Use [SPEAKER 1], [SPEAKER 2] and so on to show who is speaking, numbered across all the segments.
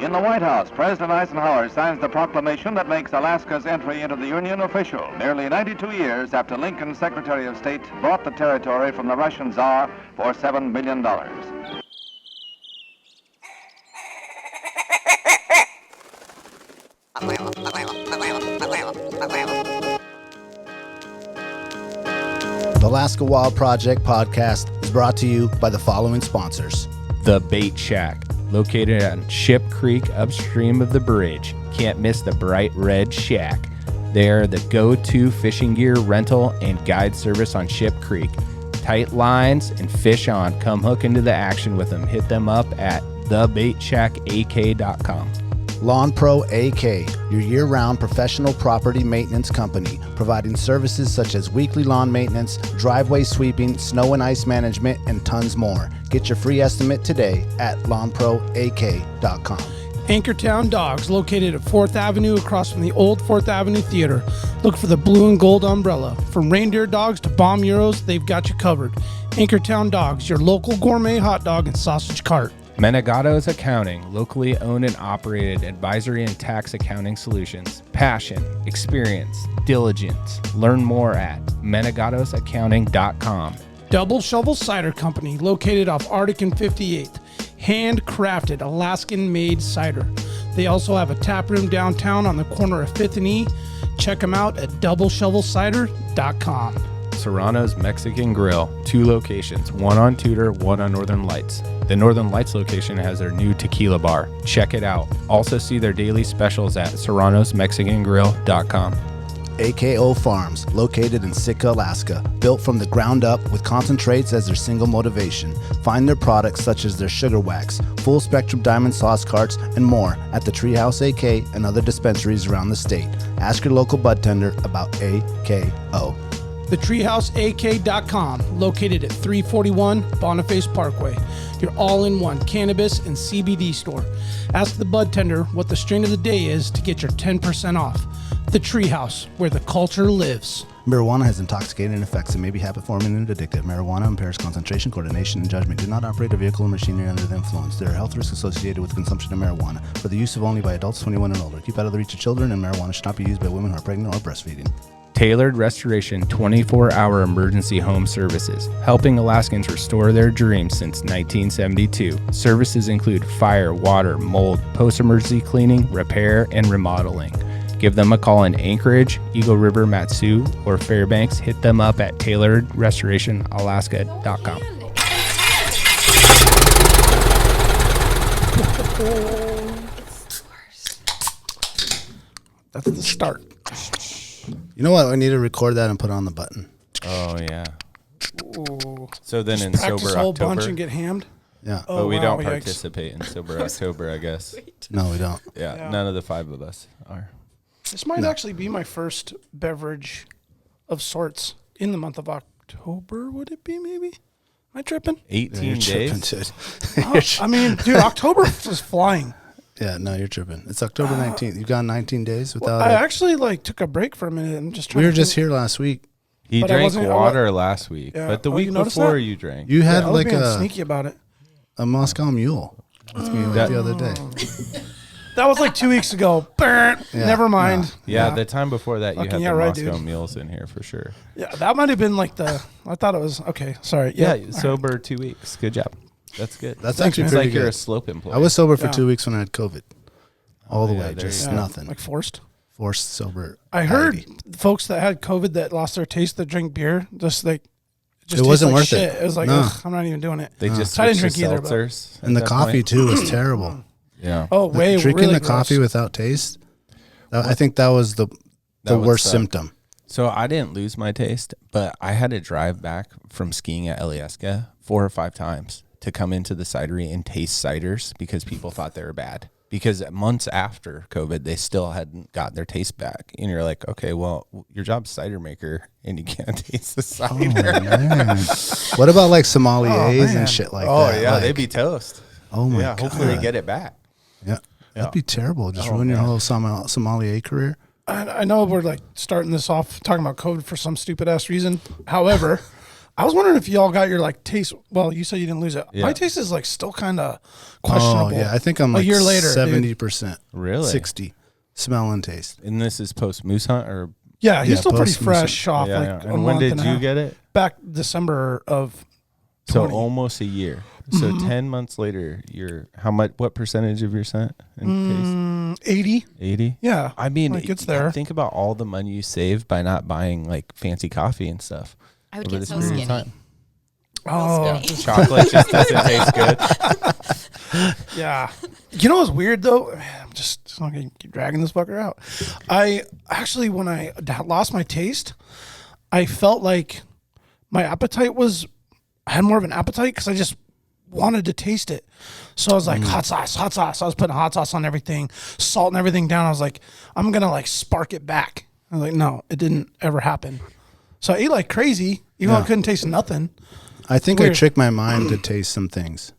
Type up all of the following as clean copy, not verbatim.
[SPEAKER 1] In the White House, President Eisenhower signs the proclamation that makes Alaska's entry into the Union official, nearly 92 years after Lincoln's Secretary of State bought the territory from the Russian Tsar for $7 billion.
[SPEAKER 2] The Alaska Wild Project podcast is brought to you by the following sponsors.
[SPEAKER 3] The Bait Shack, located on Ship Creek upstream of the bridge. Can't miss the bright red shack. They're the go-to fishing gear rental and guide service on Ship Creek. Tight lines and fish on. Come hook into the action with them. Hit them up at thebaitshackak.com.
[SPEAKER 2] Lawn Pro AK, your year-round professional property maintenance company, providing services such as weekly lawn maintenance, driveway sweeping, snow and ice management, and tons more. Get your free estimate today at lawnproak.com.
[SPEAKER 4] Anchortown Dogs, located at 4th Avenue across from the old 4th Avenue Theater. Look for the blue and gold umbrella. From reindeer dogs to bomb euros, they've got you covered. Anchortown Dogs, your local gourmet hot dog and sausage cart.
[SPEAKER 3] Menegato's Accounting, locally owned and operated advisory and tax accounting solutions. Passion, experience, diligence. Learn more at menegatosaccounting.com.
[SPEAKER 4] Double Shovel Cider Company, located off Arctic and 58th. Handcrafted Alaskan-made cider. They also have a tap room downtown on the corner of 5th and E. Check them out at doubleshovelcider.com.
[SPEAKER 3] Serrano's Mexican Grill, 2 locations, one on Tudor, one on Northern Lights. The Northern Lights location has their new tequila bar. Check it out. Also see their daily specials at serranosmexicangrill.com.
[SPEAKER 2] AKO Farms, located in Sitka, Alaska, built from the ground up with concentrates as their single motivation. Find their products such as their sugar wax, full spectrum diamond sauce carts, and more at the Treehouse AK and other dispensaries around the state. Ask your local bud tender about AKO.
[SPEAKER 4] TheTreehouseAK.com, located at 341 Boniface Parkway. Your all-in-one cannabis and CBD store. Ask the bud tender what the strain of the day is to get your 10% off. The Treehouse, where the culture lives.
[SPEAKER 2] Marijuana has intoxicating effects and may be habit-forming and addictive. Marijuana impairs concentration, coordination, and judgment. Do not operate a vehicle or machinery under the influence. There are health risks associated with consumption of marijuana. For the use of only by adults 21 and older. Keep out of the reach of children, and marijuana should not be used by women who are pregnant or breastfeeding.
[SPEAKER 3] Tailored Restoration 24-hour emergency home services, helping Alaskans restore their dreams since 1972. Services include fire, water, mold, post-emergency cleaning, repair, and remodeling. Give them a call in Anchorage, Eagle River, Matsu, or Fairbanks. Hit them up at tailoredrestorationalaska.com.
[SPEAKER 4] That's the start.
[SPEAKER 2] You know what? I need to record that and put it on the button.
[SPEAKER 3] Oh, yeah.
[SPEAKER 4] Ooh.
[SPEAKER 3] So then
[SPEAKER 4] Just
[SPEAKER 3] in
[SPEAKER 4] practice
[SPEAKER 3] Sober
[SPEAKER 4] a whole
[SPEAKER 3] October.
[SPEAKER 4] bunch and get hammed?
[SPEAKER 2] Yeah.
[SPEAKER 3] But we don't
[SPEAKER 4] yikes.
[SPEAKER 3] participate in Sober October, I guess.
[SPEAKER 2] No, we don't.
[SPEAKER 3] Yeah, none of the 5 of us are.
[SPEAKER 4] This might actually be my first beverage of sorts in the month of October. Would it be, maybe? Am I tripping?
[SPEAKER 3] 18 days?
[SPEAKER 2] Dude.
[SPEAKER 4] I mean, dude, October was flying.
[SPEAKER 2] Yeah, no, you're tripping. It's October 19th. You've gone 19 days without
[SPEAKER 4] I
[SPEAKER 2] it.
[SPEAKER 4] actually took a break for a minute. I'm just trying
[SPEAKER 2] We were
[SPEAKER 4] to
[SPEAKER 2] just
[SPEAKER 4] think.
[SPEAKER 2] here last week.
[SPEAKER 3] He
[SPEAKER 4] But I
[SPEAKER 3] drank
[SPEAKER 4] wasn't-
[SPEAKER 3] water last week,
[SPEAKER 4] Yeah.
[SPEAKER 3] but the
[SPEAKER 4] Oh,
[SPEAKER 3] week
[SPEAKER 4] you noticed
[SPEAKER 3] before
[SPEAKER 4] that?
[SPEAKER 3] you drank.
[SPEAKER 2] You had
[SPEAKER 4] I was
[SPEAKER 2] like
[SPEAKER 4] being
[SPEAKER 2] a
[SPEAKER 4] sneaky about it.
[SPEAKER 2] Moscow Mule with me
[SPEAKER 3] That-
[SPEAKER 2] the other day.
[SPEAKER 4] That was like 2 weeks ago. Burnt.
[SPEAKER 2] Yeah,
[SPEAKER 4] Never mind.
[SPEAKER 2] no.
[SPEAKER 3] Yeah, the time before that, you
[SPEAKER 4] Fucking
[SPEAKER 3] had
[SPEAKER 4] yeah,
[SPEAKER 3] the
[SPEAKER 4] right,
[SPEAKER 3] Moscow
[SPEAKER 4] dude.
[SPEAKER 3] meals in here for sure.
[SPEAKER 4] Yeah, that might have been like I thought it was, okay, sorry.
[SPEAKER 3] Yeah,
[SPEAKER 4] Yeah,
[SPEAKER 3] sober 2 weeks. Good job. That's good.
[SPEAKER 2] That's
[SPEAKER 4] Thanks,
[SPEAKER 2] actually
[SPEAKER 4] man.
[SPEAKER 3] It's
[SPEAKER 2] pretty
[SPEAKER 3] like you're
[SPEAKER 2] good.
[SPEAKER 3] a slope employee.
[SPEAKER 2] I was sober for
[SPEAKER 4] Yeah.
[SPEAKER 2] 2 weeks when I had COVID. All the
[SPEAKER 3] yeah,
[SPEAKER 2] way,
[SPEAKER 3] there you
[SPEAKER 2] just
[SPEAKER 3] go.
[SPEAKER 4] Yeah,
[SPEAKER 2] nothing.
[SPEAKER 4] like forced.
[SPEAKER 2] Forced sober.
[SPEAKER 4] I heard folks that had COVID that lost their taste that drink beer, just
[SPEAKER 2] It
[SPEAKER 4] tastes
[SPEAKER 2] wasn't
[SPEAKER 4] like
[SPEAKER 2] worth
[SPEAKER 4] shit.
[SPEAKER 2] it.
[SPEAKER 4] It was like,
[SPEAKER 2] No.
[SPEAKER 4] ugh, I'm not even doing it.
[SPEAKER 3] They just
[SPEAKER 4] So I didn't
[SPEAKER 3] switched to
[SPEAKER 4] drink either, but-
[SPEAKER 3] seltzers
[SPEAKER 2] And the
[SPEAKER 3] at that
[SPEAKER 2] coffee
[SPEAKER 3] point.
[SPEAKER 2] too was terrible.
[SPEAKER 3] Yeah.
[SPEAKER 4] Oh, way
[SPEAKER 2] Drinking
[SPEAKER 4] really
[SPEAKER 2] the coffee
[SPEAKER 4] gross.
[SPEAKER 2] without taste. I think that was the
[SPEAKER 3] That would
[SPEAKER 2] worst
[SPEAKER 3] suck.
[SPEAKER 2] symptom.
[SPEAKER 3] So I didn't lose my taste, but I had to drive back from skiing at Alaska 4 or 5 times to come into the cidery and taste ciders because people thought they were bad. Because months after COVID, they still hadn't got their taste back. And you're like, okay, well, your job's cider maker and you can't taste the cider.
[SPEAKER 2] Man. What about like sommeliers
[SPEAKER 4] man.
[SPEAKER 2] and shit like
[SPEAKER 3] Oh,
[SPEAKER 2] that?
[SPEAKER 3] yeah,
[SPEAKER 2] Like,
[SPEAKER 3] they'd be toast.
[SPEAKER 2] oh my
[SPEAKER 3] Yeah,
[SPEAKER 2] God.
[SPEAKER 3] hopefully they get it back.
[SPEAKER 2] Yeah. That'd be terrible. Just
[SPEAKER 3] Oh,
[SPEAKER 2] ruin your
[SPEAKER 3] man.
[SPEAKER 2] whole sommelier career.
[SPEAKER 4] I know we're like starting this off talking about COVID for some stupid ass reason. However, I was wondering if y'all got your like taste. Well, you said you didn't lose it.
[SPEAKER 3] Yeah.
[SPEAKER 4] My taste is like still kind of questionable.
[SPEAKER 2] Oh, yeah. I think I'm like
[SPEAKER 4] a year later,
[SPEAKER 2] 70%.
[SPEAKER 3] Really?
[SPEAKER 2] 60. Smell and taste.
[SPEAKER 3] And this is post moose hunt or?
[SPEAKER 4] Yeah, he's
[SPEAKER 2] Yeah,
[SPEAKER 4] still pretty
[SPEAKER 2] post-
[SPEAKER 4] fresh off.
[SPEAKER 3] Yeah,
[SPEAKER 4] like
[SPEAKER 3] yeah.
[SPEAKER 4] a
[SPEAKER 3] And when
[SPEAKER 4] month
[SPEAKER 3] did
[SPEAKER 4] and a
[SPEAKER 3] you
[SPEAKER 4] half.
[SPEAKER 3] get it?
[SPEAKER 4] Back December of
[SPEAKER 3] So
[SPEAKER 4] 20.
[SPEAKER 3] almost a year. So 10 months later, how much? What percentage of your scent in taste?
[SPEAKER 4] 80.
[SPEAKER 3] 80.
[SPEAKER 4] Yeah,
[SPEAKER 3] I mean,
[SPEAKER 4] like it's there.
[SPEAKER 3] think about all the money you save by not buying like fancy coffee and stuff.
[SPEAKER 5] I would
[SPEAKER 3] over
[SPEAKER 5] get
[SPEAKER 3] this
[SPEAKER 5] so
[SPEAKER 3] period of
[SPEAKER 5] skinny.
[SPEAKER 3] time.
[SPEAKER 4] Oh,
[SPEAKER 5] skinny.
[SPEAKER 3] Chocolate just doesn't taste good.
[SPEAKER 4] yeah. You know what's weird though? Man, I'm just not gonna keep dragging this fucker out. I actually, when I lost my taste, I felt like my appetite I had more of an appetite because I just wanted to taste it. So I was like, hot sauce. I was putting hot sauce on everything, salt and everything down. I was like, I'm going to like spark it back. I was like, no, it didn't ever happen. So I ate like crazy, even though I couldn't taste nothing.
[SPEAKER 2] I think I
[SPEAKER 4] Weird.
[SPEAKER 2] tricked my mind to taste some things.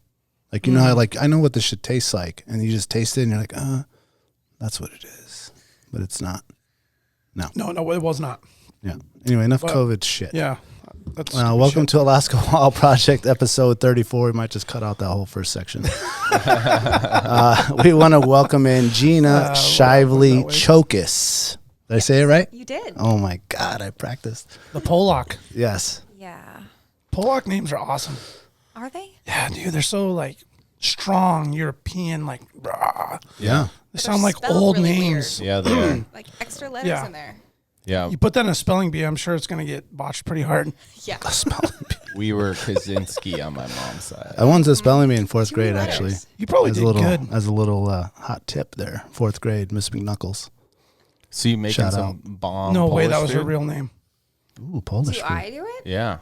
[SPEAKER 2] Like, you know how, like, I know what this should taste like. And you just taste it and you're like, that's what it is. But it's not.
[SPEAKER 4] No, it was not.
[SPEAKER 2] Yeah. Anyway, enough
[SPEAKER 4] But-
[SPEAKER 2] COVID shit.
[SPEAKER 4] Yeah. That's
[SPEAKER 2] Welcome to Alaska Wild Project episode 34. We might just cut out that whole first section. We want to welcome in Gina Shively Ciolkosz. Did I say it right?
[SPEAKER 5] You did.
[SPEAKER 2] Oh my God, I practiced.
[SPEAKER 4] the Polak.
[SPEAKER 2] Yes.
[SPEAKER 5] Yeah.
[SPEAKER 4] Polak names are awesome.
[SPEAKER 5] Are they?
[SPEAKER 4] Yeah, dude, they're so like strong, European, like rah.
[SPEAKER 2] Yeah.
[SPEAKER 4] They sound like
[SPEAKER 5] spelled
[SPEAKER 4] old
[SPEAKER 5] really
[SPEAKER 4] names.
[SPEAKER 3] Yeah, they are.
[SPEAKER 5] Like extra letters
[SPEAKER 4] Yeah.
[SPEAKER 5] in there.
[SPEAKER 3] Yeah,
[SPEAKER 4] You put that in a spelling bee, I'm sure it's gonna get botched pretty hard.
[SPEAKER 5] Yeah.
[SPEAKER 3] we were Kaczynski on my mom's side.
[SPEAKER 2] I won the spelling bee in fourth grade,
[SPEAKER 5] letters.
[SPEAKER 2] actually.
[SPEAKER 4] You probably did good.
[SPEAKER 2] As a little hot tip there. Fourth grade, Miss McNuckles.
[SPEAKER 3] So you making
[SPEAKER 2] Shout
[SPEAKER 3] some bomb?
[SPEAKER 4] No way, that
[SPEAKER 3] Polish
[SPEAKER 4] was her
[SPEAKER 3] food?
[SPEAKER 4] real name.
[SPEAKER 2] Ooh, Polish
[SPEAKER 5] Do
[SPEAKER 2] food.
[SPEAKER 5] I do it?
[SPEAKER 3] Yeah.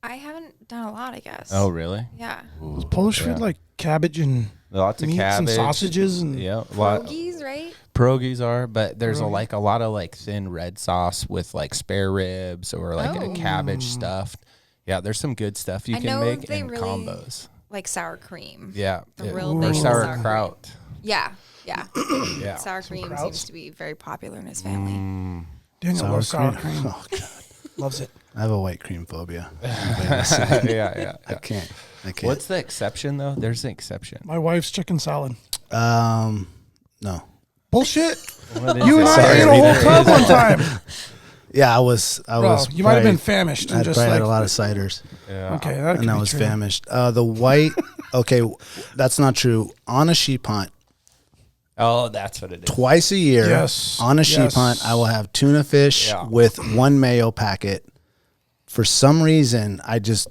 [SPEAKER 5] I haven't done a lot, I guess.
[SPEAKER 3] Oh, really?
[SPEAKER 5] Yeah.
[SPEAKER 4] Was Polish food like cabbage and
[SPEAKER 3] Lots of
[SPEAKER 4] meats
[SPEAKER 3] cabbage
[SPEAKER 4] and sausages and
[SPEAKER 3] Yeah, a lot.
[SPEAKER 5] Pierogies, right?
[SPEAKER 3] Pierogies are, but there's a lot of like thin red sauce with like spare ribs or like a
[SPEAKER 5] Oh.
[SPEAKER 3] cabbage stuffed. Yeah, there's some good stuff you
[SPEAKER 5] I
[SPEAKER 3] can
[SPEAKER 5] know
[SPEAKER 3] make
[SPEAKER 5] they
[SPEAKER 3] in
[SPEAKER 5] really-
[SPEAKER 3] combos.
[SPEAKER 5] Like sour cream.
[SPEAKER 3] Yeah,
[SPEAKER 5] The real
[SPEAKER 3] or
[SPEAKER 5] big
[SPEAKER 3] sauerkraut.
[SPEAKER 5] Yeah. Yeah.
[SPEAKER 3] Yeah,
[SPEAKER 5] Sour cream
[SPEAKER 4] krauts?
[SPEAKER 5] seems to be very popular in his family.
[SPEAKER 4] Daniel loves sour cream.
[SPEAKER 2] Oh, God.
[SPEAKER 4] Loves it.
[SPEAKER 2] I have a white cream phobia.
[SPEAKER 3] yeah.
[SPEAKER 2] I can't.
[SPEAKER 3] What's the exception though? There's an exception.
[SPEAKER 4] My wife's chicken salad.
[SPEAKER 2] No.
[SPEAKER 4] Bullshit.
[SPEAKER 3] What is
[SPEAKER 4] You
[SPEAKER 3] it?
[SPEAKER 4] and I
[SPEAKER 3] Sorry,
[SPEAKER 4] ate a whole tub one time.
[SPEAKER 2] Yeah, I was.
[SPEAKER 4] Bro, you might have been famished
[SPEAKER 2] I
[SPEAKER 4] and just
[SPEAKER 2] probably
[SPEAKER 4] like
[SPEAKER 2] had a lot of ciders,
[SPEAKER 3] Yeah.
[SPEAKER 4] okay, that could
[SPEAKER 2] and I
[SPEAKER 4] be
[SPEAKER 2] was
[SPEAKER 4] true.
[SPEAKER 2] famished. The white. Okay, that's not true. On a sheep hunt,
[SPEAKER 3] Oh, that's what it is.
[SPEAKER 2] twice a year,
[SPEAKER 4] Yes,
[SPEAKER 2] on a sheep
[SPEAKER 4] yes.
[SPEAKER 2] hunt, I will have tuna fish
[SPEAKER 3] Yeah.
[SPEAKER 2] with one mayo packet. For some reason, I just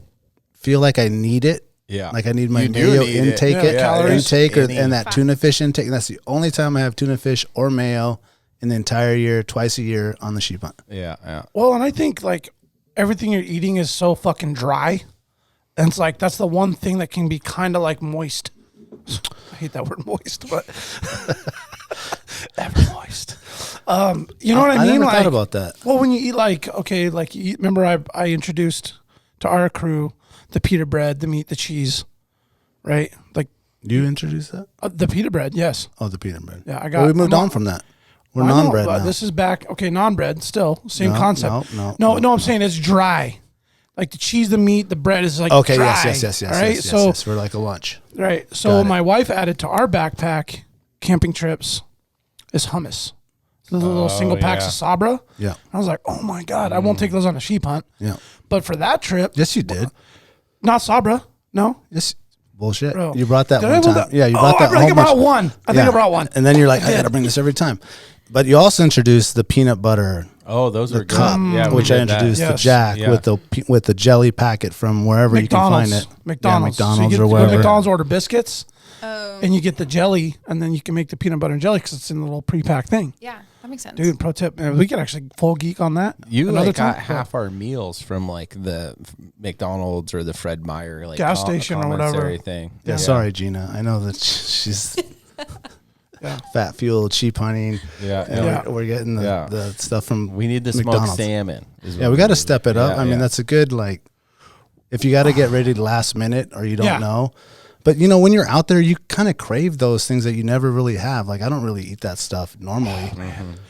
[SPEAKER 2] feel like I need it.
[SPEAKER 3] Yeah.
[SPEAKER 2] Like I need my
[SPEAKER 3] You do
[SPEAKER 2] mayo
[SPEAKER 3] need it.
[SPEAKER 2] intake,
[SPEAKER 4] Yeah, calories.
[SPEAKER 2] and that tuna fish intake. And that's the only time I have tuna fish or mayo in the entire year, twice a year on the sheep hunt.
[SPEAKER 3] Yeah.
[SPEAKER 4] Well, and I think like everything you're eating is so fucking dry. And it's like that's the one thing that can be kind of like moist. I hate that word moist, but ever moist. You know what I mean?
[SPEAKER 2] never
[SPEAKER 4] like,
[SPEAKER 2] thought about that.
[SPEAKER 4] Well, when you eat like okay, like you, remember I introduced to our crew the pita bread, the meat, the cheese, right? Like
[SPEAKER 2] You introduced that?
[SPEAKER 4] the pita bread, yes.
[SPEAKER 2] Oh, the peanut bread.
[SPEAKER 4] Yeah, I
[SPEAKER 2] Well,
[SPEAKER 4] got.
[SPEAKER 2] we moved
[SPEAKER 4] I'm
[SPEAKER 2] on from that. We're
[SPEAKER 4] I know,
[SPEAKER 2] non-bread
[SPEAKER 4] but
[SPEAKER 2] now.
[SPEAKER 4] This is back. Okay, non-bread still same
[SPEAKER 2] No,
[SPEAKER 4] concept.
[SPEAKER 2] no.
[SPEAKER 4] I'm saying it's dry. Like the cheese, the meat, the bread is like
[SPEAKER 2] Okay,
[SPEAKER 4] dry,
[SPEAKER 2] yes.
[SPEAKER 4] All right,
[SPEAKER 2] Yes. We're like a lunch.
[SPEAKER 4] right. So
[SPEAKER 2] Got it.
[SPEAKER 4] my wife added to our backpack camping trips is hummus. The little single packs
[SPEAKER 3] yeah.
[SPEAKER 4] of Sabra.
[SPEAKER 2] Yeah.
[SPEAKER 4] I was like, oh my god, I won't take those on a sheep hunt.
[SPEAKER 2] Yeah.
[SPEAKER 4] But for that trip,
[SPEAKER 2] Yes, you did.
[SPEAKER 4] not Sabra. No.
[SPEAKER 2] Yes. Bullshit.
[SPEAKER 4] Bro.
[SPEAKER 2] You brought that
[SPEAKER 4] Did I
[SPEAKER 2] one
[SPEAKER 4] bring
[SPEAKER 2] time.
[SPEAKER 4] that-
[SPEAKER 2] Yeah, you
[SPEAKER 4] Oh,
[SPEAKER 2] brought that
[SPEAKER 4] I think I
[SPEAKER 2] whole bunch.
[SPEAKER 4] brought one. I think I brought one.
[SPEAKER 2] And then you're like, I got to bring this every time. But you also introduced the peanut butter
[SPEAKER 3] Oh, those are
[SPEAKER 2] cup,
[SPEAKER 3] good. Yeah, we
[SPEAKER 2] which I
[SPEAKER 3] did that.
[SPEAKER 2] introduced to
[SPEAKER 4] Yes.
[SPEAKER 2] Jack
[SPEAKER 3] Yeah.
[SPEAKER 2] with the jelly packet from wherever you can find it.
[SPEAKER 4] McDonald's.
[SPEAKER 2] Yeah,
[SPEAKER 4] So you
[SPEAKER 2] McDonald's
[SPEAKER 4] get,
[SPEAKER 2] or
[SPEAKER 4] you go to
[SPEAKER 2] wherever.
[SPEAKER 4] McDonald's order biscuits,
[SPEAKER 5] Oh.
[SPEAKER 4] and you get the jelly, and then you can make the peanut butter and jelly because it's in the little pre-packed thing.
[SPEAKER 5] Yeah, that makes sense.
[SPEAKER 4] Dude, pro tip, man, we could actually full geek on that.
[SPEAKER 3] You
[SPEAKER 4] another
[SPEAKER 3] like got
[SPEAKER 4] time.
[SPEAKER 3] half our meals from like the McDonald's or the Fred Meyer like
[SPEAKER 4] Gas station or whatever.
[SPEAKER 3] commissary thing.
[SPEAKER 2] Yeah, sorry, Gina. I know that she's
[SPEAKER 4] Yeah.
[SPEAKER 2] fat fueled, sheep hunting.
[SPEAKER 3] Yeah,
[SPEAKER 2] And
[SPEAKER 4] Yeah.
[SPEAKER 2] we're getting the stuff from
[SPEAKER 3] We need the smoked
[SPEAKER 2] McDonald's.
[SPEAKER 3] salmon.
[SPEAKER 2] Yeah, we got to step it up.
[SPEAKER 3] Yeah,
[SPEAKER 2] I mean,
[SPEAKER 3] yeah.
[SPEAKER 2] that's a good, like, if you got to get ready last minute or you don't
[SPEAKER 4] Yeah.
[SPEAKER 2] know. But you know, when you're out there, you kind of crave those things that you never really have. Like I don't really eat that stuff normally,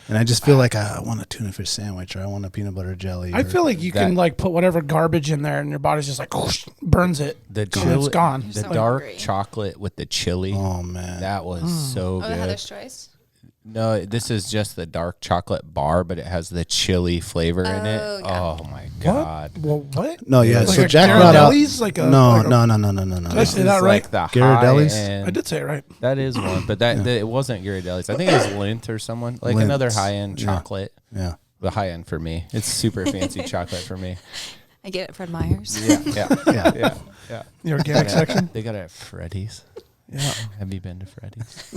[SPEAKER 2] and I just feel like I want a tuna fish sandwich or I want a peanut butter jelly.
[SPEAKER 4] I feel like you can like put whatever garbage in there, and your body's just like whoosh, burns it.
[SPEAKER 3] The
[SPEAKER 4] and
[SPEAKER 3] chili,
[SPEAKER 4] it's gone.
[SPEAKER 3] the
[SPEAKER 5] so
[SPEAKER 3] dark
[SPEAKER 5] hungry.
[SPEAKER 3] chocolate with the chili.
[SPEAKER 2] Oh man,
[SPEAKER 3] That was so
[SPEAKER 5] Oh, the
[SPEAKER 3] good.
[SPEAKER 5] Heather's Choice.
[SPEAKER 3] No, this is just the dark chocolate bar, but it has the chili flavor in it.
[SPEAKER 5] Oh, yeah.
[SPEAKER 3] Oh my god!
[SPEAKER 4] Well, what?
[SPEAKER 2] no, yeah.
[SPEAKER 4] Like
[SPEAKER 2] so
[SPEAKER 4] a
[SPEAKER 2] Jack brought out
[SPEAKER 4] Ghirardelli's? Like a
[SPEAKER 2] no.
[SPEAKER 4] Did I
[SPEAKER 3] This
[SPEAKER 4] say
[SPEAKER 3] is
[SPEAKER 4] that right?
[SPEAKER 3] like the
[SPEAKER 2] Ghirardelli's?
[SPEAKER 3] high end.
[SPEAKER 4] I did say it right.
[SPEAKER 3] That is one, but it wasn't Ghirardelli's. I think it was Lindt or someone like another
[SPEAKER 2] Lindt's.
[SPEAKER 3] high end
[SPEAKER 2] Yeah.
[SPEAKER 3] chocolate.
[SPEAKER 2] Yeah.
[SPEAKER 3] The high end for me. It's super fancy chocolate for me.
[SPEAKER 5] I get it, Fred Meyers.
[SPEAKER 3] Yeah.
[SPEAKER 4] The organic section.
[SPEAKER 3] They got it at Freddy's.
[SPEAKER 4] Yeah.
[SPEAKER 3] Have you been to Freddy's?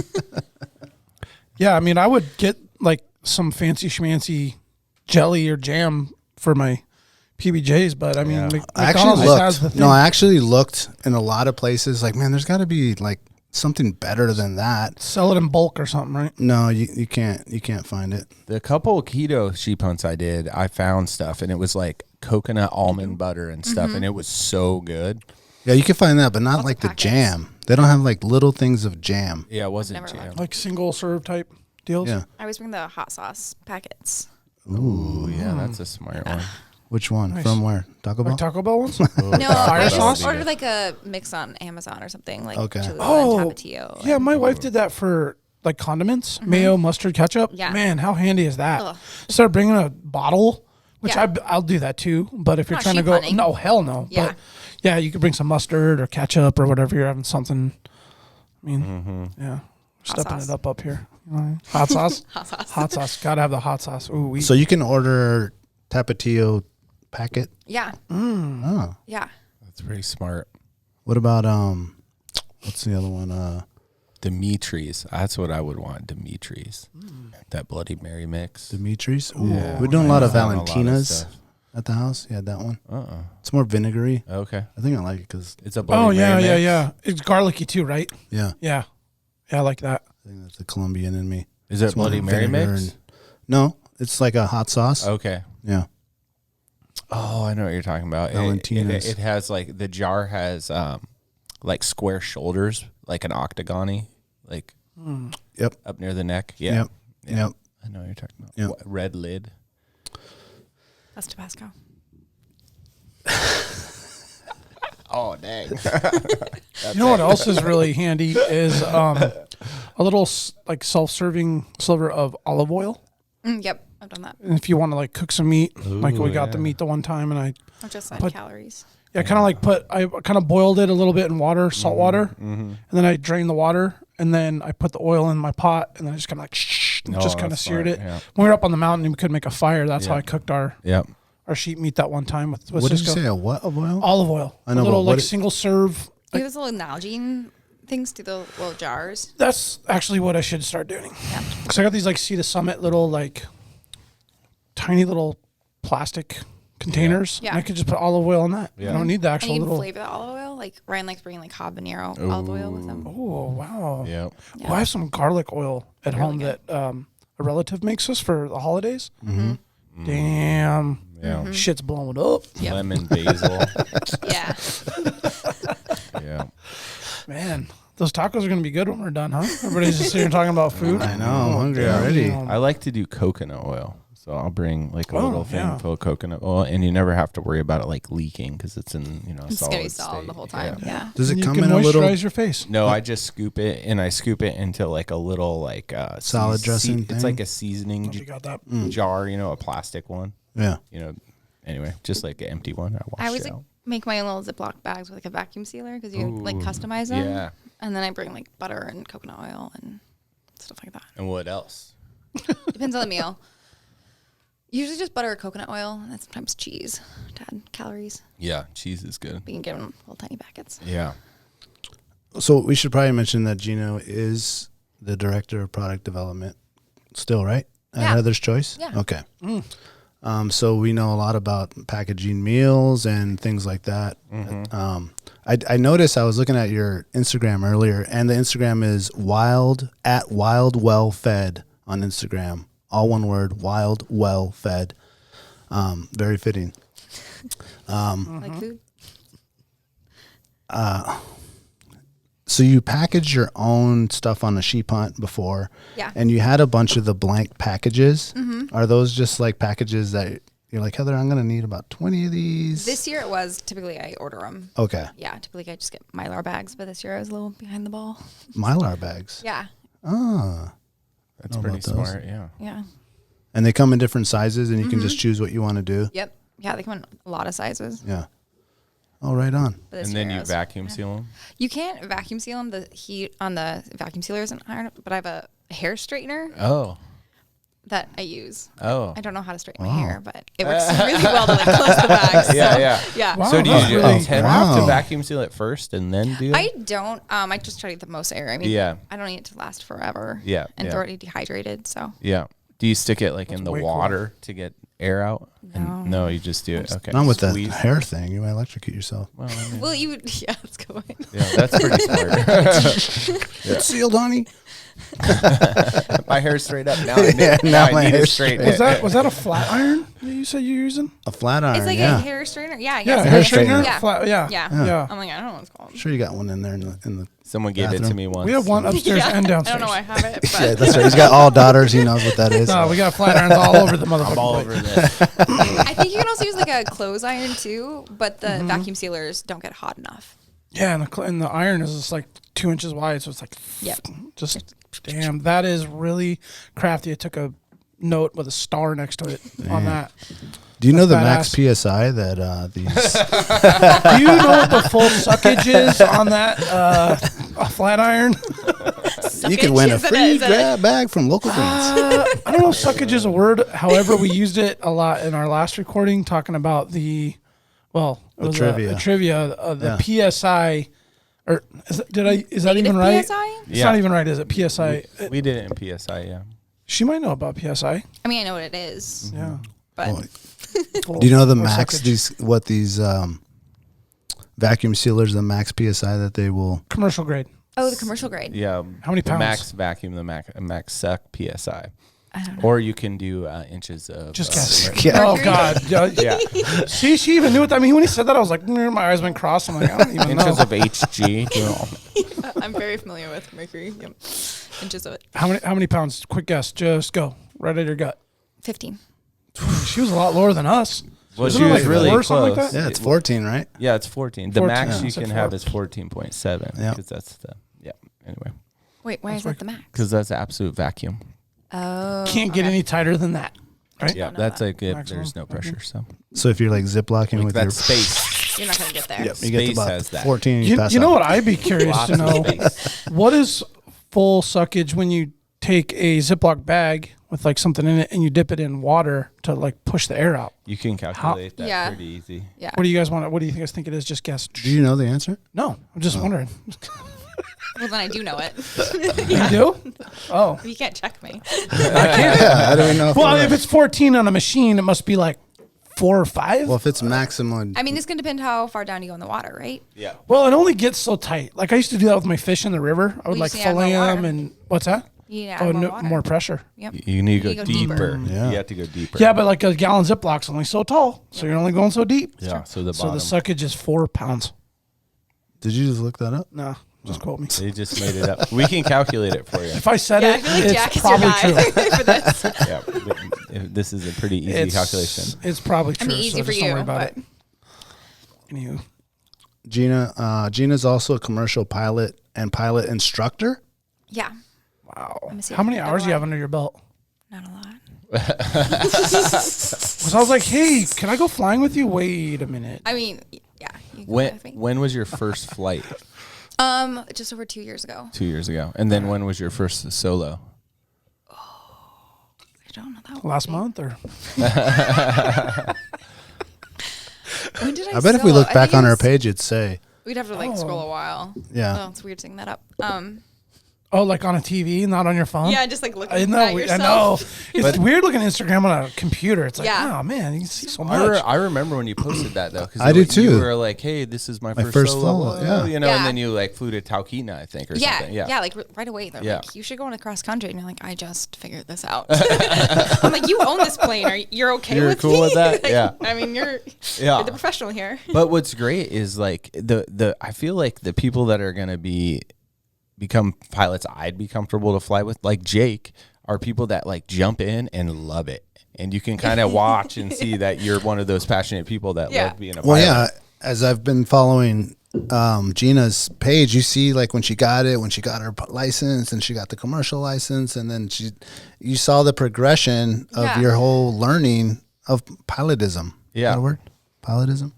[SPEAKER 4] Yeah, I mean, I would get like some fancy schmancy jelly or jam for my PBJs, but I mean,
[SPEAKER 3] Yeah.
[SPEAKER 4] McDonald's
[SPEAKER 2] I actually
[SPEAKER 4] just has the
[SPEAKER 2] looked.
[SPEAKER 4] thing.
[SPEAKER 2] No, I actually looked in a lot of places. Like, man, there's got to be like something better than that.
[SPEAKER 4] Sell it in bulk or something, right?
[SPEAKER 2] No, you can't find it.
[SPEAKER 3] The couple keto sheep hunts I did, I found stuff, and it was like coconut almond butter and stuff, and it was so good.
[SPEAKER 2] Yeah, you can find that, but not
[SPEAKER 5] Lots
[SPEAKER 2] like
[SPEAKER 5] of
[SPEAKER 2] the
[SPEAKER 5] packets.
[SPEAKER 2] jam. They don't have like little things of jam.
[SPEAKER 3] Yeah, it wasn't
[SPEAKER 5] Never
[SPEAKER 3] jam.
[SPEAKER 5] looked.
[SPEAKER 4] Like single serve type deals.
[SPEAKER 2] Yeah.
[SPEAKER 5] I always bring the hot sauce packets.
[SPEAKER 3] Ooh, yeah, that's a smart one.
[SPEAKER 2] Which one?
[SPEAKER 4] Nice.
[SPEAKER 2] From where? Taco Bell?
[SPEAKER 4] Like Taco Bell ones?
[SPEAKER 5] No,
[SPEAKER 4] Fire
[SPEAKER 5] I
[SPEAKER 4] sauce?
[SPEAKER 5] just ordered like a mix on Amazon or something, like
[SPEAKER 2] Okay.
[SPEAKER 5] chili
[SPEAKER 4] Oh,
[SPEAKER 5] and tapatio.
[SPEAKER 4] yeah, my wife did that for like condiments, mayo, mustard, ketchup.
[SPEAKER 5] Yeah.
[SPEAKER 4] Man, how handy is that?
[SPEAKER 5] Ugh.
[SPEAKER 4] Start bringing a bottle, which
[SPEAKER 5] Yeah.
[SPEAKER 4] I'll do that too. But if you're
[SPEAKER 5] Not
[SPEAKER 4] trying to
[SPEAKER 5] sheep
[SPEAKER 4] go,
[SPEAKER 5] hunting.
[SPEAKER 4] no, hell no.
[SPEAKER 5] Yeah.
[SPEAKER 4] But yeah, you could bring some mustard or ketchup or whatever you're having something. I mean, yeah, stepping
[SPEAKER 5] sauce.
[SPEAKER 4] it up here. You know, hot sauce,
[SPEAKER 5] Hot sauce.
[SPEAKER 4] hot sauce. Gotta have the hot sauce. Ooh,
[SPEAKER 2] So you can order Tapatio packet.
[SPEAKER 5] Yeah,
[SPEAKER 2] Oh,
[SPEAKER 5] yeah.
[SPEAKER 3] That's pretty smart.
[SPEAKER 2] what about what's the other one?
[SPEAKER 3] Dimitri's. That's what I would want. Dimitri's. That Bloody Mary mix.
[SPEAKER 2] Dimitri's. Ooh,
[SPEAKER 3] Yeah.
[SPEAKER 2] we're doing a lot of
[SPEAKER 3] I found a lot of
[SPEAKER 2] Valentinas
[SPEAKER 3] stuff.
[SPEAKER 2] at the house. Yeah, that one.
[SPEAKER 3] Uh-uh.
[SPEAKER 2] It's more vinegary.
[SPEAKER 3] Okay.
[SPEAKER 2] I think I like it because
[SPEAKER 3] It's a Bloody
[SPEAKER 4] Oh yeah,
[SPEAKER 3] Mary
[SPEAKER 4] yeah,
[SPEAKER 3] mix?
[SPEAKER 4] yeah. It's garlicky too, right?
[SPEAKER 2] yeah,
[SPEAKER 4] Yeah, yeah, I like that.
[SPEAKER 2] I think that's the Colombian in me.
[SPEAKER 3] Is it
[SPEAKER 2] It's more
[SPEAKER 3] Bloody Mary
[SPEAKER 2] vinegar
[SPEAKER 3] mix?
[SPEAKER 2] and- no, it's like a hot sauce.
[SPEAKER 3] Okay.
[SPEAKER 2] Yeah.
[SPEAKER 3] Oh, I know what you're talking about.
[SPEAKER 2] Valentina's.
[SPEAKER 3] It has like the jar has like square shoulders, like an octagony, like
[SPEAKER 2] Yep.
[SPEAKER 3] up near the neck. Yeah.
[SPEAKER 2] Yep.
[SPEAKER 3] Yeah.
[SPEAKER 2] Yep.
[SPEAKER 3] I know what you're talking about.
[SPEAKER 2] Yep.
[SPEAKER 3] Red lid.
[SPEAKER 5] That's Tabasco.
[SPEAKER 3] Oh dang.
[SPEAKER 4] You know what else is really handy is a little like self-serving sliver of olive oil.
[SPEAKER 5] Yep, I've done that.
[SPEAKER 4] And if you want to like cook some meat, like we got the
[SPEAKER 3] yeah.
[SPEAKER 4] meat the one time, and I
[SPEAKER 5] Or just like
[SPEAKER 4] Put-
[SPEAKER 5] calories.
[SPEAKER 4] kind of like I kind of boiled it a little bit in water, salt water, and then I drained the water, and then I put the oil in my pot, and then I just kind of like just kind of
[SPEAKER 3] that's
[SPEAKER 4] seared
[SPEAKER 3] smart,
[SPEAKER 4] it.
[SPEAKER 3] yeah.
[SPEAKER 4] When we were up on the mountain, and we couldn't make a fire. That's how
[SPEAKER 3] Yeah.
[SPEAKER 4] I cooked our
[SPEAKER 3] Yep.
[SPEAKER 4] sheep meat that one time with
[SPEAKER 2] What did you
[SPEAKER 4] Cisco.
[SPEAKER 2] say? A what of oil?
[SPEAKER 4] Olive oil.
[SPEAKER 2] I know,
[SPEAKER 4] a little
[SPEAKER 2] but what
[SPEAKER 4] like
[SPEAKER 2] it-
[SPEAKER 4] single serve.
[SPEAKER 5] You have those little Nalgene things to the little jars.
[SPEAKER 4] That's actually what I should start doing.
[SPEAKER 5] Yeah.
[SPEAKER 4] Because I got these like Sea to Summit little like tiny little plastic containers.
[SPEAKER 5] Yeah.
[SPEAKER 4] And I could just put olive oil in that.
[SPEAKER 3] Yeah.
[SPEAKER 4] I don't need the
[SPEAKER 5] And
[SPEAKER 4] actual
[SPEAKER 5] you can
[SPEAKER 4] little.
[SPEAKER 5] flavor the olive oil. Like Ryan likes bringing like habanero olive oil with them.
[SPEAKER 4] Oh wow.
[SPEAKER 3] Yep.
[SPEAKER 5] Yeah.
[SPEAKER 4] Well, I have some garlic oil at
[SPEAKER 5] Really
[SPEAKER 4] home
[SPEAKER 5] good.
[SPEAKER 4] that a relative makes us for the holidays.
[SPEAKER 3] Mm-hmm.
[SPEAKER 4] Damn.
[SPEAKER 3] Yeah.
[SPEAKER 4] Shit's blowing up.
[SPEAKER 5] Yep.
[SPEAKER 3] Lemon basil.
[SPEAKER 5] Yeah.
[SPEAKER 3] Yeah.
[SPEAKER 4] Man, those tacos are going to be good when we're done, huh? Everybody's just sitting here talking about food.
[SPEAKER 2] I know. I'm hungry already.
[SPEAKER 4] Damn.
[SPEAKER 3] I like to do coconut oil. So I'll bring like a
[SPEAKER 4] Oh,
[SPEAKER 3] little thing
[SPEAKER 4] yeah.
[SPEAKER 3] full of coconut oil, and you never have to worry about it like leaking because it's in
[SPEAKER 5] It's
[SPEAKER 3] solid
[SPEAKER 5] gonna be solid
[SPEAKER 3] state.
[SPEAKER 5] the whole time. Yeah.
[SPEAKER 2] Does it
[SPEAKER 4] And you
[SPEAKER 2] come
[SPEAKER 4] can
[SPEAKER 2] in a
[SPEAKER 4] moisturize
[SPEAKER 2] little?
[SPEAKER 4] your face.
[SPEAKER 3] No, I just scoop it, and I scoop it into like a little like
[SPEAKER 2] Salad dressing
[SPEAKER 3] It's
[SPEAKER 2] thing?
[SPEAKER 3] like a seasoning
[SPEAKER 4] You got that.
[SPEAKER 3] jar, a plastic one.
[SPEAKER 2] Yeah.
[SPEAKER 3] Anyway, just like an empty one. I
[SPEAKER 5] I
[SPEAKER 3] wash
[SPEAKER 5] always
[SPEAKER 3] it
[SPEAKER 5] like
[SPEAKER 3] out.
[SPEAKER 5] make my own little Ziploc bags with like a vacuum sealer because you can like customize them.
[SPEAKER 3] Yeah.
[SPEAKER 5] And then I bring like butter and coconut oil and stuff like that.
[SPEAKER 3] And what else?
[SPEAKER 5] Depends on the meal. Usually just butter or coconut oil, and sometimes cheese to add calories.
[SPEAKER 3] Yeah, cheese is good.
[SPEAKER 5] We can give them little tiny packets.
[SPEAKER 3] Yeah.
[SPEAKER 2] So we should probably mention that Gino is the director of product development still, right? At
[SPEAKER 5] Yeah.
[SPEAKER 2] Heather's Choice?
[SPEAKER 5] Yeah.
[SPEAKER 2] Okay. So we know a lot about packaging meals and things like that. I noticed I was looking at your Instagram earlier, and the Instagram is wild well fed on Instagram. All one word, wild well fed. Very fitting.
[SPEAKER 5] Like food.
[SPEAKER 2] So you packaged your own stuff on a sheep hunt before.
[SPEAKER 5] Yeah.
[SPEAKER 2] And you had a bunch of the blank packages.
[SPEAKER 5] Mm-hmm.
[SPEAKER 2] Are those just like packages that you're like, Heather, I'm going to need about 20 of these?
[SPEAKER 5] This year it was. Typically I order them.
[SPEAKER 2] Okay.
[SPEAKER 5] Yeah, typically I just get Mylar bags, but this year I was a little behind the ball.
[SPEAKER 2] Mylar bags.
[SPEAKER 5] Yeah.
[SPEAKER 2] Ah.
[SPEAKER 3] That's pretty smart. Yeah.
[SPEAKER 5] Yeah.
[SPEAKER 2] And they come in different sizes, and you can just choose what you want to do.
[SPEAKER 5] Yep. Yeah, they come in a lot of sizes.
[SPEAKER 2] Yeah. Oh, right on.
[SPEAKER 5] But this
[SPEAKER 3] And then
[SPEAKER 5] year I
[SPEAKER 3] you
[SPEAKER 5] was-
[SPEAKER 3] vacuum seal them.
[SPEAKER 5] You can't vacuum seal them. The heat on the vacuum sealer isn't iron, but I have a hair straightener
[SPEAKER 3] Oh.
[SPEAKER 5] that I use.
[SPEAKER 3] Oh.
[SPEAKER 5] I don't know how to straighten my hair, but it works really well to like close the bags. So, yeah.
[SPEAKER 4] Wow.
[SPEAKER 3] So do
[SPEAKER 4] that's
[SPEAKER 3] you
[SPEAKER 4] really
[SPEAKER 3] tend
[SPEAKER 2] wow.
[SPEAKER 3] to vacuum seal it first and then do it?
[SPEAKER 5] I don't. I just try to get the most air. I mean,
[SPEAKER 3] Yeah.
[SPEAKER 5] I don't need it to last forever.
[SPEAKER 3] Yeah,
[SPEAKER 5] And
[SPEAKER 3] yeah.
[SPEAKER 5] they're already dehydrated, so.
[SPEAKER 3] Yeah. Do you stick it like in the
[SPEAKER 4] way cool.
[SPEAKER 3] water to get air out?
[SPEAKER 5] No.
[SPEAKER 3] No, you just do it. Okay.
[SPEAKER 2] Not with that
[SPEAKER 3] Squeeze.
[SPEAKER 2] hair thing. You might electrocute yourself.
[SPEAKER 3] Well, I mean,
[SPEAKER 5] Well, you would. Yeah, that's a good point.
[SPEAKER 3] yeah, that's pretty smart.
[SPEAKER 2] It's sealed, honey.
[SPEAKER 3] My hair's straight up now. I
[SPEAKER 2] Yeah,
[SPEAKER 3] need,
[SPEAKER 2] now
[SPEAKER 3] I
[SPEAKER 2] my
[SPEAKER 3] need it
[SPEAKER 2] hair's
[SPEAKER 3] straight.
[SPEAKER 4] Was that a flat iron that you said you're using?
[SPEAKER 2] A flat iron.
[SPEAKER 5] It's like
[SPEAKER 2] yeah.
[SPEAKER 5] a hair straightener. Yeah, I
[SPEAKER 4] Yeah,
[SPEAKER 5] guess.
[SPEAKER 2] hair
[SPEAKER 4] hair straightener.
[SPEAKER 5] Yeah.
[SPEAKER 4] Flat, yeah.
[SPEAKER 5] Yeah.
[SPEAKER 4] Yeah.
[SPEAKER 5] I'm like, I don't know what it's called.
[SPEAKER 2] I'm sure you got one in there in the
[SPEAKER 3] Someone gave it to
[SPEAKER 2] bathroom.
[SPEAKER 3] me once.
[SPEAKER 4] We have one upstairs
[SPEAKER 5] Yeah.
[SPEAKER 4] and
[SPEAKER 5] I
[SPEAKER 4] downstairs.
[SPEAKER 5] don't know why I have it, but
[SPEAKER 2] Yeah, that's right. He's got all daughters. He knows what that is.
[SPEAKER 4] No, we got flat irons all over the motherfucker.
[SPEAKER 3] I'm all over this.
[SPEAKER 5] I think you can also use like a clothes iron too, but the vacuum sealers don't get hot enough.
[SPEAKER 4] Yeah, and the iron is just like 2 inches wide, so it's like,
[SPEAKER 5] Yep.
[SPEAKER 4] just damn. That is really crafty. I took a note with a star next to it on that.
[SPEAKER 2] Do you know the
[SPEAKER 4] That's
[SPEAKER 2] max PSI that these?
[SPEAKER 4] Do you know what the full suckage is on that a flat iron?
[SPEAKER 2] You could win a
[SPEAKER 5] Is it
[SPEAKER 2] free
[SPEAKER 5] is it
[SPEAKER 2] grab bag from local greens.
[SPEAKER 4] I don't know if suckage is a word. However, we used it a lot in our last recording talking about it was
[SPEAKER 2] trivia.
[SPEAKER 4] A trivia, the PSI. Or is that even
[SPEAKER 5] Negative
[SPEAKER 4] right?
[SPEAKER 5] PSI?
[SPEAKER 4] It's
[SPEAKER 3] Yeah.
[SPEAKER 4] not even right, is it? PSI.
[SPEAKER 3] We did it in PSI, yeah.
[SPEAKER 4] She might know about PSI.
[SPEAKER 5] I mean, I know what it is,
[SPEAKER 4] Yeah.
[SPEAKER 5] but
[SPEAKER 2] Do you know the
[SPEAKER 4] Or
[SPEAKER 2] max?
[SPEAKER 4] suckage.
[SPEAKER 2] These vacuum sealers, the max PSI that they will.
[SPEAKER 4] Commercial grade.
[SPEAKER 5] oh, the commercial grade.
[SPEAKER 3] Yeah.
[SPEAKER 4] How many
[SPEAKER 3] the
[SPEAKER 4] pounds?
[SPEAKER 3] max vacuum, the max suck PSI.
[SPEAKER 5] I don't know.
[SPEAKER 3] Or you can do inches of.
[SPEAKER 4] Just guess.
[SPEAKER 2] Yeah.
[SPEAKER 4] Oh God.
[SPEAKER 3] Yeah.
[SPEAKER 4] See, she even knew what that mean. When he said that, I was like, my eyes went cross. I'm like, I don't even know.
[SPEAKER 3] Inches of HG. You know.
[SPEAKER 5] I'm very familiar with mercury. Yep. Inches of it.
[SPEAKER 4] How many pounds? Quick guess. Just go. Right at your gut.
[SPEAKER 5] 15.
[SPEAKER 4] She was a lot lower than us.
[SPEAKER 3] Well,
[SPEAKER 4] Isn't
[SPEAKER 3] she
[SPEAKER 4] it
[SPEAKER 3] was
[SPEAKER 4] like
[SPEAKER 3] really
[SPEAKER 4] 4 or
[SPEAKER 3] close.
[SPEAKER 4] something like that?
[SPEAKER 2] Yeah, it's 14, right?
[SPEAKER 3] Yeah, it's 14. The
[SPEAKER 4] 14,
[SPEAKER 3] max
[SPEAKER 4] yeah.
[SPEAKER 3] you
[SPEAKER 4] It's at
[SPEAKER 3] can
[SPEAKER 4] 4.
[SPEAKER 3] have is 14.7.
[SPEAKER 2] Yeah.
[SPEAKER 3] Because that's the, yeah, anyway.
[SPEAKER 5] Wait, why is that the max?
[SPEAKER 3] Because that's absolute vacuum.
[SPEAKER 5] Oh.
[SPEAKER 4] Can't get any tighter than that. Right?
[SPEAKER 3] Yeah,
[SPEAKER 5] know
[SPEAKER 3] that's
[SPEAKER 5] that.
[SPEAKER 3] like,
[SPEAKER 4] Maximum
[SPEAKER 3] there's no pressure, so.
[SPEAKER 2] So if you're like ziplocking
[SPEAKER 3] Like
[SPEAKER 2] with
[SPEAKER 3] that
[SPEAKER 2] your
[SPEAKER 3] space.
[SPEAKER 5] You're not going to get there.
[SPEAKER 2] Yep, you get to
[SPEAKER 3] Space
[SPEAKER 2] about
[SPEAKER 3] has that.
[SPEAKER 2] 14 and you
[SPEAKER 4] You,
[SPEAKER 2] pass
[SPEAKER 4] you know
[SPEAKER 2] out.
[SPEAKER 4] what I'd be curious
[SPEAKER 3] Lots
[SPEAKER 4] to
[SPEAKER 3] of
[SPEAKER 4] know?
[SPEAKER 3] space.
[SPEAKER 4] What is full suckage when you take a Ziploc bag with like something in it and you dip it in water to like push the air out?
[SPEAKER 3] You can calculate that
[SPEAKER 5] Yeah.
[SPEAKER 3] pretty easy.
[SPEAKER 5] Yeah.
[SPEAKER 4] What do you guys want? What do you guys think it is? Just guess.
[SPEAKER 2] Do you know the answer?
[SPEAKER 4] No, I'm just wondering.
[SPEAKER 5] Well, then I do know it.
[SPEAKER 4] You do? Oh,
[SPEAKER 5] You can't check me.
[SPEAKER 4] I can't.
[SPEAKER 2] Yeah, I don't know.
[SPEAKER 4] Well, if it's 14 on a machine, it must be like 4 or 5.
[SPEAKER 2] Well, if it's maximum,
[SPEAKER 5] I mean, this can depend how far down you go in the water, right?
[SPEAKER 3] Yeah.
[SPEAKER 4] Well, it only gets so tight. Like I used to do that with my fish in the river. I would
[SPEAKER 5] you
[SPEAKER 4] like
[SPEAKER 5] just need to add
[SPEAKER 4] fillet
[SPEAKER 5] more
[SPEAKER 4] them
[SPEAKER 5] water.
[SPEAKER 4] and what's that?
[SPEAKER 5] You need to add
[SPEAKER 4] Oh,
[SPEAKER 5] more
[SPEAKER 4] no,
[SPEAKER 5] water.
[SPEAKER 4] more pressure.
[SPEAKER 5] Yep.
[SPEAKER 3] You need to
[SPEAKER 5] You
[SPEAKER 3] go
[SPEAKER 5] go deeper.
[SPEAKER 3] deeper.
[SPEAKER 2] Yeah.
[SPEAKER 3] You have to go deeper.
[SPEAKER 4] Yeah, but like a gallon Ziploc is only so tall, so you're only going so deep.
[SPEAKER 3] Yeah, so the
[SPEAKER 4] So
[SPEAKER 3] bottom.
[SPEAKER 4] the suckage is 4 pounds.
[SPEAKER 2] did you just look that up?
[SPEAKER 4] No, just quote me.
[SPEAKER 3] They just made it up. We can calculate it for you.
[SPEAKER 4] If I said
[SPEAKER 5] Yeah, I
[SPEAKER 4] it,
[SPEAKER 5] feel like
[SPEAKER 4] it's
[SPEAKER 5] Jack is your
[SPEAKER 4] probably
[SPEAKER 5] guy
[SPEAKER 4] true.
[SPEAKER 5] for this.
[SPEAKER 3] Yeah, but this is a pretty easy
[SPEAKER 4] It's
[SPEAKER 3] calculation.
[SPEAKER 4] It's probably
[SPEAKER 5] I
[SPEAKER 4] true.
[SPEAKER 5] mean, easy
[SPEAKER 4] so
[SPEAKER 5] for
[SPEAKER 4] just don't
[SPEAKER 5] you,
[SPEAKER 4] worry about
[SPEAKER 5] but
[SPEAKER 4] it. Anywho,
[SPEAKER 2] Gina's also a commercial pilot and pilot instructor.
[SPEAKER 5] yeah,
[SPEAKER 4] wow.
[SPEAKER 5] me see
[SPEAKER 4] How
[SPEAKER 5] if
[SPEAKER 4] many
[SPEAKER 5] I can
[SPEAKER 4] hours do you
[SPEAKER 5] go
[SPEAKER 4] have under your belt?
[SPEAKER 5] not a lot.
[SPEAKER 4] Because I was like, hey, can I go flying with you? Wait a minute.
[SPEAKER 5] I mean, yeah. You can go with me.
[SPEAKER 3] When was your first flight?
[SPEAKER 5] Just over 2 years ago.
[SPEAKER 3] 2 years ago. And then when was your first solo?
[SPEAKER 5] I don't know that.
[SPEAKER 4] Last month or
[SPEAKER 5] When did I?
[SPEAKER 2] I bet if we
[SPEAKER 5] solo?
[SPEAKER 2] look
[SPEAKER 5] I
[SPEAKER 2] back
[SPEAKER 5] think
[SPEAKER 2] on
[SPEAKER 5] it
[SPEAKER 2] our
[SPEAKER 5] was-
[SPEAKER 2] page, it'd say,
[SPEAKER 5] we'd have to like scroll a while.
[SPEAKER 2] Yeah.
[SPEAKER 5] Oh, it's weird seeing that up.
[SPEAKER 4] oh, like on a TV, not on your phone.
[SPEAKER 5] Yeah, just like looking
[SPEAKER 4] I know.
[SPEAKER 5] at
[SPEAKER 4] I
[SPEAKER 5] yourself.
[SPEAKER 4] know. It's weird looking at Instagram on a computer. It's like,
[SPEAKER 5] Yeah.
[SPEAKER 4] oh man, you can see so much.
[SPEAKER 3] I remember when you posted that though, because
[SPEAKER 2] I do too.
[SPEAKER 3] You were like, "Hey, this is my first solo,"
[SPEAKER 2] yeah.
[SPEAKER 3] you know,
[SPEAKER 5] Yeah.
[SPEAKER 3] and then you like flew to Talkeetna, I think, or
[SPEAKER 5] Yeah,
[SPEAKER 3] something.
[SPEAKER 5] yeah, like right away. They're
[SPEAKER 3] Yeah.
[SPEAKER 5] like, you should go on a cross country, and you're like, I just figured this out. I'm like, you own this plane. You're okay
[SPEAKER 3] You're
[SPEAKER 5] with
[SPEAKER 3] cool
[SPEAKER 5] me?
[SPEAKER 3] with that?
[SPEAKER 5] Like,
[SPEAKER 3] Yeah.
[SPEAKER 5] I mean, you're
[SPEAKER 3] Yeah.
[SPEAKER 5] the professional here.
[SPEAKER 3] But what's great is like the I feel like the people that are gonna be become pilots I'd be comfortable to fly with. Like Jake are people that like jump in and love it. And you can kind of watch and see that you're one of those passionate people that love being a pilot.
[SPEAKER 2] Well, yeah, as I've been following Gina's page, you see like when she got her license and she got the commercial license, and then you saw the progression of your whole learning of pilotism.
[SPEAKER 3] Yeah.
[SPEAKER 2] Is that a word? Pilotism?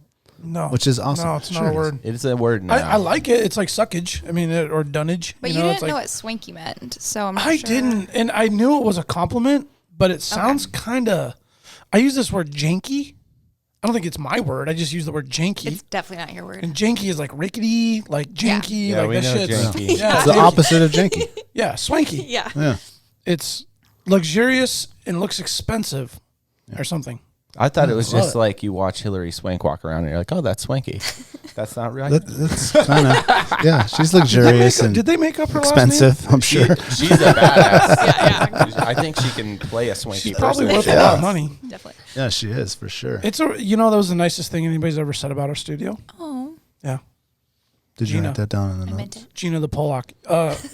[SPEAKER 4] No.
[SPEAKER 2] Which is awesome.
[SPEAKER 4] No, it's not a word.
[SPEAKER 3] It's a word now.
[SPEAKER 4] I like it. It's like suckage. I mean, or dunnage.
[SPEAKER 5] But you didn't know what swanky meant, so I'm not
[SPEAKER 4] I
[SPEAKER 5] sure.
[SPEAKER 4] didn't, and I knew it was a compliment, but it sounds kind of. I use this word janky. I don't think it's my word. I just use the word janky.
[SPEAKER 5] It's definitely not your word.
[SPEAKER 4] And janky is like rickety, like janky,
[SPEAKER 3] Yeah,
[SPEAKER 4] like
[SPEAKER 3] we
[SPEAKER 4] that
[SPEAKER 3] know
[SPEAKER 4] shit.
[SPEAKER 3] janky.
[SPEAKER 4] Yeah,
[SPEAKER 2] It's the opposite of janky.
[SPEAKER 4] Yeah, swanky.
[SPEAKER 5] Yeah.
[SPEAKER 2] Yeah.
[SPEAKER 4] It's luxurious and looks expensive, or something.
[SPEAKER 3] I thought it was
[SPEAKER 4] Love
[SPEAKER 3] just
[SPEAKER 4] it.
[SPEAKER 3] like you watch Hillary Swank walk around and you're like, oh, that's swanky. That's not right.
[SPEAKER 2] That's kind of, yeah, she's luxurious and
[SPEAKER 4] Did they make up her
[SPEAKER 2] expensive, I'm
[SPEAKER 3] She-
[SPEAKER 2] sure.
[SPEAKER 3] she's a badass.
[SPEAKER 5] Yeah.
[SPEAKER 3] I think she can play a swanky
[SPEAKER 4] She's probably
[SPEAKER 3] person.
[SPEAKER 4] worth a lot of money.
[SPEAKER 5] Definitely.
[SPEAKER 2] Yeah, she is, for sure.
[SPEAKER 4] It's that was the nicest thing anybody's ever said about our studio.
[SPEAKER 5] Oh.
[SPEAKER 4] Yeah,
[SPEAKER 2] Did you
[SPEAKER 4] Gina.
[SPEAKER 2] write that down in the
[SPEAKER 5] I meant
[SPEAKER 2] notes?
[SPEAKER 5] it.
[SPEAKER 4] Gina the Pollock.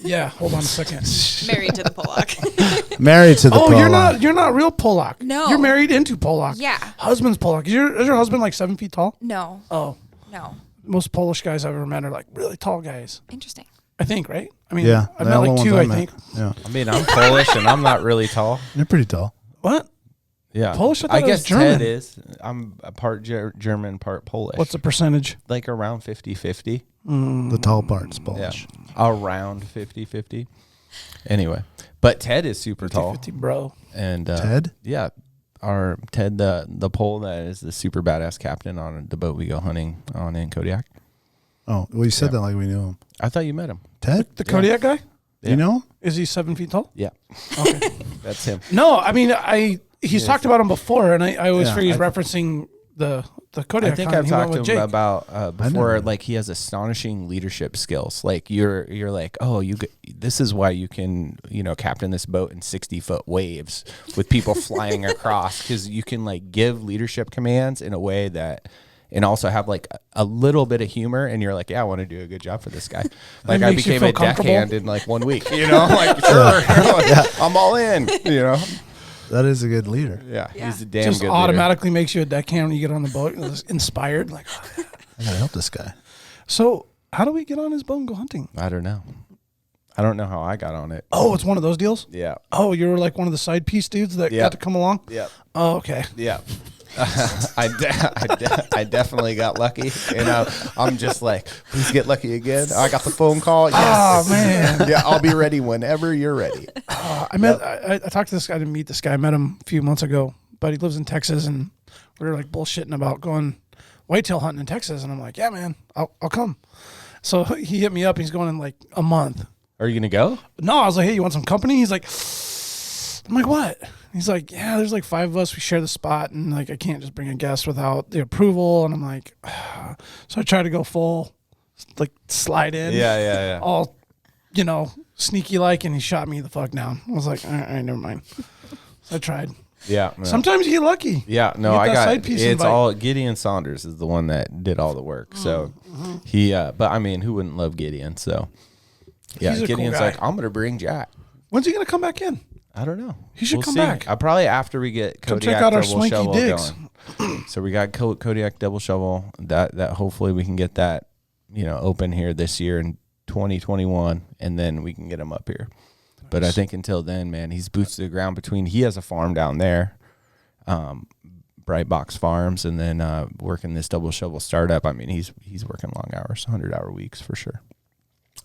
[SPEAKER 4] Yeah, hold on a second.
[SPEAKER 5] Married to the Pollock.
[SPEAKER 2] Married to the
[SPEAKER 4] Oh,
[SPEAKER 2] Pollock.
[SPEAKER 4] you're not real Pollock.
[SPEAKER 5] No.
[SPEAKER 4] You're married into Pollock.
[SPEAKER 5] Yeah.
[SPEAKER 4] Husband's Pollock. Is your husband like 7 feet tall?
[SPEAKER 5] No.
[SPEAKER 4] Oh,
[SPEAKER 5] No.
[SPEAKER 4] most Polish guys I've ever met are like really tall guys.
[SPEAKER 5] Interesting.
[SPEAKER 4] I think, right? I mean,
[SPEAKER 2] Yeah.
[SPEAKER 4] I've
[SPEAKER 2] the
[SPEAKER 4] met
[SPEAKER 2] only
[SPEAKER 4] like
[SPEAKER 2] ones
[SPEAKER 4] 2, I
[SPEAKER 2] met.
[SPEAKER 4] think.
[SPEAKER 2] Yeah.
[SPEAKER 3] I mean, I'm Polish and I'm not really tall.
[SPEAKER 2] They're pretty tall.
[SPEAKER 4] What?
[SPEAKER 3] Yeah.
[SPEAKER 4] Polish? I thought
[SPEAKER 3] I
[SPEAKER 4] it was
[SPEAKER 3] guess
[SPEAKER 4] German.
[SPEAKER 3] Ted is. I'm a part German, part Polish.
[SPEAKER 4] What's the percentage?
[SPEAKER 3] like around 50-50?
[SPEAKER 2] The tall part's Polish.
[SPEAKER 3] Yeah. Around 50-50. Anyway, but Ted is super tall.
[SPEAKER 4] 50, bro.
[SPEAKER 3] And
[SPEAKER 2] Ted?
[SPEAKER 3] Yeah. Our Ted, the Pole that is the super badass captain on the boat we go hunting on in Kodiak.
[SPEAKER 2] Oh, well, you said that like we knew him.
[SPEAKER 3] I thought you met him.
[SPEAKER 2] Ted?
[SPEAKER 4] The Kodiak guy?
[SPEAKER 3] Yeah.
[SPEAKER 2] You know him?
[SPEAKER 4] Is he 7 feet tall?
[SPEAKER 3] Yeah.
[SPEAKER 4] Okay.
[SPEAKER 3] That's him.
[SPEAKER 4] No, I mean, he's talked about him before, and I always
[SPEAKER 2] Yeah,
[SPEAKER 4] figure he's referencing the Kodiak.
[SPEAKER 3] I think
[SPEAKER 4] hunt.
[SPEAKER 3] I've
[SPEAKER 4] He went
[SPEAKER 3] talked to
[SPEAKER 4] with
[SPEAKER 3] him
[SPEAKER 4] Jake.
[SPEAKER 3] about before. Like he has astonishing leadership skills. Like you're like, oh, this is why you can captain this boat in 60-foot waves with people flying across, because you can like give leadership commands in a way that. And also have like a little bit of humor, and you're like, yeah, I want to do a good job for this guy. Like I
[SPEAKER 4] makes you
[SPEAKER 3] became
[SPEAKER 4] feel
[SPEAKER 3] a
[SPEAKER 4] comfortable?
[SPEAKER 3] deckhand in like 1 week. I'm like, sure, I'm all in.
[SPEAKER 2] That is a good leader.
[SPEAKER 3] Yeah,
[SPEAKER 5] Yeah.
[SPEAKER 3] he's a damn
[SPEAKER 4] Just
[SPEAKER 3] good
[SPEAKER 4] automatically makes you a deckhand when you get on the boat. You're just inspired. Like,
[SPEAKER 2] I gotta help this guy.
[SPEAKER 4] so how do we get on his boat and go hunting?
[SPEAKER 3] leader. I don't know. I don't know how I got on it.
[SPEAKER 4] Oh, it's one of those deals?
[SPEAKER 3] Yeah.
[SPEAKER 4] Oh, you were like one of the side piece dudes that
[SPEAKER 3] Yeah.
[SPEAKER 4] got to come along?
[SPEAKER 3] Yeah.
[SPEAKER 4] Oh, okay.
[SPEAKER 3] Yeah. I definitely got lucky. I'm just like, please get lucky again. I got the phone call. Yes.
[SPEAKER 4] Oh, man.
[SPEAKER 3] Yeah, I'll be ready whenever you're ready.
[SPEAKER 4] I talked to this guy. I didn't meet this guy. I met him a few months ago, but he lives in Texas, and we were like bullshitting about going whitetail hunting in Texas. And I'm like, yeah, man, I'll come. So he hit me up. He's going in like a month.
[SPEAKER 3] Are you going to go?
[SPEAKER 4] No, I was like, hey, you want some company? He's like, I'm like, what? He's like, yeah, there's like 5 of us. We share the spot, and like I can't just bring a guest without the approval. And I'm like, so I tried to go full, like slide in.
[SPEAKER 3] Yeah.
[SPEAKER 4] All, sneaky like, and he shot me the fuck down. I was like, all right, never mind. So I tried.
[SPEAKER 3] Yeah. No.
[SPEAKER 4] Sometimes you get lucky.
[SPEAKER 3] Yeah, no,
[SPEAKER 4] You get
[SPEAKER 3] I
[SPEAKER 4] that
[SPEAKER 3] got
[SPEAKER 4] side piece
[SPEAKER 3] it's
[SPEAKER 4] invite.
[SPEAKER 3] all Gideon Saunders is the one that did all the work. So he, but I mean, who wouldn't love Gideon? So yeah,
[SPEAKER 4] He's a cool
[SPEAKER 3] Gideon's
[SPEAKER 4] guy.
[SPEAKER 3] like, I'm gonna bring Jack.
[SPEAKER 4] When's he gonna come back in?
[SPEAKER 3] I don't know.
[SPEAKER 4] He should
[SPEAKER 3] We'll
[SPEAKER 4] come
[SPEAKER 3] see.
[SPEAKER 4] back.
[SPEAKER 3] Probably after we get
[SPEAKER 4] Come
[SPEAKER 3] Kodiak
[SPEAKER 4] check out our
[SPEAKER 3] double
[SPEAKER 4] Swanky
[SPEAKER 3] shovel
[SPEAKER 4] digs.
[SPEAKER 3] going. So we got Kodiak double shovel. That hopefully we can get that open here this year in 2021, and then we can get him up here. Nice. But I think until then, man, he's boots to the ground. He has a farm down there, Bright Box Farms, and then working this double shovel startup. I mean, he's working long hours, 100-hour weeks for sure.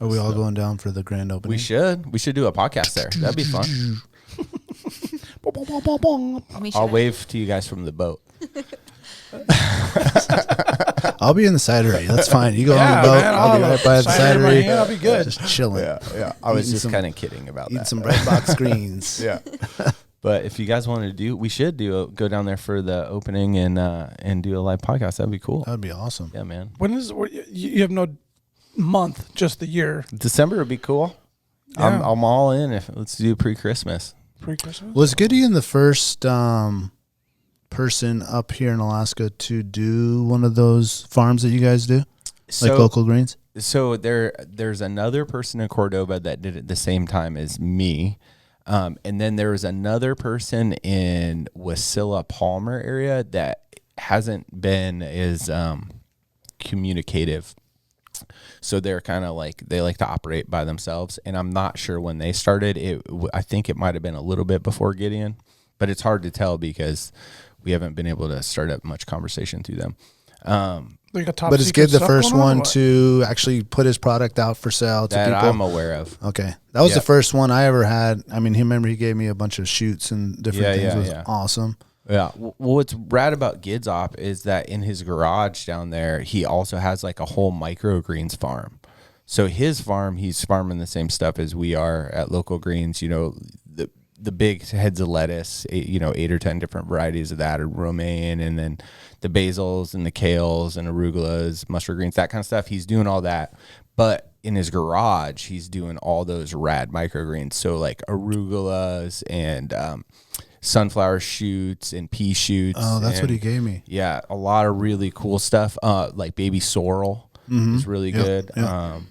[SPEAKER 2] Are we all going down for the grand opening?
[SPEAKER 3] We should do a podcast there. That'd be fun. I'll wave to you guys from the boat.
[SPEAKER 2] I'll be in the cidery. That's fine. You go on the boat.
[SPEAKER 4] Man,
[SPEAKER 2] I'll be right by the
[SPEAKER 4] cider in my
[SPEAKER 2] cidery.
[SPEAKER 4] hand, I'll be good.
[SPEAKER 2] Just chilling.
[SPEAKER 3] Yeah. I was
[SPEAKER 2] Eating
[SPEAKER 3] just
[SPEAKER 2] some-
[SPEAKER 3] kind of kidding about
[SPEAKER 2] Eat
[SPEAKER 3] that.
[SPEAKER 2] some bright box greens.
[SPEAKER 3] Yeah. But if you guys wanted to we should go down there for the opening and do a live podcast. That'd be cool.
[SPEAKER 2] That'd be awesome.
[SPEAKER 3] Yeah, man.
[SPEAKER 4] When is you have no month, just the year?
[SPEAKER 3] December would be cool.
[SPEAKER 4] Yeah.
[SPEAKER 3] I'm all in. Let's do pre-Christmas.
[SPEAKER 4] Pre-Christmas.
[SPEAKER 2] Was Gideon the first person up here in Alaska to do one of those farms that you guys do? Like local greens?
[SPEAKER 3] So there's another person in Cordova that did it the same time as me. And then there was another person in Wasilla Palmer area that hasn't been as communicative. So they're kind of like, they like to operate by themselves. And I'm not sure when they started. I think it might have been a little bit before Gideon, but it's hard to tell because we haven't been able to start up much conversation through them.
[SPEAKER 4] Like a top
[SPEAKER 2] But is
[SPEAKER 4] secret
[SPEAKER 2] Gid the
[SPEAKER 4] stuff
[SPEAKER 2] first
[SPEAKER 4] going on, or
[SPEAKER 2] one
[SPEAKER 4] what?
[SPEAKER 2] to actually put his product out for sale to
[SPEAKER 3] That
[SPEAKER 2] people?
[SPEAKER 3] I'm aware of.
[SPEAKER 2] Okay. That was
[SPEAKER 3] Yeah.
[SPEAKER 2] the first one I ever had. I mean, he gave me a bunch of shoots and different things. It was awesome.
[SPEAKER 3] Yeah. Well, what's rad about Gid's Op is that in his garage down there, he also has like a whole microgreens farm. So his farm, he's farming the same stuff as we are at Local Greens, you know, the big heads of lettuce, 8 or 10 different varieties of that, or romaine, and then the basils and the kales and arugulas, mustard greens, that kind of stuff. He's doing all that. But in his garage, he's doing all those rad microgreens. So like arugulas and sunflower shoots and pea shoots.
[SPEAKER 2] Oh, that's what he gave me.
[SPEAKER 3] Yeah, a lot of really cool stuff. Like baby sorrel is really good.
[SPEAKER 2] Yep.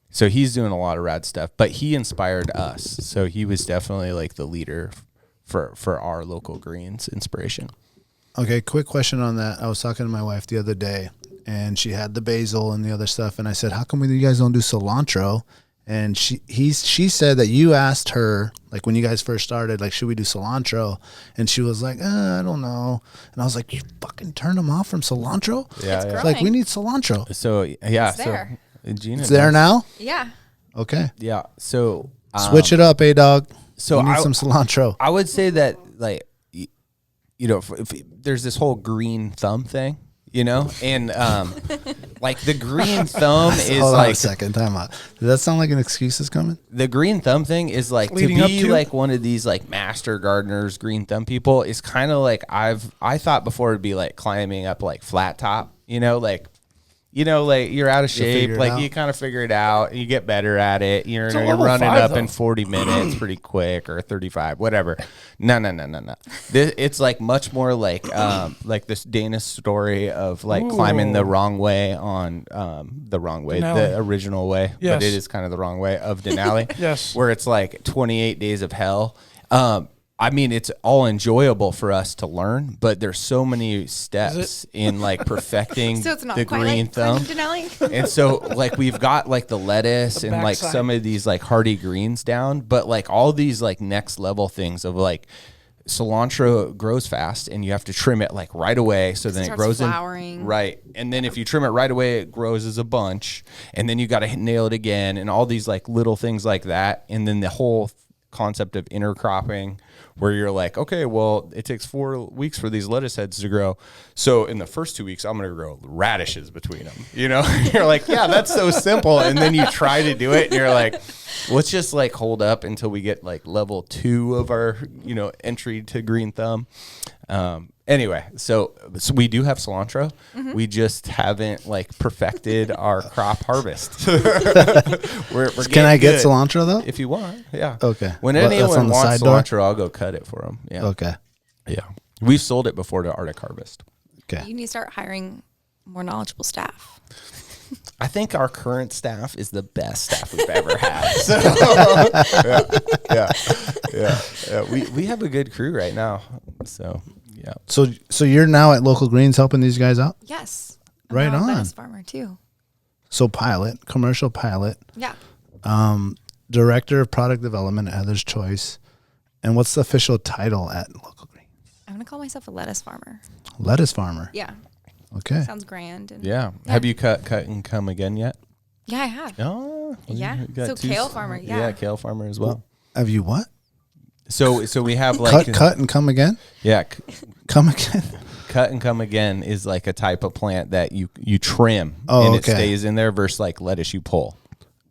[SPEAKER 3] So he's doing a lot of rad stuff, but he inspired us. So he was definitely like the leader for our Local Greens inspiration.
[SPEAKER 2] Okay, quick question on that. I was talking to my wife the other day, and she had the basil and the other stuff, and I said, how come you guys don't do cilantro? And she said that you asked her, like when you guys first started, like, should we do cilantro? And she was like, I don't know. And I was like, you fucking turn them off from cilantro?
[SPEAKER 3] Yeah,
[SPEAKER 5] It's
[SPEAKER 3] yeah.
[SPEAKER 2] It's like, we
[SPEAKER 5] growing.
[SPEAKER 2] need cilantro.
[SPEAKER 3] So yeah,
[SPEAKER 5] It's there.
[SPEAKER 3] Gina
[SPEAKER 2] It's there
[SPEAKER 3] does.
[SPEAKER 2] now?
[SPEAKER 5] Yeah.
[SPEAKER 2] Okay.
[SPEAKER 3] Yeah. So
[SPEAKER 2] Switch it up, dog.
[SPEAKER 3] So
[SPEAKER 2] we need some cilantro.
[SPEAKER 3] I would say that, like, if there's this whole green thumb thing, and like the green thumb is
[SPEAKER 2] Hold on a
[SPEAKER 3] like
[SPEAKER 2] second. Time out. Did that sound like an excuse is coming?
[SPEAKER 3] the green thumb thing is like
[SPEAKER 4] Leading
[SPEAKER 3] to
[SPEAKER 4] up
[SPEAKER 3] be
[SPEAKER 4] to?
[SPEAKER 3] like one of these like master gardeners, green thumb people is kind of like I thought before it'd be like climbing up like flat top, like you're out of shape,
[SPEAKER 2] figure it
[SPEAKER 3] like
[SPEAKER 2] out.
[SPEAKER 3] you kind of figure it out, you get better at it. You're
[SPEAKER 4] a
[SPEAKER 3] you're
[SPEAKER 4] level
[SPEAKER 3] running
[SPEAKER 4] 5
[SPEAKER 3] up in
[SPEAKER 4] though.
[SPEAKER 3] 40 minutes pretty quick, or 35, whatever. No. It's like much more like this Dana story of like climbing the wrong way on the wrong way,
[SPEAKER 4] Denali.
[SPEAKER 3] the original way,
[SPEAKER 4] Yes.
[SPEAKER 3] but it is kind of the wrong way of Denali.
[SPEAKER 4] Yes.
[SPEAKER 3] Where it's like 28 days of hell. I mean, it's all enjoyable for us to learn, but there's so many steps in like perfecting
[SPEAKER 5] So it's not
[SPEAKER 3] the
[SPEAKER 5] quite
[SPEAKER 3] green
[SPEAKER 5] like
[SPEAKER 3] thumb.
[SPEAKER 5] Denali.
[SPEAKER 3] And so like we've got like the lettuce
[SPEAKER 4] The
[SPEAKER 3] and like
[SPEAKER 4] backside.
[SPEAKER 3] some of these like hardy greens down, but like all these like next level things of like cilantro grows fast and you have to trim it like right away, so then it
[SPEAKER 5] starts
[SPEAKER 3] grows
[SPEAKER 5] flowering.
[SPEAKER 3] in right, and then if you trim it right away it grows as a bunch, and then you got to nail it again, and all these like little things like that. And then the whole concept of intercropping, where you're like, okay, well, it takes 4 weeks for these lettuce heads to grow, so in the first 2 weeks I'm gonna grow radishes between them. You're like, yeah, that's so simple. And then you try to do it and you're like, let's just like hold up until we get like level 2 of our entry to green thumb. Anyway, so we do have cilantro. We just haven't like perfected our crop harvest. we're
[SPEAKER 2] Can I get
[SPEAKER 3] good.
[SPEAKER 2] cilantro though?
[SPEAKER 3] If you want, yeah.
[SPEAKER 2] Okay.
[SPEAKER 3] When
[SPEAKER 2] Well, that's
[SPEAKER 3] anyone
[SPEAKER 2] on the
[SPEAKER 3] wants
[SPEAKER 2] side door?
[SPEAKER 3] cilantro, I'll go cut it for them. Yeah.
[SPEAKER 2] Okay.
[SPEAKER 3] Yeah. We've sold it before to Arctic Harvest.
[SPEAKER 2] Okay.
[SPEAKER 5] You need to start hiring more knowledgeable staff.
[SPEAKER 3] I think our current staff is the best staff we've ever had. So, yeah. We have a good crew right now. So, yeah.
[SPEAKER 2] So you're now at Local Greens helping these guys out?
[SPEAKER 5] Yes.
[SPEAKER 2] Right
[SPEAKER 5] now a
[SPEAKER 2] on.
[SPEAKER 5] lettuce farmer too.
[SPEAKER 2] So commercial pilot,
[SPEAKER 5] Yeah.
[SPEAKER 2] director of product development at Heather's Choice. And what's the official title at Local Greens?
[SPEAKER 5] I'm gonna call myself a lettuce farmer.
[SPEAKER 2] Lettuce farmer.
[SPEAKER 5] Yeah.
[SPEAKER 2] Okay.
[SPEAKER 5] Sounds grand. And
[SPEAKER 3] Yeah. Have you cut and come again yet?
[SPEAKER 5] Yeah, I have.
[SPEAKER 3] Oh,
[SPEAKER 5] Yeah.
[SPEAKER 3] you got
[SPEAKER 5] So
[SPEAKER 3] two
[SPEAKER 5] kale farmer, yeah.
[SPEAKER 3] kale farmer as well.
[SPEAKER 2] Have you what?
[SPEAKER 3] So we have like
[SPEAKER 2] Cut and come again?
[SPEAKER 3] Yeah,
[SPEAKER 2] Come again?
[SPEAKER 3] cut and come again is like a type of plant that you trim
[SPEAKER 2] Oh,
[SPEAKER 3] and
[SPEAKER 2] okay.
[SPEAKER 3] it stays in there versus like lettuce you pull.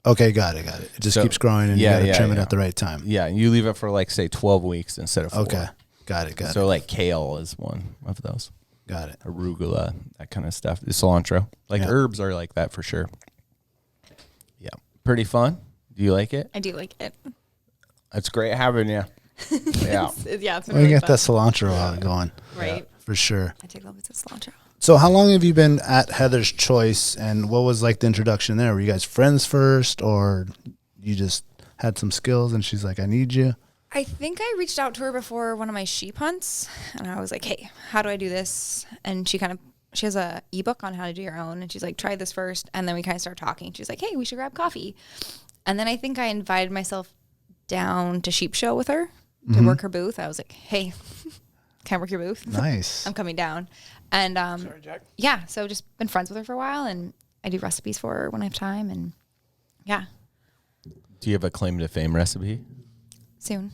[SPEAKER 2] Okay, got it. It just
[SPEAKER 3] So-
[SPEAKER 2] keeps growing and
[SPEAKER 3] yeah,
[SPEAKER 2] you got to
[SPEAKER 3] yeah,
[SPEAKER 2] trim it
[SPEAKER 3] yeah.
[SPEAKER 2] at the right time.
[SPEAKER 3] Yeah, you leave it for like say 12 weeks instead of 4.
[SPEAKER 2] Okay. Got it.
[SPEAKER 3] So like kale is one of those.
[SPEAKER 2] Got it.
[SPEAKER 3] Arugula, that kind of stuff. Cilantro. Like
[SPEAKER 2] Yeah.
[SPEAKER 3] herbs are like that for sure. Yeah. Pretty fun. Do you like it?
[SPEAKER 5] I do like it.
[SPEAKER 3] It's great having you. Yeah.
[SPEAKER 5] Yeah, it's been
[SPEAKER 2] Well, you
[SPEAKER 5] really
[SPEAKER 2] get
[SPEAKER 5] fun.
[SPEAKER 2] that cilantro going
[SPEAKER 5] Right.
[SPEAKER 2] for sure.
[SPEAKER 5] I take little bits of cilantro.
[SPEAKER 2] So how long have you been at Heather's Choice, and what was like the introduction there? Were you guys friends first, or you just had some skills and she's like, I need you?
[SPEAKER 5] I think I reached out to her before one of my sheep hunts, and I was like, hey, how do I do this? And she has a ebook on how to do your own, and she's like, try this first. And then we kind of started talking. She's like, hey, we should grab coffee. And then I think I invited myself down to Sheep Show with her to work her booth. I was like, hey, can I work your booth?
[SPEAKER 2] Nice.
[SPEAKER 5] I'm coming down. And
[SPEAKER 4] Sorry, Jack.
[SPEAKER 5] yeah, so just been friends with her for a while, and I do recipes for her when I have time. And yeah,
[SPEAKER 3] Do you have a claim to fame recipe?
[SPEAKER 5] soon.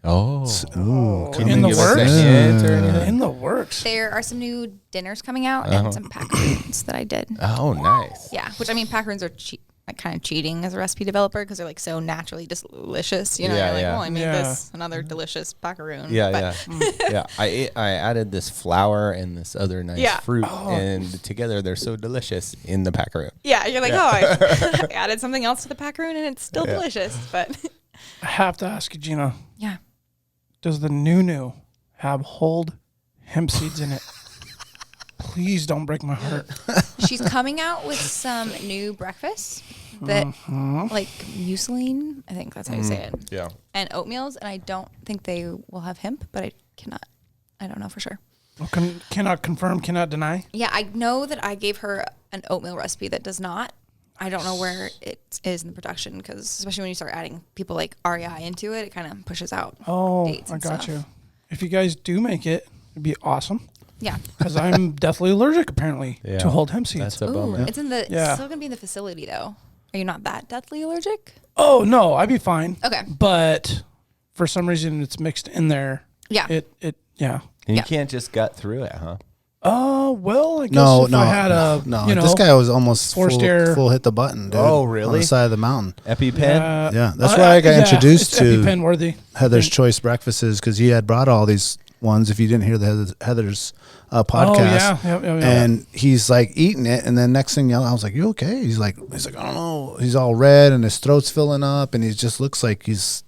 [SPEAKER 3] Oh.
[SPEAKER 2] Ooh,
[SPEAKER 3] Can
[SPEAKER 4] In
[SPEAKER 3] you
[SPEAKER 4] the
[SPEAKER 3] give us a
[SPEAKER 4] works?
[SPEAKER 3] hint or anything?
[SPEAKER 4] In the works.
[SPEAKER 5] There are some new dinners coming out and some packaroons that I did.
[SPEAKER 3] Oh, nice.
[SPEAKER 5] Yeah, which I mean, packaroons are kind of cheating as a recipe developer because they're like so naturally delicious. You know,
[SPEAKER 3] Yeah,
[SPEAKER 5] you're like,
[SPEAKER 3] yeah.
[SPEAKER 5] oh, I made
[SPEAKER 4] Yeah.
[SPEAKER 5] this another delicious packaroon.
[SPEAKER 3] Yeah,
[SPEAKER 5] But
[SPEAKER 3] yeah. Yeah. I added this flour and this other nice
[SPEAKER 5] Yeah.
[SPEAKER 3] fruit, and together they're so delicious in the packaroon.
[SPEAKER 5] yeah, you're like, oh, I added something else to the packaroon and it's still delicious. But
[SPEAKER 4] I have to ask you, Gina,
[SPEAKER 5] yeah,
[SPEAKER 4] does the new have hulled hemp seeds in it? Please don't break my heart.
[SPEAKER 5] she's coming out with some new breakfasts that like muesli, I think that's how you say it,
[SPEAKER 3] Yeah.
[SPEAKER 5] and oatmeals. And I don't think they will have hemp, but I don't know for sure.
[SPEAKER 4] Well, cannot confirm, cannot deny.
[SPEAKER 5] Yeah, I know that I gave her an oatmeal recipe that does not. I don't know where it is in the production because especially when you start adding people like REI into it, it kind of pushes out dates
[SPEAKER 4] I
[SPEAKER 5] and
[SPEAKER 4] got
[SPEAKER 5] stuff.
[SPEAKER 4] you. If you guys do make it, it'd be awesome.
[SPEAKER 5] Yeah.
[SPEAKER 4] Because I'm deathly allergic, apparently,
[SPEAKER 3] Yeah.
[SPEAKER 4] to hulled hemp seeds.
[SPEAKER 3] That's a
[SPEAKER 5] Ooh,
[SPEAKER 3] bummer.
[SPEAKER 5] it's in the
[SPEAKER 4] Yeah.
[SPEAKER 5] it's still gonna be in the facility though. Are you not that deathly allergic?
[SPEAKER 4] Oh, no, I'd be fine.
[SPEAKER 5] Okay.
[SPEAKER 4] But for some reason, it's mixed in there.
[SPEAKER 5] Yeah.
[SPEAKER 4] Yeah.
[SPEAKER 3] And you
[SPEAKER 5] Yeah.
[SPEAKER 3] can't just gut through it, huh?
[SPEAKER 4] Well, I guess
[SPEAKER 2] No,
[SPEAKER 4] if
[SPEAKER 2] no,
[SPEAKER 4] I had
[SPEAKER 2] no.
[SPEAKER 4] you know,
[SPEAKER 2] This guy was almost
[SPEAKER 4] forced air.
[SPEAKER 2] full hit the button, dude.
[SPEAKER 3] Oh,
[SPEAKER 2] On
[SPEAKER 3] really?
[SPEAKER 2] the side of the mountain.
[SPEAKER 3] EpiPen?
[SPEAKER 2] Yeah, that's why I got introduced
[SPEAKER 4] it's
[SPEAKER 2] to
[SPEAKER 4] EpiPen worthy.
[SPEAKER 2] Heather's Choice Breakfasts because he had brought all these ones. If you didn't hear the Heather's podcast,
[SPEAKER 4] Oh, yeah. Yep.
[SPEAKER 2] and he's like eating it, and then next thing you know, I was like, "You okay?" He's like, I don't know. He's all red, and his throat's filling up, and he just looks like he's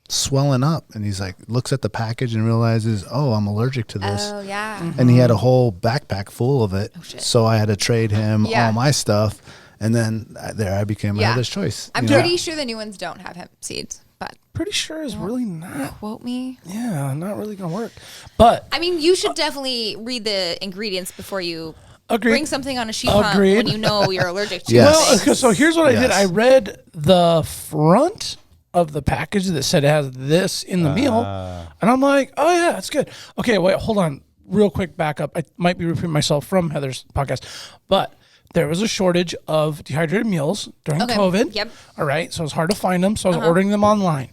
[SPEAKER 2] swelling up. And he's like, looks at the package and realizes, "Oh, I'm allergic to this."
[SPEAKER 5] Oh yeah.
[SPEAKER 2] And he had a whole backpack full of it.
[SPEAKER 5] Oh, shit.
[SPEAKER 2] So I had to trade him
[SPEAKER 5] Yeah.
[SPEAKER 2] all my stuff, and then I became
[SPEAKER 5] Yeah.
[SPEAKER 2] Heather's Choice.
[SPEAKER 5] I'm
[SPEAKER 2] you know?
[SPEAKER 5] pretty sure the new ones don't have hemp seeds, but
[SPEAKER 4] Pretty sure is really not.
[SPEAKER 5] quote me.
[SPEAKER 4] Yeah, not really gonna work. But
[SPEAKER 5] I mean, you should definitely read the ingredients before you
[SPEAKER 4] agreed.
[SPEAKER 5] bring something on a sheep hunt
[SPEAKER 4] Agreed.
[SPEAKER 5] when you know you're allergic to
[SPEAKER 2] Yes.
[SPEAKER 4] Well,
[SPEAKER 5] things.
[SPEAKER 4] so here's what I did.
[SPEAKER 2] Yes.
[SPEAKER 4] I read the front of the package that said it has this in the meal, and I'm like, oh yeah, that's good. Okay, wait, hold on, real quick backup. I might be repeating myself from Heather's podcast, but there was a shortage of dehydrated meals during
[SPEAKER 5] Okay,
[SPEAKER 4] COVID.
[SPEAKER 5] yep.
[SPEAKER 4] All right, so it was hard to find them, so I was ordering them online.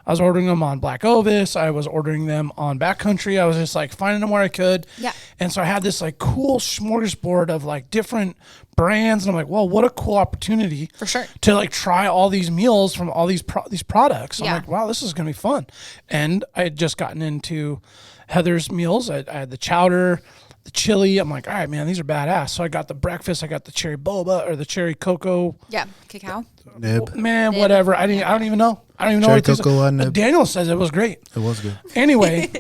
[SPEAKER 4] I was ordering them on Black Ovis. I was ordering them on Backcountry. I was just like finding them where I could.
[SPEAKER 5] Yeah.
[SPEAKER 4] And so I had this like cool smorgasbord of like different brands, and I'm like, well, what a cool opportunity
[SPEAKER 5] For sure.
[SPEAKER 4] to like try all these meals from all these products. I'm
[SPEAKER 5] Yeah.
[SPEAKER 4] like, wow, this is gonna be fun. And I had just gotten into Heather's meals. I had the chowder, the chili. I'm like, all right, man, these are badass. So I got the breakfast. I got the cherry boba or the cherry cocoa.
[SPEAKER 5] Yeah, cacao.
[SPEAKER 2] Nib.
[SPEAKER 4] Man, whatever. I don't even know. I don't even know
[SPEAKER 2] Cherry
[SPEAKER 4] what it tastes
[SPEAKER 2] cocoa
[SPEAKER 4] like.
[SPEAKER 2] on
[SPEAKER 4] But
[SPEAKER 2] nib.
[SPEAKER 4] Daniel says it was great.
[SPEAKER 2] It was good.
[SPEAKER 4] Anyway,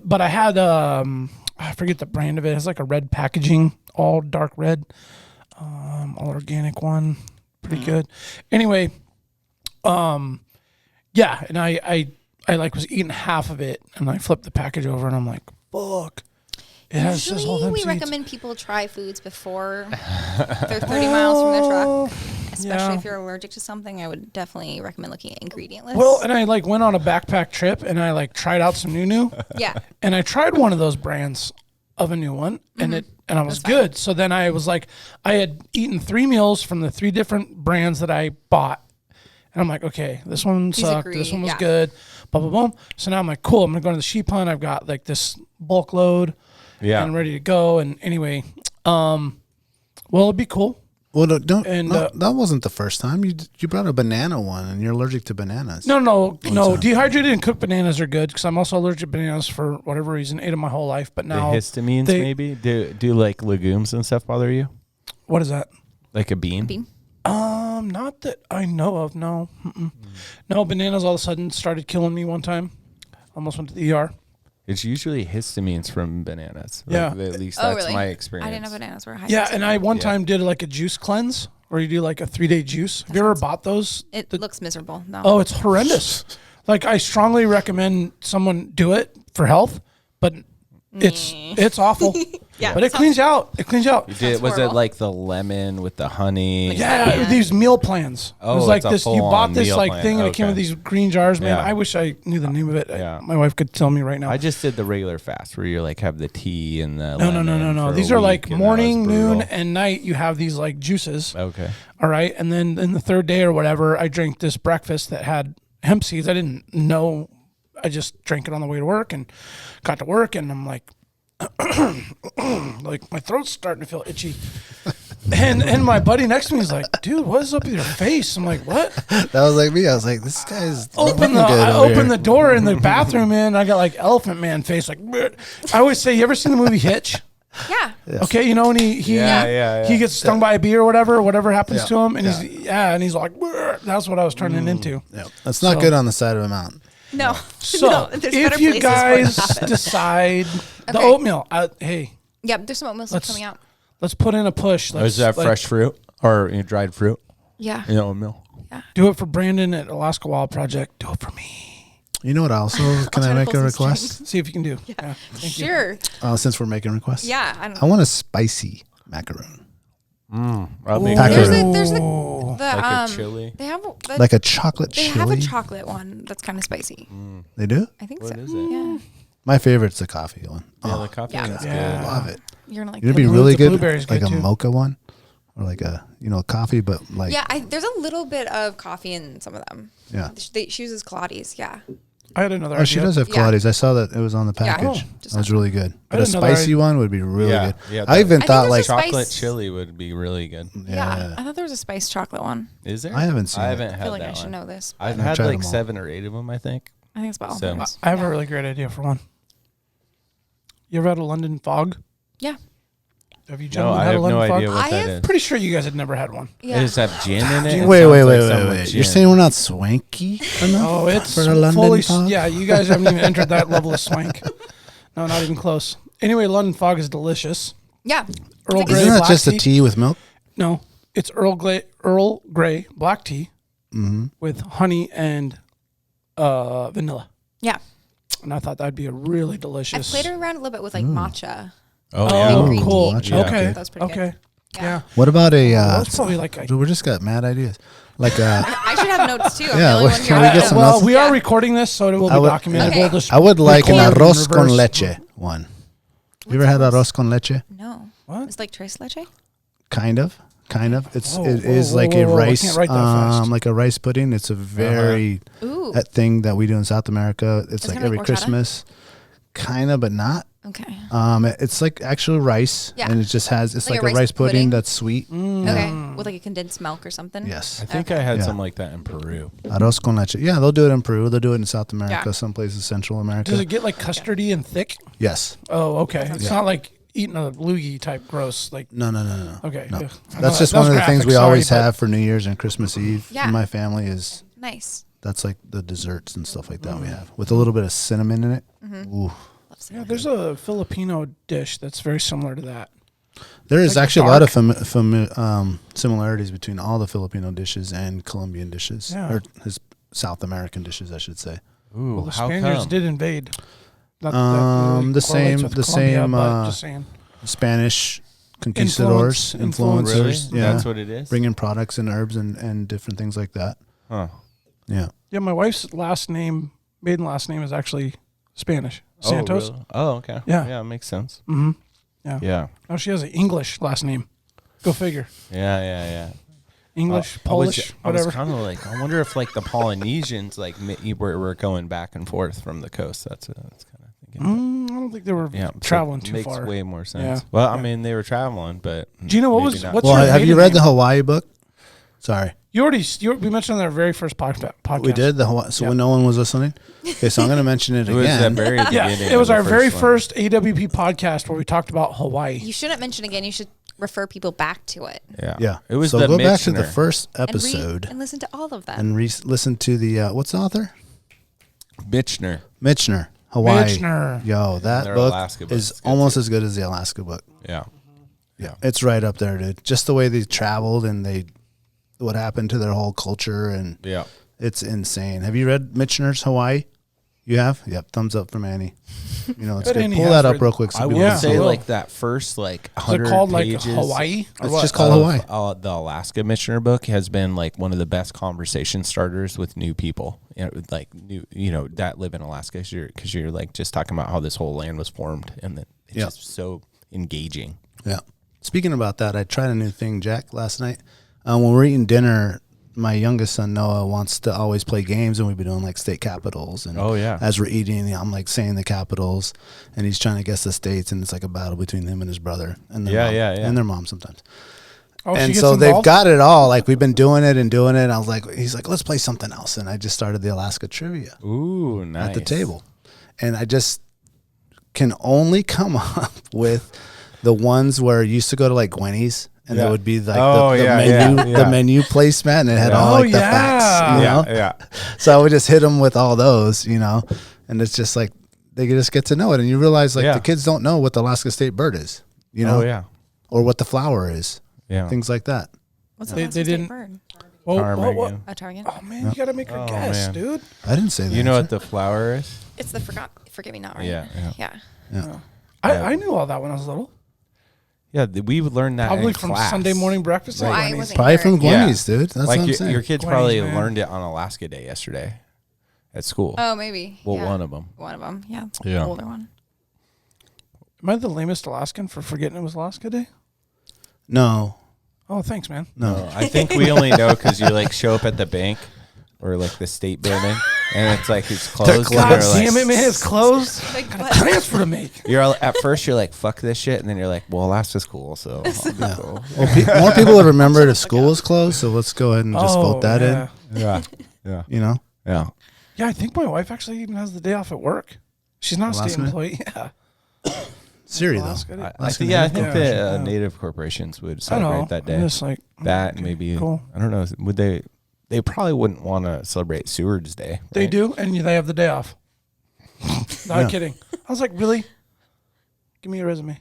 [SPEAKER 4] but I had I forget the brand of it. It's like a red packaging, all dark red, all organic one, pretty good. Anyway, yeah, and I like was eating half of it, and I flipped the package over, and I'm like, fuck. It has just all
[SPEAKER 5] Usually,
[SPEAKER 4] them
[SPEAKER 5] we
[SPEAKER 4] seeds.
[SPEAKER 5] recommend people try foods before they're 30 miles from their truck. Especially
[SPEAKER 4] yeah.
[SPEAKER 5] if you're allergic to something, I would definitely recommend looking at ingredient lists.
[SPEAKER 4] Well, and I like went on a backpack trip, and I like tried out some new.
[SPEAKER 5] yeah.
[SPEAKER 4] And I tried one of those brands of a new one, and I was good. So then I was like, I had eaten 3 meals from the 3 different brands that I bought, and I'm like, okay, this one sucked,
[SPEAKER 5] agree,
[SPEAKER 4] this one was
[SPEAKER 5] yeah.
[SPEAKER 4] good, boom, boom, boom. So now I'm like, cool, I'm gonna go to the sheep hunt. I've got like this bulk load,
[SPEAKER 3] Yeah.
[SPEAKER 4] and ready to go. And anyway, well, it'd be cool.
[SPEAKER 2] Well, don't.
[SPEAKER 4] And,
[SPEAKER 2] No, that wasn't the first time. You brought a banana one, and you're allergic to bananas.
[SPEAKER 4] No. Dehydrated and cooked bananas are good because I'm also allergic to bananas for whatever reason. Ate them my whole life, but
[SPEAKER 3] The
[SPEAKER 4] now
[SPEAKER 3] histamines, maybe? Do like legumes and stuff bother you?
[SPEAKER 4] What is that?
[SPEAKER 3] Like a bean?
[SPEAKER 5] Bean.
[SPEAKER 4] Not that I know of. No, no. Bananas all of a sudden started killing me one time. Almost went to the ER.
[SPEAKER 3] It's usually histamines from bananas.
[SPEAKER 4] Yeah.
[SPEAKER 3] Like, at least that's
[SPEAKER 5] really?
[SPEAKER 3] my experience.
[SPEAKER 5] I didn't know bananas were high.
[SPEAKER 4] Yeah, and I one
[SPEAKER 3] Yeah.
[SPEAKER 4] time did like a juice cleanse where you do like a 3-day juice. Have you ever bought those?
[SPEAKER 5] It looks miserable. No.
[SPEAKER 4] Oh, it's horrendous. Like I strongly recommend someone do it for health, but it's awful.
[SPEAKER 5] Yeah,
[SPEAKER 4] but it cleans you out. It cleans you out.
[SPEAKER 3] You did, was it
[SPEAKER 5] horrible.
[SPEAKER 3] like the lemon with the honey?
[SPEAKER 4] Yeah, these meal plans.
[SPEAKER 3] Oh,
[SPEAKER 4] it was like
[SPEAKER 3] it's a
[SPEAKER 4] this. You
[SPEAKER 3] full-on
[SPEAKER 4] bought this
[SPEAKER 3] meal
[SPEAKER 4] like
[SPEAKER 3] plan.
[SPEAKER 4] thing, and it came with
[SPEAKER 3] Okay.
[SPEAKER 4] these green jars. Man,
[SPEAKER 3] Yeah.
[SPEAKER 4] I wish I knew the name of it.
[SPEAKER 3] Yeah.
[SPEAKER 4] My wife could tell me right now.
[SPEAKER 3] I just did the regular fast where you like have the tea and the
[SPEAKER 4] No.
[SPEAKER 3] for
[SPEAKER 4] These
[SPEAKER 3] a
[SPEAKER 4] are like
[SPEAKER 3] week, and that
[SPEAKER 4] morning,
[SPEAKER 3] was
[SPEAKER 4] noon,
[SPEAKER 3] brutal.
[SPEAKER 4] and night. You have these like juices.
[SPEAKER 3] Okay.
[SPEAKER 4] All right, and then in the third day or whatever, I drank this breakfast that had hemp seeds. I didn't know. I just drank it on the way to work and got to work, and I'm like, like my throat's starting to feel itchy. And my buddy next to me is like, dude, what is up with your face? I'm like, what?
[SPEAKER 2] That was like me. I was like, this guy's
[SPEAKER 4] I opened the door in the bathroom, and I got like Elephant Man face. Like, bleh. I always say, you ever seen the movie Hitch?
[SPEAKER 5] Yeah.
[SPEAKER 4] Okay, you know when he he gets stung by a bee or whatever happens to him, and he's like, bleh. That's what I was turning into.
[SPEAKER 2] Yeah, that's not good on the side of a mountain.
[SPEAKER 5] No.
[SPEAKER 4] So
[SPEAKER 5] no, there's
[SPEAKER 4] if
[SPEAKER 5] better
[SPEAKER 4] you
[SPEAKER 5] places for it
[SPEAKER 4] guys
[SPEAKER 5] to happen.
[SPEAKER 4] decide the
[SPEAKER 5] Okay.
[SPEAKER 4] oatmeal, hey,
[SPEAKER 5] Yep, there's some oatmeal stuff coming out.
[SPEAKER 4] let's put in a push.
[SPEAKER 3] Or is that
[SPEAKER 4] Let's
[SPEAKER 3] fresh fruit or dried fruit?
[SPEAKER 5] Yeah.
[SPEAKER 3] You know, milk.
[SPEAKER 4] do it for Brandon at Alaska Wild Project. Do it for me.
[SPEAKER 2] You know what? Also, can
[SPEAKER 5] try
[SPEAKER 2] I
[SPEAKER 5] to
[SPEAKER 2] make
[SPEAKER 5] pull
[SPEAKER 2] a
[SPEAKER 5] some
[SPEAKER 2] request?
[SPEAKER 4] See if you can do. Yeah. Thank you.
[SPEAKER 5] Sure.
[SPEAKER 2] Since we're making requests,
[SPEAKER 5] Yeah.
[SPEAKER 2] I want a spicy macaroon,
[SPEAKER 3] I'll make
[SPEAKER 2] Packer.
[SPEAKER 5] There's the
[SPEAKER 3] like a chili.
[SPEAKER 5] They have
[SPEAKER 2] like a chocolate
[SPEAKER 5] they
[SPEAKER 2] chili.
[SPEAKER 5] have a chocolate one that's kind of spicy.
[SPEAKER 2] They do.
[SPEAKER 5] I think
[SPEAKER 3] What
[SPEAKER 5] so.
[SPEAKER 3] is it?
[SPEAKER 5] Yeah.
[SPEAKER 2] My favorite's the coffee one.
[SPEAKER 3] Yeah,
[SPEAKER 2] Oh,
[SPEAKER 3] the coffee
[SPEAKER 5] Yeah.
[SPEAKER 3] one's
[SPEAKER 4] Yeah.
[SPEAKER 3] good.
[SPEAKER 2] love it.
[SPEAKER 5] You're gonna like
[SPEAKER 2] It'd
[SPEAKER 5] that.
[SPEAKER 2] be
[SPEAKER 4] the
[SPEAKER 2] really good,
[SPEAKER 4] blueberry's
[SPEAKER 2] like
[SPEAKER 4] good
[SPEAKER 2] a
[SPEAKER 4] too.
[SPEAKER 2] mocha one, or like a coffee, but like
[SPEAKER 5] Yeah, there's a little bit of coffee in some of them.
[SPEAKER 2] yeah.
[SPEAKER 5] She uses Pilates. Yeah.
[SPEAKER 4] I had another
[SPEAKER 2] Oh, she
[SPEAKER 4] idea.
[SPEAKER 2] does have
[SPEAKER 5] Yeah.
[SPEAKER 2] Pilates. I saw that it was on the
[SPEAKER 5] Yeah.
[SPEAKER 2] package.
[SPEAKER 5] Oh, just
[SPEAKER 2] that was
[SPEAKER 5] not-
[SPEAKER 2] really good. But
[SPEAKER 4] had
[SPEAKER 2] a
[SPEAKER 4] another
[SPEAKER 2] spicy one would be really
[SPEAKER 3] Yeah,
[SPEAKER 2] good.
[SPEAKER 3] yeah,
[SPEAKER 2] I even
[SPEAKER 5] I think
[SPEAKER 2] thought
[SPEAKER 5] there's
[SPEAKER 2] like
[SPEAKER 5] a spice-
[SPEAKER 3] Chocolate chili would be really good.
[SPEAKER 5] Yeah. I thought there was a spiced chocolate one.
[SPEAKER 3] Is there?
[SPEAKER 2] I haven't seen
[SPEAKER 3] I
[SPEAKER 2] it.
[SPEAKER 3] haven't
[SPEAKER 5] I
[SPEAKER 3] had
[SPEAKER 5] feel like
[SPEAKER 3] that
[SPEAKER 5] I should
[SPEAKER 3] one.
[SPEAKER 5] know this.
[SPEAKER 3] I've
[SPEAKER 2] I've
[SPEAKER 3] had
[SPEAKER 2] tried
[SPEAKER 3] like
[SPEAKER 2] them all.
[SPEAKER 3] 7 or 8 of them, I think.
[SPEAKER 5] I think it's about all
[SPEAKER 3] So-
[SPEAKER 5] purpose.
[SPEAKER 4] I have
[SPEAKER 5] Yeah.
[SPEAKER 4] a really great idea for one. You ever had a London fog?
[SPEAKER 5] Yeah.
[SPEAKER 4] Have you
[SPEAKER 3] No,
[SPEAKER 4] gentlemen
[SPEAKER 3] I
[SPEAKER 4] had a
[SPEAKER 3] have
[SPEAKER 4] London
[SPEAKER 3] no
[SPEAKER 4] fog?
[SPEAKER 3] idea what
[SPEAKER 5] I
[SPEAKER 3] that
[SPEAKER 5] have
[SPEAKER 3] is.
[SPEAKER 4] Pretty sure you guys had never had one.
[SPEAKER 3] It
[SPEAKER 5] Yeah.
[SPEAKER 3] just have gin in it. It
[SPEAKER 2] Wait,
[SPEAKER 3] sounds
[SPEAKER 2] wait,
[SPEAKER 3] like
[SPEAKER 2] wait,
[SPEAKER 3] some with
[SPEAKER 2] wait. You're
[SPEAKER 3] gin.
[SPEAKER 2] saying we're not swanky enough?
[SPEAKER 4] Oh, it's
[SPEAKER 2] for a London
[SPEAKER 4] fully.
[SPEAKER 2] fog?
[SPEAKER 4] Yeah, you guys haven't even entered that level of swank. No, not even close. Anyway, London fog is delicious.
[SPEAKER 5] Yeah.
[SPEAKER 4] Earl Grey
[SPEAKER 2] Isn't that
[SPEAKER 4] black
[SPEAKER 2] just a
[SPEAKER 4] tea?
[SPEAKER 2] tea with milk?
[SPEAKER 4] No, it's Earl Grey black tea
[SPEAKER 2] Mm-hmm.
[SPEAKER 4] with honey and vanilla.
[SPEAKER 5] Yeah.
[SPEAKER 4] And I thought that'd be a really
[SPEAKER 5] I
[SPEAKER 4] delicious.
[SPEAKER 5] played around a little bit with like matcha.
[SPEAKER 3] Oh,
[SPEAKER 4] Oh,
[SPEAKER 3] yeah.
[SPEAKER 5] green
[SPEAKER 4] cool.
[SPEAKER 5] tea.
[SPEAKER 2] Yeah.
[SPEAKER 4] Okay.
[SPEAKER 5] That was pretty
[SPEAKER 4] Okay.
[SPEAKER 5] good.
[SPEAKER 4] Yeah.
[SPEAKER 2] What about a?
[SPEAKER 4] That's probably like a.
[SPEAKER 2] Dude, we just got mad ideas. Like
[SPEAKER 5] I should have notes too. I'm
[SPEAKER 2] Yeah,
[SPEAKER 5] the only
[SPEAKER 2] well,
[SPEAKER 5] one
[SPEAKER 2] can
[SPEAKER 5] here.
[SPEAKER 2] we
[SPEAKER 5] I
[SPEAKER 2] get
[SPEAKER 5] don't
[SPEAKER 2] some
[SPEAKER 5] know.
[SPEAKER 4] Well,
[SPEAKER 2] else?
[SPEAKER 4] we are
[SPEAKER 5] Yeah.
[SPEAKER 4] recording this, so it will
[SPEAKER 2] I
[SPEAKER 4] be
[SPEAKER 2] would-
[SPEAKER 4] documented.
[SPEAKER 5] Okay.
[SPEAKER 4] We'll just
[SPEAKER 2] I would like an
[SPEAKER 4] record in
[SPEAKER 2] arroz con
[SPEAKER 4] reverse.
[SPEAKER 2] leche one. You ever had arroz con leche?
[SPEAKER 5] No.
[SPEAKER 4] What?
[SPEAKER 5] It's like tres leche?
[SPEAKER 2] Kind of. It's
[SPEAKER 4] Whoa,
[SPEAKER 2] it
[SPEAKER 4] whoa,
[SPEAKER 2] is
[SPEAKER 4] whoa,
[SPEAKER 2] like
[SPEAKER 4] whoa,
[SPEAKER 2] a
[SPEAKER 4] whoa, I
[SPEAKER 2] rice
[SPEAKER 4] can't write that fast.
[SPEAKER 2] like a rice pudding. It's a very
[SPEAKER 5] Ooh.
[SPEAKER 2] that thing that we do in South America. It's
[SPEAKER 5] Is it
[SPEAKER 2] like
[SPEAKER 5] kinda
[SPEAKER 2] every
[SPEAKER 5] like horchata?
[SPEAKER 2] Christmas, kind of, but not.
[SPEAKER 5] Okay.
[SPEAKER 2] It's like actual rice,
[SPEAKER 5] Yeah.
[SPEAKER 2] and it just has it's
[SPEAKER 5] Like
[SPEAKER 2] like,
[SPEAKER 5] a
[SPEAKER 2] a rice
[SPEAKER 5] rice
[SPEAKER 2] pudding
[SPEAKER 5] pudding?
[SPEAKER 2] that's sweet.
[SPEAKER 5] Okay. With like a condensed milk or something?
[SPEAKER 2] Yes,
[SPEAKER 3] I think I had
[SPEAKER 2] Yeah.
[SPEAKER 3] something like that in Peru.
[SPEAKER 2] arroz con leche. Yeah, they'll do it in Peru. They'll do it in South America.
[SPEAKER 5] Yeah.
[SPEAKER 2] Some places Central America.
[SPEAKER 4] Does it get like custardy and thick?
[SPEAKER 2] Yes.
[SPEAKER 4] Oh, okay. It's
[SPEAKER 2] Yeah.
[SPEAKER 4] not like eating a loogie type gross. Like
[SPEAKER 2] No.
[SPEAKER 4] okay,
[SPEAKER 2] No.
[SPEAKER 4] yeah. I know
[SPEAKER 2] That's just
[SPEAKER 4] that
[SPEAKER 2] one
[SPEAKER 4] was
[SPEAKER 2] of the things
[SPEAKER 4] graphic,
[SPEAKER 2] we
[SPEAKER 4] sorry,
[SPEAKER 2] always
[SPEAKER 4] but-
[SPEAKER 2] have for New Year's and Christmas Eve
[SPEAKER 5] Yeah.
[SPEAKER 2] in my family. Is
[SPEAKER 5] Nice.
[SPEAKER 2] that's like the desserts and stuff like that we have with a little bit of cinnamon in it. Ooh.
[SPEAKER 5] Love
[SPEAKER 4] Yeah,
[SPEAKER 5] cinnamon.
[SPEAKER 4] there's a Filipino dish that's very similar to that.
[SPEAKER 2] There is
[SPEAKER 4] Like
[SPEAKER 2] actually a lot of similarities between all the Filipino dishes and Colombian dishes,
[SPEAKER 4] Yeah.
[SPEAKER 2] or his South American dishes, I should say.
[SPEAKER 3] Ooh,
[SPEAKER 4] Well, the
[SPEAKER 3] how
[SPEAKER 4] Spaniards
[SPEAKER 3] come?
[SPEAKER 4] did invade. Not
[SPEAKER 2] The
[SPEAKER 4] correlates
[SPEAKER 2] same-
[SPEAKER 4] with
[SPEAKER 2] the
[SPEAKER 4] Colombia,
[SPEAKER 2] same,
[SPEAKER 4] but just saying.
[SPEAKER 2] Spanish conquistadors,
[SPEAKER 4] Influence.
[SPEAKER 3] Really?
[SPEAKER 2] influencers, yeah,
[SPEAKER 3] That's what it is?
[SPEAKER 2] bringing products and herbs and different things like that.
[SPEAKER 3] Huh.
[SPEAKER 2] Yeah,
[SPEAKER 4] Yeah, my wife's maiden last name is actually Spanish. Santos.
[SPEAKER 3] Oh, really? Oh, okay.
[SPEAKER 4] Yeah.
[SPEAKER 3] Yeah, it makes sense.
[SPEAKER 4] Mm-hmm. Yeah.
[SPEAKER 3] Yeah.
[SPEAKER 4] Oh, she has an English last name. Go figure.
[SPEAKER 3] Yeah.
[SPEAKER 4] English,
[SPEAKER 3] I was-
[SPEAKER 4] Polish,
[SPEAKER 3] I was
[SPEAKER 4] whatever.
[SPEAKER 3] kind of like, I wonder if like the Polynesians like were going back and forth from the coast. That's kind of thinking.
[SPEAKER 4] I don't think they were
[SPEAKER 3] Yeah, so
[SPEAKER 4] traveling
[SPEAKER 3] it
[SPEAKER 4] too
[SPEAKER 3] makes
[SPEAKER 4] far.
[SPEAKER 3] way more sense.
[SPEAKER 4] Yeah.
[SPEAKER 3] Well,
[SPEAKER 4] Yeah.
[SPEAKER 3] I mean, they were traveling, but
[SPEAKER 4] Gina, what
[SPEAKER 3] maybe
[SPEAKER 4] was-
[SPEAKER 3] not.
[SPEAKER 4] what's
[SPEAKER 2] well,
[SPEAKER 4] your
[SPEAKER 2] have you
[SPEAKER 4] maiden
[SPEAKER 2] read the
[SPEAKER 4] name?
[SPEAKER 2] Hawaii book? Sorry,
[SPEAKER 4] You we mentioned on our very first podcast.
[SPEAKER 2] we did the Hawaii. So
[SPEAKER 4] Yeah.
[SPEAKER 2] when no one was listening, okay, so I'm going to mention it
[SPEAKER 3] It was
[SPEAKER 2] again.
[SPEAKER 3] that very
[SPEAKER 4] Yeah,
[SPEAKER 3] beginning.
[SPEAKER 4] it was
[SPEAKER 3] of
[SPEAKER 4] our
[SPEAKER 3] the
[SPEAKER 4] very
[SPEAKER 3] one.
[SPEAKER 4] first AWP podcast where we talked about Hawaii.
[SPEAKER 5] You shouldn't mention again. You should refer people back to it.
[SPEAKER 3] Yeah.
[SPEAKER 2] Yeah,
[SPEAKER 3] It was
[SPEAKER 2] so
[SPEAKER 3] the
[SPEAKER 2] go back to the
[SPEAKER 3] Michener.
[SPEAKER 2] first
[SPEAKER 5] And read
[SPEAKER 2] episode
[SPEAKER 5] and listen to all of them.
[SPEAKER 2] and listen to the what's the author?
[SPEAKER 3] Michener.
[SPEAKER 2] Michener. Hawaii.
[SPEAKER 4] Michener.
[SPEAKER 2] Yo, that
[SPEAKER 3] Their
[SPEAKER 2] book
[SPEAKER 3] Alaska book
[SPEAKER 2] is
[SPEAKER 3] is good,
[SPEAKER 2] almost
[SPEAKER 3] too.
[SPEAKER 2] as good as the Alaska book.
[SPEAKER 3] Yeah.
[SPEAKER 2] Yeah, it's right up there, dude. Just the way they traveled and what happened to their whole culture, and
[SPEAKER 3] Yeah.
[SPEAKER 2] it's insane. Have you read Michener's Hawaii? You have? Yep. Thumbs up from Annie. You know, it's
[SPEAKER 4] Bet
[SPEAKER 2] good.
[SPEAKER 4] Annie
[SPEAKER 2] Pull
[SPEAKER 4] has
[SPEAKER 2] that up
[SPEAKER 4] read-
[SPEAKER 2] real quick. So
[SPEAKER 3] I
[SPEAKER 2] people
[SPEAKER 3] would
[SPEAKER 2] can
[SPEAKER 3] say
[SPEAKER 2] see it.
[SPEAKER 3] like that first like
[SPEAKER 4] Is it
[SPEAKER 3] 100
[SPEAKER 4] called like
[SPEAKER 3] pages.
[SPEAKER 4] Hawaii?
[SPEAKER 2] It's just called Hawaii.
[SPEAKER 3] The Alaska Michener book has been like one of the best conversation starters with new people, that live in Alaska, because you're like just talking about how this whole land was formed, and that it's
[SPEAKER 2] Yeah.
[SPEAKER 3] just so engaging.
[SPEAKER 2] Yeah. Speaking about that, I tried a new thing, Jack, last night. When we're eating dinner, my youngest son, Noah, wants to always play games, and we've been doing like state capitals. And
[SPEAKER 3] Oh, yeah.
[SPEAKER 2] as we're eating, I'm like saying the capitals, and he's trying to guess the states, and it's like a battle between him and his brother. And their mom,
[SPEAKER 3] Yeah.
[SPEAKER 2] And their mom sometimes.
[SPEAKER 4] Oh, she
[SPEAKER 2] And
[SPEAKER 4] gets
[SPEAKER 2] so they've
[SPEAKER 4] involved?
[SPEAKER 2] got it all. Like, we've been doing it. And I was like, he's like, let's play something else. And I just started the Alaska trivia
[SPEAKER 3] Ooh, nice.
[SPEAKER 2] at the table. And I just can only come up with the ones where you used to go to like Gwenny's, and
[SPEAKER 3] Yeah.
[SPEAKER 2] there would be like
[SPEAKER 3] Oh,
[SPEAKER 2] the
[SPEAKER 3] yeah,
[SPEAKER 2] menu,
[SPEAKER 3] yeah.
[SPEAKER 2] the menu placemat, and it had all
[SPEAKER 4] Oh,
[SPEAKER 2] like the facts, you know?
[SPEAKER 3] Yeah.
[SPEAKER 2] So I would just hit them with all those, and it's just like they just get to know it, and you realize like
[SPEAKER 3] Yeah.
[SPEAKER 2] the kids don't know what the Alaska state bird is,
[SPEAKER 3] Oh, yeah.
[SPEAKER 2] or what the flower is,
[SPEAKER 3] Yeah.
[SPEAKER 2] things like that.
[SPEAKER 5] What's
[SPEAKER 4] They
[SPEAKER 5] the Alaska
[SPEAKER 4] didn't-
[SPEAKER 5] state bird?
[SPEAKER 4] Whoa,
[SPEAKER 3] Ptarmigan.
[SPEAKER 4] whoa, whoa.
[SPEAKER 5] A target.
[SPEAKER 4] Oh man, you gotta make her
[SPEAKER 3] Oh,
[SPEAKER 4] guess,
[SPEAKER 3] man.
[SPEAKER 4] dude.
[SPEAKER 2] I didn't say that.
[SPEAKER 3] You know
[SPEAKER 2] answer.
[SPEAKER 3] what the flower is?
[SPEAKER 5] It's the forget me not, right?
[SPEAKER 3] Yeah,
[SPEAKER 5] Yeah.
[SPEAKER 2] Yeah.
[SPEAKER 4] I knew all that when I was little.
[SPEAKER 3] Yeah, we would learn that
[SPEAKER 4] Probably
[SPEAKER 3] in
[SPEAKER 4] from
[SPEAKER 3] class.
[SPEAKER 4] Sunday morning breakfast.
[SPEAKER 5] Well,
[SPEAKER 4] at
[SPEAKER 5] I
[SPEAKER 4] Gwenny's.
[SPEAKER 5] wasn't
[SPEAKER 2] Probably
[SPEAKER 5] here.
[SPEAKER 2] from
[SPEAKER 3] Yeah.
[SPEAKER 2] Gwenny's, dude. That's
[SPEAKER 3] Like
[SPEAKER 2] what I'm saying.
[SPEAKER 3] your kids
[SPEAKER 4] Gwenny's,
[SPEAKER 3] probably
[SPEAKER 4] man.
[SPEAKER 3] learned it on Alaska Day yesterday at school.
[SPEAKER 5] Oh, maybe.
[SPEAKER 3] Well,
[SPEAKER 5] yeah.
[SPEAKER 3] one of them.
[SPEAKER 5] One of them. Yeah.
[SPEAKER 3] Yeah.
[SPEAKER 5] Older one.
[SPEAKER 4] Am I the lamest Alaskan for forgetting it was Alaska Day?
[SPEAKER 2] No,
[SPEAKER 4] Oh, thanks, man.
[SPEAKER 2] no.
[SPEAKER 3] I think we only know because you like show up at the bank or like the state building, and it's like it's closed. and
[SPEAKER 4] God
[SPEAKER 3] they're like-
[SPEAKER 4] damn it, man! It's closed.
[SPEAKER 5] Like
[SPEAKER 4] Got a
[SPEAKER 5] what?
[SPEAKER 4] transfer to make.
[SPEAKER 3] You're at first you're like fuck this shit, and then you're like, well, Alaska's cool, so I'll be cool.
[SPEAKER 2] Well, more people would remember if school is closed, so let's go ahead and just vote that
[SPEAKER 4] yeah.
[SPEAKER 3] Yeah, yeah,
[SPEAKER 2] in.
[SPEAKER 3] yeah.
[SPEAKER 4] Yeah, I think my wife actually even has the day off at work. She's not a state
[SPEAKER 2] Alaska Day?
[SPEAKER 4] employee. Yeah.
[SPEAKER 2] Siri though.
[SPEAKER 4] Alaska Day.
[SPEAKER 3] I think, I think
[SPEAKER 4] Yeah,
[SPEAKER 3] the
[SPEAKER 4] yeah.
[SPEAKER 3] native corporations would
[SPEAKER 4] I know.
[SPEAKER 3] celebrate that day.
[SPEAKER 4] I'm just like
[SPEAKER 3] That
[SPEAKER 4] okay,
[SPEAKER 3] maybe
[SPEAKER 4] cool.
[SPEAKER 3] I don't know. Would they? They probably wouldn't want to celebrate Seward's Day.
[SPEAKER 4] They
[SPEAKER 3] right?
[SPEAKER 4] do, and they have the day off. Not
[SPEAKER 2] Yeah.
[SPEAKER 4] kidding. I was like, really? Give me your resume.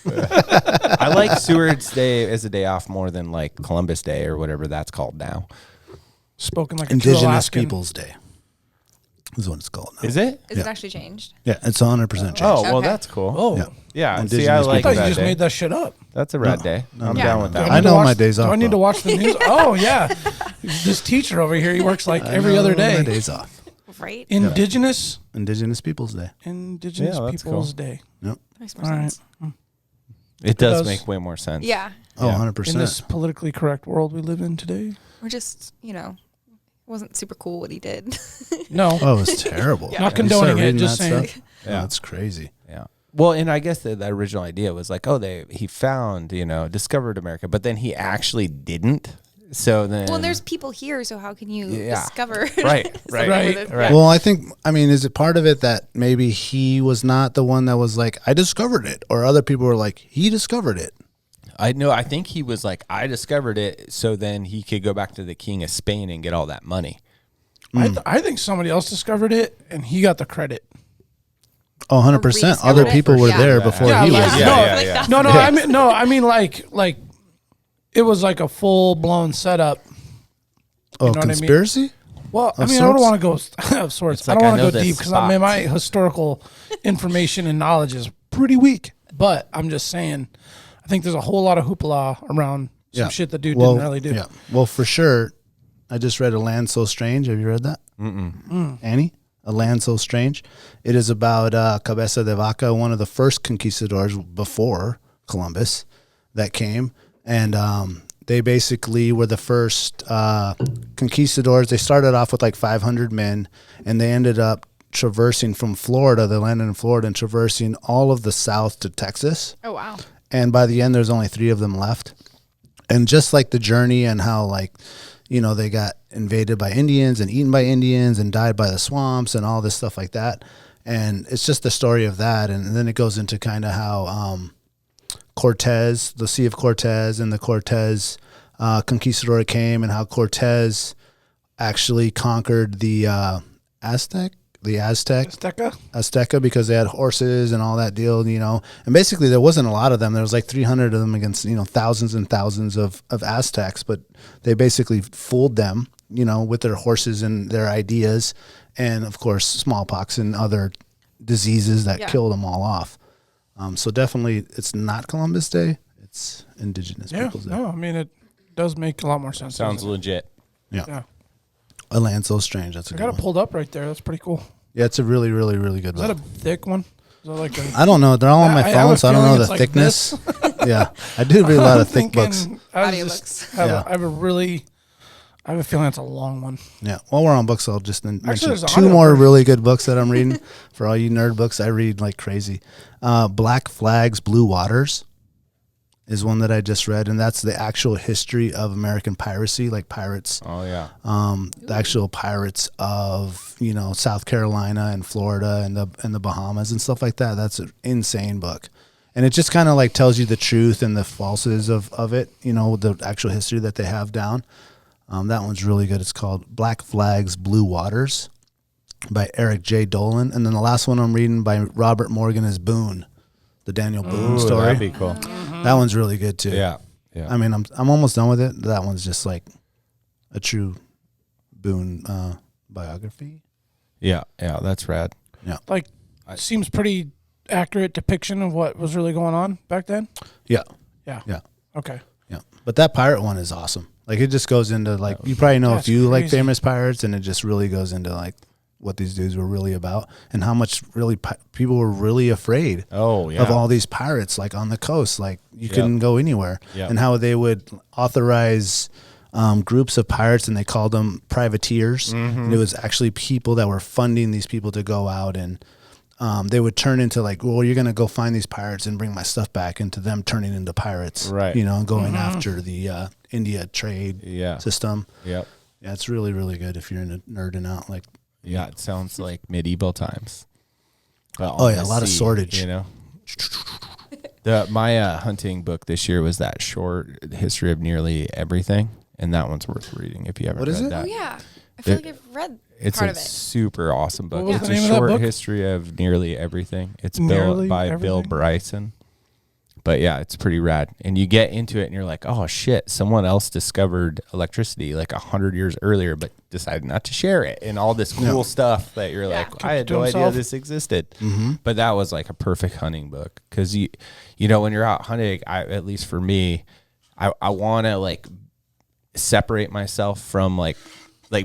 [SPEAKER 3] I like Seward's Day as a day off more than like Columbus Day or whatever that's called now.
[SPEAKER 4] Spoken like a true
[SPEAKER 2] Indigenous
[SPEAKER 4] Alaskan.
[SPEAKER 2] Peoples Day is what it's called now.
[SPEAKER 3] Is it?
[SPEAKER 5] Is
[SPEAKER 2] Yeah.
[SPEAKER 5] it actually changed?
[SPEAKER 2] Yeah, it's 100% changed.
[SPEAKER 3] Oh, well,
[SPEAKER 5] Okay.
[SPEAKER 3] that's cool.
[SPEAKER 4] Oh,
[SPEAKER 2] Yeah.
[SPEAKER 3] Yeah. See,
[SPEAKER 2] Indigenous
[SPEAKER 3] I
[SPEAKER 4] I
[SPEAKER 3] like
[SPEAKER 4] thought
[SPEAKER 3] that
[SPEAKER 4] you just
[SPEAKER 3] day.
[SPEAKER 4] made that shit up.
[SPEAKER 3] That's a rad
[SPEAKER 2] No,
[SPEAKER 3] day.
[SPEAKER 2] no,
[SPEAKER 3] I'm
[SPEAKER 5] Yeah.
[SPEAKER 3] down with
[SPEAKER 4] Do
[SPEAKER 3] that.
[SPEAKER 2] I
[SPEAKER 4] need to
[SPEAKER 2] know
[SPEAKER 4] watch-
[SPEAKER 2] my days off,
[SPEAKER 4] Do I need
[SPEAKER 2] bro.
[SPEAKER 4] to watch the news? Oh yeah, this teacher over here, he works like
[SPEAKER 2] I
[SPEAKER 4] every
[SPEAKER 2] know
[SPEAKER 4] other
[SPEAKER 2] My
[SPEAKER 4] day.
[SPEAKER 2] days off.
[SPEAKER 5] Right?
[SPEAKER 4] Indigenous
[SPEAKER 2] Indigenous Peoples Day.
[SPEAKER 4] Indigenous
[SPEAKER 3] Yeah, that's
[SPEAKER 4] Peoples
[SPEAKER 3] cool.
[SPEAKER 4] Day.
[SPEAKER 5] Makes more
[SPEAKER 4] All right.
[SPEAKER 5] sense.
[SPEAKER 3] It does
[SPEAKER 4] does.
[SPEAKER 3] make way more sense.
[SPEAKER 5] Yeah.
[SPEAKER 2] Oh,
[SPEAKER 3] Yeah.
[SPEAKER 2] 100%.
[SPEAKER 4] In this politically correct world we live in today.
[SPEAKER 5] We're just, wasn't super cool what he did.
[SPEAKER 4] No,
[SPEAKER 2] Oh, it was terrible.
[SPEAKER 5] Yeah.
[SPEAKER 4] Not
[SPEAKER 2] You start
[SPEAKER 4] condoning it,
[SPEAKER 2] reading
[SPEAKER 4] just
[SPEAKER 2] that
[SPEAKER 4] saying.
[SPEAKER 2] stuff?
[SPEAKER 3] Yeah.
[SPEAKER 2] Oh, it's crazy.
[SPEAKER 3] Yeah. Well, and I guess the original idea was like, he found, discovered America, but then he actually didn't. So then.
[SPEAKER 5] Well, and there's people here, so how can you
[SPEAKER 3] Yeah.
[SPEAKER 5] discover?
[SPEAKER 3] Right,
[SPEAKER 5] something
[SPEAKER 3] right,
[SPEAKER 5] with it?
[SPEAKER 3] right.
[SPEAKER 2] Well, is it part of it that maybe he was not the one that was like, I discovered it, or other people were like, he discovered it?
[SPEAKER 3] I know. I think he was like, I discovered it, so then he could go back to the king of Spain and get all that money.
[SPEAKER 4] I think somebody else discovered it and he got the credit.
[SPEAKER 2] Oh, 100%.
[SPEAKER 5] rediscovered
[SPEAKER 2] Other
[SPEAKER 5] it.
[SPEAKER 2] people were
[SPEAKER 5] Yeah.
[SPEAKER 2] there before
[SPEAKER 4] Yeah,
[SPEAKER 2] he
[SPEAKER 4] like-
[SPEAKER 2] was.
[SPEAKER 4] yeah,
[SPEAKER 5] Like,
[SPEAKER 3] yeah.
[SPEAKER 5] that's
[SPEAKER 4] No,
[SPEAKER 5] the-
[SPEAKER 4] I mean like it was like a full blown setup.
[SPEAKER 2] Oh,
[SPEAKER 4] know what I mean?
[SPEAKER 2] conspiracy?
[SPEAKER 4] Well, I
[SPEAKER 2] Of
[SPEAKER 4] mean, I don't
[SPEAKER 2] sorts?
[SPEAKER 4] want to go of sorts.
[SPEAKER 3] It's
[SPEAKER 4] I
[SPEAKER 3] like,
[SPEAKER 4] don't
[SPEAKER 3] I
[SPEAKER 4] want
[SPEAKER 3] know
[SPEAKER 4] to go
[SPEAKER 3] the
[SPEAKER 4] deep because I mean my historical information and knowledge is pretty weak. But I'm just saying, I think there's a whole lot of hoopla around some shit the dude didn't really do.
[SPEAKER 2] Yeah. Well, for sure. I just read A Land So Strange. Have you read that? Annie? A Land So Strange. It is about Cabeza de Vaca, one of the first conquistadors before Columbus that came. And they basically were the first conquistadors. They started off with like 500 men, and they ended up traversing from Florida. They landed in Florida and traversing all of the south to Texas.
[SPEAKER 5] Oh, wow.
[SPEAKER 2] And by the end, there's only 3 of them left. And just like the journey and how, like, they got invaded by Indians and eaten by Indians and died by the swamps and all this stuff like that. And it's just the story of that. And then it goes into kind of how Cortez, the Sea of Cortez and the Cortez conquistador came, and how Cortez actually conquered the Aztec the
[SPEAKER 4] Azteca,
[SPEAKER 2] because they had horses and all that deal, and basically there wasn't a lot of them. There was like 300 of them against, thousands and thousands of Aztecs, but they basically fooled them, with their horses and their ideas, and of course smallpox and other diseases that killed them all off. So definitely it's not Columbus Day. It's Indigenous Peoples Day.
[SPEAKER 4] No, I mean, it does make a lot more sense.
[SPEAKER 3] Sounds legit.
[SPEAKER 2] Yeah. A Land So Strange. That's a
[SPEAKER 4] I
[SPEAKER 2] good
[SPEAKER 4] got
[SPEAKER 2] one.
[SPEAKER 4] it pulled up right there. That's pretty cool.
[SPEAKER 2] Yeah, it's a really, really, really good
[SPEAKER 4] Is
[SPEAKER 2] book.
[SPEAKER 4] that a thick one? Is that like
[SPEAKER 2] I don't know. They're all on my
[SPEAKER 4] I have
[SPEAKER 2] phone,
[SPEAKER 4] a
[SPEAKER 2] so I don't know
[SPEAKER 4] feeling
[SPEAKER 2] the
[SPEAKER 4] it's like
[SPEAKER 2] thickness. Yeah, I do read a lot of thick books.
[SPEAKER 4] I
[SPEAKER 5] Audiobooks.
[SPEAKER 4] have a feeling it's a long one.
[SPEAKER 2] Yeah. While we're on books, I'll just mention
[SPEAKER 4] there's an
[SPEAKER 2] 2
[SPEAKER 4] audio
[SPEAKER 2] more
[SPEAKER 4] version.
[SPEAKER 2] really good books that I'm reading. For all you nerd books, I read like crazy. Black Flags, Blue Waters is one that I just read, and that's the actual history of American piracy, like pirates.
[SPEAKER 3] Oh yeah.
[SPEAKER 2] The actual pirates of South Carolina and Florida and the Bahamas and stuff like that. That's an insane book, and it just kind of like tells you the truth and the falses of it. The actual history that they have down. That one's really good. It's called Black Flags, Blue Waters by Eric J. Dolan, and then the last one I'm reading by Robert Morgan is Boone, the Daniel Boone story.
[SPEAKER 3] That'd be cool.
[SPEAKER 2] That one's really good too.
[SPEAKER 3] Yeah.
[SPEAKER 2] I mean, I'm almost done with it. That one's just like a true Boone biography.
[SPEAKER 3] Yeah. That's rad.
[SPEAKER 4] Like, seems pretty accurate depiction of what was really going on back then.
[SPEAKER 2] Yeah.
[SPEAKER 4] Yeah. Okay.
[SPEAKER 2] Yeah. But that pirate one is awesome. Like, it just goes into like, you probably know a
[SPEAKER 4] That's
[SPEAKER 2] few like
[SPEAKER 4] crazy.
[SPEAKER 2] famous pirates, and it just really goes into like what these dudes were really about and how much really people were really afraid
[SPEAKER 3] Oh yeah.
[SPEAKER 2] of all these pirates like on the coast. Like, you couldn't go anywhere.
[SPEAKER 3] Yep.
[SPEAKER 2] And how they would authorize groups of pirates, and they called them privateers. And it was actually people that were funding these people to go out, and they would turn into like, well, you're going to go find these pirates and bring my stuff back, into them turning into pirates,
[SPEAKER 3] Right.
[SPEAKER 2] and going after the India trade system.
[SPEAKER 3] Yep.
[SPEAKER 2] Yeah, it's really, really good if you're into nerding out. Like,
[SPEAKER 3] Yeah, it sounds like medieval times. But
[SPEAKER 2] Oh,
[SPEAKER 3] on
[SPEAKER 2] yeah,
[SPEAKER 3] the
[SPEAKER 2] a lot of
[SPEAKER 3] sea,
[SPEAKER 2] swordage.
[SPEAKER 3] My hunting book this year was that short history of nearly everything, and that one's worth reading if you haven't
[SPEAKER 2] What is
[SPEAKER 3] read
[SPEAKER 2] it?
[SPEAKER 3] that.
[SPEAKER 5] Oh yeah, I feel
[SPEAKER 3] It-
[SPEAKER 5] like I've read
[SPEAKER 3] It's
[SPEAKER 5] part
[SPEAKER 3] a
[SPEAKER 5] of it.
[SPEAKER 3] super awesome book.
[SPEAKER 4] What was
[SPEAKER 3] It's
[SPEAKER 4] the
[SPEAKER 3] a
[SPEAKER 4] name of that
[SPEAKER 3] short
[SPEAKER 4] book?
[SPEAKER 3] history of nearly everything. It's
[SPEAKER 4] Nearly
[SPEAKER 3] by Bill
[SPEAKER 4] everything?
[SPEAKER 3] Bryson. But yeah, it's pretty rad. And you get into it and you're like, oh shit, someone else discovered electricity like 100 years earlier, but decided not to share it, and all this cool stuff that you're like,
[SPEAKER 5] Kept
[SPEAKER 3] I had
[SPEAKER 4] to
[SPEAKER 3] no idea
[SPEAKER 4] himself.
[SPEAKER 3] this existed. But that was like a perfect hunting book. Cause you know, when you're out hunting, at least for me, I want to like separate myself from like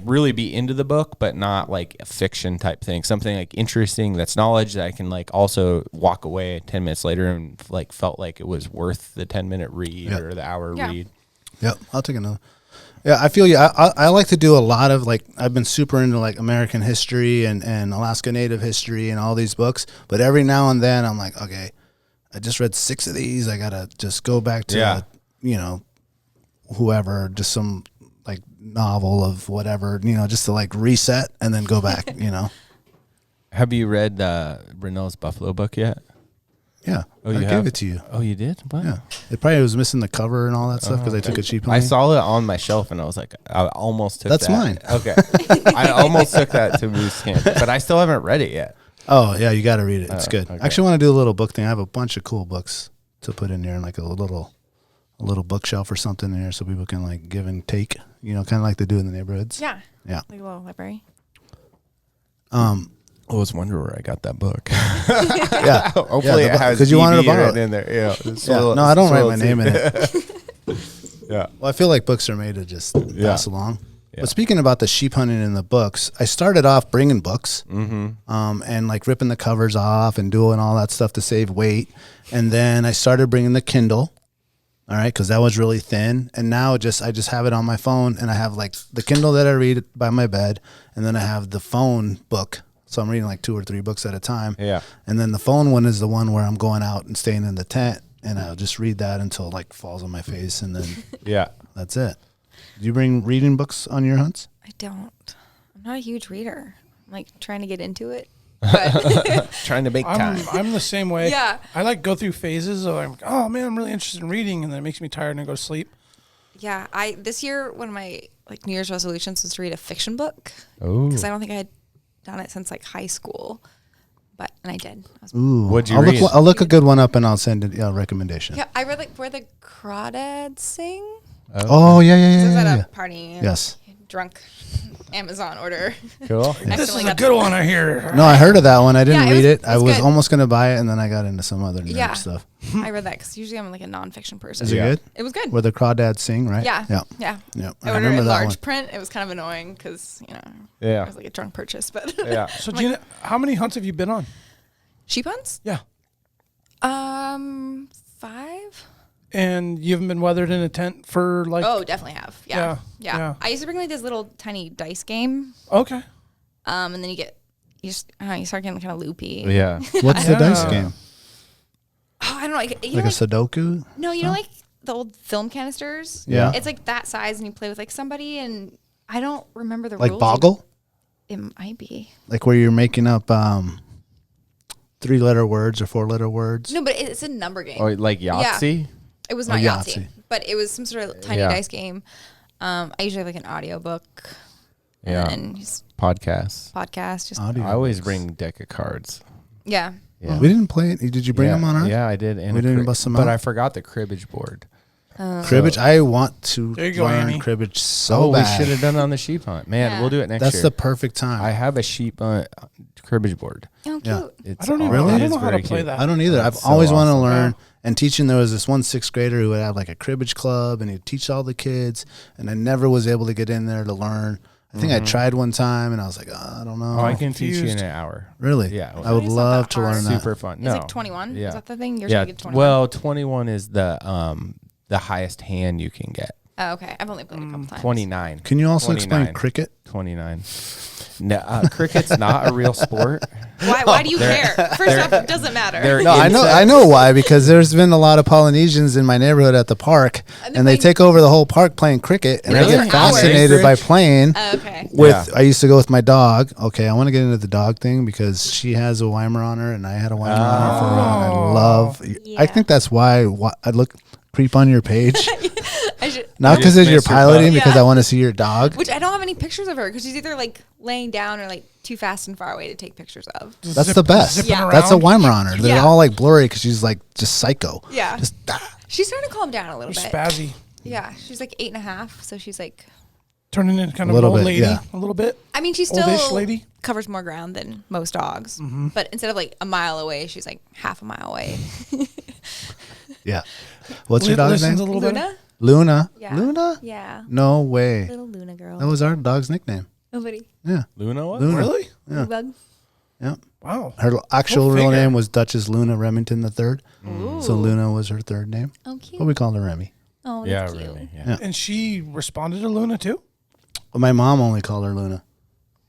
[SPEAKER 3] really be into the book, but not like a fiction type thing. Something like interesting that's knowledge that I can like also walk away 10 minutes later and like felt like it was worth the 10-minute read or the hour read.
[SPEAKER 2] Yep, I'll take another. Yeah, I feel you. I like to do a lot of like, I've been super into like American history and Alaska Native history and all these books, but every now and then I'm like, okay, I just read 6 of these. I gotta just go back to whoever, just some like novel of whatever, just to like reset and then go back.
[SPEAKER 3] Have you read Renault's Buffalo book yet?
[SPEAKER 2] Yeah,
[SPEAKER 3] Oh,
[SPEAKER 2] I
[SPEAKER 3] you
[SPEAKER 2] gave
[SPEAKER 3] have?
[SPEAKER 2] it to you.
[SPEAKER 3] Oh, you did? What?
[SPEAKER 2] Yeah, it probably was missing the cover and all that stuff because I took it cheap.
[SPEAKER 3] I saw it on my shelf and I was like, I almost took
[SPEAKER 2] That's
[SPEAKER 3] that.
[SPEAKER 2] mine.
[SPEAKER 3] Okay. I almost took that to Moose Camp, but I still haven't read it yet.
[SPEAKER 2] Oh yeah, you got to read it. It's good.
[SPEAKER 3] okay.
[SPEAKER 2] I actually want to do a little book thing. I have a bunch of cool books to put in there, and like a little bookshelf or something in there, so people can like give and take. Kind of like they do in the neighborhoods.
[SPEAKER 5] Yeah.
[SPEAKER 2] Yeah.
[SPEAKER 5] Like a little library.
[SPEAKER 3] I was wondering where I got that book.
[SPEAKER 2] Yeah.
[SPEAKER 3] Hopefully it has
[SPEAKER 2] because you wanted to
[SPEAKER 3] DB
[SPEAKER 2] borrow
[SPEAKER 3] written
[SPEAKER 2] it.
[SPEAKER 3] in there. Yeah.
[SPEAKER 2] Yeah. No, I don't write my name in it.
[SPEAKER 3] Yeah.
[SPEAKER 2] Well, I feel like books are made to just pass along.
[SPEAKER 3] Yeah.
[SPEAKER 2] But speaking about the sheep hunting in the books, I started off bringing books, and like ripping the covers off and doing all that stuff to save weight, and then I started bringing the Kindle. All right, because that was really thin, and now I just have it on my phone, and I have like the Kindle that I read by my bed, and then I have the phone book. So I'm reading like 2 or 3 books at a time.
[SPEAKER 3] Yeah.
[SPEAKER 2] And then the phone one is the one where I'm going out and staying in the tent, and I'll just read that until it like falls on my face, and then
[SPEAKER 3] Yeah.
[SPEAKER 2] that's it. Do you bring reading books on your hunts?
[SPEAKER 5] I don't. I'm not a huge reader. I'm like trying to get into it. But
[SPEAKER 3] Trying to make time.
[SPEAKER 4] I'm the same way.
[SPEAKER 5] Yeah.
[SPEAKER 4] I like go through phases of like, oh man, I'm really interested in reading, and then it makes me tired and I go to sleep.
[SPEAKER 5] yeah, this year one of my like New Year's resolutions was to read a fiction book
[SPEAKER 3] Oh.
[SPEAKER 5] because I don't think I had done it since like high school, and I did.
[SPEAKER 2] Ooh,
[SPEAKER 3] What'd you
[SPEAKER 2] I'll
[SPEAKER 3] read?
[SPEAKER 2] look a good one up and I'll send it a recommendation.
[SPEAKER 5] Yeah, I read like Where the Crawdads Sing.
[SPEAKER 2] Oh yeah.
[SPEAKER 5] I was at a party. And
[SPEAKER 2] Yes.
[SPEAKER 5] Drunk Amazon order.
[SPEAKER 3] Cool.
[SPEAKER 4] This is a good one, I hear.
[SPEAKER 2] No, I heard of that one. I didn't
[SPEAKER 5] Yeah,
[SPEAKER 2] read it.
[SPEAKER 5] it
[SPEAKER 2] I
[SPEAKER 5] was
[SPEAKER 2] was
[SPEAKER 5] good.
[SPEAKER 2] almost going to buy it, and then I got into some other nerd
[SPEAKER 5] Yeah.
[SPEAKER 2] stuff.
[SPEAKER 5] I read that because usually I'm like a nonfiction person.
[SPEAKER 2] Is it good?
[SPEAKER 5] It was good.
[SPEAKER 2] Where the crawdads sing, right?
[SPEAKER 5] Yeah.
[SPEAKER 2] Yeah.
[SPEAKER 5] Yeah.
[SPEAKER 2] Yeah.
[SPEAKER 5] I
[SPEAKER 2] I
[SPEAKER 5] ordered it
[SPEAKER 2] remember
[SPEAKER 5] in
[SPEAKER 2] that
[SPEAKER 5] large
[SPEAKER 2] one.
[SPEAKER 5] print. It was kind of annoying because, it
[SPEAKER 3] Yeah.
[SPEAKER 5] was like a drunk purchase. But
[SPEAKER 3] Yeah.
[SPEAKER 4] So, Gina, how many hunts have you been on?
[SPEAKER 5] sheep hunts?
[SPEAKER 4] Yeah.
[SPEAKER 5] 5.
[SPEAKER 4] And you haven't been weathered in a tent for like.
[SPEAKER 5] Oh, definitely have. Yeah.
[SPEAKER 4] Yeah.
[SPEAKER 5] Yeah. I used to bring like this little tiny dice game.
[SPEAKER 4] Okay.
[SPEAKER 5] And then you start getting kind of loopy.
[SPEAKER 3] Yeah.
[SPEAKER 2] What's the dice
[SPEAKER 4] Yeah.
[SPEAKER 2] game?
[SPEAKER 5] Oh, I don't know. Like,
[SPEAKER 2] Like a Sudoku?
[SPEAKER 5] no, you know, like the old film canisters?
[SPEAKER 2] Yeah.
[SPEAKER 5] It's like that size and you play with like somebody and I don't remember the
[SPEAKER 2] Like
[SPEAKER 5] rules.
[SPEAKER 2] Boggle?
[SPEAKER 5] It might be.
[SPEAKER 2] Like where you're making up 3-letter words or 4-letter words?
[SPEAKER 5] No, but it's a number game.
[SPEAKER 3] Oh, like Yahtzee?
[SPEAKER 5] It was not
[SPEAKER 2] Yahtzee.
[SPEAKER 5] Yahtzee, but it was some sort of tiny
[SPEAKER 3] Yeah.
[SPEAKER 5] dice game. I usually have like an audiobook
[SPEAKER 3] Yeah.
[SPEAKER 5] and just
[SPEAKER 3] Podcasts.
[SPEAKER 5] podcast. Just
[SPEAKER 2] Audio
[SPEAKER 3] I always
[SPEAKER 2] books.
[SPEAKER 3] bring a deck of cards.
[SPEAKER 5] yeah.
[SPEAKER 3] Yeah.
[SPEAKER 2] We didn't play it. Did you bring them on our
[SPEAKER 3] Yeah, I did. And
[SPEAKER 2] We
[SPEAKER 3] a
[SPEAKER 2] didn't bust them
[SPEAKER 3] but
[SPEAKER 2] out?
[SPEAKER 3] I forgot the cribbage board.
[SPEAKER 2] cribbage? I want to
[SPEAKER 4] There you go,
[SPEAKER 2] learn
[SPEAKER 4] Amy.
[SPEAKER 2] cribbage so
[SPEAKER 3] we
[SPEAKER 2] bad.
[SPEAKER 3] should have done it on the sheep hunt. Man,
[SPEAKER 5] Yeah.
[SPEAKER 3] we'll do it next
[SPEAKER 2] That's
[SPEAKER 3] year.
[SPEAKER 2] the perfect time.
[SPEAKER 3] I have a sheep cribbage board.
[SPEAKER 5] Oh, cute.
[SPEAKER 2] Yeah.
[SPEAKER 3] It's
[SPEAKER 4] I don't even
[SPEAKER 2] Really?
[SPEAKER 4] I
[SPEAKER 3] it
[SPEAKER 4] don't
[SPEAKER 3] is
[SPEAKER 4] know how to
[SPEAKER 3] very
[SPEAKER 4] play
[SPEAKER 3] cute.
[SPEAKER 4] that.
[SPEAKER 2] I don't either.
[SPEAKER 3] That's
[SPEAKER 2] I've
[SPEAKER 3] so
[SPEAKER 2] always wanted to
[SPEAKER 3] awesome.
[SPEAKER 2] learn. And teaching, there was this one 6th grader who would have like a cribbage club, and he'd teach all the kids. And I never was able to get in there to learn. I think I tried one time, and I was like, I don't know.
[SPEAKER 3] Oh, I can teach you in
[SPEAKER 4] confused.
[SPEAKER 3] an hour.
[SPEAKER 2] Really?
[SPEAKER 3] Yeah.
[SPEAKER 2] I would
[SPEAKER 5] It's not
[SPEAKER 2] love
[SPEAKER 5] that
[SPEAKER 2] to learn
[SPEAKER 5] hard.
[SPEAKER 2] that.
[SPEAKER 3] Super fun.
[SPEAKER 5] It's
[SPEAKER 3] No.
[SPEAKER 5] like 21.
[SPEAKER 3] Yeah.
[SPEAKER 5] Is that the thing? You're
[SPEAKER 3] Yeah.
[SPEAKER 5] supposed to get 21.
[SPEAKER 3] Well, 21 is the highest hand you can get.
[SPEAKER 5] Oh, okay. I've only played a couple times.
[SPEAKER 3] 29.
[SPEAKER 2] Can you also explain
[SPEAKER 3] 29.
[SPEAKER 2] cricket?
[SPEAKER 3] 29. No, cricket's not a real sport.
[SPEAKER 5] Why do you care? First off, it doesn't matter.
[SPEAKER 3] They're
[SPEAKER 2] No, I
[SPEAKER 3] insects.
[SPEAKER 2] know why, because there's been a lot of Polynesians in my neighborhood at the park, and they take over the whole park playing cricket, and I
[SPEAKER 3] Really?
[SPEAKER 2] get fascinated by playing.
[SPEAKER 5] Okay.
[SPEAKER 2] With
[SPEAKER 3] Yeah.
[SPEAKER 2] I used to go with my dog. Okay, I want to get into the dog thing because she has a Weimar on her, and I had a Weimar on her for a while. I love. I
[SPEAKER 5] Yeah.
[SPEAKER 2] think that's why I creep on your page,
[SPEAKER 5] I should,
[SPEAKER 2] not
[SPEAKER 3] You
[SPEAKER 2] because
[SPEAKER 3] just
[SPEAKER 2] you're
[SPEAKER 3] miss your
[SPEAKER 2] piloting,
[SPEAKER 3] butt.
[SPEAKER 2] because
[SPEAKER 5] Yeah.
[SPEAKER 2] I want to see your dog.
[SPEAKER 5] which I don't have any pictures of her because she's either like laying down or like too fast and far away to take pictures of.
[SPEAKER 2] That's the best.
[SPEAKER 4] zipping
[SPEAKER 5] Yeah.
[SPEAKER 2] That's a
[SPEAKER 4] around.
[SPEAKER 2] Weimar on her. They're
[SPEAKER 5] Yeah.
[SPEAKER 2] all like blurry because she's like just psycho.
[SPEAKER 5] Yeah.
[SPEAKER 2] Just
[SPEAKER 5] She's starting to calm down a little
[SPEAKER 4] You're
[SPEAKER 5] bit.
[SPEAKER 4] spazzy.
[SPEAKER 5] Yeah. She's like 8.5. So she's like,
[SPEAKER 4] Turning into kind
[SPEAKER 2] A
[SPEAKER 4] of an
[SPEAKER 2] little
[SPEAKER 4] old
[SPEAKER 2] bit,
[SPEAKER 4] lady.
[SPEAKER 2] yeah.
[SPEAKER 4] A little bit.
[SPEAKER 5] I mean, she's
[SPEAKER 4] Oldish
[SPEAKER 5] still
[SPEAKER 4] lady.
[SPEAKER 5] covers more ground than most dogs.
[SPEAKER 2] Mm-hmm.
[SPEAKER 5] But instead of like a mile away, she's like half a mile away.
[SPEAKER 2] yeah. What's your dog's
[SPEAKER 4] Listens a
[SPEAKER 2] name?
[SPEAKER 4] little bit.
[SPEAKER 5] Luna?
[SPEAKER 2] Luna.
[SPEAKER 5] Yeah.
[SPEAKER 2] Luna.
[SPEAKER 5] Yeah.
[SPEAKER 2] No way.
[SPEAKER 5] Little Luna girl.
[SPEAKER 2] That was our dog's nickname.
[SPEAKER 5] Nobody.
[SPEAKER 2] Yeah.
[SPEAKER 3] Luna what?
[SPEAKER 2] Luna.
[SPEAKER 4] Really?
[SPEAKER 2] Yeah.
[SPEAKER 5] Bug.
[SPEAKER 2] Yeah.
[SPEAKER 4] Wow.
[SPEAKER 2] Her actual
[SPEAKER 4] Go
[SPEAKER 2] real
[SPEAKER 4] figure.
[SPEAKER 2] name was Duchess Luna Remington III.
[SPEAKER 5] Ooh.
[SPEAKER 2] So Luna was her third name.
[SPEAKER 5] Oh, cute.
[SPEAKER 2] But we called her Remy.
[SPEAKER 5] Oh,
[SPEAKER 3] Yeah,
[SPEAKER 5] that's cute.
[SPEAKER 3] really. Yeah.
[SPEAKER 2] Yeah.
[SPEAKER 4] And she responded to Luna too?
[SPEAKER 2] Well, my mom only called her Luna.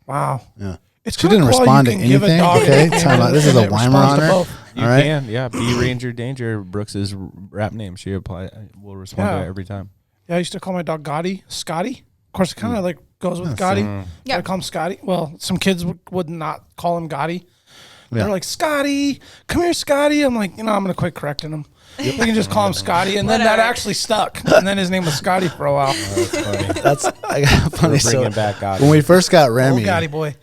[SPEAKER 4] Wow.
[SPEAKER 2] Yeah.
[SPEAKER 4] It's
[SPEAKER 2] She
[SPEAKER 4] kinda
[SPEAKER 2] didn't
[SPEAKER 4] cool
[SPEAKER 2] respond
[SPEAKER 4] you
[SPEAKER 2] to
[SPEAKER 4] can give a
[SPEAKER 2] anything.
[SPEAKER 4] dog a
[SPEAKER 2] Okay,
[SPEAKER 4] nickname
[SPEAKER 2] time out.
[SPEAKER 4] and
[SPEAKER 2] This is a
[SPEAKER 4] it
[SPEAKER 2] Weimar
[SPEAKER 4] responds
[SPEAKER 2] on
[SPEAKER 4] to
[SPEAKER 2] her.
[SPEAKER 4] both.
[SPEAKER 3] You
[SPEAKER 2] All right.
[SPEAKER 3] can, yeah. Be Ranger Danger, Brooks's rap name. She will respond to
[SPEAKER 4] Yeah.
[SPEAKER 3] it every time.
[SPEAKER 4] Yeah, I used to call my dog Gotti, Scotty. Of course, it kind of like goes with Gotti.
[SPEAKER 5] Yeah.
[SPEAKER 4] I call him Scotty. Well, some kids would not call him Gotti.
[SPEAKER 2] Yeah.
[SPEAKER 4] They're like, Scotty, come here, Scotty. I'm like, I'm going to quit correcting him. We can just call him Scotty. And then that
[SPEAKER 5] Whatever.
[SPEAKER 4] actually stuck. And then his name was Scotty for a while.
[SPEAKER 2] That's I got a funny
[SPEAKER 3] We're
[SPEAKER 2] story.
[SPEAKER 3] bringing back Gotti.
[SPEAKER 2] When we first got
[SPEAKER 4] Oh,
[SPEAKER 2] Remy,
[SPEAKER 4] Gotti boy.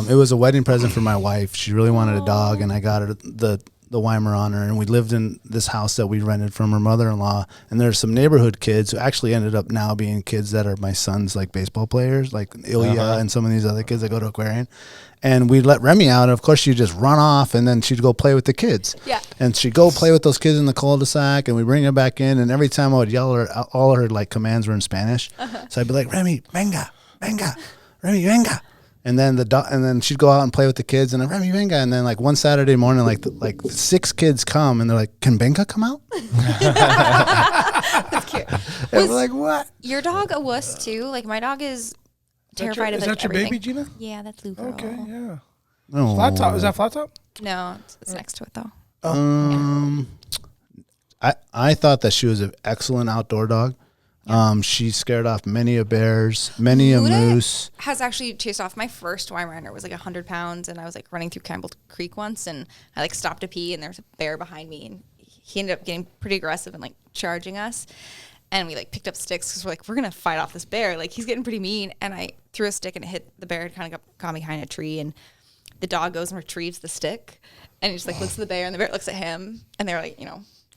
[SPEAKER 2] it was a wedding present for my wife. She really wanted a dog, and I got her the Weimar on her. And we lived in this house that we rented from her mother-in-law. And there's some neighborhood kids who actually ended up now being kids that are my son's like baseball players, like Ilya and some of these other kids that go to Aquarian. And we'd let Remy out, and of course she'd just run off, and then she'd go play with the kids.
[SPEAKER 5] Yeah.
[SPEAKER 2] And she'd go play with those kids in the cul-de-sac, and we bring her back in, and every time I would yell her, all her like commands were in Spanish. So I'd be like, Remy, venga, venga, Remy, venga. And then and then she'd go out and play with the kids, and then Remy, venga. And then like one Saturday morning, like 6 kids come, and they're like, can Venga come out?
[SPEAKER 5] That's cute.
[SPEAKER 2] And we're like, what?
[SPEAKER 5] Your dog a wuss too? Like my dog is terrified
[SPEAKER 4] Is
[SPEAKER 5] of like
[SPEAKER 4] that your
[SPEAKER 5] everything.
[SPEAKER 4] baby, Gina?
[SPEAKER 5] Yeah, that's Lou girl.
[SPEAKER 4] Okay, yeah.
[SPEAKER 2] No.
[SPEAKER 4] Flat top. Is that flat top?
[SPEAKER 5] No, it's next to it though.
[SPEAKER 2] I thought that she was an excellent outdoor dog. She scared off many a bears, many a
[SPEAKER 5] Luna
[SPEAKER 2] moose.
[SPEAKER 5] has actually chased off my first Weimaraner. Was like 100 pounds, and I was like running through Campbell Creek once, and I like stopped to pee, and there was a bear behind me, and he ended up getting pretty aggressive and like charging us. And we like picked up sticks because we're like, we're gonna fight off this bear. Like he's getting pretty mean. And I threw a stick and it hit the bear. It kind of got behind a tree, and the dog goes and retrieves the stick, and he just like looks at the bear, and the bear looks at him, and they're like,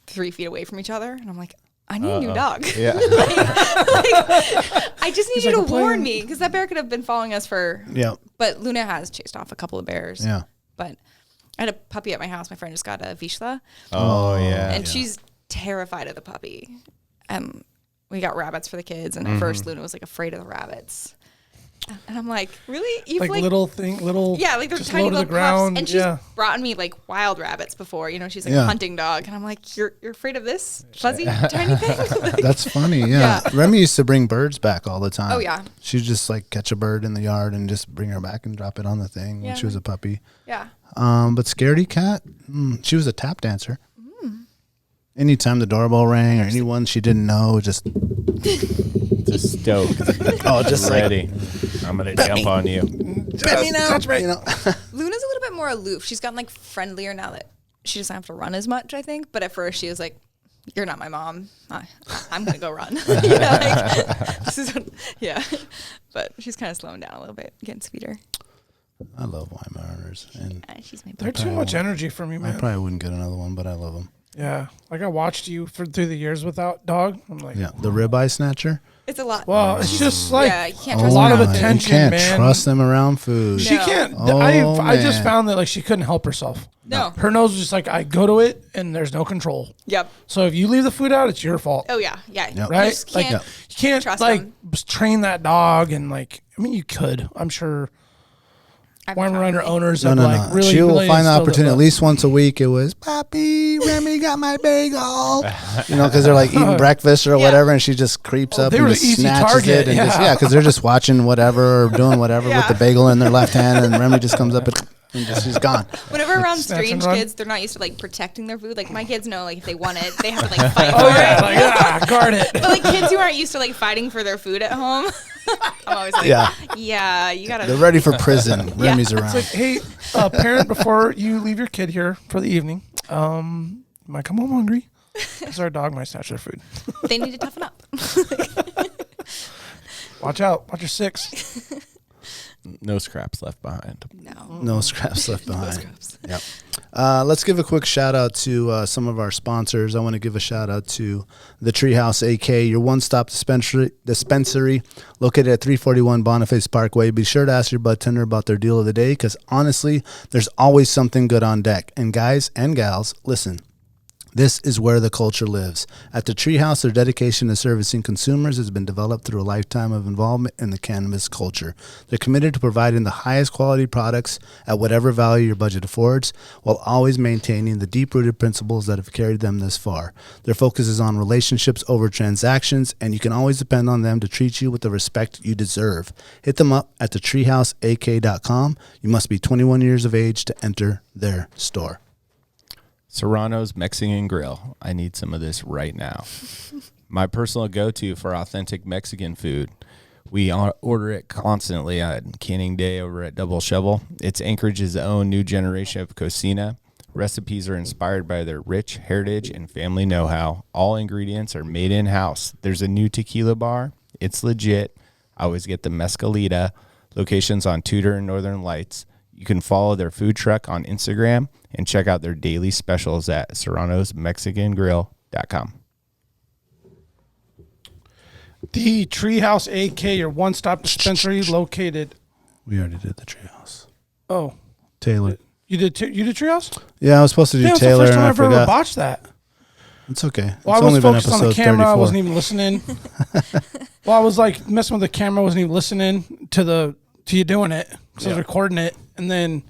[SPEAKER 5] 3 feet away from each other, and I'm like, I need a new dog.
[SPEAKER 3] Yeah.
[SPEAKER 5] I just need you to warn me, because that bear could have been following us for.
[SPEAKER 2] Yeah.
[SPEAKER 5] But Luna has chased off a couple of bears.
[SPEAKER 2] Yeah.
[SPEAKER 5] But I had a puppy at my house. My friend just got a Vizsla.
[SPEAKER 3] Oh, yeah.
[SPEAKER 5] And she's terrified of the puppy. We got rabbits for the kids, and at first Luna was like afraid of the rabbits. And I'm like, really? You've
[SPEAKER 4] like little
[SPEAKER 5] yeah, like they're
[SPEAKER 4] just
[SPEAKER 5] tiny
[SPEAKER 4] low to
[SPEAKER 5] little
[SPEAKER 4] the ground.
[SPEAKER 5] pups. And she's brought me like wild rabbits before. She's like a hunting dog, and I'm like, you're afraid of this fuzzy tiny thing?
[SPEAKER 2] That's funny. Yeah. Remy used to bring birds back all the time.
[SPEAKER 5] Oh yeah.
[SPEAKER 2] She'd just like catch a bird in the yard and just bring her back and drop it on the thing when she was a puppy.
[SPEAKER 5] Yeah.
[SPEAKER 2] But Scaredy Cat, she was a tap dancer. Anytime the doorbell rang or anyone she didn't know, just
[SPEAKER 3] stoked.
[SPEAKER 2] just
[SPEAKER 3] ready. I'm gonna jump on you.
[SPEAKER 2] Let me know. Touch me.
[SPEAKER 5] Luna's a little bit more aloof. She's gotten like friendlier now that she doesn't have to run as much, I think. But at first she was like, "You're not my mom. I'm gonna go run." But she's kind of slowing down a little bit, getting speeder.
[SPEAKER 2] I love Weimaraners, and
[SPEAKER 5] she's my
[SPEAKER 4] They're too much energy for me, man.
[SPEAKER 2] I probably wouldn't get another one, but I love them.
[SPEAKER 4] Yeah, like I watched you through the years without dog. I'm like,
[SPEAKER 2] the ribeye snatcher.
[SPEAKER 5] It's a lot.
[SPEAKER 4] Well, it's just like
[SPEAKER 5] you can't trust
[SPEAKER 4] a lot of
[SPEAKER 5] them around
[SPEAKER 4] attention,
[SPEAKER 2] You can't
[SPEAKER 4] man.
[SPEAKER 2] trust them around food.
[SPEAKER 4] She can't.
[SPEAKER 2] Oh,
[SPEAKER 4] I just
[SPEAKER 2] man.
[SPEAKER 4] found that like she couldn't help herself.
[SPEAKER 5] No.
[SPEAKER 4] Her nose was just like, I go to it and there's no control.
[SPEAKER 5] Yep.
[SPEAKER 4] So if you leave the food out, it's your fault.
[SPEAKER 5] Oh yeah, yeah.
[SPEAKER 2] Yep.
[SPEAKER 4] Right?
[SPEAKER 5] You just
[SPEAKER 4] Like
[SPEAKER 5] can't
[SPEAKER 4] you can't
[SPEAKER 5] trust
[SPEAKER 4] like
[SPEAKER 5] them.
[SPEAKER 4] train that dog and like. I mean, you could. I'm sure.
[SPEAKER 5] I've
[SPEAKER 4] Weimaraner
[SPEAKER 5] tried.
[SPEAKER 4] owners
[SPEAKER 2] No,
[SPEAKER 4] have
[SPEAKER 2] no,
[SPEAKER 4] like
[SPEAKER 2] no.
[SPEAKER 4] really.
[SPEAKER 2] She will
[SPEAKER 4] really
[SPEAKER 2] find the
[SPEAKER 4] instilled it,
[SPEAKER 2] opportunity. At
[SPEAKER 4] but-
[SPEAKER 2] least once a week, it was, Papi, Remy got my bagel. Because they're like eating breakfast or whatever, and she just creeps up
[SPEAKER 4] they
[SPEAKER 2] and
[SPEAKER 4] were
[SPEAKER 2] just
[SPEAKER 4] the easy
[SPEAKER 2] snatches
[SPEAKER 4] target,
[SPEAKER 2] it. And
[SPEAKER 4] yeah.
[SPEAKER 2] because they're just watching whatever or doing whatever with the bagel in their left hand, and Remy just comes up and she's gone.
[SPEAKER 5] Whenever around
[SPEAKER 4] Snatch and
[SPEAKER 5] strange
[SPEAKER 4] run.
[SPEAKER 5] kids, they're not used to like protecting their food. Like my kids know, like if they want it, they have to like fight
[SPEAKER 4] Oh
[SPEAKER 5] for
[SPEAKER 4] yeah,
[SPEAKER 5] it.
[SPEAKER 4] like guard it.
[SPEAKER 5] But like kids who aren't used to like fighting for their food at home, I'm always like, yeah, you gotta.
[SPEAKER 2] They're ready for prison. Remy's around.
[SPEAKER 4] It's like, hey, parent, before you leave your kid here for the evening, you might come home hungry. Because our dog might snatch their food.
[SPEAKER 5] They need to toughen up.
[SPEAKER 4] Watch out. Watch your 6.
[SPEAKER 3] No scraps left behind.
[SPEAKER 2] No scraps left behind.
[SPEAKER 5] scraps.
[SPEAKER 2] Yep. Let's give a quick shout out to some of our sponsors. I want to give a shout out to the Treehouse AK, your one-stop dispensary located at 341 Boniface Parkway. Be sure to ask your bartender about their deal of the day because honestly, there's always something good on deck. And guys and gals, listen. This is where the culture lives. At the Treehouse, their dedication to servicing consumers has been developed through a lifetime of involvement in the cannabis culture. They're committed to providing the highest quality products at whatever value your budget affords, while always maintaining the deep-rooted principles that have carried them this far. Their focus is on relationships over transactions, and you can always depend on them to treat you with the respect you deserve. Hit them up at thetreehouseak.com. You must be 21 years of age to enter their store.
[SPEAKER 3] Serrano's Mexican Grill. I need some of this right now. My personal go-to for authentic Mexican food. We order it constantly on Canning Day over at Double Shovel. It's Anchorage's own new generation of cocina. Recipes are inspired by their rich heritage and family know-how. All ingredients are made in-house. There's a new tequila bar. It's legit. I always get the Mezcalita. Locations on Tudor and Northern Lights. You can follow their food truck on Instagram and check out their daily specials at serranosmexicangrill.com.
[SPEAKER 4] The Treehouse AK, your one-stop dispensary located.
[SPEAKER 2] We already did the Treehouse.
[SPEAKER 4] Oh,
[SPEAKER 2] Taylor.
[SPEAKER 4] you did Treehouse?
[SPEAKER 2] Yeah, I was supposed to do
[SPEAKER 4] Damn, it's the
[SPEAKER 2] Taylor,
[SPEAKER 4] first
[SPEAKER 2] and
[SPEAKER 4] time
[SPEAKER 2] I
[SPEAKER 4] I've ever
[SPEAKER 2] forgot.
[SPEAKER 4] botched that.
[SPEAKER 2] It's okay.
[SPEAKER 4] Well,
[SPEAKER 2] It's
[SPEAKER 4] I was
[SPEAKER 2] only been
[SPEAKER 4] focused on the
[SPEAKER 2] episode
[SPEAKER 4] camera.
[SPEAKER 2] 34.
[SPEAKER 4] I wasn't even listening. Well, I was like messing with the camera. I wasn't even listening to you doing it. So I was recording it, and then,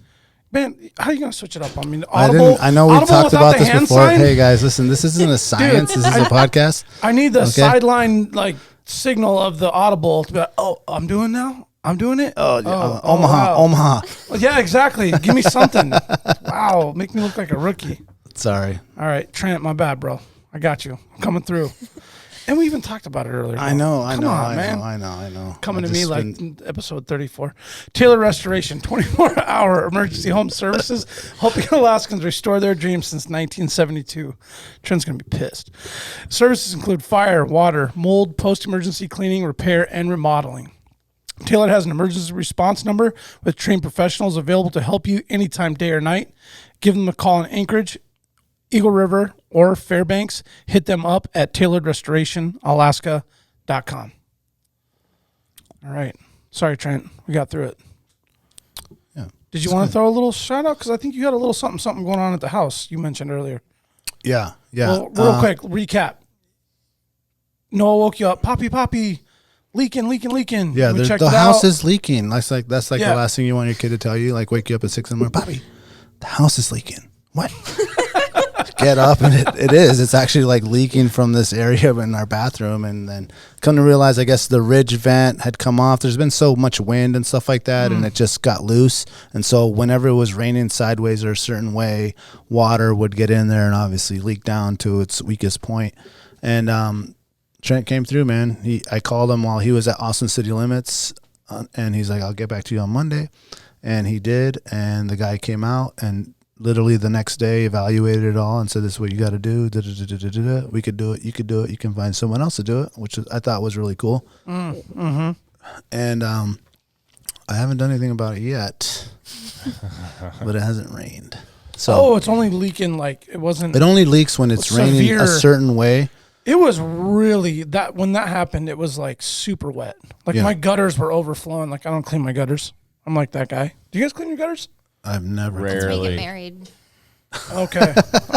[SPEAKER 4] man, how are you gonna switch it up? I mean, Audible.
[SPEAKER 2] I know we've
[SPEAKER 4] Audible
[SPEAKER 2] talked
[SPEAKER 4] without
[SPEAKER 2] about
[SPEAKER 4] the
[SPEAKER 2] this
[SPEAKER 4] hand
[SPEAKER 2] before.
[SPEAKER 4] sign?
[SPEAKER 2] Hey guys, listen, this isn't a science. This is a podcast.
[SPEAKER 4] I need the
[SPEAKER 2] Okay.
[SPEAKER 4] sideline like signal of the Audible to be like, oh, I'm doing now. I'm doing it.
[SPEAKER 2] Omaha,
[SPEAKER 4] wow.
[SPEAKER 2] Omaha.
[SPEAKER 4] Well, yeah, exactly. Give me something. Wow, make me look like a rookie.
[SPEAKER 2] Sorry.
[SPEAKER 4] All right, Trent, my bad, bro. I got you. I'm coming through. And we even talked about it earlier.
[SPEAKER 2] I know,
[SPEAKER 4] I know. Coming to me like episode 34. Taylor Restoration, 24-hour emergency home services, helping Alaskans restore their dreams since 1972. Trent's going to be pissed. Services include fire, water, mold, post-emergency cleaning, repair, and remodeling. Taylor has an emergency response number with trained professionals available to help you anytime, day or night. Give them a call in Anchorage, Eagle River, or Fairbanks. Hit them up at tailoredrestorationalaska.com. All right. Sorry, Trent. We got through it.
[SPEAKER 2] Yeah.
[SPEAKER 4] Did you want to throw a little shout out? Because I think you got a little something going on at the house you mentioned earlier.
[SPEAKER 2] Yeah.
[SPEAKER 4] Well, real quick, recap. Noah woke you up. Poppy. Leaking.
[SPEAKER 2] Yeah, the house is leaking. That's like the
[SPEAKER 4] Yeah.
[SPEAKER 2] last thing you want your kid to tell you. Like, wake you up at 6 a.m. Poppy, the house is leaking. What? Get up, and it is. It's actually like leaking from this area in our bathroom, and then come to realize, I guess the ridge vent had come off. There's been so much wind and stuff like that, and it just got loose. And so whenever it was raining sideways or a certain way, water would get in there and obviously leak down to its weakest point. And Trent came through, man. I called him while he was at Austin City Limits, and he's like, I'll get back to you on Monday. And he did, and the guy came out and literally the next day evaluated it all and said, this is what you got to do. We could do it. You could do it. You can find someone else to do it, which I thought was really cool.
[SPEAKER 4] Mm-hmm.
[SPEAKER 2] And I haven't done anything about it yet, but it hasn't rained. So
[SPEAKER 4] it's only leaking like it wasn't.
[SPEAKER 2] It only leaks when it's raining
[SPEAKER 4] severe.
[SPEAKER 2] a certain way.
[SPEAKER 4] It was really when that happened, it was like super wet. Like my gutters were overflowing. Like I don't clean my gutters. I'm like that guy. Do you guys clean your gutters?
[SPEAKER 2] I've never.
[SPEAKER 5] That's when you
[SPEAKER 3] Rarely.
[SPEAKER 5] get married.
[SPEAKER 4] Okay.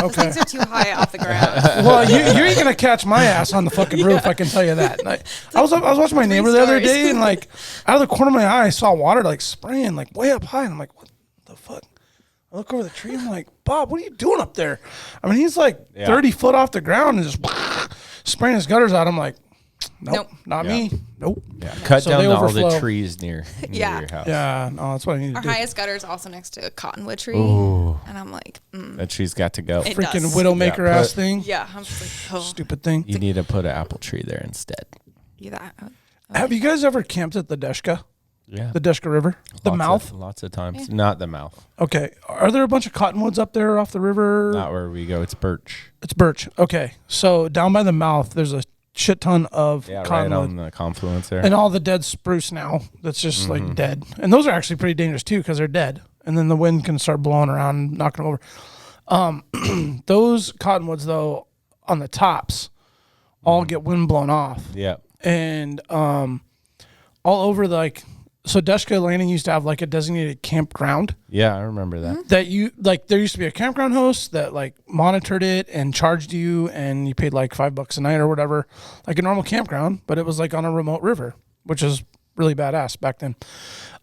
[SPEAKER 5] Things are too high off the ground.
[SPEAKER 4] Well, you ain't gonna catch my ass on the fucking roof. I can tell you that. And I was watching my neighbor the other day, and like out of the corner of my eye, I saw water like spraying like way up high, and I'm like, what the fuck? I look over the tree. I'm like, Bob, what are you doing up there? I mean, he's like 30 foot off the ground and just spraying his gutters out. I'm like, nope. Not me. Nope.
[SPEAKER 3] Yeah. Cut
[SPEAKER 4] So
[SPEAKER 3] down
[SPEAKER 4] they
[SPEAKER 3] all
[SPEAKER 4] overflow.
[SPEAKER 3] the trees near
[SPEAKER 5] Yeah.
[SPEAKER 3] your house.
[SPEAKER 4] Yeah, no, that's what I need to
[SPEAKER 5] Our
[SPEAKER 4] do.
[SPEAKER 5] highest gutter is also next to a cottonwood tree.
[SPEAKER 3] Ooh.
[SPEAKER 5] And I'm like,
[SPEAKER 3] That tree's got to go.
[SPEAKER 5] It
[SPEAKER 4] Freaking
[SPEAKER 5] does.
[SPEAKER 4] widowmaker
[SPEAKER 3] Yeah,
[SPEAKER 4] ass
[SPEAKER 3] put-
[SPEAKER 4] thing.
[SPEAKER 5] yeah. I'm just like, oh,
[SPEAKER 4] Stupid thing.
[SPEAKER 3] You need to put an apple tree there instead.
[SPEAKER 5] that.
[SPEAKER 4] Have you guys ever camped at the Deshka?
[SPEAKER 3] Yeah.
[SPEAKER 4] The Deshka River? The mouth?
[SPEAKER 3] Lots of times. Not the mouth.
[SPEAKER 4] Okay. Are there a bunch of cottonwoods up there off the river?
[SPEAKER 3] Not where we go. It's birch.
[SPEAKER 4] It's birch. Okay. So down by the mouth, there's a shit ton of
[SPEAKER 3] Yeah, right
[SPEAKER 4] cottonwood.
[SPEAKER 3] on the confluence there.
[SPEAKER 4] And all the dead spruce now that's just like dead. And those are actually pretty dangerous too because they're dead. And then the wind can start blowing around and knocking them over. Those cottonwoods, though, on the tops, all get wind blown off.
[SPEAKER 3] Yeah.
[SPEAKER 4] And all over so Deshka Landing used to have like a designated campground
[SPEAKER 3] Yeah, I remember that.
[SPEAKER 4] that you like. There used to be a campground host that like monitored it and charged you, and you paid like $5 a night or whatever, like a normal campground, but it was like on a remote river, which is really badass back then.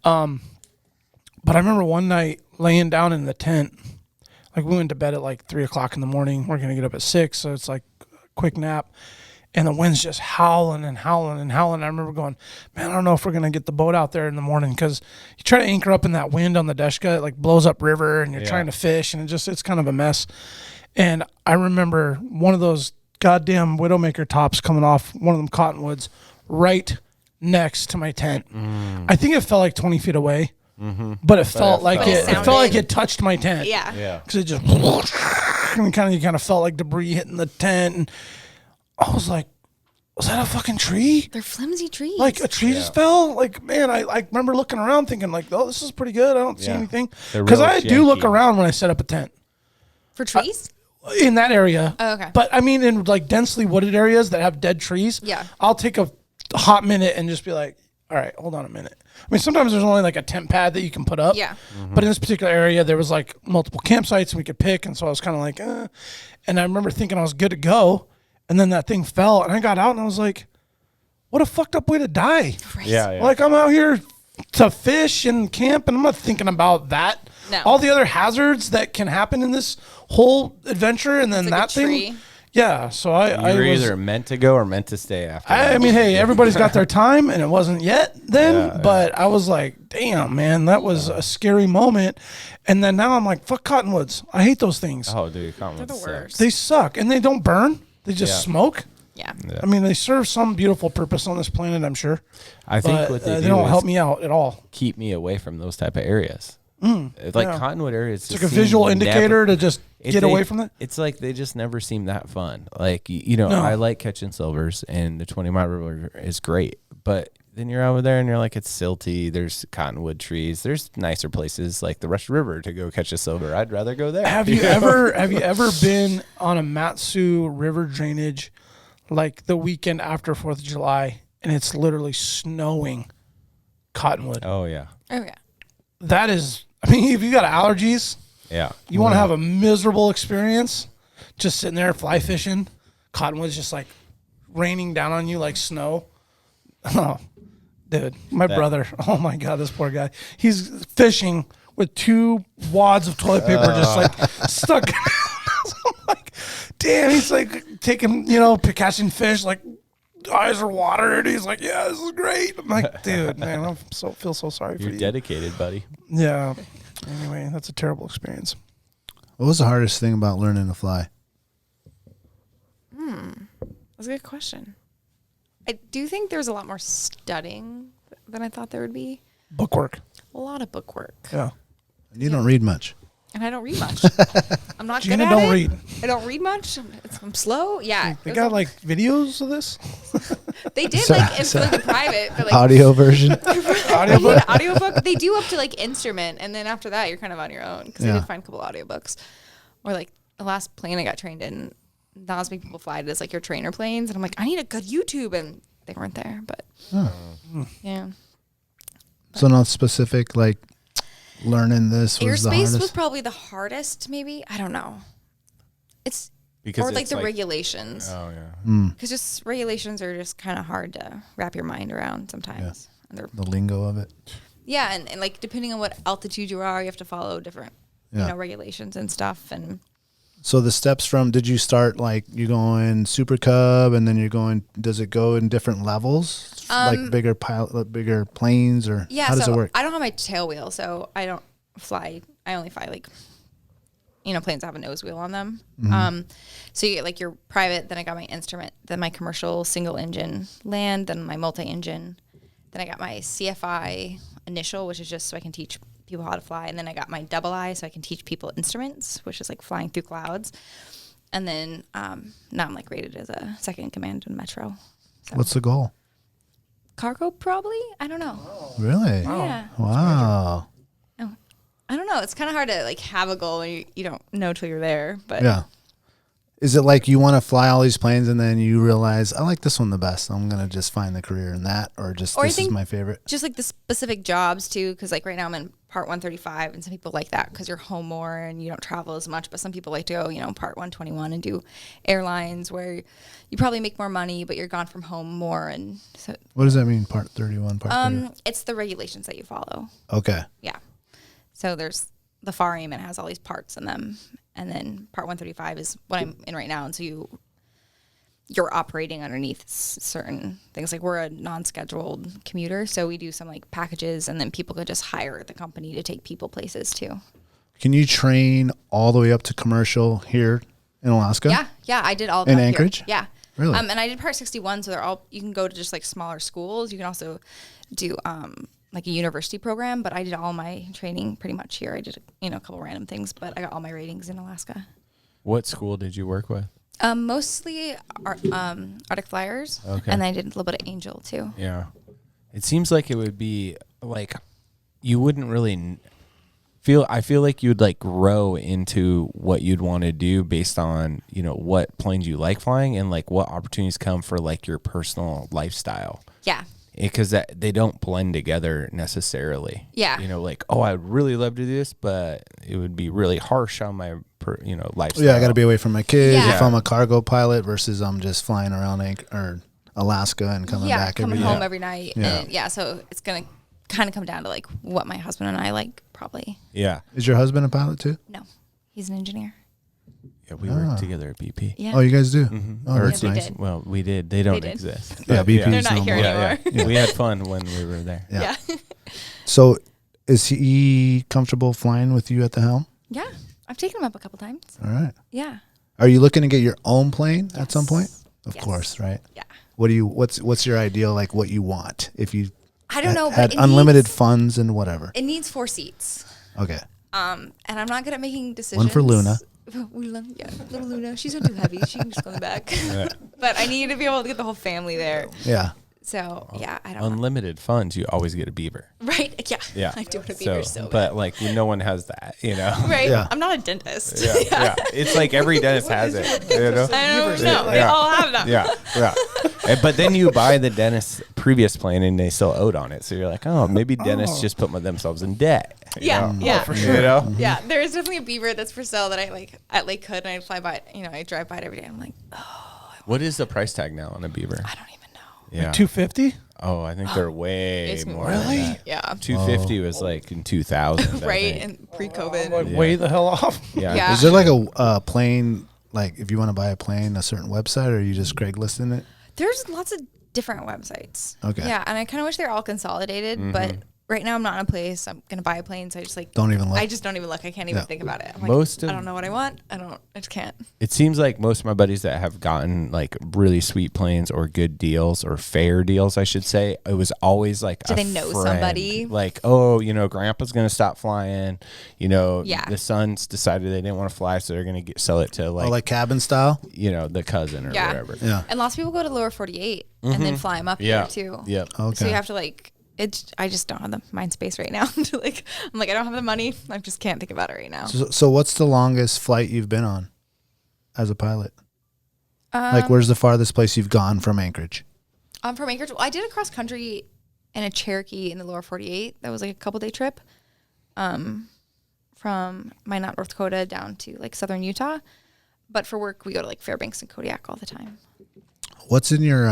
[SPEAKER 4] But I remember one night laying down in the tent, like we went to bed at like 3:00 in the morning. We're gonna get up at 6, so it's like a quick nap. And the wind's just howling and howling and howling. I remember going, man, I don't know if we're going to get the boat out there in the morning because you try to anchor up in that wind on the Deshka, it like blows up river and you're trying to fish and it's kind of a mess. And I remember one of those goddamn widowmaker tops coming off one of them cottonwoods right next to my tent. I think it fell like 20 feet away, but it felt like it felt like it touched my tent.
[SPEAKER 5] Yeah.
[SPEAKER 3] Yeah.
[SPEAKER 4] Because it just, and you kind of felt like debris hitting the tent. And I was like, was that a fucking tree?
[SPEAKER 5] They're flimsy trees.
[SPEAKER 4] Like a tree just fell? Like, man, I remember looking around thinking like, oh, this is pretty good. I don't see
[SPEAKER 3] Yeah.
[SPEAKER 4] anything.
[SPEAKER 3] They're
[SPEAKER 4] Because
[SPEAKER 3] real
[SPEAKER 4] I do look
[SPEAKER 3] janky.
[SPEAKER 4] around when I set up a tent
[SPEAKER 5] For trees?
[SPEAKER 4] in that area.
[SPEAKER 5] Oh, okay.
[SPEAKER 4] But I mean, in like densely wooded areas that have dead trees,
[SPEAKER 5] Yeah.
[SPEAKER 4] I'll take a hot minute and just be like, all right, hold on a minute. I mean, sometimes there's only like a tent pad that you can put up.
[SPEAKER 5] Yeah.
[SPEAKER 4] But in this particular area, there was like multiple campsites and we could pick. And so I was kind of like, And I remember thinking I was good to go. And then that thing fell and I got out and I was like, what a fucked up way to die.
[SPEAKER 5] Right.
[SPEAKER 3] Yeah.
[SPEAKER 4] Like I'm out here to fish and camp and I'm not thinking about that.
[SPEAKER 5] No.
[SPEAKER 4] All the other hazards that can happen in this whole adventure and then
[SPEAKER 5] It's like
[SPEAKER 4] that
[SPEAKER 5] a
[SPEAKER 4] thing.
[SPEAKER 5] tree.
[SPEAKER 4] Yeah. So I
[SPEAKER 3] You're
[SPEAKER 4] was,
[SPEAKER 3] either meant to go or meant to stay after.
[SPEAKER 4] I mean, hey, everybody's got their time and it wasn't yet then,
[SPEAKER 3] Yeah,
[SPEAKER 4] but I was like, damn, man, that was a scary moment. And then now I'm like, fuck cottonwoods. I hate those things.
[SPEAKER 3] Oh, dude,
[SPEAKER 5] They're the worst.
[SPEAKER 4] They suck and they don't burn. They just smoke.
[SPEAKER 5] Yeah.
[SPEAKER 4] I mean, they serve some beautiful purpose on this planet, I'm sure.
[SPEAKER 3] I think
[SPEAKER 4] But
[SPEAKER 3] what they do
[SPEAKER 4] don't
[SPEAKER 3] is
[SPEAKER 4] help me out at all.
[SPEAKER 3] keep me away from those type of areas. Like
[SPEAKER 4] yeah.
[SPEAKER 3] cottonwood areas.
[SPEAKER 4] It's like a visual indicator to just get away from that.
[SPEAKER 3] It's like they just never seem that fun. Like, you know,
[SPEAKER 4] No.
[SPEAKER 3] I like catching silvers and the 20 Mile River is great, but then you're over there and you're like, it's silty. There's cottonwood trees. There's nicer places like the Rush River to go catch a silver. I'd rather go there.
[SPEAKER 4] Have you ever been on a Matsu River drainage like the weekend after 4th of July and it's literally snowing cottonwood?
[SPEAKER 3] Oh, yeah.
[SPEAKER 5] Oh yeah.
[SPEAKER 4] That is, I mean, if you got allergies,
[SPEAKER 3] Yeah.
[SPEAKER 4] you want to have a miserable experience, just sitting there fly fishing, cottonwood's just like raining down on you like snow. Oh, dude, my brother, oh my God, this poor guy. He's fishing with 2 wads of toilet paper just like stuck. So I'm like, damn, he's like taking, catching fish, like eyes are watered. He's like, yeah, this is great. I'm like, dude, man, I feel so sorry for you.
[SPEAKER 3] You're dedicated, buddy.
[SPEAKER 4] Yeah. Anyway, that's a terrible experience.
[SPEAKER 2] What was the hardest thing about learning to fly?
[SPEAKER 5] That's a good question. I do think there's a lot more studying than I thought there would be.
[SPEAKER 4] Bookwork.
[SPEAKER 5] A lot of bookwork.
[SPEAKER 4] Yeah.
[SPEAKER 2] And you don't read much.
[SPEAKER 5] And I don't read much. I'm not
[SPEAKER 4] Gina
[SPEAKER 5] good at
[SPEAKER 4] don't
[SPEAKER 5] it.
[SPEAKER 4] read.
[SPEAKER 5] I don't read much. I'm slow. Yeah.
[SPEAKER 4] They got like videos of this?
[SPEAKER 5] They did
[SPEAKER 2] So-
[SPEAKER 5] like in
[SPEAKER 2] so-
[SPEAKER 5] like the private, but like
[SPEAKER 2] Audio version.
[SPEAKER 4] Audiobook?
[SPEAKER 5] audiobook. They do up to like instrument, and then after that, you're kind of on your own because
[SPEAKER 2] Yeah.
[SPEAKER 5] I did find a couple audiobooks. Or like the last plane I got trained in, not as many people fly it as like your trainer planes, and I'm like, I need a good YouTube, and they weren't there. But yeah,
[SPEAKER 2] So not specific, like learning this was the
[SPEAKER 5] airspace
[SPEAKER 2] hardest.
[SPEAKER 5] was probably the hardest. Maybe I don't know. It's
[SPEAKER 3] Because
[SPEAKER 5] or like
[SPEAKER 3] it's
[SPEAKER 5] the regulations.
[SPEAKER 3] Oh, yeah.
[SPEAKER 5] Because just regulations are just kind of hard to wrap your mind around sometimes. And they're,
[SPEAKER 2] The lingo of it.
[SPEAKER 5] yeah, and like depending on what altitude you are, you have to follow different,
[SPEAKER 2] Yeah.
[SPEAKER 5] regulations and stuff. And
[SPEAKER 2] So the steps from, did you start like you going Super Cub and then you're going, does it go in different levels? Like bigger bigger planes or
[SPEAKER 5] yeah,
[SPEAKER 2] how does
[SPEAKER 5] so
[SPEAKER 2] it work?
[SPEAKER 5] I don't have my tail wheel, so I don't fly. I only fly like, planes that have a nose wheel on them. So you get like your private, then I got my instrument, then my commercial single engine land, then my multi-engine. Then I got my CFI initial, which is just so I can teach people how to fly. And then I got my double I, so I can teach people instruments, which is like flying through clouds. And then now I'm like rated as a second in command in Metro. So.
[SPEAKER 2] What's the goal?
[SPEAKER 5] Cargo probably? I don't know.
[SPEAKER 2] Really?
[SPEAKER 5] Yeah.
[SPEAKER 2] Wow.
[SPEAKER 5] Oh, I don't know. It's kind of hard to like have a goal and you don't know till you're there. But
[SPEAKER 2] Yeah. Is it like you want to fly all these planes and then you realize, I like this one the best, I'm going to just find the career in that, or just
[SPEAKER 5] Or I
[SPEAKER 2] this is
[SPEAKER 5] think
[SPEAKER 2] my favorite?
[SPEAKER 5] just like the specific jobs too, because like right now I'm in part 135, and some people like that because you're home more and you don't travel as much. But some people like to go, part 121 and do airlines where you probably make more money, but you're gone from home more. And so,
[SPEAKER 2] What does that mean, part 31, part 30?
[SPEAKER 5] it's the regulations that you follow.
[SPEAKER 2] Okay.
[SPEAKER 5] Yeah. So there's the FAR aim, and it has all these parts in them. And then part 135 is what I'm in right now. And so you're operating underneath certain things. Like we're a non-scheduled commuter, so we do some like packages, and then people could just hire the company to take people places too.
[SPEAKER 2] Can you train all the way up to commercial here in Alaska?
[SPEAKER 5] Yeah, I did all of
[SPEAKER 2] In
[SPEAKER 5] that here.
[SPEAKER 2] Anchorage?
[SPEAKER 5] Yeah.
[SPEAKER 2] Really?
[SPEAKER 5] And I did part 61, so they're all, you can go to just like smaller schools. You can also do like a university program, but I did all my training pretty much here. I did a couple random things, but I got all my ratings in Alaska.
[SPEAKER 3] What school did you work with?
[SPEAKER 5] Mostly Arctic Flyers,
[SPEAKER 3] Okay.
[SPEAKER 5] and I did a little bit of Angel too.
[SPEAKER 3] Yeah. It seems like it would be like you wouldn't really I feel like you'd like grow into what you'd want to do based on, what planes you like flying and like what opportunities come for like your personal lifestyle.
[SPEAKER 5] Yeah.
[SPEAKER 3] Because they don't blend together necessarily.
[SPEAKER 5] Yeah.
[SPEAKER 3] Like, oh, I would really love to do this, but it would be really harsh on my, lifestyle.
[SPEAKER 2] Yeah, I got to be away from my kids.
[SPEAKER 5] Yeah.
[SPEAKER 2] If I'm a cargo pilot versus I'm just flying around Alaska and coming
[SPEAKER 5] Yeah,
[SPEAKER 2] back
[SPEAKER 5] coming
[SPEAKER 2] every
[SPEAKER 5] home
[SPEAKER 2] day.
[SPEAKER 5] every night.
[SPEAKER 2] Yeah.
[SPEAKER 5] And so it's going to kind of come down to like what my husband and I like probably.
[SPEAKER 3] Yeah.
[SPEAKER 2] Is your husband a pilot too?
[SPEAKER 5] No, he's an engineer.
[SPEAKER 3] Yeah, we worked together at BP.
[SPEAKER 5] Yeah.
[SPEAKER 2] Oh, you guys do?
[SPEAKER 3] Mm-hmm.
[SPEAKER 2] Oh, that's
[SPEAKER 5] we
[SPEAKER 2] nice.
[SPEAKER 5] did.
[SPEAKER 3] Well, we did. They don't
[SPEAKER 5] did.
[SPEAKER 3] exist.
[SPEAKER 2] Yeah,
[SPEAKER 3] But,
[SPEAKER 2] BP
[SPEAKER 5] They're
[SPEAKER 2] is
[SPEAKER 5] not
[SPEAKER 2] no
[SPEAKER 5] here
[SPEAKER 2] more.
[SPEAKER 5] anymore.
[SPEAKER 3] Yeah. We had fun when we were there.
[SPEAKER 2] Yeah.
[SPEAKER 5] Yeah.
[SPEAKER 2] So is he comfortable flying with you at the helm?
[SPEAKER 5] Yeah. I've taken him up a couple times.
[SPEAKER 2] All right.
[SPEAKER 5] Yeah.
[SPEAKER 2] Are you looking to get your own plane at some point? Of
[SPEAKER 5] Yes.
[SPEAKER 2] course, right?
[SPEAKER 5] Yeah.
[SPEAKER 2] What's your ideal, like what you want if you
[SPEAKER 5] I don't know,
[SPEAKER 2] had
[SPEAKER 5] but
[SPEAKER 2] unlimited funds and whatever?
[SPEAKER 5] it needs 4 seats.
[SPEAKER 2] Okay.
[SPEAKER 5] And I'm not good at making decisions.
[SPEAKER 2] One for Luna.
[SPEAKER 5] Yeah, little Luna. She's not too heavy. She can just go in the back. But I need to be able to get the whole family there.
[SPEAKER 2] Yeah.
[SPEAKER 5] So yeah, I don't know.
[SPEAKER 3] Unlimited funds, you always get a beaver.
[SPEAKER 5] Right? Yeah.
[SPEAKER 3] Yeah.
[SPEAKER 5] I do want a beaver so bad.
[SPEAKER 3] But like no one has that, you know?
[SPEAKER 5] Right?
[SPEAKER 2] Yeah.
[SPEAKER 5] I'm not a dentist.
[SPEAKER 3] Yeah. Yeah. It's like every dentist has it. You know?
[SPEAKER 5] I don't know.
[SPEAKER 3] Yeah.
[SPEAKER 5] They all have them.
[SPEAKER 3] Yeah. Yeah. But then you buy the dentist's previous plan and they still owed on it. So you're like, oh, maybe dentists just put themselves in debt.
[SPEAKER 5] Yeah.
[SPEAKER 3] know?
[SPEAKER 5] Yeah.
[SPEAKER 4] for sure.
[SPEAKER 3] You know?
[SPEAKER 5] Yeah. There is definitely a beaver that's for sale that I like at Lake Hood, and I fly by it, I drive by it every day. I'm like, oh,
[SPEAKER 3] What is the price tag now on a beaver?
[SPEAKER 5] I don't even know.
[SPEAKER 3] Yeah.
[SPEAKER 4] 250.
[SPEAKER 3] Oh, I think they're way
[SPEAKER 5] It's
[SPEAKER 3] more.
[SPEAKER 5] more.
[SPEAKER 3] Than that.
[SPEAKER 5] Yeah.
[SPEAKER 3] 250 was like in 2000. I
[SPEAKER 5] Right?
[SPEAKER 3] think.
[SPEAKER 5] And pre-COVID.
[SPEAKER 4] Like
[SPEAKER 3] Yeah.
[SPEAKER 4] way the hell off.
[SPEAKER 3] Yeah.
[SPEAKER 5] Yeah.
[SPEAKER 2] Is there like a plane, like if you want to buy a plane, a certain website, or are you just Craigslisting it?
[SPEAKER 5] There's lots of different websites.
[SPEAKER 2] Okay.
[SPEAKER 5] Yeah, and I kind of wish they were all consolidated, but right now I'm not in a place. I'm gonna buy a plane, so I just
[SPEAKER 2] Don't even look.
[SPEAKER 5] I just don't even look. I can't even
[SPEAKER 2] Yeah.
[SPEAKER 5] think about it. I'm like,
[SPEAKER 3] Most
[SPEAKER 5] I
[SPEAKER 3] of-
[SPEAKER 5] don't know what I want. I just can't.
[SPEAKER 3] It seems like most of my buddies that have gotten like really sweet planes or good deals or fair deals, I should say, it was always like
[SPEAKER 5] Do they know somebody?
[SPEAKER 3] Like, oh, grandpa's going to stop flying.
[SPEAKER 5] Yeah.
[SPEAKER 3] The sons decided they didn't want to fly, so they're going to sell it to
[SPEAKER 2] like cabin style?
[SPEAKER 3] the cousin or
[SPEAKER 5] Yeah.
[SPEAKER 3] whatever.
[SPEAKER 2] Yeah.
[SPEAKER 5] And lots of people go to lower 48 and then fly them up
[SPEAKER 3] Yeah.
[SPEAKER 5] here too.
[SPEAKER 3] Yep.
[SPEAKER 2] Okay.
[SPEAKER 5] So you have to I just don't have the mind space right now. to I'm like, I don't have the money. I just can't think about it right now.
[SPEAKER 2] So what's the longest flight you've been on as a pilot? Like, where's the farthest place you've gone from Anchorage?
[SPEAKER 5] From Anchorage, well, I did a cross country in a Cherokee in the lower 48. That was like a couple-day trip from Minot, North Dakota down to like southern Utah. But for work, we go to like Fairbanks and Kodiak all the time.
[SPEAKER 2] What's in your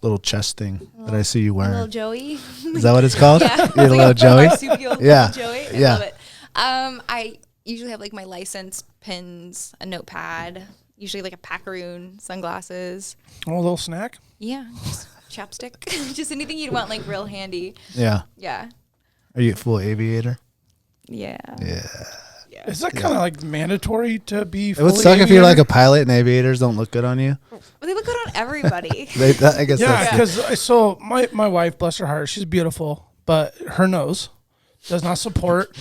[SPEAKER 2] little chest thing that I see you wearing?
[SPEAKER 5] Little Joey.
[SPEAKER 2] Is that what it's called?
[SPEAKER 5] Yeah.
[SPEAKER 2] Your little Joey?
[SPEAKER 5] Marsupial
[SPEAKER 2] Yeah.
[SPEAKER 5] little Joey. I
[SPEAKER 2] Yeah.
[SPEAKER 5] love it. I usually have like my license, pins, a notepad, usually like a packaroon, sunglasses.
[SPEAKER 4] Oh, a little snack.
[SPEAKER 5] Yeah, just chapstick. Just anything you'd want like real handy.
[SPEAKER 2] Yeah.
[SPEAKER 5] Yeah.
[SPEAKER 2] Are you a full aviator?
[SPEAKER 5] Yeah.
[SPEAKER 2] Yeah.
[SPEAKER 4] Is that kind of like mandatory to be?
[SPEAKER 2] It would suck if you're like a pilot and aviators don't look good on you.
[SPEAKER 5] Well, they look good on everybody.
[SPEAKER 2] I guess
[SPEAKER 4] Yeah,
[SPEAKER 2] that's
[SPEAKER 4] because so my wife, bless her heart, she's beautiful, but her nose does not support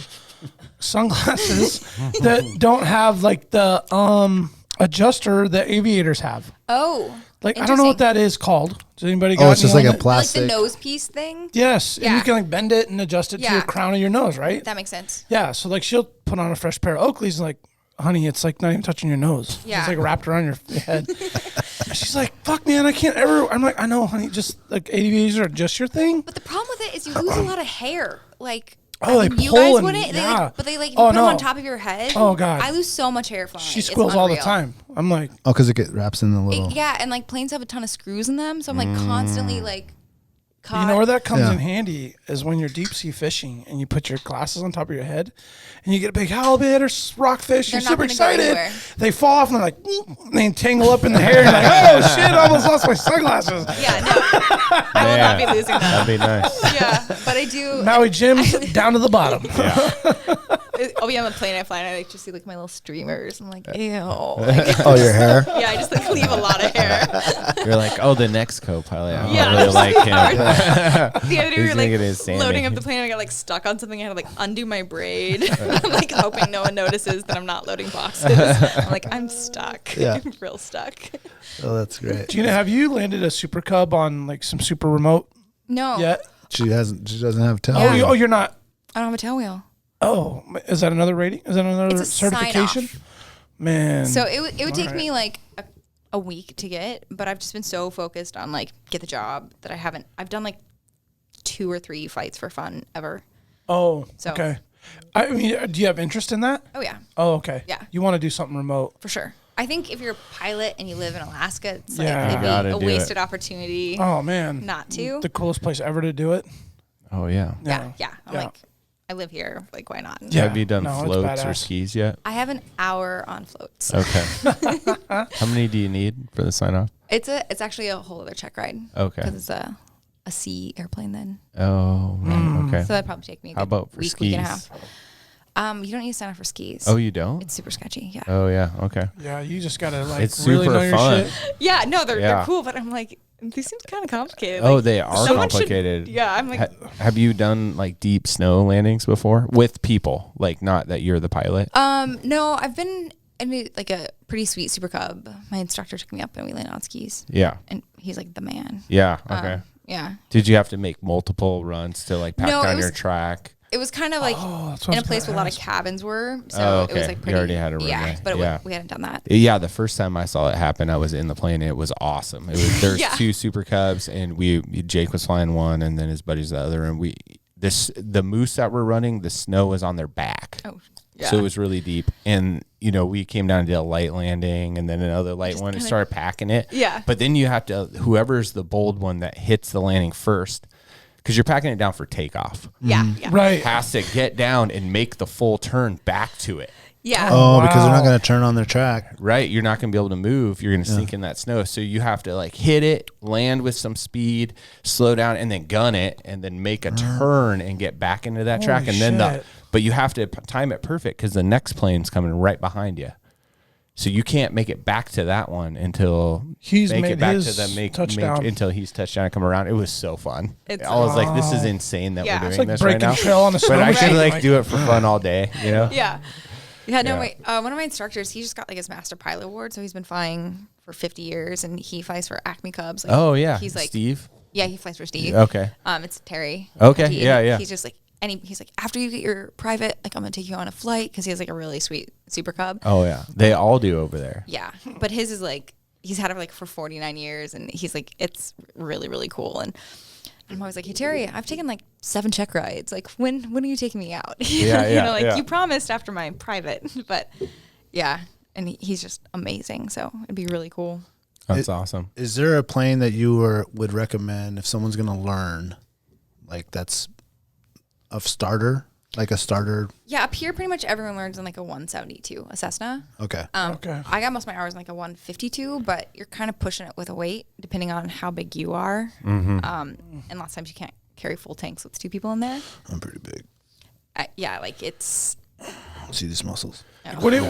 [SPEAKER 4] sunglasses that don't have like the adjuster that aviators have.
[SPEAKER 5] Oh.
[SPEAKER 4] Like I don't know what that is called. Does anybody?
[SPEAKER 2] Oh, it's just like a
[SPEAKER 5] Like
[SPEAKER 2] plastic.
[SPEAKER 5] the nose piece thing.
[SPEAKER 4] Yes, and
[SPEAKER 5] Yeah.
[SPEAKER 4] you can like bend it and adjust it to
[SPEAKER 5] Yeah.
[SPEAKER 4] your crown of your nose, right?
[SPEAKER 5] That makes sense.
[SPEAKER 4] Yeah, so like she'll put on a fresh pair of Oakleys and like, honey, it's like not even touching your nose.
[SPEAKER 5] Yeah.
[SPEAKER 4] It's like wrapped around your head. And she's like, fuck, man, I can't ever. I'm like, I know, honey, just like aviators are just your thing.
[SPEAKER 5] But the problem with it is you lose a lot of hair. Like,
[SPEAKER 4] Oh, they
[SPEAKER 5] you
[SPEAKER 4] pull
[SPEAKER 5] guys
[SPEAKER 4] and-
[SPEAKER 5] wouldn't.
[SPEAKER 4] yeah.
[SPEAKER 5] But they like
[SPEAKER 4] Oh,
[SPEAKER 5] put them on
[SPEAKER 4] no.
[SPEAKER 5] top of your head.
[SPEAKER 4] Oh, God.
[SPEAKER 5] I lose so much hair flying.
[SPEAKER 4] She
[SPEAKER 5] It's
[SPEAKER 4] squeals all the
[SPEAKER 5] unreal.
[SPEAKER 4] time. I'm like,
[SPEAKER 2] Oh, because it wraps in the little.
[SPEAKER 5] Yeah, and like planes have a ton of screws in them, so I'm like constantly like caught.
[SPEAKER 4] you know where that comes
[SPEAKER 2] Yeah.
[SPEAKER 4] in handy is when you're deep sea fishing and you put your glasses on top of your head and you get a big halibut or rockfish.
[SPEAKER 5] They're
[SPEAKER 4] You're
[SPEAKER 5] not
[SPEAKER 4] super
[SPEAKER 5] gonna go
[SPEAKER 4] excited.
[SPEAKER 5] anywhere.
[SPEAKER 4] They fall off and they're like, and they entangle up in the hair. You're like, oh shit, I almost lost my sunglasses.
[SPEAKER 5] Yeah, no, I will not be losing that.
[SPEAKER 3] That'd be nice.
[SPEAKER 5] Yeah, but I do.
[SPEAKER 4] Maui Jim's down to the bottom.
[SPEAKER 5] I'll be on the plane I fly and I like just see like my little streamers. I'm like, ew. Like,
[SPEAKER 2] Oh, your hair?
[SPEAKER 5] yeah, I just like leave a lot of hair.
[SPEAKER 3] You're like, oh, the next co-pilot. I
[SPEAKER 5] Yeah.
[SPEAKER 3] really like him.
[SPEAKER 5] The other day we
[SPEAKER 3] He's
[SPEAKER 5] were
[SPEAKER 3] gonna
[SPEAKER 5] like
[SPEAKER 3] get his Sammy.
[SPEAKER 5] loading up the plane and I got like stuck on something. I had to like undo my braid. I'm like hoping no one notices that I'm not loading boxes. I'm like, I'm stuck.
[SPEAKER 2] Yeah.
[SPEAKER 5] I'm real stuck.
[SPEAKER 2] Oh, that's great.
[SPEAKER 4] Gina, have you landed a Super Cub on like some super remote
[SPEAKER 5] No,
[SPEAKER 4] yet?
[SPEAKER 2] She doesn't have tail.
[SPEAKER 5] Yeah.
[SPEAKER 4] Oh, you're not.
[SPEAKER 5] I don't have a tail wheel.
[SPEAKER 4] Oh, is that another rating? Is that another
[SPEAKER 5] It's a
[SPEAKER 4] certification?
[SPEAKER 5] sign-off.
[SPEAKER 4] Man.
[SPEAKER 5] So it would take
[SPEAKER 4] Alright.
[SPEAKER 5] me like a week to get, but I've just been so focused on like get the job that I've done like 2 or 3 flights for fun ever.
[SPEAKER 4] Oh,
[SPEAKER 5] So-
[SPEAKER 4] okay. I mean, do you have interest in that?
[SPEAKER 5] Oh yeah,
[SPEAKER 4] Oh, okay.
[SPEAKER 5] Yeah.
[SPEAKER 4] You want to do something remote?
[SPEAKER 5] for sure. I think if you're a pilot and you live in Alaska, it's
[SPEAKER 4] Yeah.
[SPEAKER 5] like
[SPEAKER 3] Gotta
[SPEAKER 5] maybe a
[SPEAKER 3] do
[SPEAKER 5] wasted
[SPEAKER 3] it.
[SPEAKER 5] opportunity
[SPEAKER 4] Oh man,
[SPEAKER 5] not to.
[SPEAKER 4] the coolest place ever to do it.
[SPEAKER 3] Oh, yeah.
[SPEAKER 5] Yeah. I'm
[SPEAKER 4] Yeah.
[SPEAKER 5] like, I live here. Like, why not?
[SPEAKER 4] Yeah.
[SPEAKER 3] Have you done
[SPEAKER 4] No, it's
[SPEAKER 3] floats or
[SPEAKER 4] badass.
[SPEAKER 3] skis yet?
[SPEAKER 5] I have an hour on floats.
[SPEAKER 3] Okay. How many do you need for the sign-off?
[SPEAKER 5] It's actually a whole other check ride.
[SPEAKER 3] Okay.
[SPEAKER 5] Because it's a sea airplane then.
[SPEAKER 3] Oh, right. Okay.
[SPEAKER 5] So that'd probably take me a
[SPEAKER 3] How
[SPEAKER 5] good
[SPEAKER 3] about for
[SPEAKER 5] week and a
[SPEAKER 3] skis?
[SPEAKER 5] half. You don't need to sign up for skis.
[SPEAKER 3] Oh, you don't?
[SPEAKER 5] It's super sketchy. Yeah.
[SPEAKER 3] Oh, yeah. Okay.
[SPEAKER 4] Yeah, you just gotta like
[SPEAKER 3] It's
[SPEAKER 4] really
[SPEAKER 3] super
[SPEAKER 4] know your
[SPEAKER 3] fun.
[SPEAKER 4] shit.
[SPEAKER 5] Yeah, no, they're
[SPEAKER 3] Yeah.
[SPEAKER 5] cool, but I'm like, these seems kind of complicated.
[SPEAKER 3] Oh,
[SPEAKER 5] Like,
[SPEAKER 3] they are
[SPEAKER 5] someone should-
[SPEAKER 3] complicated.
[SPEAKER 5] yeah, I'm like,
[SPEAKER 3] Have you done like deep snow landings before with people? Like not that you're the pilot.
[SPEAKER 5] no, I've been in like a pretty sweet Super Cub. My instructor took me up and we landed on skis,
[SPEAKER 3] Yeah.
[SPEAKER 5] and he's like the man.
[SPEAKER 3] Yeah. Okay.
[SPEAKER 5] Yeah.
[SPEAKER 3] Did you have to make multiple runs to like pack down your track?
[SPEAKER 5] It was kind of like in a place where a lot of cabins were. So it was like pretty.
[SPEAKER 3] You already had a room
[SPEAKER 5] yeah,
[SPEAKER 3] there.
[SPEAKER 5] But we hadn't done that.
[SPEAKER 3] Yeah, the first time I saw it happen, I was in the plane. It was awesome. There's 2 Super Cubs, and Jake was flying one, and then his buddy's the other. And the moose that were running, the snow was on their back. Oh, yeah. So it was really deep. And we came down and did a light landing, and then another light one, and started packing it.
[SPEAKER 5] Yeah.
[SPEAKER 3] But then you have to, whoever's the bold one that hits the landing first, because you're packing it down for takeoff.
[SPEAKER 5] Yeah,
[SPEAKER 4] right.
[SPEAKER 3] Has to get down and make the full turn back to it.
[SPEAKER 5] Yeah.
[SPEAKER 2] Oh, wow. Because they're not going to turn on their track.
[SPEAKER 3] Right. You're not going to be able to move. You're going to sink in that snow. So you have to like hit it, land with some speed, slow down, and then gun it, and then make a turn and get back into that track. And then but you have to time it perfect because the next plane's coming right behind you. So you can't make it back to that one until
[SPEAKER 4] he's made his touchdown.
[SPEAKER 3] Until he's touchdown and come around. It was so fun. I was like, this is insane that we're doing
[SPEAKER 4] like
[SPEAKER 3] this right now.
[SPEAKER 4] On the
[SPEAKER 3] but I could like do it for fun all day,
[SPEAKER 5] Yeah. Yeah, no, wait. One of my instructors, he just got like his master pilot award, so he's been flying for 50 years, and he flies for Acme Cubs. Like,
[SPEAKER 3] he's like Steve.
[SPEAKER 5] Yeah, he flies for Steve.
[SPEAKER 3] Okay.
[SPEAKER 5] It's Terry.
[SPEAKER 3] Okay. Yeah.
[SPEAKER 5] He's just like, he's like, after you get your private, like I'm gonna take you on a flight because he has like a really sweet Super Cub.
[SPEAKER 3] Oh yeah, they all do over there.
[SPEAKER 5] Yeah, but his is like he's had it like for 49 years, and he's like it's really really cool. And I'm always like, hey Terry, I've taken like 7 check rides. Like when are you taking me out? You promised after my private, but yeah, and he's just amazing. So it'd be really cool.
[SPEAKER 3] That's awesome.
[SPEAKER 2] Is there a plane that you would recommend if someone's gonna learn, like that's a starter? Like a starter?
[SPEAKER 5] Yeah, up here, pretty much everyone learns in like a 172, a Cessna.
[SPEAKER 2] Okay.
[SPEAKER 5] Okay. I got most of my hours in like a 152, but you're kind of pushing it with a weight depending on how big you are. Mm-hmm. And lots of times you can't carry full tanks with 2 people in there.
[SPEAKER 2] I'm pretty big.
[SPEAKER 5] Yeah, like it's.
[SPEAKER 2] See these muscles?
[SPEAKER 5] Oh.
[SPEAKER 4] What do you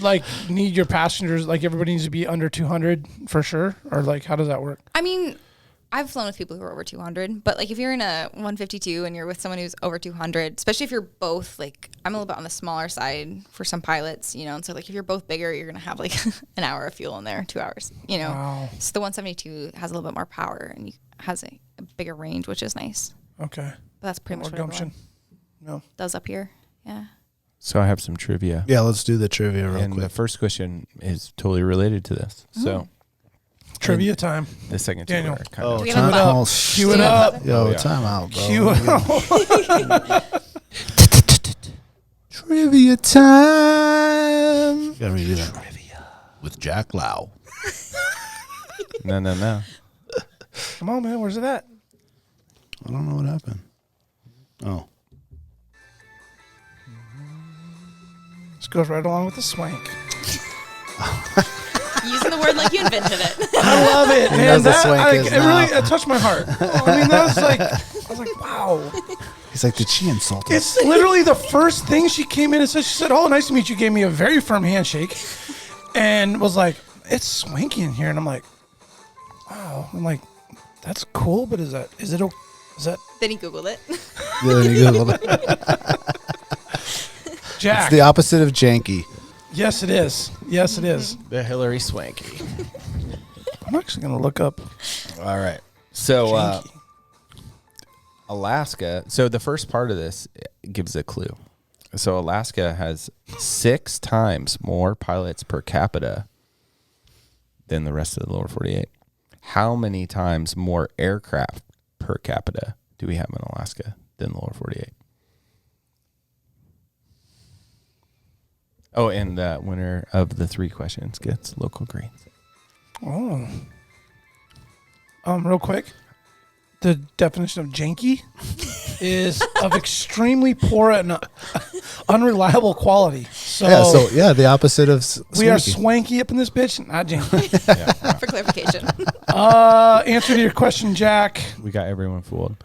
[SPEAKER 4] like need your passengers? Like everybody needs to be under 200 for sure, or like how does that work?
[SPEAKER 5] I mean, I've flown with people who are over 200, but like if you're in a 152 and you're with someone who's over 200, especially if you're both like, I'm a little bit on the smaller side for some pilots, and so like if you're both bigger, you're going to have like an hour of fuel in there, 2 hours, Wow. So the 172 has a little bit more power and has a bigger range, which is nice.
[SPEAKER 4] Okay.
[SPEAKER 5] But that's pretty much what gumption. Does up here. Yeah.
[SPEAKER 3] So I have some trivia.
[SPEAKER 2] Yeah, let's do the trivia real
[SPEAKER 3] quick.
[SPEAKER 2] And
[SPEAKER 3] the first question is totally related to this. Mm-hmm. So
[SPEAKER 4] trivia time.
[SPEAKER 3] The second
[SPEAKER 4] Daniel.
[SPEAKER 3] two
[SPEAKER 2] time out.
[SPEAKER 4] Cue it up.
[SPEAKER 2] Yo, time out, bro.
[SPEAKER 4] Cue it up.
[SPEAKER 2] Trivia time. You gotta redo that. Trivia with Jack Lau.
[SPEAKER 3] No.
[SPEAKER 4] Come on, man. Where's it at?
[SPEAKER 2] I don't know what happened. Oh.
[SPEAKER 4] This goes right along with the swank.
[SPEAKER 5] Using the word like you invented it.
[SPEAKER 4] I love it, man.
[SPEAKER 2] It
[SPEAKER 4] touched my heart. I mean, I was like, wow.
[SPEAKER 2] He's like, did she insult us?
[SPEAKER 4] It's literally the first thing she came in and said. She said, "Oh, nice to meet you." Gave me a very firm handshake, and was like, "It's swanky in here." And I'm like, wow. I'm like, that's cool, but is that?
[SPEAKER 5] Then he Googled it.
[SPEAKER 2] Yeah, then he Googled it.
[SPEAKER 4] Jack.
[SPEAKER 2] It's the opposite of janky.
[SPEAKER 4] Yes, it is. Yes, it is.
[SPEAKER 3] The Hillary Swanky.
[SPEAKER 4] I'm actually going to look up.
[SPEAKER 3] All right. So, Alaska. So, the first part of this gives a clue. So, Alaska has 6 times more pilots per capita than the rest of the lower 48. How many times more aircraft per capita do we have in Alaska than the lower 48? Oh, and the winner of the 3 questions gets local greens.
[SPEAKER 4] Oh. Real quick. The definition of janky is of extremely poor and unreliable quality. So
[SPEAKER 2] the opposite of swanky.
[SPEAKER 4] We are swanky up in this bitch, not janky.
[SPEAKER 5] For clarification.
[SPEAKER 4] Answer to your question, Jack.
[SPEAKER 3] We got everyone fooled.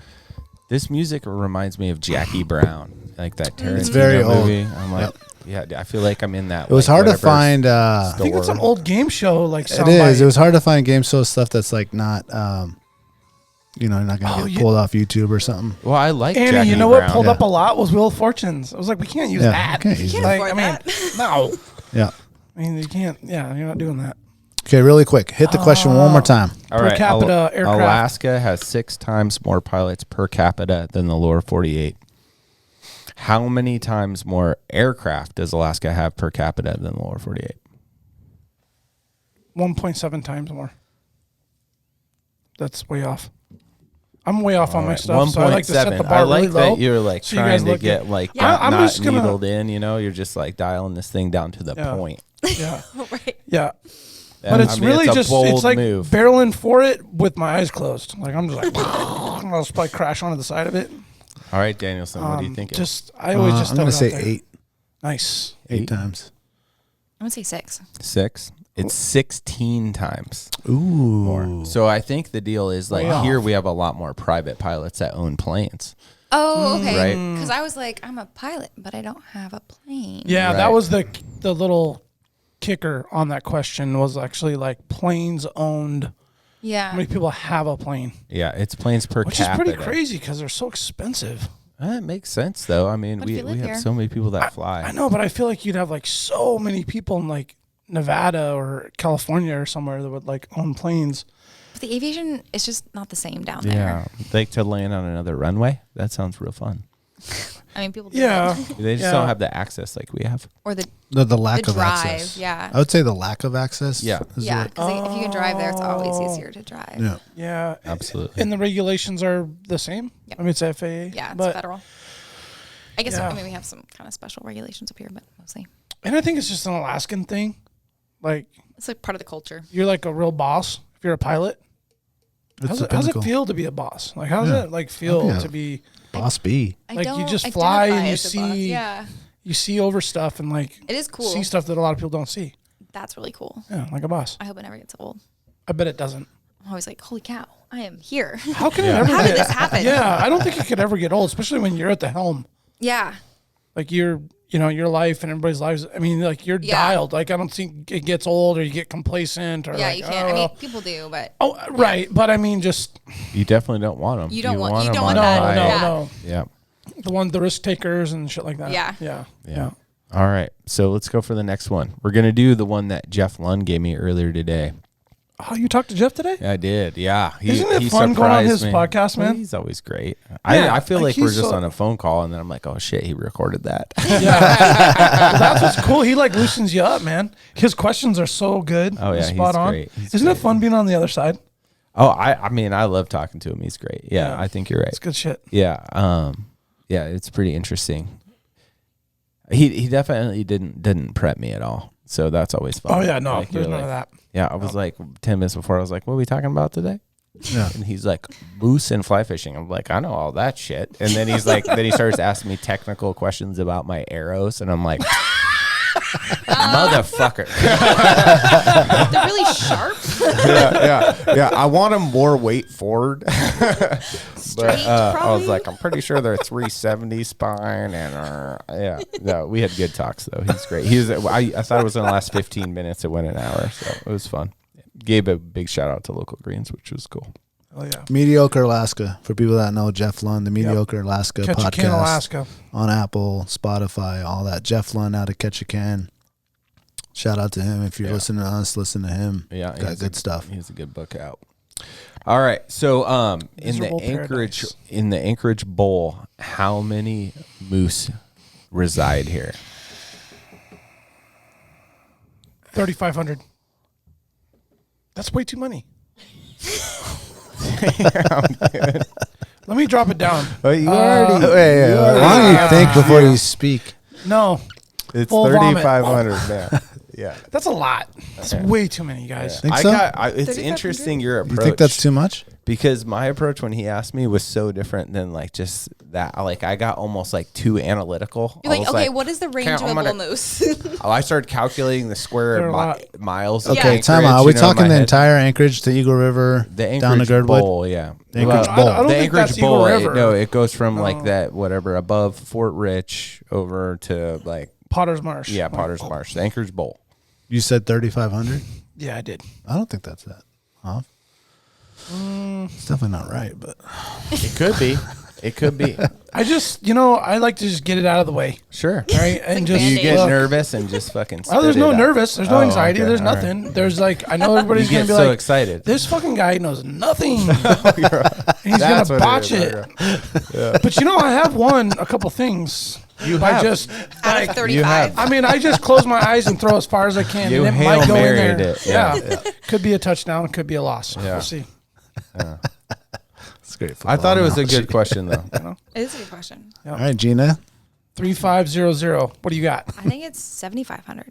[SPEAKER 3] This music reminds me of Jackie Brown, like that Tarantino
[SPEAKER 2] it's very
[SPEAKER 3] movie.
[SPEAKER 2] old.
[SPEAKER 3] I'm like, yeah, I feel like I'm in that.
[SPEAKER 2] It was hard to find.
[SPEAKER 4] I think it's an old game show. Like
[SPEAKER 2] it is. It was hard to find game show stuff that's like not. You're not gonna get pulled off YouTube or something.
[SPEAKER 3] Well, I like
[SPEAKER 4] Annie.
[SPEAKER 3] Jackie
[SPEAKER 4] You know
[SPEAKER 3] Brown.
[SPEAKER 4] what pulled up a lot was Wheel of Fortunes. I was like, we can't use that.
[SPEAKER 2] Can't use that.
[SPEAKER 5] No.
[SPEAKER 4] No.
[SPEAKER 2] Yeah.
[SPEAKER 4] I mean, you can't. Yeah, you're not doing that.
[SPEAKER 2] Okay, really quick. Hit the question one more time.
[SPEAKER 3] All
[SPEAKER 4] Per
[SPEAKER 3] right.
[SPEAKER 4] capita aircraft.
[SPEAKER 3] Alaska has 6 times more pilots per capita than the lower 48. How many times more aircraft does Alaska have per capita than the lower 48?
[SPEAKER 4] 1.7 times more. That's way off. I'm way off on my stuff, so I like to set the bar
[SPEAKER 3] I like
[SPEAKER 4] really low.
[SPEAKER 3] that you're like
[SPEAKER 4] so you
[SPEAKER 3] trying
[SPEAKER 4] guys
[SPEAKER 3] to
[SPEAKER 4] look
[SPEAKER 3] get
[SPEAKER 4] at-
[SPEAKER 3] like
[SPEAKER 4] Yeah, I'm
[SPEAKER 3] not
[SPEAKER 4] just gonna-
[SPEAKER 3] needled in, you know, you're just like dialing this thing down to the point.
[SPEAKER 4] Yeah,
[SPEAKER 5] Right.
[SPEAKER 4] yeah.
[SPEAKER 3] And,
[SPEAKER 4] But it's
[SPEAKER 3] I mean,
[SPEAKER 4] really
[SPEAKER 3] it's a
[SPEAKER 4] just
[SPEAKER 3] bold
[SPEAKER 4] it's like
[SPEAKER 3] move.
[SPEAKER 4] barreling for it with my eyes closed. Like I'm just like I'll just probably crash onto the side of it.
[SPEAKER 3] All right, Danielson, what do you think?
[SPEAKER 4] I always just
[SPEAKER 2] I'm going to
[SPEAKER 4] throw it
[SPEAKER 2] say
[SPEAKER 4] out there.
[SPEAKER 2] 8.
[SPEAKER 4] Nice.
[SPEAKER 2] 8 times.
[SPEAKER 5] I'm gonna say 6.
[SPEAKER 3] 6? It's 16 times
[SPEAKER 2] Ooh.
[SPEAKER 3] more. So I think the deal is like
[SPEAKER 4] Way
[SPEAKER 3] here
[SPEAKER 4] off.
[SPEAKER 3] we have a lot more private pilots that own planes.
[SPEAKER 5] Oh, okay.
[SPEAKER 3] Right.
[SPEAKER 5] Because I was like, I'm a pilot, but I don't have a plane.
[SPEAKER 4] Yeah, that
[SPEAKER 3] Right.
[SPEAKER 4] was the little kicker on that question was actually like planes owned.
[SPEAKER 5] Yeah.
[SPEAKER 4] How many people have a plane?
[SPEAKER 3] Yeah, it's planes per
[SPEAKER 4] Which
[SPEAKER 3] capita.
[SPEAKER 4] is pretty crazy because they're so expensive.
[SPEAKER 3] That makes sense though. I mean,
[SPEAKER 5] But if
[SPEAKER 3] we
[SPEAKER 5] you live
[SPEAKER 3] have
[SPEAKER 5] here-
[SPEAKER 3] so many people that fly.
[SPEAKER 4] I know, but I feel like you'd have like so many people in like Nevada or California or somewhere that would like own planes.
[SPEAKER 5] But the aviation is just not the same down there.
[SPEAKER 3] Yeah, like to land on another runway. That sounds real fun.
[SPEAKER 5] I mean, people do
[SPEAKER 4] Yeah.
[SPEAKER 5] that.
[SPEAKER 3] They just
[SPEAKER 4] Yeah.
[SPEAKER 3] don't have the access like we have.
[SPEAKER 5] Or the
[SPEAKER 2] The lack of
[SPEAKER 5] drive.
[SPEAKER 2] access.
[SPEAKER 5] Yeah.
[SPEAKER 2] I would say the lack of access.
[SPEAKER 3] Yeah.
[SPEAKER 2] is
[SPEAKER 5] Yeah.
[SPEAKER 2] what-
[SPEAKER 5] Because if you can drive there, it's always easier to drive.
[SPEAKER 2] yeah.
[SPEAKER 4] Yeah.
[SPEAKER 3] Absolutely.
[SPEAKER 4] And the regulations are the same?
[SPEAKER 5] Yeah.
[SPEAKER 4] I mean, it's FAA.
[SPEAKER 5] Yeah, it's
[SPEAKER 4] but,
[SPEAKER 5] federal. I guess
[SPEAKER 4] Yeah.
[SPEAKER 5] I mean we have some kind of special regulations up here, but mostly
[SPEAKER 4] And I think it's just an Alaskan thing. Like,
[SPEAKER 5] it's like part of the culture.
[SPEAKER 4] you're like a real boss if you're a pilot.
[SPEAKER 2] It's
[SPEAKER 4] How's
[SPEAKER 2] the
[SPEAKER 4] it
[SPEAKER 2] pinnacle.
[SPEAKER 4] feel to be a boss? Like, how does
[SPEAKER 2] Yeah.
[SPEAKER 4] it like feel
[SPEAKER 2] Yeah.
[SPEAKER 4] to be?
[SPEAKER 2] Boss B.
[SPEAKER 5] I
[SPEAKER 4] Like, you
[SPEAKER 5] don't
[SPEAKER 4] just fly and
[SPEAKER 5] identify
[SPEAKER 4] you
[SPEAKER 5] as a boss.
[SPEAKER 4] see-
[SPEAKER 5] Yeah,
[SPEAKER 4] You see over stuff and like
[SPEAKER 5] it is cool.
[SPEAKER 4] see stuff that a lot of people don't see.
[SPEAKER 5] That's really cool.
[SPEAKER 4] Yeah, like a boss.
[SPEAKER 5] I hope it never gets old.
[SPEAKER 4] I bet it doesn't.
[SPEAKER 5] I'm always like, holy cow, I am here.
[SPEAKER 4] How can it ever?
[SPEAKER 5] How did
[SPEAKER 4] get-
[SPEAKER 5] this happen?
[SPEAKER 4] Yeah, I don't think it could ever get old, especially when you're at the helm.
[SPEAKER 5] Yeah,
[SPEAKER 4] Like your life and everybody's lives. I mean, like you're
[SPEAKER 5] Yeah.
[SPEAKER 4] dialed. Like I don't think it gets old or you get complacent or
[SPEAKER 5] yeah,
[SPEAKER 4] like,
[SPEAKER 5] you
[SPEAKER 4] oh,
[SPEAKER 5] can't. I mean,
[SPEAKER 4] well.
[SPEAKER 5] people do, but
[SPEAKER 4] Oh, right. But I mean, just
[SPEAKER 3] You definitely don't want them.
[SPEAKER 5] You don't want
[SPEAKER 3] them
[SPEAKER 5] that.
[SPEAKER 3] on
[SPEAKER 4] no,
[SPEAKER 3] high.
[SPEAKER 4] no,
[SPEAKER 5] Yeah.
[SPEAKER 4] no.
[SPEAKER 3] Yeah.
[SPEAKER 4] The risk takers and shit like that.
[SPEAKER 5] Yeah.
[SPEAKER 4] Yeah.
[SPEAKER 3] Yeah. All right. So let's go for the next one. We're going to do the one that Jeff Lund gave me earlier today.
[SPEAKER 4] Oh, you talked to Jeff today?
[SPEAKER 3] I did. Yeah.
[SPEAKER 4] Isn't it fun going on
[SPEAKER 3] surprised
[SPEAKER 4] his
[SPEAKER 3] me.
[SPEAKER 4] podcast, man?
[SPEAKER 3] Well, he's always great.
[SPEAKER 4] Yeah,
[SPEAKER 3] I feel
[SPEAKER 4] like
[SPEAKER 3] like we're
[SPEAKER 4] he's
[SPEAKER 3] just
[SPEAKER 4] so-
[SPEAKER 3] on a phone call and then I'm like, oh shit, he recorded that.
[SPEAKER 4] Yeah. Well, that's what's cool. He like loosens you up, man. His questions are so good.
[SPEAKER 3] Oh, yeah,
[SPEAKER 4] Spot
[SPEAKER 3] he's
[SPEAKER 4] on.
[SPEAKER 3] great. He's
[SPEAKER 4] Isn't it
[SPEAKER 3] great.
[SPEAKER 4] fun being on the other side?
[SPEAKER 3] Oh, I mean, I love talking to him. He's great. Yeah,
[SPEAKER 4] Yeah.
[SPEAKER 3] I think you're right.
[SPEAKER 4] It's good shit.
[SPEAKER 3] Yeah. Yeah, it's pretty interesting. He definitely didn't prep me at all. So that's always fun.
[SPEAKER 4] Oh yeah, no,
[SPEAKER 3] Like,
[SPEAKER 4] there's
[SPEAKER 3] you're
[SPEAKER 4] none of
[SPEAKER 3] like-
[SPEAKER 4] that.
[SPEAKER 3] Yeah, I was like 10 minutes before I was like, what are we talking about today?
[SPEAKER 2] Yeah.
[SPEAKER 3] And he's like, moose and fly fishing. I'm like, I know all that shit. And then he's like, then he starts asking me technical questions about my arrows. And I'm like, motherfucker.
[SPEAKER 5] they're really sharp.
[SPEAKER 3] yeah. I want them more weight forward.
[SPEAKER 5] Straight,
[SPEAKER 3] I
[SPEAKER 5] probably.
[SPEAKER 3] was like, I'm pretty sure they're 370 spine. And yeah, no, we had good talks though. He's great. I thought it was in the last 15 minutes. It went an hour. So it was fun. Gave a big shout out to Local Greens, which was cool.
[SPEAKER 4] Oh yeah.
[SPEAKER 2] Mediocre Alaska. For people that know Jeff Lund, the Mediocre Alaska podcast
[SPEAKER 4] Ketchikan, Alaska.
[SPEAKER 2] on Apple, Spotify, all that. Jeff Lund out of Ketchikan. Shout out to him. If you're listening to us, listen to him.
[SPEAKER 3] Yeah,
[SPEAKER 2] Got good stuff.
[SPEAKER 3] He has a good book out. All right, so in the
[SPEAKER 4] Miserable
[SPEAKER 3] Anchorage
[SPEAKER 4] Paradise.
[SPEAKER 3] Bowl, how many moose reside here?
[SPEAKER 4] 3,500. That's way too many. Let me drop it down.
[SPEAKER 3] Oh, you already.
[SPEAKER 2] Why don't you think before you speak?
[SPEAKER 4] No,
[SPEAKER 3] It's
[SPEAKER 4] full vomit.
[SPEAKER 3] 3,500 now. Yeah.
[SPEAKER 4] that's a lot. That's way too many, guys.
[SPEAKER 2] Think so?
[SPEAKER 3] It's
[SPEAKER 5] 3,500?
[SPEAKER 3] interesting your approach.
[SPEAKER 2] You think that's too much?
[SPEAKER 3] Because my approach when he asked me was so different than like just that. Like I got almost like too analytical.
[SPEAKER 5] You're
[SPEAKER 3] I
[SPEAKER 5] like,
[SPEAKER 3] was
[SPEAKER 5] okay, what is the range
[SPEAKER 3] "Can't-
[SPEAKER 5] of a
[SPEAKER 3] I'm
[SPEAKER 5] bull
[SPEAKER 3] gonna-"
[SPEAKER 5] moose?
[SPEAKER 3] I started calculating the square
[SPEAKER 4] There are a lot.
[SPEAKER 3] miles. Of
[SPEAKER 2] Okay,
[SPEAKER 3] Anchorage,
[SPEAKER 2] time out. Are we
[SPEAKER 3] you know, in
[SPEAKER 2] talking
[SPEAKER 3] my
[SPEAKER 2] the
[SPEAKER 3] head.
[SPEAKER 2] entire Anchorage to Eagle River,
[SPEAKER 3] The
[SPEAKER 2] down to
[SPEAKER 3] Anchorage
[SPEAKER 2] Girdwood?
[SPEAKER 3] Bowl, yeah.
[SPEAKER 2] The Anchorage
[SPEAKER 3] Well,
[SPEAKER 2] Bowl.
[SPEAKER 4] I don't
[SPEAKER 3] the
[SPEAKER 4] think
[SPEAKER 3] Anchorage
[SPEAKER 4] that's Eagle
[SPEAKER 3] Bowl,
[SPEAKER 4] River.
[SPEAKER 3] it goes from like
[SPEAKER 4] No.
[SPEAKER 3] that, whatever, above Fort Rich over to like,
[SPEAKER 4] Potter's Marsh.
[SPEAKER 3] yeah, Potter's Marsh, the Anchorage Bowl.
[SPEAKER 2] You said 3,500?
[SPEAKER 4] Yeah, I did.
[SPEAKER 2] I don't think that's that off. It's definitely not right, but
[SPEAKER 3] It could be. It could be.
[SPEAKER 4] I just, I like to just get it out of the way.
[SPEAKER 3] Sure.
[SPEAKER 4] Right? And just
[SPEAKER 3] You get
[SPEAKER 5] Look.
[SPEAKER 3] nervous and just fucking
[SPEAKER 4] Oh, there's
[SPEAKER 3] spit
[SPEAKER 4] no
[SPEAKER 3] it out.
[SPEAKER 4] nervous. There's no anxiety.
[SPEAKER 3] okay.
[SPEAKER 4] There's
[SPEAKER 3] All right.
[SPEAKER 4] nothing. There's like, I know everybody's
[SPEAKER 3] You
[SPEAKER 4] going
[SPEAKER 3] get
[SPEAKER 4] to be
[SPEAKER 3] so
[SPEAKER 4] like,
[SPEAKER 3] excited.
[SPEAKER 4] this fucking guy knows nothing. And he's going
[SPEAKER 3] That's
[SPEAKER 4] to
[SPEAKER 3] what
[SPEAKER 4] botch
[SPEAKER 3] it
[SPEAKER 4] it.
[SPEAKER 3] is.
[SPEAKER 4] But I have won a couple things.
[SPEAKER 3] You
[SPEAKER 4] by
[SPEAKER 3] have.
[SPEAKER 4] just,
[SPEAKER 5] Out
[SPEAKER 4] like,
[SPEAKER 5] of 35.
[SPEAKER 4] I mean, I just close my eyes and throw as far as I can.
[SPEAKER 3] You
[SPEAKER 4] and it
[SPEAKER 3] Hail
[SPEAKER 4] might go in
[SPEAKER 3] Married
[SPEAKER 4] there.
[SPEAKER 3] it, yeah.
[SPEAKER 4] Could be a touchdown. It could be a loss.
[SPEAKER 3] Yeah.
[SPEAKER 4] We'll see.
[SPEAKER 2] It's great.
[SPEAKER 3] I thought it was a
[SPEAKER 2] football
[SPEAKER 3] good question, though.
[SPEAKER 5] It is a good question.
[SPEAKER 2] analogy. All right, Gina.
[SPEAKER 4] 3500. What do you got?
[SPEAKER 5] I think it's 7,500.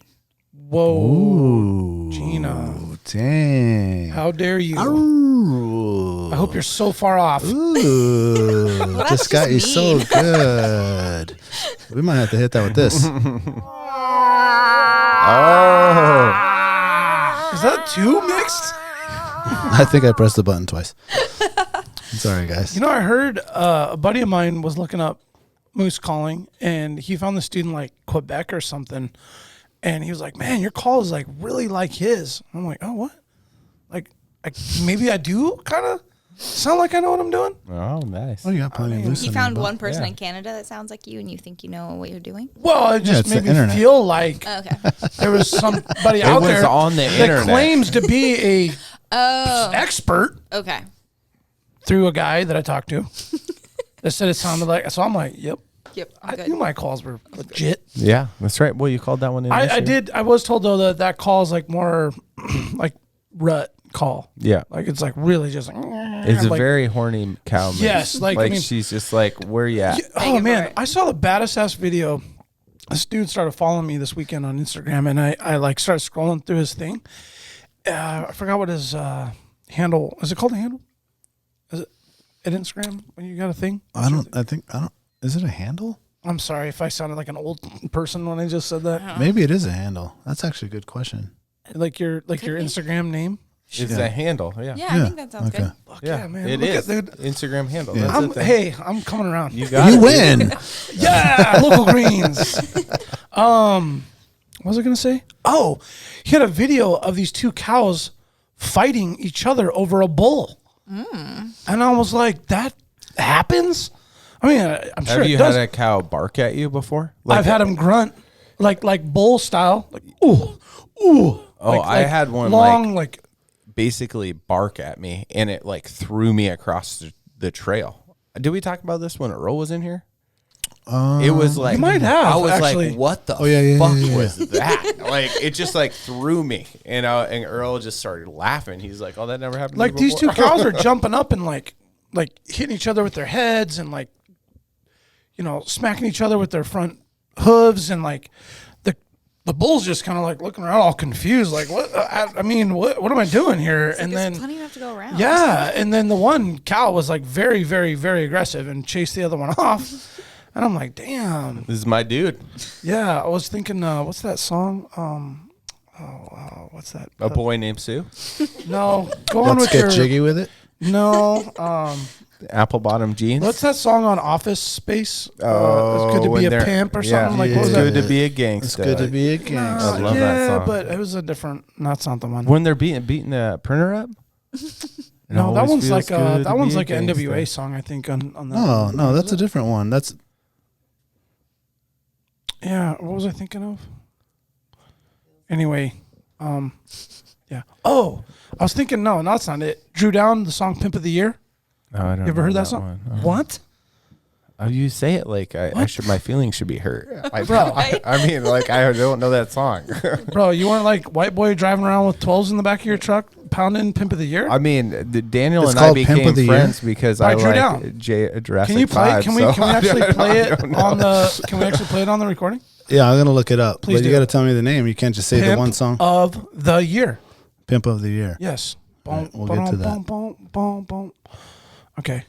[SPEAKER 4] Whoa.
[SPEAKER 2] Ooh,
[SPEAKER 4] Gina.
[SPEAKER 2] Dang.
[SPEAKER 4] How dare you?
[SPEAKER 2] Ooh.
[SPEAKER 4] I hope you're so far off.
[SPEAKER 2] Ooh,
[SPEAKER 5] that's
[SPEAKER 2] this guy
[SPEAKER 5] just
[SPEAKER 2] is so
[SPEAKER 5] me.
[SPEAKER 2] good. We might have to hit that with this.
[SPEAKER 3] Oh.
[SPEAKER 4] Is that two mixed?
[SPEAKER 2] I think I pressed the button twice. Sorry, guys.
[SPEAKER 4] I heard a buddy of mine was looking up moose calling, and he found the student like Quebec or something, and he was like, "Man, your call is like really like his." I'm like, "Oh, what? Like, maybe I do kind of sound like I know what I'm doing."
[SPEAKER 3] Oh, nice.
[SPEAKER 2] Oh, you got plenty of loose.
[SPEAKER 5] He
[SPEAKER 2] in
[SPEAKER 5] found
[SPEAKER 2] there,
[SPEAKER 5] one person
[SPEAKER 3] Yeah.
[SPEAKER 5] in Canada that sounds like you, and you think you know what you're doing.
[SPEAKER 4] Well, it just
[SPEAKER 2] it's the
[SPEAKER 4] made me
[SPEAKER 2] internet.
[SPEAKER 4] feel like
[SPEAKER 5] Oh, okay.
[SPEAKER 4] there was somebody out
[SPEAKER 3] was
[SPEAKER 4] there
[SPEAKER 3] on the
[SPEAKER 4] that
[SPEAKER 3] internet.
[SPEAKER 4] claims to be a
[SPEAKER 5] Oh,
[SPEAKER 4] expert
[SPEAKER 5] okay.
[SPEAKER 4] through a guy that I talked to that said it sounded like. So I'm like, "Yep."
[SPEAKER 5] Yep,
[SPEAKER 4] I
[SPEAKER 5] I'm
[SPEAKER 4] knew
[SPEAKER 5] good.
[SPEAKER 4] my calls were legit.
[SPEAKER 3] Yeah, that's right. Well, you called that one in. this
[SPEAKER 4] I
[SPEAKER 3] year?
[SPEAKER 4] did. I was told though that call is like more like rut call.
[SPEAKER 3] Yeah.
[SPEAKER 4] Like it's like really just like.
[SPEAKER 3] It's a
[SPEAKER 4] like,
[SPEAKER 3] very horny cow. Mix.
[SPEAKER 4] Yes, like, I mean-
[SPEAKER 3] she's just like, where you at?
[SPEAKER 4] Oh
[SPEAKER 5] Thank you
[SPEAKER 4] man,
[SPEAKER 5] for it.
[SPEAKER 4] I saw the baddest ass video. This dude started following me this weekend on Instagram, and I like started scrolling through his thing. I forgot what his handle is. It called a handle? Is it at Instagram when you got a thing?
[SPEAKER 2] Is it a handle?
[SPEAKER 4] I'm sorry if I sounded like an old person when I just said that.
[SPEAKER 2] Maybe it is a handle. That's actually a good question.
[SPEAKER 4] Like your Instagram name.
[SPEAKER 3] It's a handle. Yeah.
[SPEAKER 5] Yeah, I think that sounds good.
[SPEAKER 4] Fuck
[SPEAKER 3] Yeah,
[SPEAKER 4] yeah, man.
[SPEAKER 3] it
[SPEAKER 4] Look
[SPEAKER 3] is.
[SPEAKER 4] at that.
[SPEAKER 3] Instagram handle.
[SPEAKER 2] Yeah.
[SPEAKER 3] That's the thing.
[SPEAKER 4] Hey, I'm coming around.
[SPEAKER 3] You got
[SPEAKER 2] You
[SPEAKER 3] it.
[SPEAKER 2] win.
[SPEAKER 4] Yeah, local greens. What was I gonna say? Oh, he had a video of these two cows fighting each other over a bull, and I was like, "That happens." I mean, I'm sure
[SPEAKER 3] Have
[SPEAKER 4] it
[SPEAKER 3] you
[SPEAKER 4] does.
[SPEAKER 3] had a cow bark at you before?
[SPEAKER 4] I've had him grunt, like bull style, like ooh, ooh.
[SPEAKER 3] Oh,
[SPEAKER 4] Like-
[SPEAKER 3] I
[SPEAKER 4] like
[SPEAKER 3] had one
[SPEAKER 4] long, like
[SPEAKER 3] basically bark at me, and it like threw me across the trail. Did we talk about this when Earl was in here? It was like
[SPEAKER 4] might have,
[SPEAKER 3] I was
[SPEAKER 4] actually.
[SPEAKER 3] like, "What the
[SPEAKER 2] yeah,
[SPEAKER 3] fuck
[SPEAKER 2] yeah, yeah.
[SPEAKER 3] was that?" Like it just like threw me, and Earl just started laughing. He's like, "Oh, that never happened."
[SPEAKER 4] like
[SPEAKER 3] to me
[SPEAKER 4] these two
[SPEAKER 3] before."
[SPEAKER 4] cows are jumping up and like hitting each other with their heads and like smacking each other with their front hooves, and like the bull's just kind of like looking around all confused, like what I mean what am I doing here? And
[SPEAKER 5] There's
[SPEAKER 4] then
[SPEAKER 5] plenty enough to go around.
[SPEAKER 4] yeah, and then the one cow was like very very very aggressive and chased the other one off, and I'm like, damn.
[SPEAKER 3] This is my dude.
[SPEAKER 4] Yeah, I was thinking what's that song? What's that?
[SPEAKER 3] A boy named Sue.
[SPEAKER 4] No, go on
[SPEAKER 2] Let's
[SPEAKER 4] with
[SPEAKER 2] get
[SPEAKER 4] your
[SPEAKER 2] jiggy with it.
[SPEAKER 4] no.
[SPEAKER 3] Apple bottom jeans.
[SPEAKER 4] What's that song on Office Space? It's good to
[SPEAKER 3] when
[SPEAKER 4] be a
[SPEAKER 3] they're-
[SPEAKER 4] pimp or
[SPEAKER 3] yeah.
[SPEAKER 4] something. Like,
[SPEAKER 2] Yeah.
[SPEAKER 4] what was
[SPEAKER 3] It's
[SPEAKER 4] that?
[SPEAKER 3] good to be a
[SPEAKER 2] It's
[SPEAKER 3] gangster.
[SPEAKER 2] good to be a gangster.
[SPEAKER 3] I love that song.
[SPEAKER 4] but it was a different. That's not the one.
[SPEAKER 3] When they're beating the printer up.
[SPEAKER 4] No, that one's like
[SPEAKER 3] a
[SPEAKER 4] that one's like an NWA song, I think. On that.
[SPEAKER 2] Oh
[SPEAKER 4] one.
[SPEAKER 2] no, that's a different one. That's
[SPEAKER 4] Yeah, what was I thinking of? Anyway, yeah. Oh, I was thinking. No, that's not it. Drew Down, the song "Pimp of the Year."
[SPEAKER 3] No, I don't
[SPEAKER 4] You ever
[SPEAKER 3] know
[SPEAKER 4] heard that song?
[SPEAKER 3] one.
[SPEAKER 4] What?
[SPEAKER 3] Oh, you say it like I should. My feelings should be hurt.
[SPEAKER 4] Bro.
[SPEAKER 3] I mean, like I don't know that song.
[SPEAKER 4] Bro, you weren't like white boy driving around with 12s in the back of your truck, pounding "Pimp of the Year."
[SPEAKER 3] I mean, Daniel
[SPEAKER 2] It's
[SPEAKER 3] and I
[SPEAKER 2] called Pimp
[SPEAKER 3] became
[SPEAKER 2] of the Year?
[SPEAKER 3] friends because
[SPEAKER 4] By
[SPEAKER 3] I
[SPEAKER 4] Drew
[SPEAKER 3] like
[SPEAKER 4] Down.
[SPEAKER 3] Jurassic
[SPEAKER 4] Can you play?
[SPEAKER 3] 5,
[SPEAKER 4] Can we
[SPEAKER 3] so
[SPEAKER 4] actually
[SPEAKER 3] I
[SPEAKER 4] play it
[SPEAKER 3] don't know.
[SPEAKER 4] on the? Can we actually play it on the recording?
[SPEAKER 2] yeah. I'm gonna look it up.
[SPEAKER 4] Please
[SPEAKER 2] but you
[SPEAKER 4] do.
[SPEAKER 2] got to tell me the name. You can't just say the
[SPEAKER 4] Pimp
[SPEAKER 2] one song.
[SPEAKER 4] of the Year.
[SPEAKER 2] Pimp of the Year.
[SPEAKER 4] Yes.
[SPEAKER 2] Right, we'll get to that.
[SPEAKER 4] Boom. Okay.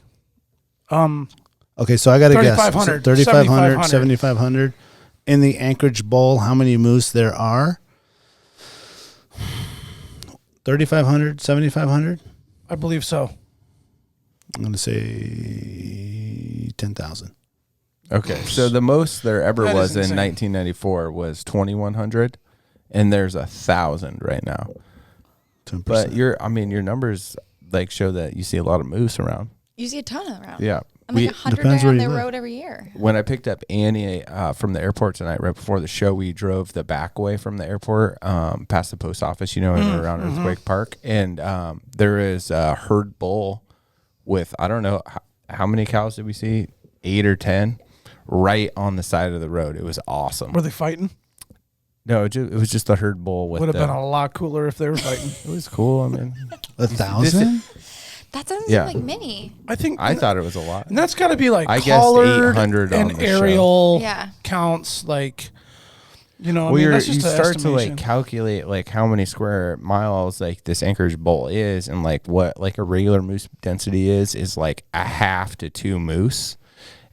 [SPEAKER 2] Okay, so I got to guess.
[SPEAKER 4] 3,500,
[SPEAKER 2] 3,500, 7,500. In the Anchorage Bowl, how many moose there are? 3,500, 7,500?
[SPEAKER 4] I believe so.
[SPEAKER 2] I'm going to say 10,000.
[SPEAKER 3] Okay, so the most there ever
[SPEAKER 4] That is
[SPEAKER 3] was in
[SPEAKER 4] insane.
[SPEAKER 3] 1994 was 2,100, and there's 1,000 right now.
[SPEAKER 2] 10%.
[SPEAKER 3] But your numbers like show that you see a lot of moose around.
[SPEAKER 5] You see a ton around.
[SPEAKER 3] Yeah,
[SPEAKER 5] I'm like 100
[SPEAKER 2] depends
[SPEAKER 5] die
[SPEAKER 2] where
[SPEAKER 5] on
[SPEAKER 2] you
[SPEAKER 5] their
[SPEAKER 2] live.
[SPEAKER 5] road every year.
[SPEAKER 3] When I picked up Annie from the airport tonight, right before the show, we drove the back way from the airport past the post office, and around Earthquake Park. And there is a herd bull with, I don't know, how many cows did we see? 8 or 10 right on the side of the road. It was awesome.
[SPEAKER 4] Were they fighting?
[SPEAKER 3] No, it was just a herd bull.
[SPEAKER 4] Would have been a lot cooler if they were fighting.
[SPEAKER 3] It was cool. I mean,
[SPEAKER 2] 1,000?
[SPEAKER 5] That doesn't
[SPEAKER 3] Yeah.
[SPEAKER 5] seem like many.
[SPEAKER 3] I thought it was a lot.
[SPEAKER 4] And that's got to be like
[SPEAKER 3] I guessed
[SPEAKER 4] collared
[SPEAKER 3] 800 on
[SPEAKER 4] and
[SPEAKER 3] the show.
[SPEAKER 4] aerial
[SPEAKER 5] Yeah.
[SPEAKER 4] counts. Like, I
[SPEAKER 3] Well,
[SPEAKER 4] mean, that's
[SPEAKER 3] you
[SPEAKER 4] just an
[SPEAKER 3] start to
[SPEAKER 4] estimation.
[SPEAKER 3] like calculate like how many square miles like this Anchorage Bowl is, and like what like a regular moose density is like a half to 2 moose.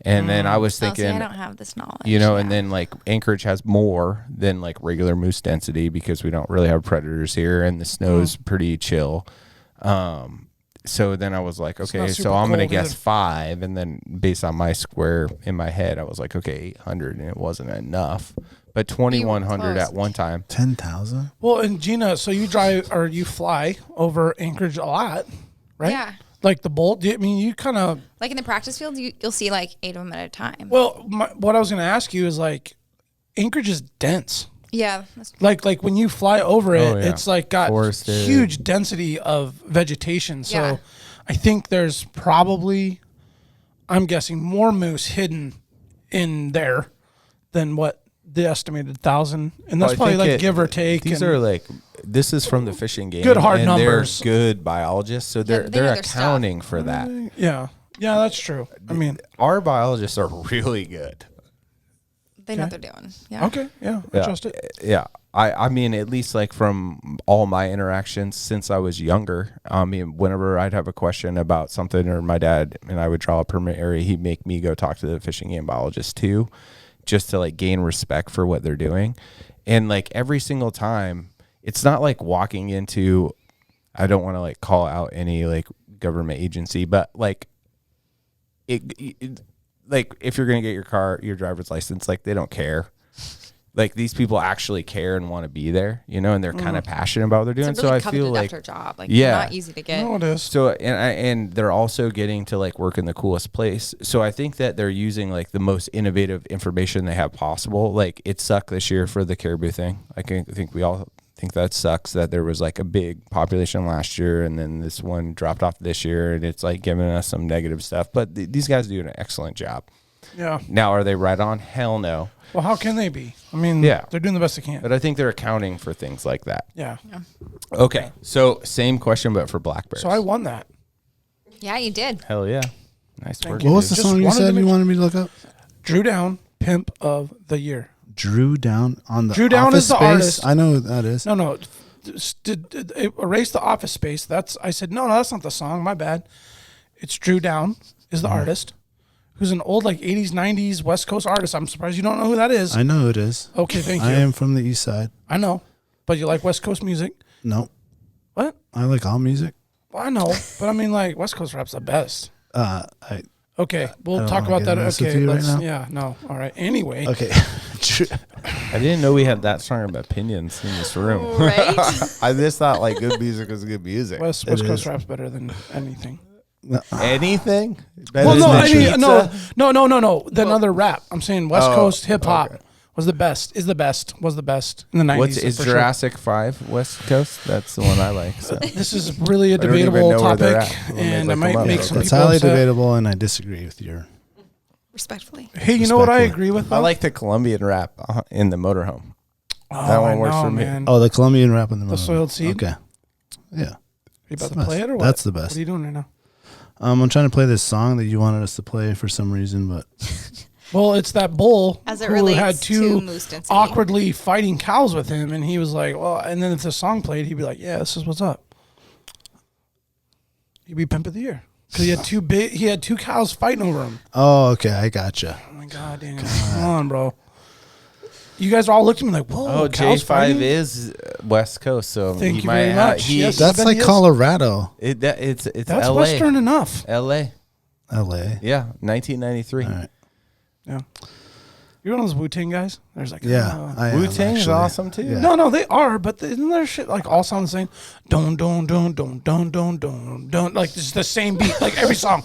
[SPEAKER 3] And then I was thinking,
[SPEAKER 5] I don't have this knowledge.
[SPEAKER 3] and then like Anchorage has more than like regular moose density because we don't really have predators here, and the snow's pretty chill. So then I was like, okay,
[SPEAKER 4] not
[SPEAKER 3] so
[SPEAKER 4] super
[SPEAKER 3] I'm gonna
[SPEAKER 4] cold
[SPEAKER 3] guess
[SPEAKER 4] either.
[SPEAKER 3] 5, and then based on my square in my head, I was like, okay, 800, and it wasn't enough. But 2,100
[SPEAKER 5] close.
[SPEAKER 3] at one time.
[SPEAKER 2] 10,000?
[SPEAKER 4] Well, and Gina, so you drive or you fly over Anchorage a lot, right?
[SPEAKER 5] Yeah.
[SPEAKER 4] Like the Bolt. I mean, you kind of.
[SPEAKER 5] Like in the practice field, you'll see like 8 of them at a time.
[SPEAKER 4] Well, what I was going to ask you is like, Anchorage is dense.
[SPEAKER 5] Yeah.
[SPEAKER 4] Like when you fly over it,
[SPEAKER 3] Oh, yeah.
[SPEAKER 4] it's like got
[SPEAKER 3] Forested.
[SPEAKER 4] huge density of vegetation. So
[SPEAKER 5] Yeah.
[SPEAKER 4] I think there's probably, I'm guessing, more moose hidden in there than what the estimated 1,000. And that's
[SPEAKER 3] I
[SPEAKER 4] probably
[SPEAKER 3] think
[SPEAKER 4] like give or take.
[SPEAKER 3] These
[SPEAKER 4] and-
[SPEAKER 3] are like, this is from the fishing game.
[SPEAKER 4] Good hard
[SPEAKER 3] and
[SPEAKER 4] numbers.
[SPEAKER 3] They're good biologists, so
[SPEAKER 5] they know
[SPEAKER 3] they're
[SPEAKER 5] their stuff.
[SPEAKER 3] accounting for that.
[SPEAKER 4] Yeah. Yeah, that's true. I mean,
[SPEAKER 3] Our biologists are really good.
[SPEAKER 5] They know what they're doing. Yeah.
[SPEAKER 4] okay. Yeah. I trust it.
[SPEAKER 3] Yeah. I mean, at least like from all my interactions since I was younger, I mean, whenever I'd have a question about something, or my dad and I would draw a permit area, he'd make me go talk to the fishing game biologist too, just to like gain respect for what they're doing. And like every single time, it's not like walking into, I don't want to like call out any like government agency, but like it like if you're going to get your driver's license, like they don't care. Like these people actually care and want to be there, and they're kind of passionate about what they're doing.
[SPEAKER 5] It's a really
[SPEAKER 3] so I feel
[SPEAKER 5] coveted
[SPEAKER 3] like,
[SPEAKER 5] after job. Like,
[SPEAKER 3] yeah.
[SPEAKER 5] they're not easy to get.
[SPEAKER 4] No, it is.
[SPEAKER 3] so, and they're also getting to like work in the coolest place. So I think that they're using like the most innovative information they have possible. Like it sucked this year for the caribou thing. I think we all think that sucks that there was like a big population last year and then this one dropped off this year, and it's like giving us some negative stuff. But these guys do an excellent job.
[SPEAKER 4] Yeah.
[SPEAKER 3] Now, are they right on? Hell no.
[SPEAKER 4] Well, how can they be? I mean,
[SPEAKER 3] Yeah.
[SPEAKER 4] they're doing the best they can.
[SPEAKER 3] But I think they're accounting for things like that.
[SPEAKER 4] Yeah.
[SPEAKER 3] Okay, so same question, but for black bears.
[SPEAKER 4] So I won that.
[SPEAKER 5] Yeah, you did.
[SPEAKER 3] Hell yeah, nice work.
[SPEAKER 2] What was the
[SPEAKER 4] Just
[SPEAKER 2] song you
[SPEAKER 4] wanted to
[SPEAKER 2] said
[SPEAKER 4] make
[SPEAKER 2] you
[SPEAKER 4] sure-
[SPEAKER 2] wanted me to look up?
[SPEAKER 4] Drew Down, Pimp of the Year.
[SPEAKER 2] Drew Down on the
[SPEAKER 4] Drew Down
[SPEAKER 2] Office
[SPEAKER 4] is the
[SPEAKER 2] Space?
[SPEAKER 4] artist.
[SPEAKER 2] I know who that is.
[SPEAKER 4] No. Erase the Office Space. I said, no, that's not the song. My bad. It's Drew Down is the artist, who's an old like 80s, 90s West Coast artist. I'm surprised you don't know who that is.
[SPEAKER 2] I know who it is.
[SPEAKER 4] Okay, thank you.
[SPEAKER 2] I am from the East Side.
[SPEAKER 4] I know. But you like West Coast music?
[SPEAKER 2] No,
[SPEAKER 4] What?
[SPEAKER 2] I like all music.
[SPEAKER 4] Well, I know. But I mean, like, West Coast rap's the best.
[SPEAKER 2] I
[SPEAKER 4] Okay, we'll
[SPEAKER 2] don't
[SPEAKER 4] talk
[SPEAKER 2] wanna
[SPEAKER 4] about
[SPEAKER 2] get
[SPEAKER 4] that.
[SPEAKER 2] into this with
[SPEAKER 4] Okay,
[SPEAKER 2] you right
[SPEAKER 4] let's.
[SPEAKER 2] now.
[SPEAKER 4] Yeah, no. All right. Anyway.
[SPEAKER 2] okay.
[SPEAKER 3] I didn't know we had that strong of opinions in this room.
[SPEAKER 5] Right?
[SPEAKER 3] I just thought like good music was good music.
[SPEAKER 4] West
[SPEAKER 2] It
[SPEAKER 4] Coast
[SPEAKER 2] is.
[SPEAKER 4] rap's better than anything.
[SPEAKER 3] Anything?
[SPEAKER 4] Well,
[SPEAKER 3] Better
[SPEAKER 4] no,
[SPEAKER 3] than
[SPEAKER 4] I mean,
[SPEAKER 3] pizza?
[SPEAKER 4] no. Than other rap. I'm saying West
[SPEAKER 3] Oh,
[SPEAKER 4] Coast hip hop
[SPEAKER 3] okay.
[SPEAKER 4] was the best. Was the best in the 90s.
[SPEAKER 3] What's is
[SPEAKER 4] for sure.
[SPEAKER 3] Jurassic 5 West Coast? That's the one I like. So
[SPEAKER 4] This is really a
[SPEAKER 3] don't even
[SPEAKER 4] debatable
[SPEAKER 3] know where they're
[SPEAKER 4] topic,
[SPEAKER 3] at. We'll
[SPEAKER 4] and
[SPEAKER 3] look
[SPEAKER 4] it might
[SPEAKER 3] them up.
[SPEAKER 4] make
[SPEAKER 3] Yeah,
[SPEAKER 4] some
[SPEAKER 2] It's
[SPEAKER 4] people
[SPEAKER 2] highly
[SPEAKER 4] upset.
[SPEAKER 2] debatable, and I disagree with your.
[SPEAKER 5] Respectfully.
[SPEAKER 4] Hey, you know what I
[SPEAKER 2] Respectfully.
[SPEAKER 4] agree with?
[SPEAKER 3] I
[SPEAKER 4] though?
[SPEAKER 3] like the Colombian rap in the motorhome.
[SPEAKER 4] Oh,
[SPEAKER 3] that one
[SPEAKER 4] I
[SPEAKER 3] works
[SPEAKER 4] know,
[SPEAKER 3] for me.
[SPEAKER 4] Man.
[SPEAKER 2] Oh, the Colombian rap in the
[SPEAKER 4] The
[SPEAKER 2] movie.
[SPEAKER 4] Soiled Seed?
[SPEAKER 2] Okay. Yeah.
[SPEAKER 4] Are you
[SPEAKER 2] That's
[SPEAKER 4] about
[SPEAKER 2] the
[SPEAKER 4] to play
[SPEAKER 2] best.
[SPEAKER 4] it or what?
[SPEAKER 2] That's the
[SPEAKER 4] What
[SPEAKER 2] best.
[SPEAKER 4] are you doing right now?
[SPEAKER 2] I'm trying to play this song that you wanted us to play for some reason, but
[SPEAKER 4] Well, it's that bull
[SPEAKER 5] As it
[SPEAKER 4] who
[SPEAKER 5] relates
[SPEAKER 4] had
[SPEAKER 5] to
[SPEAKER 4] two
[SPEAKER 5] moose density.
[SPEAKER 4] awkwardly fighting cows with him, and he was like, "Well," and then if the song played, he'd be like, "Yeah, this is what's up." He'd be Pimp of the Year because he had two cows fighting over him.
[SPEAKER 2] oh, okay, I gotcha.
[SPEAKER 4] Oh my god, Daniel, come on, bro. You guys all looked at me like, "Whoa,
[SPEAKER 3] Oh,
[SPEAKER 4] cows
[SPEAKER 3] J5
[SPEAKER 4] fighting?"
[SPEAKER 3] is West Coast, so
[SPEAKER 4] Thank
[SPEAKER 3] he
[SPEAKER 4] you
[SPEAKER 3] might
[SPEAKER 4] very
[SPEAKER 3] have,
[SPEAKER 4] much.
[SPEAKER 3] He,
[SPEAKER 4] Yes.
[SPEAKER 2] That's
[SPEAKER 4] bet
[SPEAKER 2] like
[SPEAKER 4] he is.
[SPEAKER 2] Colorado,
[SPEAKER 3] it's
[SPEAKER 4] That's
[SPEAKER 3] LA.
[SPEAKER 4] Western enough.
[SPEAKER 3] LA.
[SPEAKER 2] L.A.
[SPEAKER 3] Yeah, 1993.
[SPEAKER 2] All right.
[SPEAKER 4] Yeah, you're one of those Wu-Tang guys. There's like
[SPEAKER 3] Wu-Tang is awesome too.
[SPEAKER 2] Yeah.
[SPEAKER 4] No, they are, but isn't their shit like all sound the same? Don don don don don don don don. Like it's the same beat. Like every song,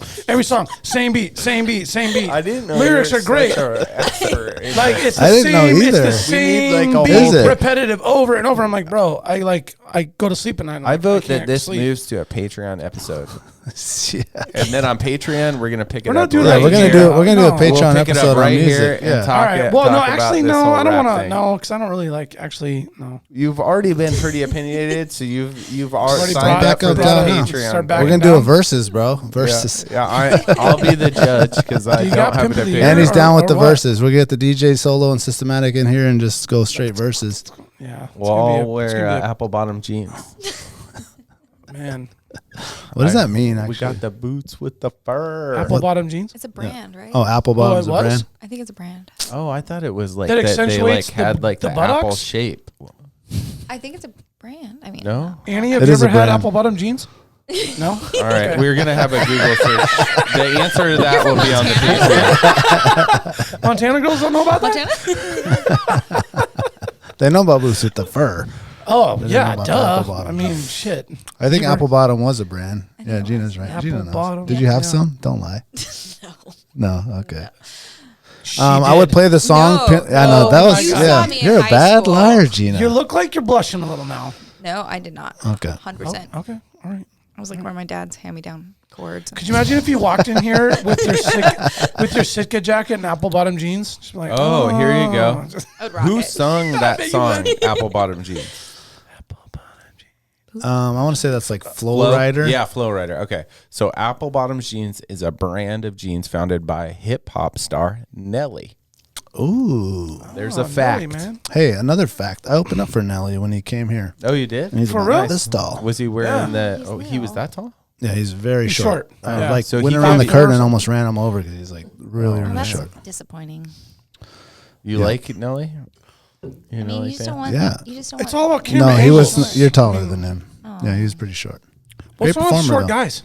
[SPEAKER 4] same beat.
[SPEAKER 3] I didn't know
[SPEAKER 4] lyrics
[SPEAKER 3] you
[SPEAKER 4] are
[SPEAKER 3] were
[SPEAKER 4] great.
[SPEAKER 3] such a expert in
[SPEAKER 4] Like
[SPEAKER 3] that.
[SPEAKER 4] it's the
[SPEAKER 2] I didn't know
[SPEAKER 4] same. It's
[SPEAKER 2] either.
[SPEAKER 4] the
[SPEAKER 2] We
[SPEAKER 4] same
[SPEAKER 3] need, like, a
[SPEAKER 4] beat,
[SPEAKER 2] whole-
[SPEAKER 4] repetitive over and over. I'm like, bro, I go to sleep at night.
[SPEAKER 3] I vote that
[SPEAKER 4] can't
[SPEAKER 3] this
[SPEAKER 4] sleep.
[SPEAKER 3] moves to a Patreon episode,
[SPEAKER 2] Yeah.
[SPEAKER 3] and then on Patreon we're gonna pick it
[SPEAKER 4] We're not
[SPEAKER 3] up.
[SPEAKER 4] doing
[SPEAKER 3] right
[SPEAKER 4] that.
[SPEAKER 2] We're gonna
[SPEAKER 3] here.
[SPEAKER 2] do. We're gonna do a
[SPEAKER 4] No.
[SPEAKER 2] Patreon
[SPEAKER 3] We'll pick it
[SPEAKER 2] episode
[SPEAKER 3] up right
[SPEAKER 2] on music.
[SPEAKER 3] here and
[SPEAKER 2] Yeah.
[SPEAKER 3] talk.
[SPEAKER 4] All right. Well, no,
[SPEAKER 3] talk about
[SPEAKER 4] actually,
[SPEAKER 3] this
[SPEAKER 4] no.
[SPEAKER 3] whole
[SPEAKER 4] I don't
[SPEAKER 3] rap
[SPEAKER 4] want to.
[SPEAKER 3] thing.
[SPEAKER 4] No, because I don't really like. Actually, no.
[SPEAKER 3] You've already been pretty opinionated, so you've already
[SPEAKER 4] Already
[SPEAKER 3] signed
[SPEAKER 4] brought
[SPEAKER 3] up for
[SPEAKER 4] it
[SPEAKER 3] this
[SPEAKER 2] down.
[SPEAKER 3] Patreon.
[SPEAKER 4] Start back
[SPEAKER 2] We're gonna
[SPEAKER 4] it
[SPEAKER 2] do a
[SPEAKER 4] down.
[SPEAKER 2] verses, bro. Verses.
[SPEAKER 3] Yeah, I'll be the judge because I
[SPEAKER 4] you
[SPEAKER 3] don't
[SPEAKER 4] got
[SPEAKER 3] have an
[SPEAKER 4] Pimp of the
[SPEAKER 3] opinion.
[SPEAKER 2] And he's
[SPEAKER 4] Or-
[SPEAKER 2] down with
[SPEAKER 4] or
[SPEAKER 2] the
[SPEAKER 4] what?
[SPEAKER 2] verses. We'll get the DJ solo and systematic in here and just go straight verses.
[SPEAKER 4] Yeah.
[SPEAKER 3] We'll all wear apple bottom jeans.
[SPEAKER 4] Man.
[SPEAKER 2] What does that mean? Actually,
[SPEAKER 3] We got the boots with the fur.
[SPEAKER 4] Apple bottom jeans.
[SPEAKER 5] It's a brand, right?
[SPEAKER 2] Oh, apple bottom's
[SPEAKER 4] it
[SPEAKER 2] a
[SPEAKER 4] was?
[SPEAKER 2] brand.
[SPEAKER 5] I think it's a brand.
[SPEAKER 3] Oh, I thought it was like
[SPEAKER 4] That
[SPEAKER 3] that they
[SPEAKER 4] accentuates
[SPEAKER 3] like had like
[SPEAKER 4] the
[SPEAKER 3] the apple
[SPEAKER 4] buttocks?
[SPEAKER 3] shape.
[SPEAKER 5] I think it's a brand. I mean,
[SPEAKER 3] No.
[SPEAKER 4] Annie, have
[SPEAKER 2] It
[SPEAKER 4] you
[SPEAKER 2] is a
[SPEAKER 4] ever had
[SPEAKER 2] brand.
[SPEAKER 4] apple bottom jeans? No.
[SPEAKER 3] All right, we're gonna have a Google search. The answer to that will be on the Patreon.
[SPEAKER 4] Montana girls don't know about that.
[SPEAKER 5] Montana.
[SPEAKER 2] They know about boots with the fur.
[SPEAKER 4] Oh
[SPEAKER 2] They
[SPEAKER 4] yeah,
[SPEAKER 2] don't know about
[SPEAKER 4] duh.
[SPEAKER 2] apple bottom.
[SPEAKER 4] I mean, shit.
[SPEAKER 2] I think
[SPEAKER 4] Ever-
[SPEAKER 2] apple bottom was a brand. Yeah, Gina's right.
[SPEAKER 4] Apple
[SPEAKER 2] Gina knows.
[SPEAKER 4] bottom,
[SPEAKER 2] Did you have
[SPEAKER 4] yeah.
[SPEAKER 2] some? Don't lie.
[SPEAKER 5] No.
[SPEAKER 2] No. Okay.
[SPEAKER 4] She
[SPEAKER 2] I would
[SPEAKER 4] did.
[SPEAKER 2] play the song.
[SPEAKER 5] No.
[SPEAKER 2] I know
[SPEAKER 4] Oh
[SPEAKER 2] that
[SPEAKER 4] my
[SPEAKER 2] was.
[SPEAKER 4] God.
[SPEAKER 5] You
[SPEAKER 2] Yeah,
[SPEAKER 5] saw me in
[SPEAKER 2] you're a
[SPEAKER 5] high
[SPEAKER 2] bad
[SPEAKER 5] school.
[SPEAKER 2] liar, Gina.
[SPEAKER 4] You look like you're blushing a little now.
[SPEAKER 5] No, I did not.
[SPEAKER 2] Okay.
[SPEAKER 5] 100%.
[SPEAKER 4] Okay, all right.
[SPEAKER 5] I was looking for my dad's hand-me-down cords.
[SPEAKER 4] Could you imagine if you walked in here with your Sitka jacket and apple bottom jeans? Just be like,
[SPEAKER 3] Oh, here you go.
[SPEAKER 5] I would rock
[SPEAKER 3] Who
[SPEAKER 5] it.
[SPEAKER 3] sung that song? Apple bottom jeans.
[SPEAKER 2] I want to say that's like Flow Rider.
[SPEAKER 3] Yeah, Flow Rider. Okay, so Apple bottom jeans is a brand of jeans founded by hip hop star Nelly.
[SPEAKER 2] Ooh.
[SPEAKER 3] There's
[SPEAKER 4] Oh,
[SPEAKER 3] a fact.
[SPEAKER 4] Nelly, man.
[SPEAKER 2] Hey, another fact. I opened up for Nelly when he came here.
[SPEAKER 3] Oh, you did?
[SPEAKER 2] And he's
[SPEAKER 4] For
[SPEAKER 2] about
[SPEAKER 4] real?
[SPEAKER 2] this tall.
[SPEAKER 3] Was he wearing
[SPEAKER 4] Yeah.
[SPEAKER 3] the? Oh, he was that tall.
[SPEAKER 2] Yeah, he's very
[SPEAKER 4] He's
[SPEAKER 2] short.
[SPEAKER 4] short.
[SPEAKER 2] I
[SPEAKER 4] Yeah.
[SPEAKER 2] like
[SPEAKER 3] So
[SPEAKER 2] went
[SPEAKER 3] he
[SPEAKER 2] around the
[SPEAKER 3] thought-
[SPEAKER 2] curtain and almost ran him over because he's like really,
[SPEAKER 5] Well,
[SPEAKER 2] really
[SPEAKER 5] that's
[SPEAKER 2] short.
[SPEAKER 5] disappointing.
[SPEAKER 3] You
[SPEAKER 2] Yeah.
[SPEAKER 3] like Nelly? You
[SPEAKER 5] I mean,
[SPEAKER 3] Nelly
[SPEAKER 5] you just
[SPEAKER 3] fan?
[SPEAKER 5] don't want.
[SPEAKER 2] Yeah.
[SPEAKER 5] You just don't
[SPEAKER 4] It's
[SPEAKER 5] want.
[SPEAKER 4] all about camera
[SPEAKER 2] No, he
[SPEAKER 4] angles.
[SPEAKER 2] was. You're taller than him. Yeah, he was pretty short.
[SPEAKER 4] What's
[SPEAKER 2] Great
[SPEAKER 4] wrong with
[SPEAKER 2] performer,
[SPEAKER 4] short
[SPEAKER 2] though.
[SPEAKER 4] guys?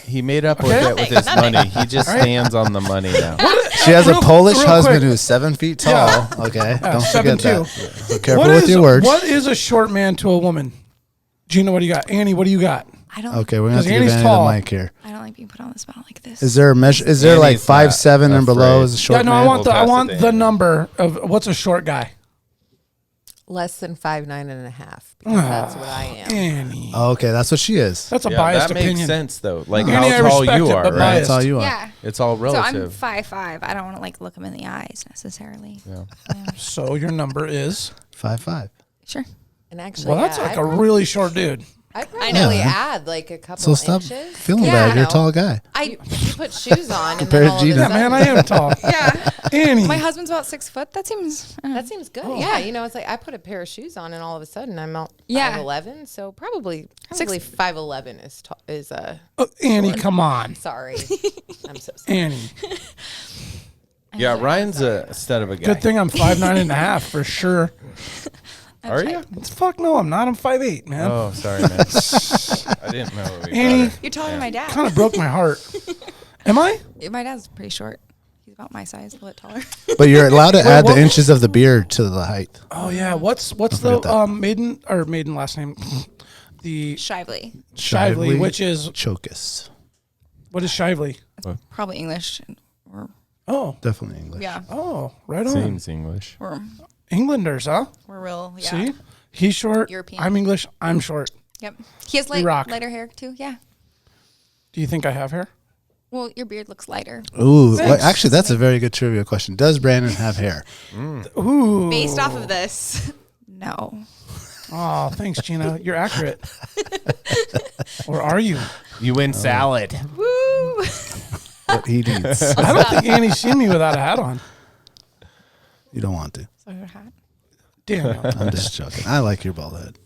[SPEAKER 3] He made up with
[SPEAKER 4] Okay.
[SPEAKER 3] it with his money. He just stands on the money now.
[SPEAKER 2] She has a
[SPEAKER 4] Real-
[SPEAKER 2] Polish
[SPEAKER 4] real
[SPEAKER 2] husband
[SPEAKER 4] quick.
[SPEAKER 2] who's 7 feet tall. Okay, don't forget
[SPEAKER 4] 7'2".
[SPEAKER 2] that. So careful with your words.
[SPEAKER 4] What is a short man to a woman? Gina, what do you got? Annie, what do you got?
[SPEAKER 5] I don't.
[SPEAKER 2] Okay, we're gonna have to
[SPEAKER 4] 'Cause
[SPEAKER 2] give
[SPEAKER 4] Annie's
[SPEAKER 2] Annie
[SPEAKER 4] tall.
[SPEAKER 2] the mic here.
[SPEAKER 5] I don't like being put on the spot like this.
[SPEAKER 2] Is there a measure? Is there like
[SPEAKER 3] Annie's not
[SPEAKER 2] 5'7" and below
[SPEAKER 3] afraid.
[SPEAKER 2] is a short
[SPEAKER 4] Yeah, no,
[SPEAKER 2] man?
[SPEAKER 4] I want
[SPEAKER 3] We'll
[SPEAKER 4] I
[SPEAKER 3] pass
[SPEAKER 4] want
[SPEAKER 3] it
[SPEAKER 4] the
[SPEAKER 3] in.
[SPEAKER 4] number of what's a short guy.
[SPEAKER 6] Less than 5'9.5" because that's what I am.
[SPEAKER 4] Annie.
[SPEAKER 2] Oh, okay, that's what she is.
[SPEAKER 4] That's a
[SPEAKER 3] Yeah,
[SPEAKER 4] biased
[SPEAKER 3] that
[SPEAKER 4] opinion.
[SPEAKER 3] makes sense though. Like
[SPEAKER 4] Annie, I
[SPEAKER 3] how tall
[SPEAKER 4] respect
[SPEAKER 3] you
[SPEAKER 4] it,
[SPEAKER 3] are,
[SPEAKER 4] but
[SPEAKER 3] right?
[SPEAKER 2] That's all you are.
[SPEAKER 5] Yeah.
[SPEAKER 3] It's all
[SPEAKER 5] So I'm
[SPEAKER 3] relative.
[SPEAKER 5] 5'5". I don't want to like look him in the eyes necessarily.
[SPEAKER 3] Yeah.
[SPEAKER 4] So your number is
[SPEAKER 2] 5'5".
[SPEAKER 5] Sure.
[SPEAKER 6] And actually,
[SPEAKER 4] well. That's
[SPEAKER 6] yeah,
[SPEAKER 4] like a really short dude.
[SPEAKER 6] I probably
[SPEAKER 2] Yeah.
[SPEAKER 6] add like a couple
[SPEAKER 2] So stop
[SPEAKER 6] inches.
[SPEAKER 2] feeling
[SPEAKER 6] Yeah,
[SPEAKER 2] bad. You're a
[SPEAKER 6] no.
[SPEAKER 2] tall guy.
[SPEAKER 6] You put shoes on and
[SPEAKER 2] Compared
[SPEAKER 6] then
[SPEAKER 2] to
[SPEAKER 6] all of a
[SPEAKER 2] Gina.
[SPEAKER 4] Yeah,
[SPEAKER 6] sudden,
[SPEAKER 4] man, I am tall.
[SPEAKER 5] Yeah.
[SPEAKER 4] Annie.
[SPEAKER 5] My husband's about 6 foot. That seems.
[SPEAKER 6] that seems good.
[SPEAKER 4] Oh.
[SPEAKER 6] Yeah, you know, it's like I put a pair of shoes on and all of a sudden I'm out
[SPEAKER 5] Yeah.
[SPEAKER 6] 5'11", so probably 5'11" is
[SPEAKER 4] Oh, Annie, come on.
[SPEAKER 6] sorry. I'm so sorry.
[SPEAKER 4] Annie.
[SPEAKER 3] Yeah, Ryan's a stud of a guy.
[SPEAKER 4] Good thing I'm 5'9.5" for sure.
[SPEAKER 3] Are you?
[SPEAKER 4] Fuck no, I'm not. I'm 5'8", man.
[SPEAKER 3] Oh, sorry, man. I didn't know. We
[SPEAKER 4] Annie,
[SPEAKER 5] You're taller than my dad.
[SPEAKER 4] kind of broke my heart. Am I?
[SPEAKER 5] My dad's pretty short. He's about my size, a little bit taller.
[SPEAKER 2] But you're allowed to add
[SPEAKER 4] what-
[SPEAKER 2] the inches of the beard to the height.
[SPEAKER 4] Oh yeah. What's
[SPEAKER 2] forget
[SPEAKER 4] the
[SPEAKER 2] that.
[SPEAKER 4] maiden last name? The
[SPEAKER 5] Shively.
[SPEAKER 4] Shively, which is
[SPEAKER 2] Ciolkosz.
[SPEAKER 4] what is Shively?
[SPEAKER 5] Probably English. Or
[SPEAKER 4] Oh,
[SPEAKER 2] Definitely English.
[SPEAKER 5] yeah.
[SPEAKER 4] oh, right on.
[SPEAKER 3] Seems English.
[SPEAKER 4] Englanders, huh?
[SPEAKER 5] We're real. Yeah.
[SPEAKER 4] See, he's short.
[SPEAKER 5] European.
[SPEAKER 4] I'm English. I'm short.
[SPEAKER 5] Yep. He has
[SPEAKER 4] rock.
[SPEAKER 5] lighter hair too. Yeah.
[SPEAKER 4] Do you think I have hair?
[SPEAKER 5] Well, your beard looks lighter.
[SPEAKER 2] Ooh, well, actually, that's a very good trivia question. Does Brandon have hair?
[SPEAKER 4] Ooh.
[SPEAKER 5] Based off of this, no.
[SPEAKER 4] Oh, thanks, Gina. You're accurate. Or are you?
[SPEAKER 3] You win salad.
[SPEAKER 5] Woo!
[SPEAKER 2] What he needs.
[SPEAKER 4] I don't think Annie's seen me without a hat on.
[SPEAKER 2] You don't want to.
[SPEAKER 5] So your hat.
[SPEAKER 4] Damn,
[SPEAKER 2] I'm just joking. I like your bald head.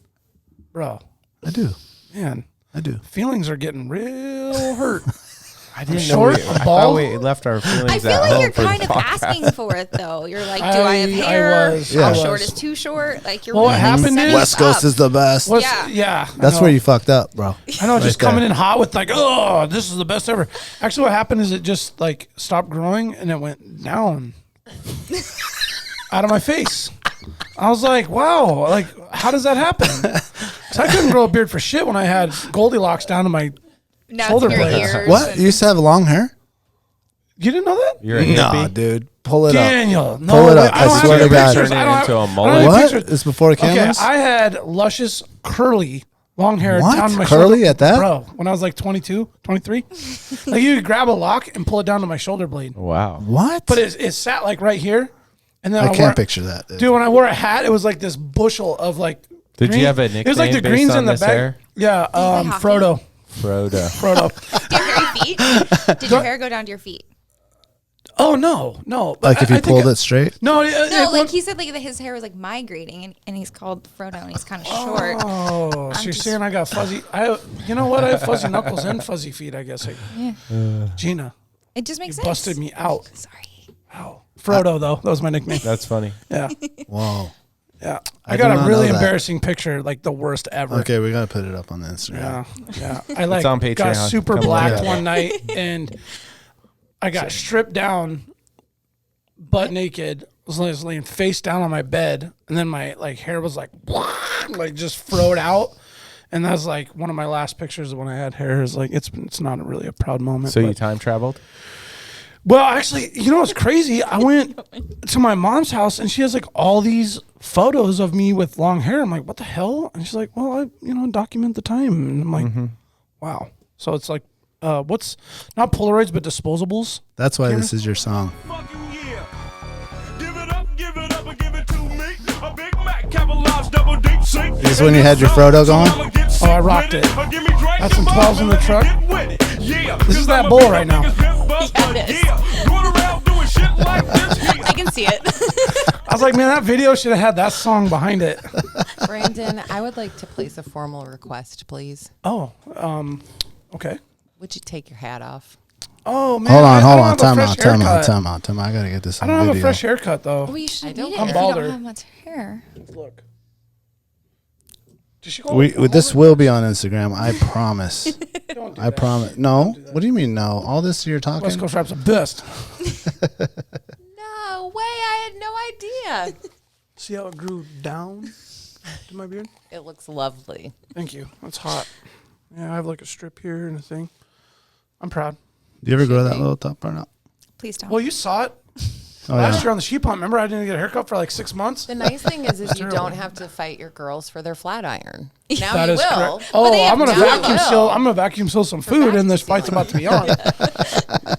[SPEAKER 4] bro.
[SPEAKER 2] I do.
[SPEAKER 4] Man,
[SPEAKER 2] I do.
[SPEAKER 4] feelings are getting real hurt.
[SPEAKER 3] I didn't
[SPEAKER 4] short,
[SPEAKER 3] know. I thought
[SPEAKER 4] bald.
[SPEAKER 3] we left our feelings
[SPEAKER 5] I feel
[SPEAKER 3] at
[SPEAKER 5] like
[SPEAKER 3] home
[SPEAKER 5] you're
[SPEAKER 3] for the
[SPEAKER 5] kind of
[SPEAKER 3] podcast.
[SPEAKER 5] asking for it though. You're like, do I have
[SPEAKER 4] I
[SPEAKER 5] hair?
[SPEAKER 4] was.
[SPEAKER 2] Yeah.
[SPEAKER 5] How
[SPEAKER 2] I
[SPEAKER 5] short
[SPEAKER 4] was.
[SPEAKER 5] is too short? Like you're
[SPEAKER 4] Well, what
[SPEAKER 5] really
[SPEAKER 4] happened
[SPEAKER 5] setting
[SPEAKER 4] is-
[SPEAKER 5] us
[SPEAKER 2] West Coast
[SPEAKER 5] up.
[SPEAKER 2] is the best.
[SPEAKER 4] What's,
[SPEAKER 5] Yeah.
[SPEAKER 4] yeah. I
[SPEAKER 2] That's
[SPEAKER 4] know.
[SPEAKER 2] where you fucked up, bro.
[SPEAKER 4] I know, just
[SPEAKER 2] there.
[SPEAKER 4] coming in hot with like, oh, this is the best ever. Actually, what happened is it just like stopped growing and it went down. out of my face. I was like, wow, like, how does that happen? Because I couldn't grow a beard for shit when I had Goldilocks down to my
[SPEAKER 5] Now
[SPEAKER 4] shoulder
[SPEAKER 5] it's in your
[SPEAKER 4] blades.
[SPEAKER 5] ears.
[SPEAKER 2] What? You used to have long hair?
[SPEAKER 4] You didn't know that?
[SPEAKER 3] You're a
[SPEAKER 2] Nah,
[SPEAKER 3] hippie?
[SPEAKER 2] dude. Pull it
[SPEAKER 4] Daniel,
[SPEAKER 2] up.
[SPEAKER 4] no,
[SPEAKER 2] Pull it
[SPEAKER 4] wait,
[SPEAKER 2] up.
[SPEAKER 4] I don't
[SPEAKER 2] I
[SPEAKER 4] have
[SPEAKER 2] swear
[SPEAKER 4] any
[SPEAKER 2] to God.
[SPEAKER 4] pictures.
[SPEAKER 3] Turn it
[SPEAKER 4] I don't
[SPEAKER 3] into
[SPEAKER 4] have-
[SPEAKER 3] a
[SPEAKER 4] I don't
[SPEAKER 3] mullet?
[SPEAKER 4] have any
[SPEAKER 2] What?
[SPEAKER 4] pictures.
[SPEAKER 2] It's before the
[SPEAKER 4] Okay,
[SPEAKER 2] cameras?
[SPEAKER 4] I had luscious, curly, long hair
[SPEAKER 2] What?
[SPEAKER 4] down to my
[SPEAKER 2] Curly
[SPEAKER 4] shoulder.
[SPEAKER 2] at that?
[SPEAKER 4] Bro, when I was like 22, 23. Like you could grab a lock and pull it down to my shoulder blade.
[SPEAKER 3] Wow.
[SPEAKER 2] What?
[SPEAKER 4] But it sat like right here. And then
[SPEAKER 2] I
[SPEAKER 4] wore-
[SPEAKER 2] can't picture that.
[SPEAKER 4] Dude, when I wore a hat, it was like this bushel of like.
[SPEAKER 3] Did
[SPEAKER 4] green.
[SPEAKER 3] you have a
[SPEAKER 4] It was like the
[SPEAKER 3] nickname
[SPEAKER 4] greens
[SPEAKER 3] based on
[SPEAKER 4] in the
[SPEAKER 3] this
[SPEAKER 4] back.
[SPEAKER 3] hair?
[SPEAKER 4] Yeah,
[SPEAKER 5] play hockey?
[SPEAKER 4] Frodo.
[SPEAKER 3] Frodo.
[SPEAKER 4] Frodo.
[SPEAKER 5] Do you have hairy feet? Did your hair go down to your feet?
[SPEAKER 4] Oh no. But
[SPEAKER 2] Like if
[SPEAKER 4] I
[SPEAKER 2] you
[SPEAKER 4] think
[SPEAKER 2] pulled it straight?
[SPEAKER 4] No,
[SPEAKER 5] No, like he said, like his hair was like migrating, and he's called Frodo, and he's kind of short.
[SPEAKER 4] Oh, so you're
[SPEAKER 5] just-
[SPEAKER 4] saying I got fuzzy? You know what? I have fuzzy knuckles and fuzzy feet. I guess. Gina
[SPEAKER 5] It just makes sense.
[SPEAKER 4] busted me out.
[SPEAKER 5] Sorry.
[SPEAKER 4] Wow. Frodo, though, that was my nickname.
[SPEAKER 3] That's funny.
[SPEAKER 4] Yeah,
[SPEAKER 2] Whoa.
[SPEAKER 4] yeah.
[SPEAKER 2] I
[SPEAKER 4] I
[SPEAKER 2] did
[SPEAKER 4] got
[SPEAKER 2] not
[SPEAKER 4] a really
[SPEAKER 2] know that.
[SPEAKER 4] embarrassing picture, like the worst ever.
[SPEAKER 2] Okay, we got to put it up on the Instagram.
[SPEAKER 4] Yeah. I like
[SPEAKER 3] on
[SPEAKER 4] got
[SPEAKER 3] Patreon.
[SPEAKER 4] super
[SPEAKER 3] Come
[SPEAKER 4] black
[SPEAKER 2] look at it.
[SPEAKER 4] one night, and I got stripped down, butt naked. Was laying face down on my bed, and then my like hair was like just froed out. And that's like one of my last pictures of when I had hair. Is like it's not really a proud moment.
[SPEAKER 3] So you
[SPEAKER 4] but-
[SPEAKER 3] time traveled?
[SPEAKER 4] Well, actually, you know what's crazy? I went to my mom's house and she has like all these photos of me with long hair. I'm like, what the hell? And she's like, well, I document the time. And I'm like, wow. So it's like, what's not Polaroids, but disposables.
[SPEAKER 2] That's why this is your song.
[SPEAKER 7] Fucking yeah. Give it up, and give it to me. A Big Mac, capitalized, double deep sink.
[SPEAKER 2] Is this when you had your Frodo going?
[SPEAKER 4] Oh, I rocked it. That's some 12s in the truck. This is that bowl right now.
[SPEAKER 5] I can see it.
[SPEAKER 4] I was like, man, that video should have had that song behind it.
[SPEAKER 6] Brandon, I would like to place a formal request, please.
[SPEAKER 4] Oh, okay.
[SPEAKER 6] Would you take your hat off?
[SPEAKER 4] Oh, man.
[SPEAKER 2] Hold
[SPEAKER 4] I
[SPEAKER 2] on.
[SPEAKER 4] don't have a
[SPEAKER 2] Time
[SPEAKER 4] fresh
[SPEAKER 2] out.
[SPEAKER 4] haircut.
[SPEAKER 2] I got to get this
[SPEAKER 4] I
[SPEAKER 2] on
[SPEAKER 4] don't have a
[SPEAKER 2] video.
[SPEAKER 4] fresh haircut, though.
[SPEAKER 5] Well, you should
[SPEAKER 6] I don't
[SPEAKER 5] need it
[SPEAKER 6] care.
[SPEAKER 5] if
[SPEAKER 4] I'm
[SPEAKER 5] you
[SPEAKER 4] balder.
[SPEAKER 5] don't have much hair.
[SPEAKER 4] Look. Did she go
[SPEAKER 2] This will be on Instagram. I promise.
[SPEAKER 4] Don't do
[SPEAKER 2] I
[SPEAKER 4] that.
[SPEAKER 2] promise. No. What do you mean no? All this you're talking?
[SPEAKER 4] West Coast rap's the best.
[SPEAKER 6] No way. I had no idea.
[SPEAKER 4] See how it grew down to my beard?
[SPEAKER 6] It looks lovely.
[SPEAKER 4] Thank you. That's hot. Yeah, I have like a strip here and a thing. I'm proud.
[SPEAKER 2] Do you ever grow that little top part out?
[SPEAKER 5] Please don't.
[SPEAKER 4] Well, you saw it
[SPEAKER 2] Oh,
[SPEAKER 4] last
[SPEAKER 2] yeah.
[SPEAKER 4] year on the sheep hunt. Remember, I didn't get a haircut for like 6 months.
[SPEAKER 6] The nice thing is you
[SPEAKER 4] terrible.
[SPEAKER 6] don't have to fight your girls for their flat iron. Now
[SPEAKER 4] That
[SPEAKER 6] you
[SPEAKER 4] is
[SPEAKER 6] will.
[SPEAKER 4] correct. Oh, I'm gonna
[SPEAKER 6] now you
[SPEAKER 4] vacuum
[SPEAKER 6] will.
[SPEAKER 4] seal. I'm gonna vacuum seal some food, and this fight's about to be on.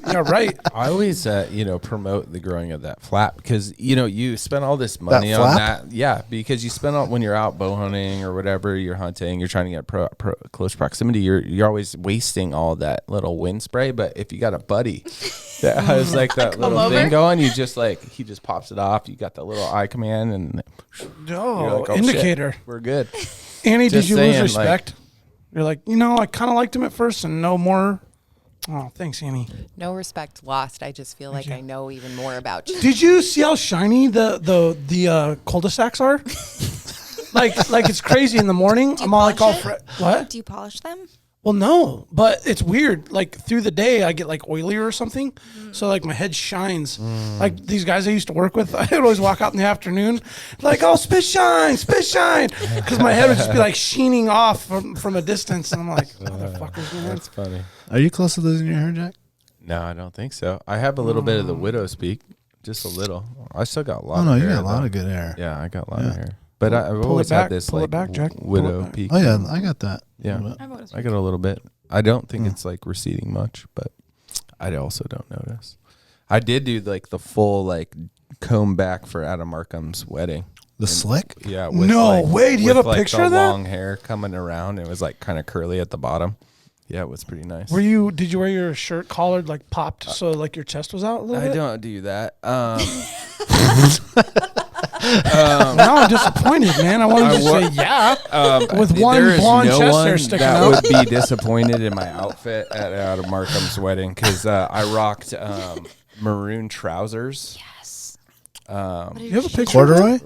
[SPEAKER 4] Yeah, right.
[SPEAKER 3] I always, promote the growing of that flap because, you spend all this money on
[SPEAKER 2] flap?
[SPEAKER 3] that. Yeah, because you spend all, when you're out bow hunting or whatever, you're hunting, you're trying to get close proximity, you're always wasting all that little wind spray. But if you got a buddy that has like that little
[SPEAKER 5] over?
[SPEAKER 3] thing going, he just pops it off. You got that little eye command and you're
[SPEAKER 4] Oh,
[SPEAKER 3] like, oh,
[SPEAKER 4] indicator.
[SPEAKER 3] shit, we're good.
[SPEAKER 4] Annie, did
[SPEAKER 3] Just
[SPEAKER 4] you
[SPEAKER 3] saying,
[SPEAKER 4] lose
[SPEAKER 3] like-
[SPEAKER 4] respect? You're like, I kind of liked him at first, and no more. Oh, thanks, Annie.
[SPEAKER 6] No respect lost. I just feel like I know even more about you.
[SPEAKER 4] Did you see how shiny the cul-de-sacs are? like it's crazy in the morning. I'm all like all
[SPEAKER 5] polish
[SPEAKER 4] what?
[SPEAKER 5] Do you polish them?
[SPEAKER 4] Well, no, but it's weird. Like through the day, I get like oilier or something, so like my head shines. Like these guys I used to work with, I would always walk out in the afternoon, like, oh, spit shine, because my head would just be like sheening off from a distance, and I'm like, motherfuckers, man.
[SPEAKER 3] That's funny.
[SPEAKER 2] Are you close to losing your hair, Jack?
[SPEAKER 3] No, I don't think so. I have a little bit of the widow speak, just a little. I still got a lot.
[SPEAKER 2] Oh no,
[SPEAKER 3] of
[SPEAKER 2] you
[SPEAKER 3] hair,
[SPEAKER 2] got a lot
[SPEAKER 3] though.
[SPEAKER 2] of good hair.
[SPEAKER 3] Yeah, I got a lot of hair. But I've
[SPEAKER 4] Pull it
[SPEAKER 3] always
[SPEAKER 4] back,
[SPEAKER 3] had this
[SPEAKER 4] pull it
[SPEAKER 3] like
[SPEAKER 4] back, Jack. Pull it
[SPEAKER 3] widow
[SPEAKER 4] back.
[SPEAKER 3] peak.
[SPEAKER 2] Oh yeah, I got that.
[SPEAKER 3] Yeah,
[SPEAKER 5] I've always
[SPEAKER 3] I got a little bit. I don't think it's like receding much, but I also don't notice. I did do like the full like comb back for Adam Markham's wedding.
[SPEAKER 2] The slick?
[SPEAKER 3] Yeah.
[SPEAKER 4] No way. Do you have a picture
[SPEAKER 3] the
[SPEAKER 4] of that?
[SPEAKER 3] long hair coming around. It was like kind of curly at the bottom. Yeah, it was pretty nice.
[SPEAKER 4] Did you wear your shirt collared like popped so like your chest was out a little
[SPEAKER 3] I
[SPEAKER 4] bit?
[SPEAKER 3] don't do that.
[SPEAKER 4] Now I'm disappointed, man. I wanted to say yeah. With one
[SPEAKER 3] there is
[SPEAKER 4] blonde
[SPEAKER 3] no
[SPEAKER 4] chest
[SPEAKER 3] one
[SPEAKER 4] hair sticking
[SPEAKER 3] that
[SPEAKER 4] out.
[SPEAKER 3] would be disappointed in my outfit at Adam Markham's wedding because I rocked maroon trousers.
[SPEAKER 5] Yes.
[SPEAKER 4] You have a picture?
[SPEAKER 2] Corduroy?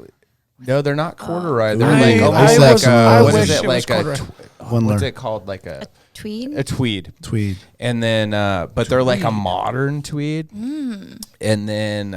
[SPEAKER 3] No, they're not corduroy. They're
[SPEAKER 4] I-
[SPEAKER 3] like
[SPEAKER 4] I
[SPEAKER 3] almost
[SPEAKER 4] was-
[SPEAKER 3] like
[SPEAKER 4] I
[SPEAKER 3] what
[SPEAKER 4] wish
[SPEAKER 3] is
[SPEAKER 4] it
[SPEAKER 3] it
[SPEAKER 4] was
[SPEAKER 3] like
[SPEAKER 4] corduroy.
[SPEAKER 3] what's it called? Like a
[SPEAKER 5] tweed.
[SPEAKER 3] A tweed.
[SPEAKER 2] Tweed.
[SPEAKER 3] And then, but they're like a modern tweed. And then,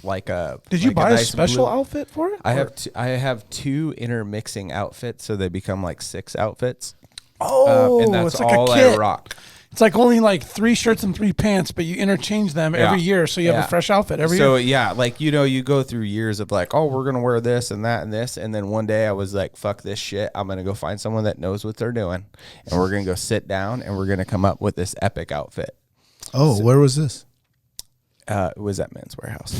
[SPEAKER 3] like a.
[SPEAKER 4] Did you
[SPEAKER 3] like
[SPEAKER 4] buy a
[SPEAKER 3] nice
[SPEAKER 4] special
[SPEAKER 3] blue-
[SPEAKER 4] outfit for it?
[SPEAKER 3] I have two intermixing outfits, so they become like 6 outfits.
[SPEAKER 4] Oh,
[SPEAKER 3] and that's
[SPEAKER 4] it's like
[SPEAKER 3] all
[SPEAKER 4] a kit.
[SPEAKER 3] I rock.
[SPEAKER 4] It's like only like 3 shirts and 3 pants, but you interchange them every year, so you have a fresh outfit every year.
[SPEAKER 3] So yeah, like you go through years of like, oh, we're gonna wear this and that and this, and then one day I was like, fuck this shit, I'm gonna go find someone that knows what they're doing, and we're gonna go sit down and we're gonna come up with this epic outfit.
[SPEAKER 2] Oh, where was this?
[SPEAKER 3] It was at Men's Warehouse.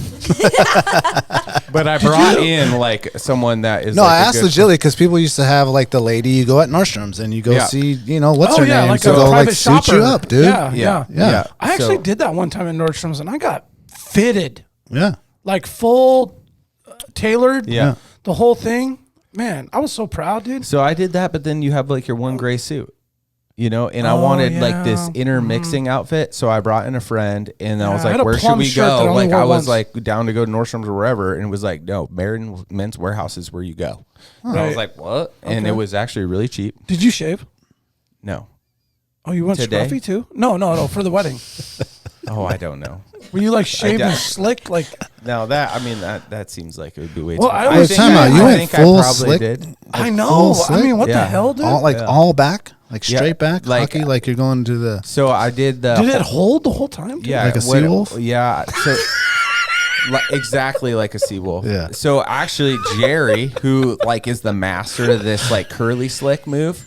[SPEAKER 3] But I brought in like someone that is.
[SPEAKER 2] No,
[SPEAKER 3] like
[SPEAKER 2] I asked legitimately because people used to have like the lady you go at Nordstrom's and you go see, what's her name
[SPEAKER 4] like
[SPEAKER 2] to
[SPEAKER 4] a
[SPEAKER 2] go
[SPEAKER 4] private
[SPEAKER 2] like suit
[SPEAKER 4] shopper.
[SPEAKER 2] you up, dude.
[SPEAKER 4] Yeah. I actually did that one time at Nordstrom's and I got fitted.
[SPEAKER 2] Yeah.
[SPEAKER 4] Like full tailored.
[SPEAKER 3] Yeah.
[SPEAKER 4] The whole thing. Man, I was so proud, dude.
[SPEAKER 3] So I did that, but then you have like your one gray suit. And I wanted like this intermixing outfit, so I brought in a friend, and I was like, "Where should we go?" Like I was like down to go to Nordstrom's or wherever, and it was like, "No, Men's Warehouse is where you go." And I was like, "What?" And it was actually really cheap.
[SPEAKER 4] Did you shave?
[SPEAKER 3] No.
[SPEAKER 4] Oh, you went
[SPEAKER 3] Today?
[SPEAKER 4] scruffy too? No, for the wedding.
[SPEAKER 3] Oh, I don't know.
[SPEAKER 4] Were you like shaved and slick? Like
[SPEAKER 3] No, that seems like it would be way
[SPEAKER 4] Well,
[SPEAKER 3] too.
[SPEAKER 4] I was
[SPEAKER 2] time out. You went
[SPEAKER 3] think
[SPEAKER 2] full
[SPEAKER 3] I probably
[SPEAKER 2] slick?
[SPEAKER 3] did.
[SPEAKER 4] I know.
[SPEAKER 2] full
[SPEAKER 4] I mean, what the
[SPEAKER 3] Yeah.
[SPEAKER 4] hell, dude?
[SPEAKER 2] All back, like
[SPEAKER 3] Yeah,
[SPEAKER 2] straight back,
[SPEAKER 3] like-
[SPEAKER 2] hockey, like you're going to the.
[SPEAKER 3] So I did the.
[SPEAKER 4] Did it hold the whole time? Dude?
[SPEAKER 3] Yeah,
[SPEAKER 2] Like a seawolf?
[SPEAKER 3] Yeah. So exactly like a seawolf.
[SPEAKER 2] Yeah.
[SPEAKER 3] So actually, Jerry, who like is the master of this like curly slick move,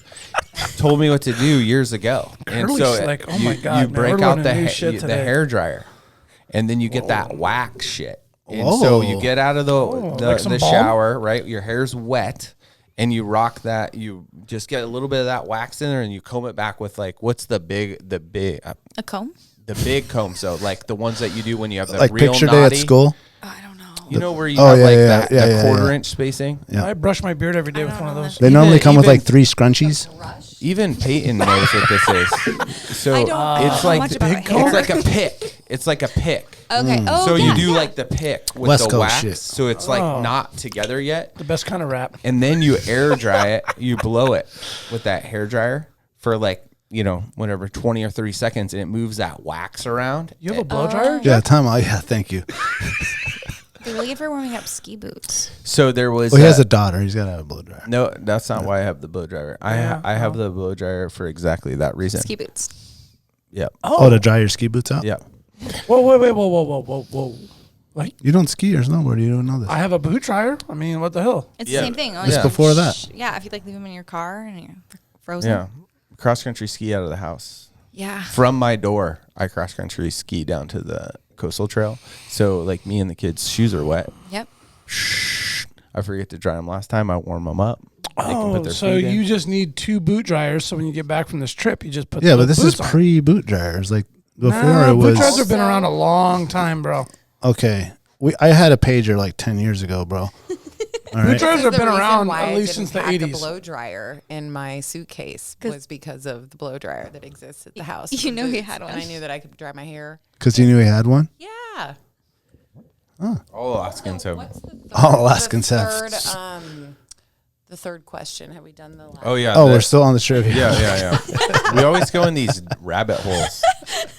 [SPEAKER 3] told me what to do years ago.
[SPEAKER 4] Curly slick? Oh my God,
[SPEAKER 3] You
[SPEAKER 4] man,
[SPEAKER 3] break
[SPEAKER 4] we're
[SPEAKER 3] out
[SPEAKER 4] learning new shit
[SPEAKER 3] the
[SPEAKER 4] today.
[SPEAKER 3] hair dryer, and then you get that wax shit. And so you get out of
[SPEAKER 4] like some
[SPEAKER 3] the
[SPEAKER 4] balm?
[SPEAKER 3] shower, right? Your hair's wet. And you rock that. You just get a little bit of that wax in there, and you comb it back with like what's the big
[SPEAKER 5] A comb?
[SPEAKER 3] the big comb, so like the ones that you do when you have the
[SPEAKER 2] Like
[SPEAKER 3] real
[SPEAKER 2] picture
[SPEAKER 3] naughty.
[SPEAKER 2] day at school.
[SPEAKER 5] Oh, I don't know.
[SPEAKER 3] You know where you
[SPEAKER 2] Oh,
[SPEAKER 3] have
[SPEAKER 2] yeah,
[SPEAKER 3] like
[SPEAKER 2] yeah,
[SPEAKER 3] that
[SPEAKER 2] yeah,
[SPEAKER 3] the
[SPEAKER 2] yeah,
[SPEAKER 3] quarter
[SPEAKER 2] yeah.
[SPEAKER 3] inch spacing.
[SPEAKER 2] Yeah.
[SPEAKER 4] I brush my beard every day with one of those.
[SPEAKER 2] They normally come with
[SPEAKER 3] even-
[SPEAKER 2] like 3 scrunchies.
[SPEAKER 3] Even Peyton knows what this is. So
[SPEAKER 5] I don't
[SPEAKER 3] it's
[SPEAKER 5] know
[SPEAKER 3] like
[SPEAKER 5] much about my
[SPEAKER 3] it's
[SPEAKER 5] hair.
[SPEAKER 3] like a pick. It's like a pick.
[SPEAKER 5] Okay. Oh,
[SPEAKER 3] So
[SPEAKER 5] yeah,
[SPEAKER 3] you do
[SPEAKER 5] yeah.
[SPEAKER 3] like the pick with
[SPEAKER 2] West
[SPEAKER 3] the
[SPEAKER 2] Coast
[SPEAKER 3] wax,
[SPEAKER 2] shit.
[SPEAKER 3] so it's like not together yet.
[SPEAKER 4] The best kind of rap.
[SPEAKER 3] And then you air dry it. You blow it with that hair dryer for like whatever 20 or 30 seconds, and it moves that wax around.
[SPEAKER 4] You have a blow dryer?
[SPEAKER 2] Yeah, time out. Yeah, thank you.
[SPEAKER 5] They're really good for warming up ski boots.
[SPEAKER 3] So there was.
[SPEAKER 2] Well, he has a daughter. He's got to have a blow dryer.
[SPEAKER 3] No, that's not why I have the blow dryer. I have the blow dryer for exactly that reason.
[SPEAKER 5] Ski boots.
[SPEAKER 3] Yep.
[SPEAKER 2] Oh, to dry your ski boots out?
[SPEAKER 3] Yep.
[SPEAKER 4] Whoa. Like,
[SPEAKER 2] You don't ski or snowboard. You don't know this.
[SPEAKER 4] I have a boot dryer. I mean, what the hell?
[SPEAKER 5] It's
[SPEAKER 3] Yeah.
[SPEAKER 5] the same thing.
[SPEAKER 3] It's
[SPEAKER 5] only
[SPEAKER 2] before that.
[SPEAKER 5] Yeah, if you like leave them in your car and you're frozen.
[SPEAKER 3] Yeah. Cross country ski out of the house.
[SPEAKER 5] Yeah.
[SPEAKER 3] From my door, I cross country ski down to the coastal trail. So like me and the kids' shoes are wet.
[SPEAKER 5] Yep.
[SPEAKER 3] I forget to dry them last time. I warm them up. They can put
[SPEAKER 4] Oh,
[SPEAKER 3] their
[SPEAKER 4] so
[SPEAKER 3] feet in.
[SPEAKER 4] you just need 2 boot dryers. So when you get back from this trip, you just put
[SPEAKER 2] Yeah,
[SPEAKER 4] the
[SPEAKER 2] but this is
[SPEAKER 4] boots on.
[SPEAKER 2] pre-boot dryers. Like before
[SPEAKER 4] Nah,
[SPEAKER 2] it
[SPEAKER 4] boot
[SPEAKER 2] was.
[SPEAKER 4] dryers have been around a long time, bro.
[SPEAKER 2] Okay. I had a pager like 10 years ago, bro. All
[SPEAKER 4] Boot
[SPEAKER 2] right.
[SPEAKER 4] dryers have
[SPEAKER 6] The
[SPEAKER 4] been
[SPEAKER 6] reason
[SPEAKER 4] around
[SPEAKER 6] why
[SPEAKER 4] at
[SPEAKER 6] I
[SPEAKER 4] least
[SPEAKER 6] didn't
[SPEAKER 4] since the
[SPEAKER 6] pack a
[SPEAKER 4] 80s.
[SPEAKER 6] blow dryer in my suitcase was because of the blow dryer that exists at the house.
[SPEAKER 5] You
[SPEAKER 6] for
[SPEAKER 5] know he
[SPEAKER 6] boots,
[SPEAKER 5] had one.
[SPEAKER 6] And I knew that I could dry my hair.
[SPEAKER 2] Because you knew he had one?
[SPEAKER 6] Yeah.
[SPEAKER 3] All Alaskans have.
[SPEAKER 6] What's the third,
[SPEAKER 2] All Alaskans
[SPEAKER 6] the
[SPEAKER 2] have.
[SPEAKER 6] third, the third question. Have we done the last?
[SPEAKER 3] Oh yeah.
[SPEAKER 2] Oh, we're still on the trivia.
[SPEAKER 3] Yeah. We always go in these rabbit holes.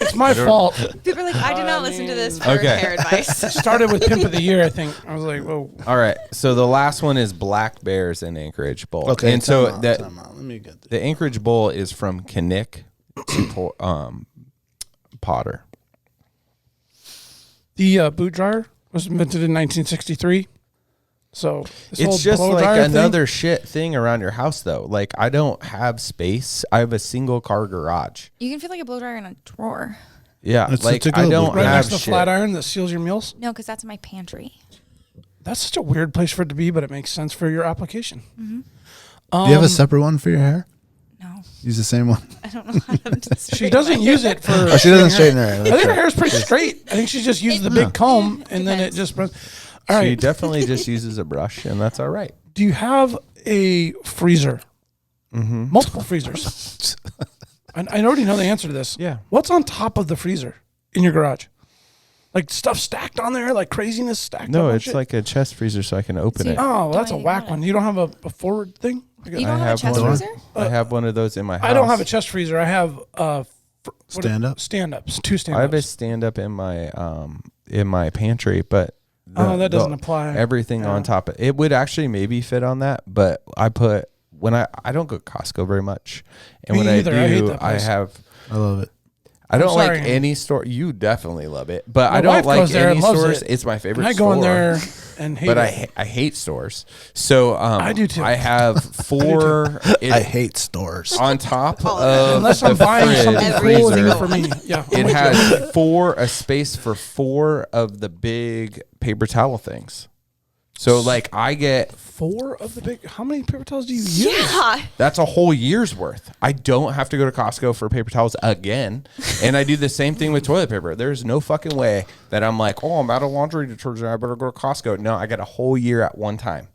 [SPEAKER 4] It's my fault.
[SPEAKER 5] People are like, I did not listen to this for
[SPEAKER 3] Okay.
[SPEAKER 5] hair advice.
[SPEAKER 4] Started with Pimp of the Year, I think. I was like, whoa.
[SPEAKER 3] All right. So the last one is Black Bears in Anchorage Bowl.
[SPEAKER 2] Okay.
[SPEAKER 3] And so
[SPEAKER 2] time out. Let me get this.
[SPEAKER 3] the Anchorage Bowl is from Kinnick to Potter.
[SPEAKER 4] The boot dryer was invented in 1963. So this whole
[SPEAKER 3] It's just
[SPEAKER 4] blow
[SPEAKER 3] like
[SPEAKER 4] dryer thing-
[SPEAKER 3] another shit thing around your house, though. Like, I don't have space. I have a single car garage.
[SPEAKER 5] You can feel like a blow dryer in a drawer.
[SPEAKER 3] Yeah,
[SPEAKER 2] That's
[SPEAKER 3] like
[SPEAKER 2] such a
[SPEAKER 3] I
[SPEAKER 2] good
[SPEAKER 3] don't
[SPEAKER 2] one.
[SPEAKER 4] right
[SPEAKER 3] have
[SPEAKER 4] next to the
[SPEAKER 3] shit.
[SPEAKER 4] flat iron that seals your meals.
[SPEAKER 5] No, because that's in my pantry.
[SPEAKER 4] That's such a weird place for it to be, but it makes sense for your application.
[SPEAKER 2] Do you have a separate one for your hair?
[SPEAKER 5] No,
[SPEAKER 2] Use the same one.
[SPEAKER 5] I don't know how to
[SPEAKER 4] She doesn't use it for.
[SPEAKER 2] Oh, she doesn't straighten her hair.
[SPEAKER 4] I think her hair's pretty straight. I think she just used the big comb and then it just. All
[SPEAKER 3] She
[SPEAKER 4] right.
[SPEAKER 3] definitely just uses a brush, and that's all right.
[SPEAKER 4] Do you have a freezer? Multiple freezers. I already know the answer to this.
[SPEAKER 3] Yeah.
[SPEAKER 4] What's on top of the freezer in your garage? Like stuff stacked on there, like craziness stacked.
[SPEAKER 3] No,
[SPEAKER 4] on
[SPEAKER 3] it's
[SPEAKER 4] shit?
[SPEAKER 3] like a chest freezer, so I can open it.
[SPEAKER 4] Oh, well, that's a
[SPEAKER 5] Don't
[SPEAKER 4] whack
[SPEAKER 5] even
[SPEAKER 4] one. You don't have a forward thing?
[SPEAKER 5] You don't have a chest freezer?
[SPEAKER 3] I have one of those in my house.
[SPEAKER 4] I don't have a chest freezer. I have
[SPEAKER 2] Stand-ups?
[SPEAKER 4] Stand-ups, 2 stand-ups.
[SPEAKER 3] I have a stand-up in my pantry, but
[SPEAKER 4] that doesn't apply.
[SPEAKER 3] Everything on top of it would actually maybe fit on that, but I put when I don't go to Costco very much, and
[SPEAKER 4] Me
[SPEAKER 3] when
[SPEAKER 4] either. I hate that
[SPEAKER 3] I
[SPEAKER 4] place.
[SPEAKER 3] have.
[SPEAKER 2] I love it.
[SPEAKER 3] I don't
[SPEAKER 4] sorry.
[SPEAKER 3] like any store. You definitely love it, but
[SPEAKER 4] My
[SPEAKER 3] I don't
[SPEAKER 4] wife
[SPEAKER 3] like
[SPEAKER 4] goes there
[SPEAKER 3] any
[SPEAKER 4] and loves
[SPEAKER 3] stores.
[SPEAKER 4] it.
[SPEAKER 3] It's my favorite.
[SPEAKER 4] And I
[SPEAKER 3] store.
[SPEAKER 4] go in there and hate
[SPEAKER 3] But
[SPEAKER 4] it.
[SPEAKER 3] I hate stores. So
[SPEAKER 4] I do too.
[SPEAKER 3] I have 4
[SPEAKER 2] I hate stores.
[SPEAKER 3] on top of
[SPEAKER 4] Unless I'm
[SPEAKER 3] the
[SPEAKER 4] buying
[SPEAKER 3] fridge
[SPEAKER 4] something
[SPEAKER 6] Every
[SPEAKER 4] cool
[SPEAKER 6] single
[SPEAKER 4] for me. Yeah. I'm
[SPEAKER 3] It
[SPEAKER 4] with you.
[SPEAKER 3] has a space for 4 of the big paper towel things. So like I get
[SPEAKER 4] 4 of the big. How many paper towels do you use?
[SPEAKER 5] Yeah.
[SPEAKER 3] that's a whole year's worth. I don't have to go to Costco for paper towels again. And I do the same thing with toilet paper. There's no fucking way that I'm like, oh, I'm out of laundry detergent. I better go to Costco. No, I got a whole year at one time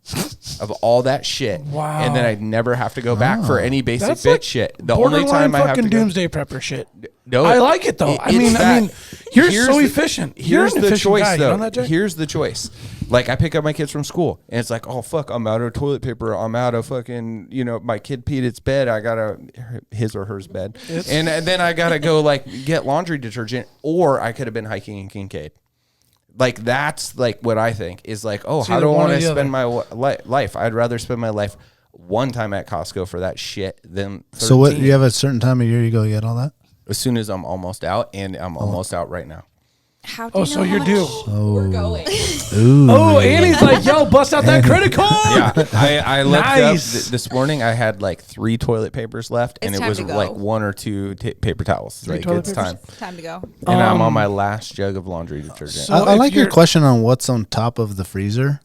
[SPEAKER 3] of all that shit.
[SPEAKER 4] Wow.
[SPEAKER 3] And then I never have to go back for any basic
[SPEAKER 4] That's
[SPEAKER 3] fit
[SPEAKER 4] like
[SPEAKER 3] shit. The only
[SPEAKER 4] borderline
[SPEAKER 3] time I have to
[SPEAKER 4] fucking
[SPEAKER 3] go.
[SPEAKER 4] doomsday prepper shit.
[SPEAKER 3] No,
[SPEAKER 4] I like it though. I mean, you're
[SPEAKER 3] here's
[SPEAKER 4] so
[SPEAKER 3] the-
[SPEAKER 4] efficient. You're
[SPEAKER 3] Here's
[SPEAKER 4] an
[SPEAKER 3] the
[SPEAKER 4] efficient
[SPEAKER 3] choice,
[SPEAKER 4] guy. You
[SPEAKER 3] though.
[SPEAKER 4] know that, Jack?
[SPEAKER 3] Here's the choice. Like I pick up my kids from school, and it's like, oh fuck, I'm out of toilet paper. I'm out of fucking, my kid peed its bed. I gotta his or hers bed, and then I gotta go like get laundry detergent, or I could have been hiking in Kincaid. Like that's like what I think is like, oh, how
[SPEAKER 4] either
[SPEAKER 3] do I
[SPEAKER 4] one
[SPEAKER 3] want
[SPEAKER 4] or
[SPEAKER 3] to
[SPEAKER 4] the
[SPEAKER 3] spend my life? I'd rather spend my life one time at Costco for that shit than 13.
[SPEAKER 2] So what? You have a certain time of year you go get all that?
[SPEAKER 3] As soon as I'm almost out, and I'm almost out right now.
[SPEAKER 5] How do you know
[SPEAKER 4] so
[SPEAKER 5] how
[SPEAKER 4] you're
[SPEAKER 5] much-
[SPEAKER 4] due.
[SPEAKER 6] We're going.
[SPEAKER 2] Ooh.
[SPEAKER 4] Oh, Annie's like, yo, bust out that credit card.
[SPEAKER 3] Yeah, I looked
[SPEAKER 4] Nice.
[SPEAKER 3] up this morning. I had like 3 toilet papers left, and
[SPEAKER 5] It's
[SPEAKER 3] it
[SPEAKER 5] time
[SPEAKER 3] was
[SPEAKER 5] to go.
[SPEAKER 3] like 1 or 2 paper towels. Like
[SPEAKER 4] toilet
[SPEAKER 3] it's
[SPEAKER 4] papers?
[SPEAKER 3] time,
[SPEAKER 5] Time to go.
[SPEAKER 3] and I'm on my last jug of laundry detergent.
[SPEAKER 4] So
[SPEAKER 2] I
[SPEAKER 4] if
[SPEAKER 2] like your
[SPEAKER 4] you're-
[SPEAKER 2] question on what's on top of the freezer.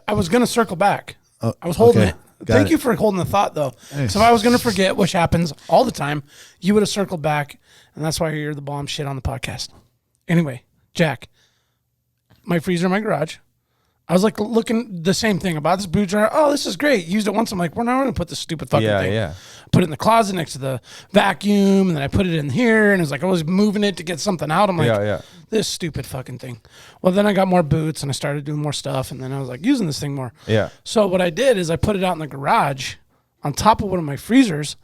[SPEAKER 4] I was going to circle back. I was holding
[SPEAKER 2] okay.
[SPEAKER 4] it.
[SPEAKER 2] Got
[SPEAKER 4] Thank
[SPEAKER 2] it.
[SPEAKER 4] you for holding the thought, though. So if I was going to forget, which happens all the time, you would have circled back, and that's why you're the bomb shit on the podcast. Anyway, Jack, my freezer in my garage. I was like looking the same thing about this Buitrago. Oh, this is great. Used it once. I'm like, we're not going to put this stupid fucking thing.
[SPEAKER 3] Yeah.
[SPEAKER 4] Put it in the closet next to the vacuum, and then I put it in here, and it was like I was moving it to get something out. I'm like,
[SPEAKER 3] Yeah.
[SPEAKER 4] this stupid fucking thing. Well, then I got more boots, and I started doing more stuff, and then I was like using this thing more.
[SPEAKER 3] Yeah.
[SPEAKER 4] So what I did is I put it out in the garage on top of one of my freezers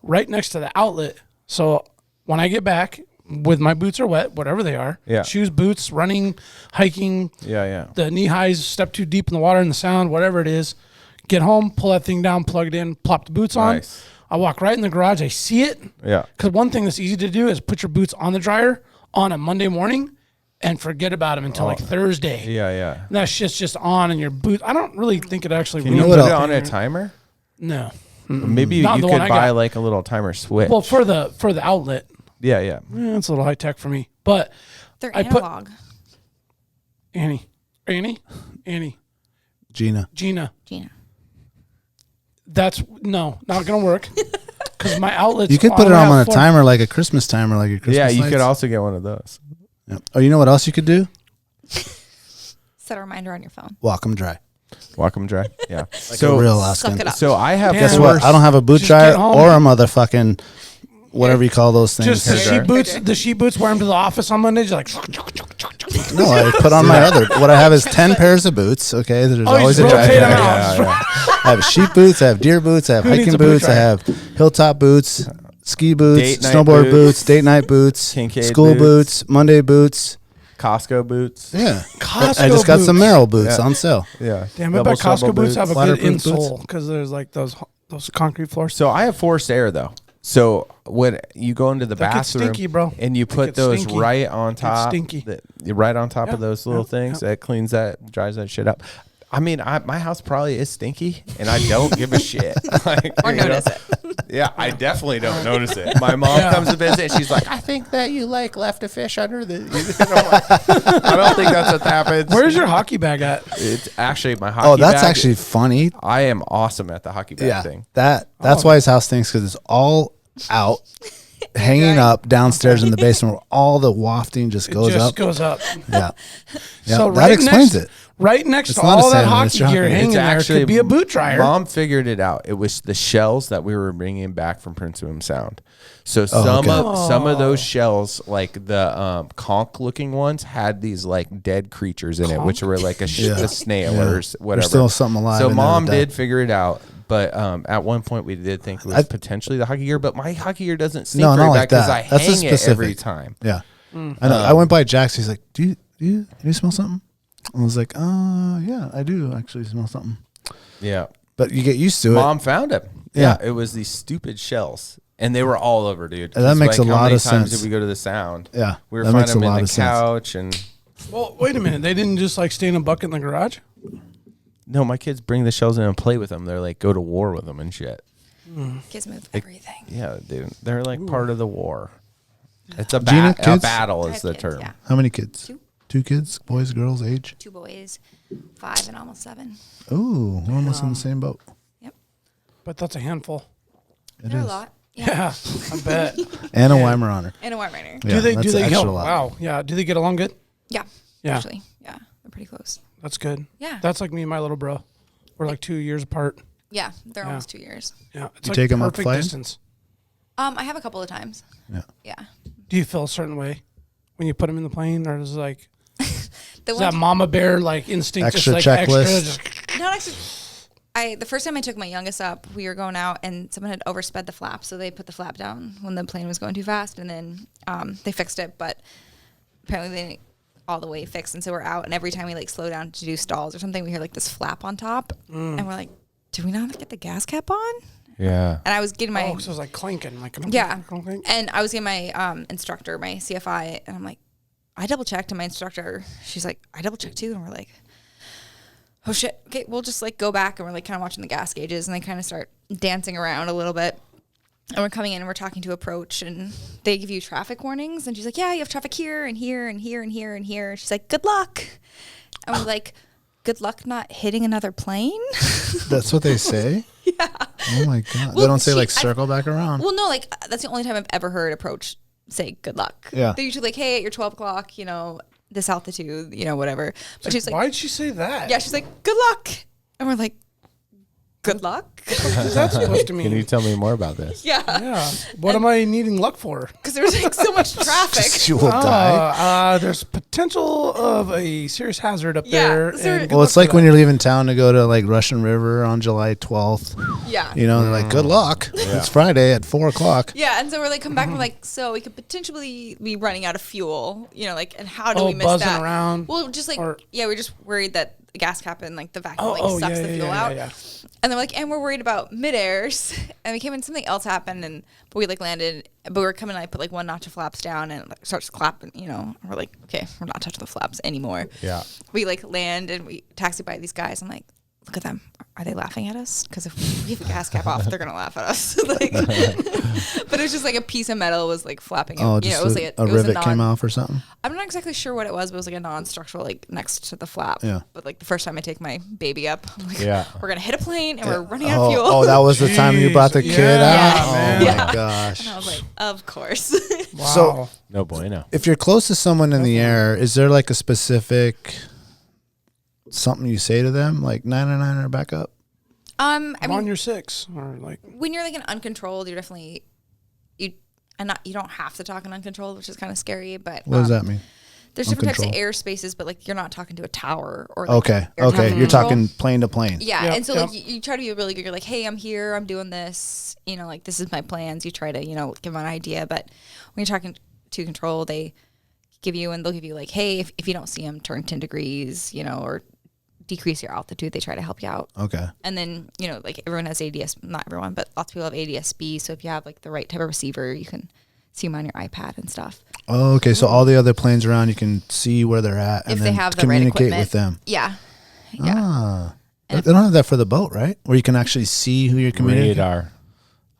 [SPEAKER 4] right next to the outlet. So when I get back, with my boots are wet, whatever they are,
[SPEAKER 3] Yeah.
[SPEAKER 4] shoes, boots, running, hiking,
[SPEAKER 3] Yeah.
[SPEAKER 4] the knee highs, step too deep in the water in the sound, whatever it is, get home, pull that thing down, plug it in, plop the boots on.
[SPEAKER 3] Nice.
[SPEAKER 4] I walk right in the garage. I see it.
[SPEAKER 3] Yeah.
[SPEAKER 4] Because one thing that's easy to do is put your boots on the dryer on a Monday morning and forget about them until like Thursday.
[SPEAKER 3] Yeah.
[SPEAKER 4] And that shit's just on and your boot. I don't really think it actually
[SPEAKER 3] Can you
[SPEAKER 4] ruins
[SPEAKER 3] put it
[SPEAKER 4] anything.
[SPEAKER 3] on a timer?
[SPEAKER 4] No.
[SPEAKER 3] Maybe
[SPEAKER 4] Not
[SPEAKER 3] you
[SPEAKER 4] the
[SPEAKER 3] could
[SPEAKER 4] one I
[SPEAKER 3] buy
[SPEAKER 4] got.
[SPEAKER 3] like a little timer switch.
[SPEAKER 4] Well, for the outlet,
[SPEAKER 3] yeah.
[SPEAKER 4] it's a little high tech for me. But
[SPEAKER 5] They're
[SPEAKER 4] I put-
[SPEAKER 5] analog.
[SPEAKER 4] Annie,
[SPEAKER 2] Gina.
[SPEAKER 4] Gina,
[SPEAKER 5] Gina.
[SPEAKER 4] that's not gonna work. Because my outlets.
[SPEAKER 2] You could put it on a timer, like a Christmas timer, like your Christmas
[SPEAKER 3] Yeah, you
[SPEAKER 2] lights.
[SPEAKER 3] could also get one of those.
[SPEAKER 2] Yeah. Oh, you know what else you could do?
[SPEAKER 5] Set a reminder on your phone.
[SPEAKER 2] Walk them dry.
[SPEAKER 3] Walk them dry. Yeah.
[SPEAKER 2] Like
[SPEAKER 3] so
[SPEAKER 2] a real Alaskan.
[SPEAKER 5] Suck it up.
[SPEAKER 3] So I have
[SPEAKER 4] Yeah.
[SPEAKER 2] Guess
[SPEAKER 3] four-
[SPEAKER 2] what? I don't have a boot
[SPEAKER 4] Just
[SPEAKER 2] dryer
[SPEAKER 4] get home.
[SPEAKER 2] or a motherfucking whatever you call those things.
[SPEAKER 4] Just the
[SPEAKER 3] Hair
[SPEAKER 4] sheep
[SPEAKER 3] dryer.
[SPEAKER 4] boots. The sheep boots. Wear them to the office on Mondays. You're like,
[SPEAKER 2] No, I put on my other. What I have is 10 pairs of boots. Okay, there's
[SPEAKER 4] you
[SPEAKER 2] always a
[SPEAKER 4] just
[SPEAKER 2] dry
[SPEAKER 4] rotate 'em
[SPEAKER 2] pair.
[SPEAKER 4] out.
[SPEAKER 2] I have sheep boots. I have deer boots. I have
[SPEAKER 4] Who needs
[SPEAKER 2] hiking
[SPEAKER 4] a boot
[SPEAKER 2] boots. I
[SPEAKER 4] dryer?
[SPEAKER 2] have hilltop boots, ski boots,
[SPEAKER 3] Date night
[SPEAKER 2] snowboard
[SPEAKER 3] boots,
[SPEAKER 2] boots, date night boots,
[SPEAKER 3] Kincaid
[SPEAKER 2] school boots, Monday boots.
[SPEAKER 3] Costco boots.
[SPEAKER 2] Yeah,
[SPEAKER 4] Costco
[SPEAKER 2] I just got some
[SPEAKER 4] boots.
[SPEAKER 2] Merrill boots
[SPEAKER 3] Yeah.
[SPEAKER 2] on sale.
[SPEAKER 3] Yeah.
[SPEAKER 4] Damn, I
[SPEAKER 3] Double
[SPEAKER 4] bet Costco
[SPEAKER 3] shovel
[SPEAKER 4] boots have a good
[SPEAKER 2] Waterproof boots.
[SPEAKER 4] insole because there's like those concrete floors.
[SPEAKER 3] So I have forced air though. So when you go into the
[SPEAKER 4] That gets
[SPEAKER 3] bathroom
[SPEAKER 4] stinky, bro.
[SPEAKER 3] and you
[SPEAKER 4] That
[SPEAKER 3] put
[SPEAKER 4] gets
[SPEAKER 3] those
[SPEAKER 4] stinky.
[SPEAKER 3] right on top,
[SPEAKER 4] stinky.
[SPEAKER 3] right on top
[SPEAKER 4] Yeah,
[SPEAKER 3] of those little
[SPEAKER 4] yeah,
[SPEAKER 3] things,
[SPEAKER 4] yeah.
[SPEAKER 3] that cleans that, dries that shit up. I mean, my house probably is stinky, and I don't give a shit. Like,
[SPEAKER 5] Or
[SPEAKER 3] you know?
[SPEAKER 5] notice it.
[SPEAKER 3] Yeah, I definitely don't notice it. My mom
[SPEAKER 4] Yeah.
[SPEAKER 3] comes to visit, and she's like, "I think that you like left a fish under the." And I'm like, I don't think that's what happens.
[SPEAKER 4] Where's your hockey bag at?
[SPEAKER 3] It's actually my hockey.
[SPEAKER 2] Oh, that's
[SPEAKER 3] bag.
[SPEAKER 2] actually funny.
[SPEAKER 3] I am awesome at the hockey bag
[SPEAKER 2] Yeah,
[SPEAKER 3] thing.
[SPEAKER 2] that's why his house stinks, because it's all out, hanging up downstairs in the basement where all the wafting just
[SPEAKER 4] It
[SPEAKER 2] goes
[SPEAKER 4] just
[SPEAKER 2] up.
[SPEAKER 4] goes up.
[SPEAKER 2] Yeah, yeah,
[SPEAKER 4] So
[SPEAKER 2] that
[SPEAKER 4] right
[SPEAKER 2] explains
[SPEAKER 4] next,
[SPEAKER 2] it.
[SPEAKER 4] right next to
[SPEAKER 2] not a
[SPEAKER 4] all that
[SPEAKER 2] salmon,
[SPEAKER 4] hockey
[SPEAKER 2] it's your
[SPEAKER 4] gear
[SPEAKER 2] hockey.
[SPEAKER 4] hanging
[SPEAKER 3] It's
[SPEAKER 4] there
[SPEAKER 3] actually
[SPEAKER 4] could be a boot dryer.
[SPEAKER 3] Mom figured it out. It was the shells that we were bringing back from Prince William Sound. So some of those shells, like the conch looking ones, had these like dead creatures in it, which were like a snail or whatever.
[SPEAKER 2] There's still something alive.
[SPEAKER 3] So
[SPEAKER 2] in there
[SPEAKER 3] Mom
[SPEAKER 2] that died.
[SPEAKER 3] did figure it out. But at one point we did think it was potentially the hockey gear, but my hockey gear doesn't stink
[SPEAKER 2] No,
[SPEAKER 3] very
[SPEAKER 2] not
[SPEAKER 3] bad
[SPEAKER 2] like
[SPEAKER 3] because
[SPEAKER 2] that.
[SPEAKER 3] I
[SPEAKER 2] That's a
[SPEAKER 3] hang it every
[SPEAKER 2] specific.
[SPEAKER 3] time.
[SPEAKER 2] Yeah. I know. I went by Jack's. He's like, do you smell something? I was like, yeah, I do actually smell something.
[SPEAKER 3] Yeah.
[SPEAKER 2] But you get used to it.
[SPEAKER 3] Mom found it.
[SPEAKER 2] Yeah.
[SPEAKER 3] It was these stupid shells. And they were all over, dude.
[SPEAKER 2] And that makes a lot
[SPEAKER 3] how many
[SPEAKER 2] of
[SPEAKER 3] times
[SPEAKER 2] sense.
[SPEAKER 3] did we go to the Sound?
[SPEAKER 2] Yeah,
[SPEAKER 3] We were
[SPEAKER 2] that makes
[SPEAKER 3] finding
[SPEAKER 2] a
[SPEAKER 3] them
[SPEAKER 2] lot
[SPEAKER 3] in
[SPEAKER 2] of
[SPEAKER 3] the
[SPEAKER 2] sense.
[SPEAKER 3] couch and
[SPEAKER 4] Well, wait a minute. They didn't just like stay in a bucket in the garage?
[SPEAKER 3] no, my kids bring the shells in and play with them. They're like go to war with them and shit.
[SPEAKER 5] Kids move everything.
[SPEAKER 3] Yeah, dude. They're like part of the war. It's a,
[SPEAKER 2] Gina,
[SPEAKER 3] a
[SPEAKER 2] kids?
[SPEAKER 3] battle
[SPEAKER 5] I
[SPEAKER 3] is
[SPEAKER 5] have
[SPEAKER 3] the
[SPEAKER 5] kids,
[SPEAKER 3] term.
[SPEAKER 5] yeah.
[SPEAKER 2] How many kids?
[SPEAKER 5] Two.
[SPEAKER 2] 2 kids, boys, girls, age.
[SPEAKER 5] 2 boys, 5 and almost 7.
[SPEAKER 2] Ooh, we're almost in the same boat.
[SPEAKER 5] Yep.
[SPEAKER 4] But that's a handful.
[SPEAKER 2] It
[SPEAKER 5] They're
[SPEAKER 2] is.
[SPEAKER 5] a lot.
[SPEAKER 4] Yeah, I bet.
[SPEAKER 2] And a Weimaraner.
[SPEAKER 5] And a Weimaraner.
[SPEAKER 2] Yeah,
[SPEAKER 4] do they
[SPEAKER 2] that's an
[SPEAKER 4] get
[SPEAKER 2] extra lot.
[SPEAKER 4] wow, yeah. Do they get along good?
[SPEAKER 5] Yeah.
[SPEAKER 4] Yeah.
[SPEAKER 5] Actually, yeah. They're pretty close.
[SPEAKER 4] That's good.
[SPEAKER 5] Yeah.
[SPEAKER 4] That's like me and my little bro. We're like 2 years apart.
[SPEAKER 5] Yeah. They're
[SPEAKER 4] Yeah.
[SPEAKER 5] almost 2 years.
[SPEAKER 4] Yeah. It's
[SPEAKER 2] You
[SPEAKER 4] like
[SPEAKER 2] take 'em up
[SPEAKER 4] perfect
[SPEAKER 2] flying?
[SPEAKER 4] distance.
[SPEAKER 5] I have a couple of times.
[SPEAKER 2] Yeah.
[SPEAKER 5] Yeah.
[SPEAKER 4] Do you feel a certain way when you put them in the plane, or is it like
[SPEAKER 5] The
[SPEAKER 4] is that mama bear like instinct
[SPEAKER 2] Extra
[SPEAKER 4] just like
[SPEAKER 2] checklist?
[SPEAKER 4] extra? Just,
[SPEAKER 5] Not actually. The first time I took my youngest up, we were going out and someone had oversped the flap, so they put the flap down when the plane was going too fast, and then they fixed it, but apparently they didn't all the way fix, and so we're out, and every time we like slow down to do stalls or something, we hear like this flap on top, and we're like, "Do we not get the gas cap on?"
[SPEAKER 3] Yeah.
[SPEAKER 5] And I was getting my
[SPEAKER 4] oh, so it was like clanking, like
[SPEAKER 5] yeah,
[SPEAKER 4] clink.
[SPEAKER 5] and I was getting my instructor, my CFI, and I'm like, I double checked, and my instructor, she's like, I double checked too, and we're like, oh shit, okay, we'll just like go back, and we're like kind of watching the gas gauges, and they kind of start dancing around a little bit, and we're coming in, and we're talking to approach, and they give you traffic warnings, and she's like, yeah, you have traffic here and here and here and here and here. She's like, good luck, and we're like, good luck not hitting another plane.
[SPEAKER 2] That's what they say? Yeah. Oh my God. They
[SPEAKER 5] Well,
[SPEAKER 2] don't say like
[SPEAKER 5] I-
[SPEAKER 2] circle back around.
[SPEAKER 5] Well, no, like that's the only time I've ever heard approach say good luck.
[SPEAKER 2] Yeah.
[SPEAKER 5] They're usually like, hey, at your 12 o'clock, this altitude, whatever. But she's like,
[SPEAKER 4] Why'd she say that?
[SPEAKER 5] yeah, she's like, good luck. And we're like, good luck?
[SPEAKER 4] What is that supposed to
[SPEAKER 3] Can you
[SPEAKER 4] mean?
[SPEAKER 3] tell me more about this?
[SPEAKER 5] Yeah.
[SPEAKER 4] Yeah. What am I needing luck for?
[SPEAKER 5] Because there was like so much traffic.
[SPEAKER 2] You will die.
[SPEAKER 4] There's potential of a serious hazard up
[SPEAKER 5] Yeah,
[SPEAKER 4] there.
[SPEAKER 5] is there-
[SPEAKER 4] and
[SPEAKER 2] Well, it's like when you're leaving town to go to like Russian River on July 12th.
[SPEAKER 5] Yeah.
[SPEAKER 2] They're like, good luck. It's Friday at 4 o'clock.
[SPEAKER 5] Yeah, and so we're like, come back, and we're like, so we could potentially be running out of fuel, and how do
[SPEAKER 4] Oh,
[SPEAKER 5] we miss
[SPEAKER 4] buzzing
[SPEAKER 5] that?
[SPEAKER 4] around,
[SPEAKER 5] Well, just like,
[SPEAKER 4] or-
[SPEAKER 5] we're just worried that the gas cap and like the vacuum
[SPEAKER 4] Oh,
[SPEAKER 5] sucks
[SPEAKER 4] yeah,
[SPEAKER 5] the
[SPEAKER 4] yeah,
[SPEAKER 5] fuel
[SPEAKER 4] yeah,
[SPEAKER 5] out.
[SPEAKER 4] yeah.
[SPEAKER 5] And they're like, and we're worried about mid-airs. And we came in, something else happened, but we like landed, but we were coming, I put like one notch of flaps down, and it like starts clapping, and we're like, okay, we're not touching the flaps anymore.
[SPEAKER 3] Yeah.
[SPEAKER 5] We like land and we taxi by these guys. I'm like, look at them. Are they laughing at us? Because if we have the gas cap off, they're gonna laugh at us. But it was just like a piece of metal was like flapping.
[SPEAKER 2] Oh, just
[SPEAKER 5] it was like
[SPEAKER 2] a rivet came off or something?
[SPEAKER 5] I'm not exactly sure what it was, but it was like a non-structural, like next to the flap.
[SPEAKER 2] Yeah.
[SPEAKER 5] But like the first time I take my baby up, I'm like,
[SPEAKER 3] Yeah.
[SPEAKER 5] we're gonna hit a plane and we're running out of fuel.
[SPEAKER 2] Oh, that was the time you brought the
[SPEAKER 4] Jeez.
[SPEAKER 2] kid out?
[SPEAKER 4] Yeah,
[SPEAKER 2] Oh
[SPEAKER 4] man.
[SPEAKER 2] my gosh.
[SPEAKER 5] And I was like, of course.
[SPEAKER 4] Wow.
[SPEAKER 2] So-
[SPEAKER 3] No bueno.
[SPEAKER 2] If you're close to someone in the air, is there like a specific something you say to them? Like 999 or back up?
[SPEAKER 5] I
[SPEAKER 4] I'm
[SPEAKER 5] mean,
[SPEAKER 4] on your 6, or like
[SPEAKER 5] when you're like in uncontrolled, you're definitely you don't have to talk in uncontrolled, which is kind of scary. But
[SPEAKER 2] What does that mean?
[SPEAKER 5] there's different types of
[SPEAKER 2] Uncontrolled?
[SPEAKER 5] airspaces, but like you're not talking to a tower or like,
[SPEAKER 2] Okay.
[SPEAKER 5] air
[SPEAKER 2] Okay.
[SPEAKER 5] traffic
[SPEAKER 2] You're
[SPEAKER 5] control.
[SPEAKER 2] talking plane to plane.
[SPEAKER 5] Yeah,
[SPEAKER 4] Yep,
[SPEAKER 5] and so
[SPEAKER 4] yep.
[SPEAKER 5] like you try to be really good. You're like, hey, I'm here, I'm doing this. Like this is my plans. You try to give them an idea, but when you're talking to control, they'll give you like, hey, if you don't see them, turn 10 degrees, or decrease your altitude. They try to help you out.
[SPEAKER 2] Okay.
[SPEAKER 5] And then, like everyone has ADS, not everyone, but lots of people have ADS-B. So if you have like the right type of receiver, you can see them on your iPad and stuff.
[SPEAKER 2] Oh, okay. So all the other planes around, you can see where they're at and
[SPEAKER 5] If they
[SPEAKER 2] then
[SPEAKER 5] have the right
[SPEAKER 2] communicate
[SPEAKER 5] equipment.
[SPEAKER 2] with them.
[SPEAKER 5] Yeah. Yeah.
[SPEAKER 2] Ah. They don't have that for the boat, right? Where you can actually see who you're communicating.
[SPEAKER 3] Radar.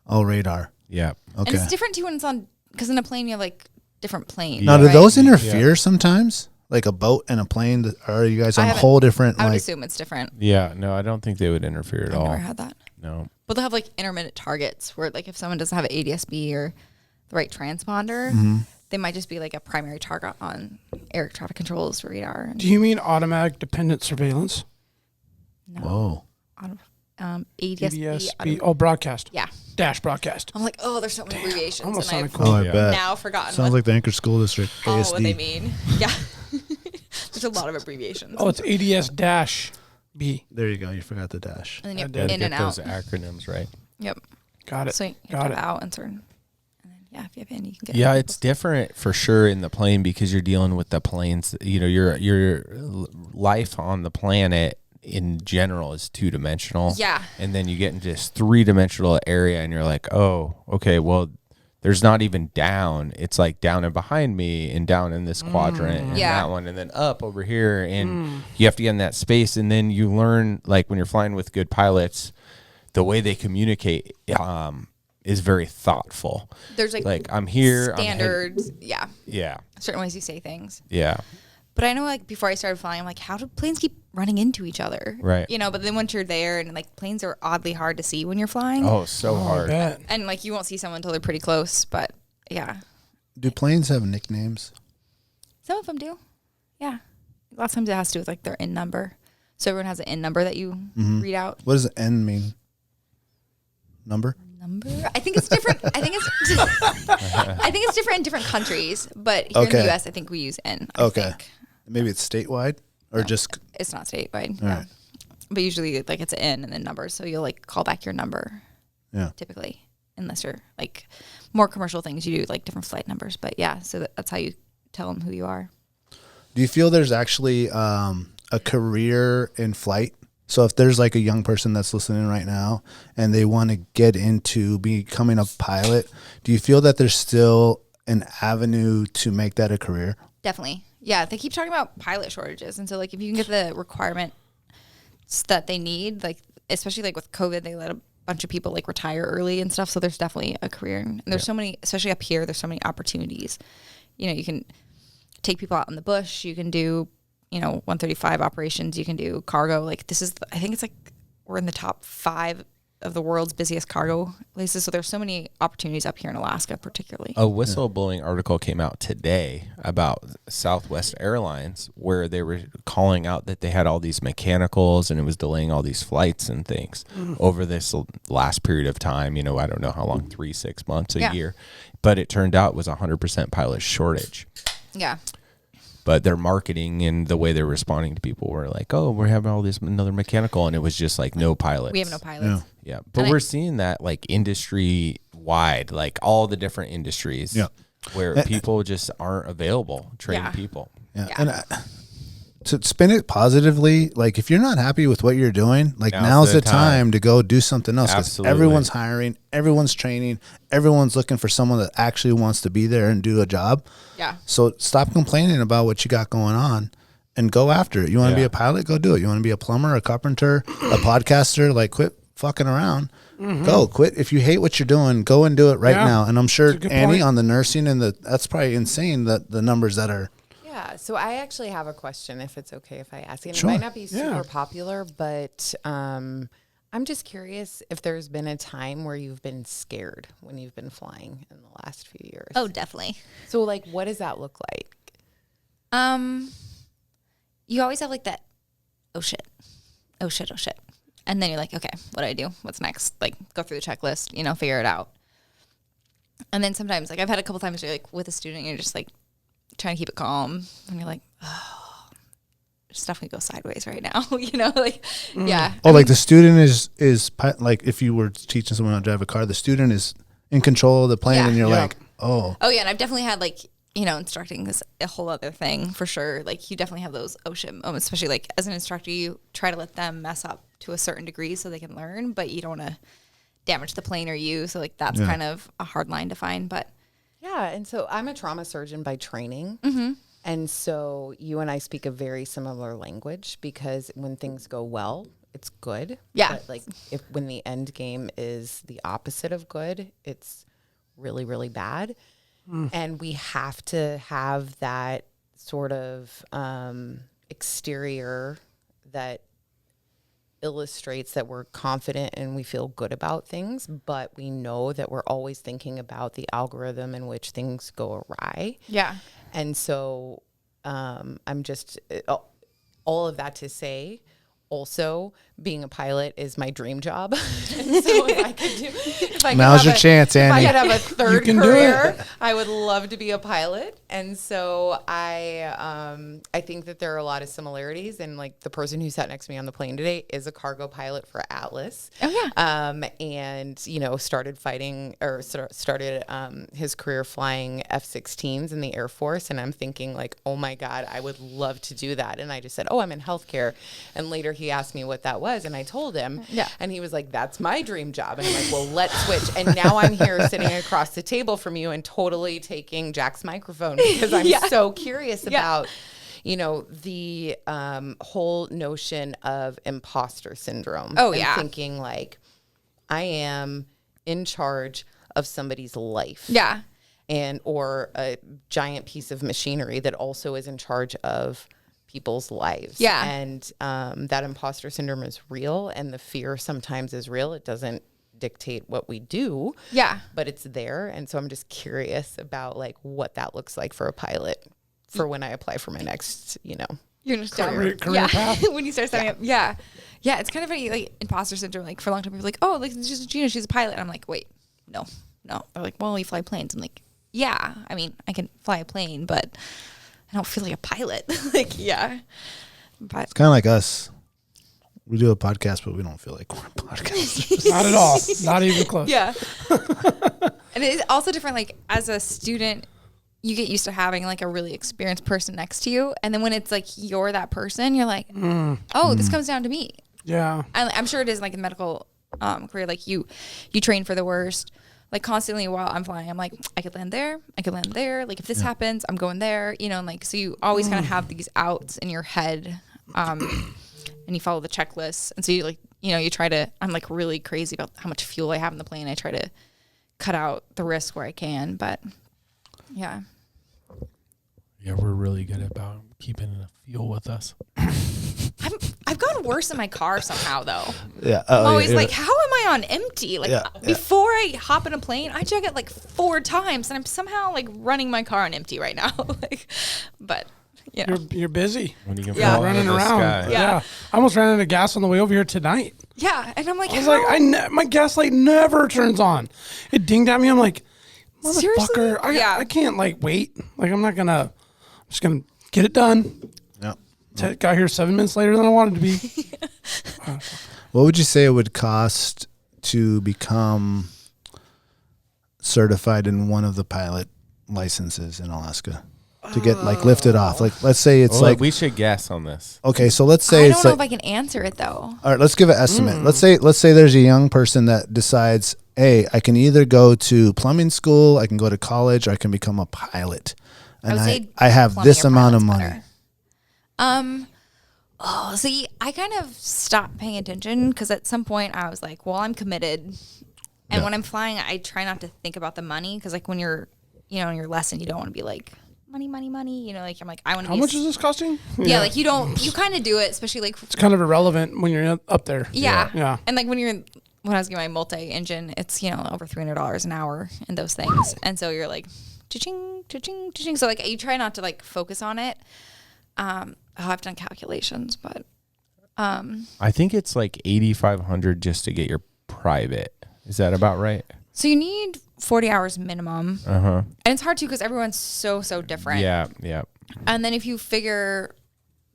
[SPEAKER 2] Oh, radar.
[SPEAKER 3] Yeah.
[SPEAKER 2] Okay.
[SPEAKER 5] And it's different too when it's on, because in a plane you have like different planes.
[SPEAKER 2] Now, do
[SPEAKER 5] right?
[SPEAKER 2] those interfere sometimes? Like a boat and a plane? Or are you guys
[SPEAKER 5] I
[SPEAKER 2] on a
[SPEAKER 5] haven't-
[SPEAKER 2] whole different,
[SPEAKER 5] I would
[SPEAKER 2] like,
[SPEAKER 5] assume it's different.
[SPEAKER 3] Yeah. No, I don't think they would interfere at
[SPEAKER 5] I've
[SPEAKER 3] all.
[SPEAKER 5] never had that.
[SPEAKER 3] No.
[SPEAKER 5] But they'll have like intermittent targets where like if someone doesn't have an ADS-B or the right transponder, they might just be like a primary target on air traffic controls radar. And
[SPEAKER 4] Do you mean automatic dependent surveillance?
[SPEAKER 5] no.
[SPEAKER 4] Whoa.
[SPEAKER 5] ADSB.
[SPEAKER 4] Broadcast.
[SPEAKER 5] Yeah.
[SPEAKER 4] Dash broadcast.
[SPEAKER 5] I'm like, oh, there's so many abbreviations.
[SPEAKER 4] Almost
[SPEAKER 5] And
[SPEAKER 4] sounded
[SPEAKER 5] I've
[SPEAKER 4] cool.
[SPEAKER 2] I bet.
[SPEAKER 5] now forgotten
[SPEAKER 2] Sounds like the Anchor School District. ASD.
[SPEAKER 5] what they mean. Yeah. There's a lot of abbreviations.
[SPEAKER 4] Oh, it's ADS-B.
[SPEAKER 2] There you go. You forgot the dash.
[SPEAKER 5] And then you
[SPEAKER 4] I
[SPEAKER 5] have
[SPEAKER 4] did.
[SPEAKER 5] in
[SPEAKER 3] Get
[SPEAKER 5] and out.
[SPEAKER 3] those acronyms right.
[SPEAKER 5] Yep.
[SPEAKER 4] Got it.
[SPEAKER 5] So you have
[SPEAKER 4] Got
[SPEAKER 5] to
[SPEAKER 4] it.
[SPEAKER 5] have out and certain. And then, yeah, if you have in, you can get
[SPEAKER 3] Yeah,
[SPEAKER 5] in.
[SPEAKER 3] it's different for sure in the plane because you're dealing with the planes. You know, your life on the planet in general is 2-dimensional.
[SPEAKER 5] Yeah.
[SPEAKER 3] And then you get into this 3-dimensional area and you're like, oh, okay, well, there's not even down. It's like down and behind me and down in this quadrant and
[SPEAKER 5] Yeah.
[SPEAKER 3] that one and then up over here. And you have to get in that space. And then you learn, like when you're flying with good pilots, the way they communicate is very thoughtful.
[SPEAKER 5] There's like
[SPEAKER 3] I'm here.
[SPEAKER 5] standards. Yeah.
[SPEAKER 3] Yeah.
[SPEAKER 5] Certain ways you say things.
[SPEAKER 3] Yeah.
[SPEAKER 5] But I know, like, before I started flying, I'm like, how do planes keep running into each other?
[SPEAKER 3] Right.
[SPEAKER 5] You know, but then once you're there and, like, planes are oddly hard to see when you're flying.
[SPEAKER 3] Oh, so
[SPEAKER 4] I
[SPEAKER 3] hard.
[SPEAKER 4] bet.
[SPEAKER 5] And, like, you won't see someone until they're pretty close. But, yeah.
[SPEAKER 2] Do planes have nicknames?
[SPEAKER 5] Some of them do. Yeah. A lot of times it has to do with, like, their in number. So everyone has an in number that you read out.
[SPEAKER 2] What does N mean? Number?
[SPEAKER 5] Number? I think it's different. I think it's different in different countries. But here in
[SPEAKER 2] Okay.
[SPEAKER 5] the U.S., I think we use N. I
[SPEAKER 2] Okay.
[SPEAKER 5] think.
[SPEAKER 2] Maybe it's statewide or just.
[SPEAKER 5] It's not statewide.
[SPEAKER 2] All
[SPEAKER 5] No.
[SPEAKER 2] right.
[SPEAKER 5] But usually, like, it's an N and then numbers. So you'll, like, call back your number.
[SPEAKER 2] Yeah.
[SPEAKER 5] Typically, unless you're, like, more commercial things, you do, like, different flight numbers. But, yeah, so that's how you tell them who you are.
[SPEAKER 2] Do you feel there's actually a career in flight? So if there's like a young person that's listening right now and they want to get into becoming a pilot, do you feel that there's still an avenue to make that a career?
[SPEAKER 5] Definitely. Yeah, they keep talking about pilot shortages. And so, like, if you can get the requirements that they need, like, especially, like, with COVID, they let a bunch of people, like, retire early and stuff. So there's definitely a career. And there's so many, especially up here, there's so many opportunities. You know, you can take people out in the bush. You can do, 135 operations. You can do cargo. Like, this is, I think it's like we're in the top 5 of the world's busiest cargo places. So there's so many opportunities up here in Alaska, particularly.
[SPEAKER 3] A whistleblowing article came out today about Southwest Airlines where they were calling out that they had all these mechanicals and it was delaying all these flights and things over this last period of time. I don't know how long, 3-6 months, a year. But it turned out it was 100% pilot shortage.
[SPEAKER 5] Yeah.
[SPEAKER 3] But their marketing and the way they're responding to people were like, oh, we're having all this another mechanical. And it was just like no pilots.
[SPEAKER 5] We have no pilots.
[SPEAKER 3] Yeah. But we're seeing that like industry wide, like all the different industries where people just aren't available, trained people.
[SPEAKER 2] Yeah. And to spin it positively, like if you're not happy with what you're doing, like now's the time to go do something else. Because everyone's hiring, everyone's training, everyone's looking for someone that actually wants to be there and do a job.
[SPEAKER 5] Yeah.
[SPEAKER 2] So stop complaining about what you got going on and go after it. You want to be a pilot? Go do it. You want to be a plumber, a carpenter, a podcaster? Like quit fucking around. Go quit. If you hate what you're doing, go and do it right now. And I'm sure Annie on the nursing and that's probably insane that the numbers that are.
[SPEAKER 6] Yeah, so I actually have a question, if it's okay if I ask it.
[SPEAKER 2] Sure.
[SPEAKER 6] It might not be super popular, but I'm just curious if there's been a time where you've been scared when you've been flying in the last few years.
[SPEAKER 5] Oh, definitely.
[SPEAKER 6] So, like, what does that look like?
[SPEAKER 5] You always have like that, oh shit. And then you're like, okay, what do I do? What's next? Like, go through the checklist, figure it out. And then sometimes, like, I've had a couple times where you're like with a student, you're just like trying to keep it calm. And you're like, oh, stuff could go sideways right now, yeah.
[SPEAKER 2] Oh, like the student is like if you were teaching someone how to drive a car, the student is in control of the plane and you're like, oh.
[SPEAKER 5] Oh, yeah. And I've definitely had like, instructing is a whole other thing for sure. Like you definitely have those oh shit moments, especially like as an instructor, you try to let them mess up to a certain degree so they can learn, but you don't want to damage the plane or you. So like that's kind of a hard line to find, but.
[SPEAKER 6] Yeah, and so I'm a trauma surgeon by training. And so you and I speak a very similar language because when things go well, it's good.
[SPEAKER 5] Yeah.
[SPEAKER 6] But like when the end game is the opposite of good, it's really, really bad. And we have to have that sort of exterior that illustrates that we're confident and we feel good about things, but we know that we're always thinking about the algorithm in which things go awry.
[SPEAKER 5] Yeah.
[SPEAKER 6] And so I'm just, all of that to say, also being a pilot is my dream job. And so
[SPEAKER 2] Now's your chance,
[SPEAKER 6] if I
[SPEAKER 2] Annie.
[SPEAKER 6] could have a third
[SPEAKER 4] can do
[SPEAKER 6] career,
[SPEAKER 4] it.
[SPEAKER 6] I would love to be a pilot. And so I think that there are a lot of similarities. And like the person who sat next to me on the plane today is a cargo pilot for Atlas.
[SPEAKER 5] Oh yeah.
[SPEAKER 6] And you know, started his career flying F-16s in the Air Force. And I'm thinking like, oh my God, I would love to do that. And I just said, oh, I'm in healthcare. And later he asked me what that was, and I told him.
[SPEAKER 5] Yeah.
[SPEAKER 6] And he was like, that's my dream job. And I'm like, well, let's switch. And now I'm here sitting across the table from you and totally taking Jack's microphone because I'm so curious about, you know, the whole notion of imposter syndrome.
[SPEAKER 5] Oh,
[SPEAKER 6] and
[SPEAKER 5] yeah.
[SPEAKER 6] thinking like, I am in charge of somebody's life.
[SPEAKER 5] Yeah.
[SPEAKER 6] And or a giant piece of machinery that also is in charge of people's lives.
[SPEAKER 5] Yeah.
[SPEAKER 6] And that imposter syndrome is real, and the fear sometimes is real. It doesn't dictate what we do.
[SPEAKER 5] Yeah.
[SPEAKER 6] But it's there. And so I'm just curious about like what that looks like for a pilot for when I apply for my next, you know.
[SPEAKER 5] You're just
[SPEAKER 4] Career
[SPEAKER 5] yeah.
[SPEAKER 4] path.
[SPEAKER 5] When you start setting up, yeah, it's kind of funny, like imposter syndrome. Like for a long time, people are like, oh, like it's just Gina, she's a pilot. And I'm like, wait, no. They're like, well, you fly planes. I'm like, yeah. I mean, I can fly a plane, but I don't feel like a pilot. Like, yeah. But
[SPEAKER 2] It's kind of like us. We do a podcast, but we don't feel like we're podcasters.
[SPEAKER 4] Not at all. Not even close.
[SPEAKER 5] yeah. And it's also different. Like as a student, you get used to having like a really experienced person next to you, and then when it's like you're that person, you're like, oh, this comes down to me.
[SPEAKER 4] Yeah.
[SPEAKER 5] And I'm sure it is like in medical career. Like you train for the worst. Like constantly while I'm flying, I'm like, I could land there. I could land there. Like if this happens, I'm going there. You know, and like so you always kind of have these outs in your head, and you follow the checklist. And so you like, you know, you try to. I'm like really crazy about how much fuel I have in the plane. I try to cut out the risk where I can, but yeah.
[SPEAKER 8] Yeah, we're really good about keeping the fuel with us.
[SPEAKER 5] I've gotten worse in my car somehow though.
[SPEAKER 2] Yeah.
[SPEAKER 5] I'm always like, how am I on empty? Like
[SPEAKER 2] Yeah.
[SPEAKER 5] before I hop in a plane, I check it like 4 times, and I'm somehow like running my car on empty right now. Like, but you know.
[SPEAKER 4] You're busy.
[SPEAKER 8] When you can
[SPEAKER 5] Yeah.
[SPEAKER 8] fall
[SPEAKER 4] Running
[SPEAKER 8] into the
[SPEAKER 4] around.
[SPEAKER 8] sky.
[SPEAKER 5] Yeah.
[SPEAKER 4] I almost ran out of gas on the way over here tonight.
[SPEAKER 5] Yeah, and I'm like,
[SPEAKER 4] I was
[SPEAKER 5] how?
[SPEAKER 4] like, my gas light never turns on. It dinged at me. I'm like,
[SPEAKER 5] Seriously?
[SPEAKER 4] motherfucker,
[SPEAKER 5] Yeah.
[SPEAKER 4] I can't like wait. Like I'm just gonna get it done.
[SPEAKER 2] Yeah.
[SPEAKER 4] Got here 7 minutes later than I wanted to be.
[SPEAKER 2] What would you say it would cost to become certified in one of the pilot licenses in Alaska? To get like lifted off? Like let's say it's
[SPEAKER 3] Well,
[SPEAKER 2] like
[SPEAKER 3] we should guess on this.
[SPEAKER 2] okay, so let's
[SPEAKER 5] I
[SPEAKER 2] say
[SPEAKER 5] don't
[SPEAKER 2] it's
[SPEAKER 5] know
[SPEAKER 2] like
[SPEAKER 5] if I can answer it though.
[SPEAKER 2] all right, let's give an estimate. Let's say there's a young person that decides, hey, I can either go to plumbing school, I can go to college, or I can become a pilot. And
[SPEAKER 5] would say
[SPEAKER 2] I have
[SPEAKER 5] plumbing
[SPEAKER 2] this
[SPEAKER 5] or
[SPEAKER 2] amount of
[SPEAKER 5] pilot's
[SPEAKER 2] money.
[SPEAKER 5] better. Oh, see, I kind of stopped paying attention because at some point I was like, well, I'm committed. And when I'm flying, I try not to think about the money because like when you're, you know, in your lesson, you don't want to be like, money. You know, like I'm like, I want to
[SPEAKER 4] How much is this costing?
[SPEAKER 5] Yeah, like you kind of do it, especially like.
[SPEAKER 4] It's kind of irrelevant when you're up there.
[SPEAKER 5] Yeah.
[SPEAKER 4] Yeah.
[SPEAKER 5] And like when I was getting my multi-engine, it's, you know, over $300 an hour in those things. And so you're like, cha-ching, cha-ching, cha-ching. So like you try not to like focus on it. I've done calculations, but
[SPEAKER 3] I think it's like 8,500 just to get your private. Is that about right?
[SPEAKER 5] so you need 40 hours minimum.
[SPEAKER 3] Uh-huh.
[SPEAKER 5] And it's hard too because everyone's so different.
[SPEAKER 3] Yeah.
[SPEAKER 5] And then if you figure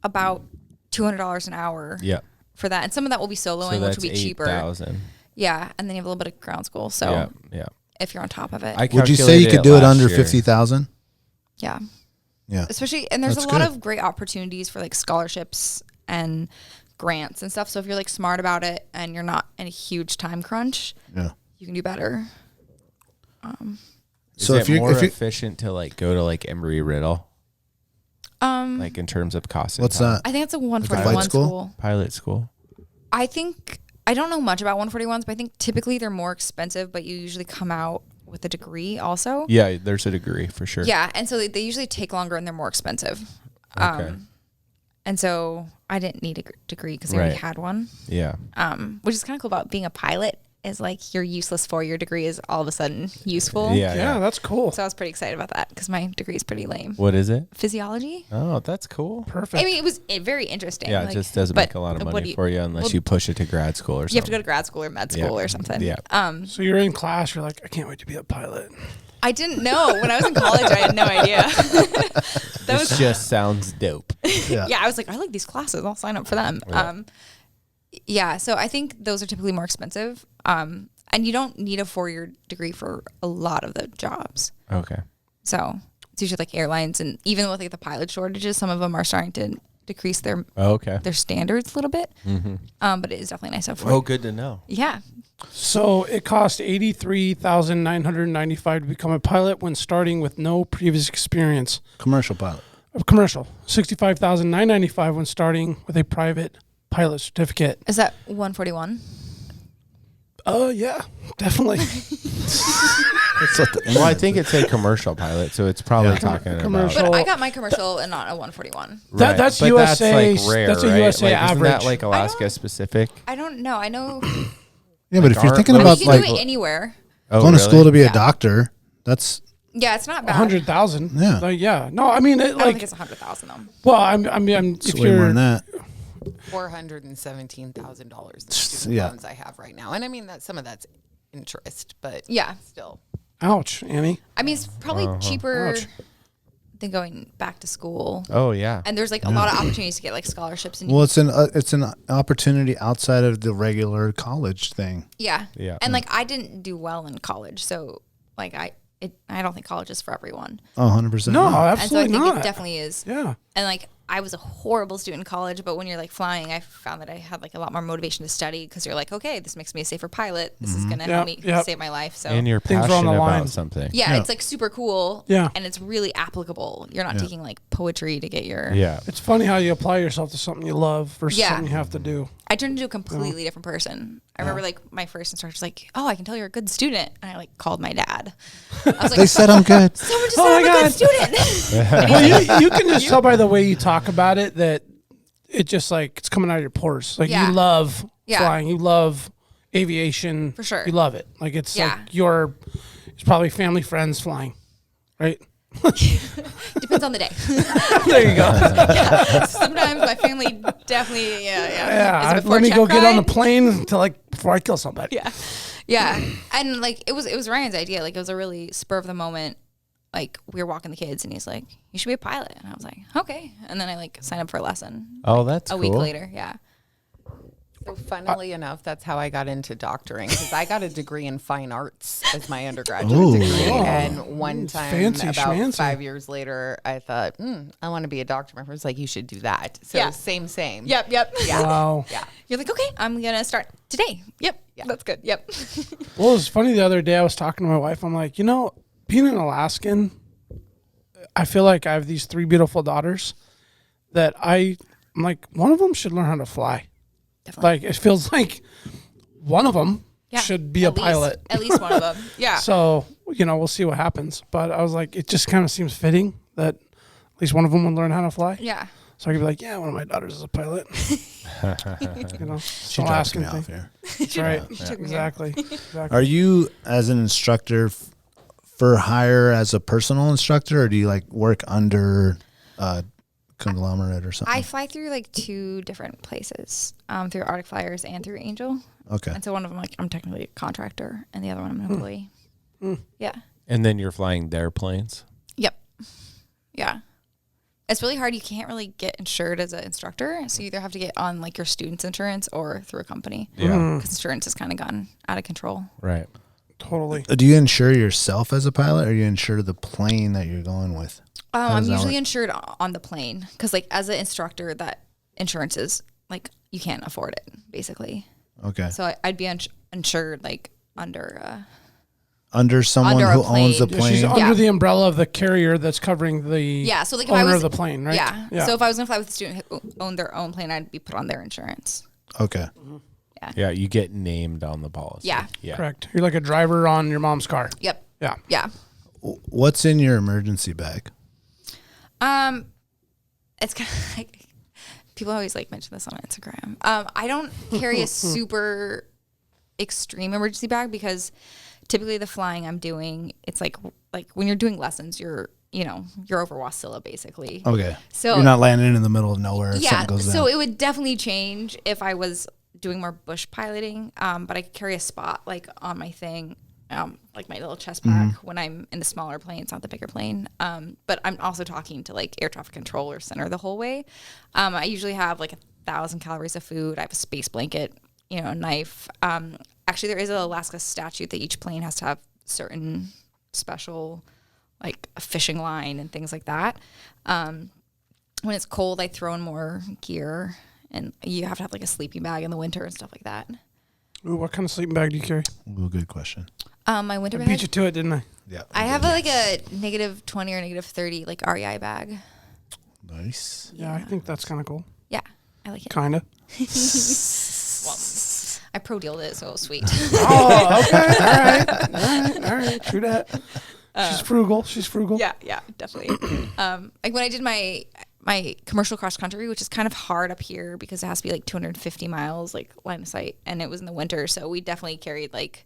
[SPEAKER 5] about $200 an hour
[SPEAKER 3] Yeah.
[SPEAKER 5] for that, and some of that will be soloing,
[SPEAKER 3] So
[SPEAKER 5] which
[SPEAKER 3] that's
[SPEAKER 5] will be cheaper.
[SPEAKER 3] 8,000.
[SPEAKER 5] Yeah, and then you have a little bit of ground school. So
[SPEAKER 3] Yeah.
[SPEAKER 5] if you're on top of it,
[SPEAKER 2] Would you say you could do it under 50,000?
[SPEAKER 5] yeah.
[SPEAKER 2] Yeah.
[SPEAKER 5] Especially, and there's
[SPEAKER 2] That's
[SPEAKER 5] a lot
[SPEAKER 2] good.
[SPEAKER 5] of great opportunities for like scholarships and grants and stuff. So if you're like smart about it and you're not in a huge time crunch,
[SPEAKER 2] Yeah.
[SPEAKER 5] you can do better.
[SPEAKER 3] Is
[SPEAKER 2] So
[SPEAKER 3] it
[SPEAKER 2] if you're
[SPEAKER 3] more
[SPEAKER 2] if you
[SPEAKER 3] efficient to like go to like Embry-Riddle, like in terms of cost? and
[SPEAKER 2] what's
[SPEAKER 3] time?
[SPEAKER 2] that?
[SPEAKER 5] I think it's a
[SPEAKER 2] flight
[SPEAKER 5] 141
[SPEAKER 2] school?
[SPEAKER 5] school.
[SPEAKER 3] Pilot school.
[SPEAKER 5] I think, I don't know much about 141s, but I think typically they're more expensive, but you usually come out with a degree also.
[SPEAKER 3] Yeah, there's a degree for sure.
[SPEAKER 5] Yeah, and so they usually take longer and they're more expensive.
[SPEAKER 3] Okay.
[SPEAKER 5] And so I didn't need a degree because I already had one.
[SPEAKER 3] Yeah.
[SPEAKER 5] Which is kind of cool about being a pilot is like your useless 4-year degree is all of a sudden useful.
[SPEAKER 4] Yeah, that's cool.
[SPEAKER 5] So I was pretty excited about that because my degree is pretty lame.
[SPEAKER 3] What is it?
[SPEAKER 5] Physiology.
[SPEAKER 3] Oh, that's cool.
[SPEAKER 4] Perfect.
[SPEAKER 5] I mean, it was very interesting.
[SPEAKER 3] Yeah,
[SPEAKER 5] like,
[SPEAKER 3] it just doesn't
[SPEAKER 5] but
[SPEAKER 3] make a lot of
[SPEAKER 5] what
[SPEAKER 3] money for you unless you push it to grad school or something.
[SPEAKER 5] You have to go to grad school or med school or something.
[SPEAKER 3] Yeah.
[SPEAKER 4] So you're in class, you're like, I can't wait to be a pilot.
[SPEAKER 5] I didn't know. When I was in college, I had no idea.
[SPEAKER 3] This just sounds dope.
[SPEAKER 5] Yeah, I was like, I like these classes. I'll sign up for them. Yeah, so I think those are typically more expensive. And you don't need a 4-year degree for a lot of the jobs.
[SPEAKER 3] Okay.
[SPEAKER 5] So it's usually like airlines, and even with like the pilot shortages, some of them are starting to decrease their standards a little bit. But it is definitely nice to have 4
[SPEAKER 3] Oh, good to know.
[SPEAKER 5] Yeah.
[SPEAKER 4] So it cost $83,995 to become a pilot when starting with no previous experience.
[SPEAKER 2] Commercial pilot.
[SPEAKER 4] Commercial. $65,995 when starting with a private pilot certificate.
[SPEAKER 5] Is that 141?
[SPEAKER 4] Yeah, definitely.
[SPEAKER 3] Well, I think it said commercial pilot, so it's probably talking
[SPEAKER 4] commercial.
[SPEAKER 3] about.
[SPEAKER 5] But I got my commercial and not a 141.
[SPEAKER 3] Right.
[SPEAKER 4] That's
[SPEAKER 3] But
[SPEAKER 4] USA.
[SPEAKER 3] That's like rare,
[SPEAKER 4] that's a
[SPEAKER 3] right?
[SPEAKER 4] USA
[SPEAKER 3] like,
[SPEAKER 4] average.
[SPEAKER 3] Isn't that like Alaska specific?
[SPEAKER 5] I don't know. I know.
[SPEAKER 2] Yeah, but if you're thinking
[SPEAKER 5] I mean,
[SPEAKER 2] about
[SPEAKER 5] you can
[SPEAKER 2] like
[SPEAKER 5] do it anywhere.
[SPEAKER 2] going to school to be a doctor, that's
[SPEAKER 5] Yeah, it's not bad.
[SPEAKER 4] 100,000.
[SPEAKER 2] Yeah.
[SPEAKER 4] Like, yeah. No, I mean,
[SPEAKER 5] I don't think it's 100,000 though.
[SPEAKER 4] well, I mean,
[SPEAKER 2] it's
[SPEAKER 4] if
[SPEAKER 2] way more
[SPEAKER 4] you're
[SPEAKER 2] than that.
[SPEAKER 6] $417,000 the student
[SPEAKER 2] Yeah.
[SPEAKER 6] loans I have right now, and I mean that some of that's interest, but
[SPEAKER 5] Yeah.
[SPEAKER 6] still.
[SPEAKER 4] ouch, Annie.
[SPEAKER 5] I mean, it's probably cheaper than going back to school.
[SPEAKER 3] Oh yeah.
[SPEAKER 5] And there's like a lot of opportunities to get like scholarships. And
[SPEAKER 2] Well, it's an opportunity outside of the regular college thing.
[SPEAKER 5] yeah.
[SPEAKER 3] Yeah.
[SPEAKER 5] And like I didn't do well in college, so like I don't think college is for everyone.
[SPEAKER 2] Oh, 100%.
[SPEAKER 4] No,
[SPEAKER 5] And so I
[SPEAKER 4] absolutely
[SPEAKER 5] think
[SPEAKER 4] not.
[SPEAKER 5] it definitely is.
[SPEAKER 4] Yeah.
[SPEAKER 5] And like I was a horrible student in college, but when you're like flying, I found that I had like a lot more motivation to study because you're like, okay, this makes me a safer pilot. This is gonna help me save my life. So
[SPEAKER 3] And you're
[SPEAKER 4] Things are on the
[SPEAKER 3] passionate
[SPEAKER 4] line.
[SPEAKER 3] about something.
[SPEAKER 5] yeah, it's like super cool.
[SPEAKER 4] Yeah.
[SPEAKER 5] And it's really applicable. You're not taking like poetry to get your
[SPEAKER 3] Yeah.
[SPEAKER 4] It's funny how you apply yourself to something you love versus
[SPEAKER 5] Yeah.
[SPEAKER 4] something you have to do.
[SPEAKER 5] I turned into a completely different person. I remember like my first instructor was like, "Oh, I can tell you're a good student," and I like called my dad. I was like,
[SPEAKER 2] They said I'm good.
[SPEAKER 5] "Someone just
[SPEAKER 4] Oh
[SPEAKER 5] said
[SPEAKER 4] my
[SPEAKER 5] I'm a
[SPEAKER 4] God.
[SPEAKER 5] good student."
[SPEAKER 4] Well, you can just tell by the way you talk about it that it just like it's coming out of your pores. Like
[SPEAKER 5] Yeah.
[SPEAKER 4] you love
[SPEAKER 5] Yeah.
[SPEAKER 4] flying, you love aviation.
[SPEAKER 5] For sure.
[SPEAKER 4] You love it. Like it's
[SPEAKER 5] Yeah.
[SPEAKER 4] like it's probably family friends flying, right?
[SPEAKER 5] Depends on the day.
[SPEAKER 4] There you go.
[SPEAKER 5] Sometimes my family definitely, yeah.
[SPEAKER 4] Yeah,
[SPEAKER 5] Is it before
[SPEAKER 4] let me
[SPEAKER 5] check
[SPEAKER 4] go get on the
[SPEAKER 5] ride?
[SPEAKER 4] plane to like before I kill somebody.
[SPEAKER 5] Yeah, and like it was Ryan's idea. Like it was a really spur of the moment. Like we were walking the kids, and he's like, "You should be a pilot," and I was like, "Okay." And then I like signed up for a lesson.
[SPEAKER 3] Oh, that's
[SPEAKER 5] a
[SPEAKER 3] cool.
[SPEAKER 5] week later. Yeah.
[SPEAKER 6] So funnily enough, that's how I got into doctoring because I got a degree in fine arts as my undergraduate degree. And one time,
[SPEAKER 4] fancy
[SPEAKER 6] about
[SPEAKER 4] schmancy.
[SPEAKER 6] 5 years later, I thought, I want to be a doctor. My friend was like, you should do that. So
[SPEAKER 5] Yeah.
[SPEAKER 6] same.
[SPEAKER 5] Yep.
[SPEAKER 6] Yeah.
[SPEAKER 4] Wow.
[SPEAKER 6] Yeah.
[SPEAKER 5] You're like, okay, I'm gonna start today. Yep.
[SPEAKER 6] Yeah.
[SPEAKER 5] That's good. Yep.
[SPEAKER 4] Well, it was funny the other day. I was talking to my wife. I'm like, being an Alaskan, I feel like I have these 3 beautiful daughters that I'm like, one of them should learn how to fly.
[SPEAKER 5] Definitely.
[SPEAKER 4] Like it feels like one of them
[SPEAKER 5] Yeah,
[SPEAKER 4] should be a
[SPEAKER 5] at least-
[SPEAKER 4] pilot.
[SPEAKER 5] At least one of them. Yeah.
[SPEAKER 4] So we'll see what happens. But I was like, it just kind of seems fitting that at least one of them would learn how to fly.
[SPEAKER 5] Yeah.
[SPEAKER 4] So I could be like, yeah, one of my daughters is a pilot.
[SPEAKER 2] She dropped me off here.
[SPEAKER 4] That's right.
[SPEAKER 5] took me
[SPEAKER 4] Exactly.
[SPEAKER 2] Are you, as an instructor, for hire as a personal instructor, or do you like work under a conglomerate or something?
[SPEAKER 5] I fly through like 2 different places, through Arctic Flyers and through Angel.
[SPEAKER 2] Okay.
[SPEAKER 5] And so one of them, like, I'm technically a contractor, and the other one, I'm an employee. Yeah.
[SPEAKER 3] And then you're flying their planes.
[SPEAKER 5] Yep. Yeah. It's really hard. You can't really get insured as an instructor, so you either have to get on like your student's insurance or through a company.
[SPEAKER 3] Yeah.
[SPEAKER 5] Because insurance has kind of gone out of control.
[SPEAKER 3] Right.
[SPEAKER 4] Totally.
[SPEAKER 2] Do you insure yourself as a pilot, or you insure the plane that you're going with?
[SPEAKER 5] I'm
[SPEAKER 2] does that
[SPEAKER 5] usually
[SPEAKER 2] work?
[SPEAKER 5] insured on the plane because, like, as an instructor, that insurance is like you can't afford it, basically.
[SPEAKER 2] Okay.
[SPEAKER 5] So I'd be insured like under.
[SPEAKER 2] Under someone
[SPEAKER 5] Under a
[SPEAKER 2] who owns the
[SPEAKER 5] plane.
[SPEAKER 4] Yeah, she's
[SPEAKER 2] plane?
[SPEAKER 4] under the umbrella of the carrier that's covering the
[SPEAKER 5] Yeah, so like if I
[SPEAKER 4] owner
[SPEAKER 5] was
[SPEAKER 4] of the plane, right?
[SPEAKER 5] Yeah. So if I was gonna fly with a student who owned their own plane, I'd be put on their insurance.
[SPEAKER 2] Okay.
[SPEAKER 3] Yeah, you get named on the policy.
[SPEAKER 5] Yeah.
[SPEAKER 3] Yeah.
[SPEAKER 4] Correct. You're like a driver on your mom's car.
[SPEAKER 5] Yep.
[SPEAKER 4] Yeah.
[SPEAKER 5] Yeah.
[SPEAKER 2] What's in your emergency bag?
[SPEAKER 5] It's kind of like People always like mention this on Instagram. I don't carry a super extreme emergency bag because typically the flying I'm doing, it's like when you're doing lessons, you're over Wasilla basically.
[SPEAKER 2] Okay.
[SPEAKER 5] So
[SPEAKER 2] you're not landing in the middle of nowhere. If
[SPEAKER 5] yeah.
[SPEAKER 2] something goes down.
[SPEAKER 5] So it would definitely change if I was doing more bush piloting. But I could carry a spot like on my thing, like my little chest pack when I'm in the smaller planes, not the bigger plane. But I'm also talking to like air traffic control or center the whole way. I usually have like 1,000 calories of food. I have a space blanket, a knife. Actually, there is an Alaska statute that each plane has to have certain special, like a fishing line and things like that. When it's cold, I throw in more gear, and you have to have like a sleeping bag in the winter and stuff like that.
[SPEAKER 4] Ooh, what kind of sleeping bag do you carry?
[SPEAKER 2] Ooh, good question.
[SPEAKER 5] My winter
[SPEAKER 4] I
[SPEAKER 5] bag.
[SPEAKER 4] beat you to it, didn't I?
[SPEAKER 2] Yeah.
[SPEAKER 5] I have like a -20 or -30 like REI bag.
[SPEAKER 2] Nice.
[SPEAKER 4] Yeah, I think that's kind of cool.
[SPEAKER 5] Yeah, I like it.
[SPEAKER 4] Kind of.
[SPEAKER 5] Well, I pro dealed it, so it was sweet.
[SPEAKER 4] Oh, okay. All right. True that. She's frugal.
[SPEAKER 5] Yeah, definitely. Like when I did my commercial cross country, which is kind of hard up here because it has to be like 250 miles, like line of sight, and it was in the winter, so we definitely carried like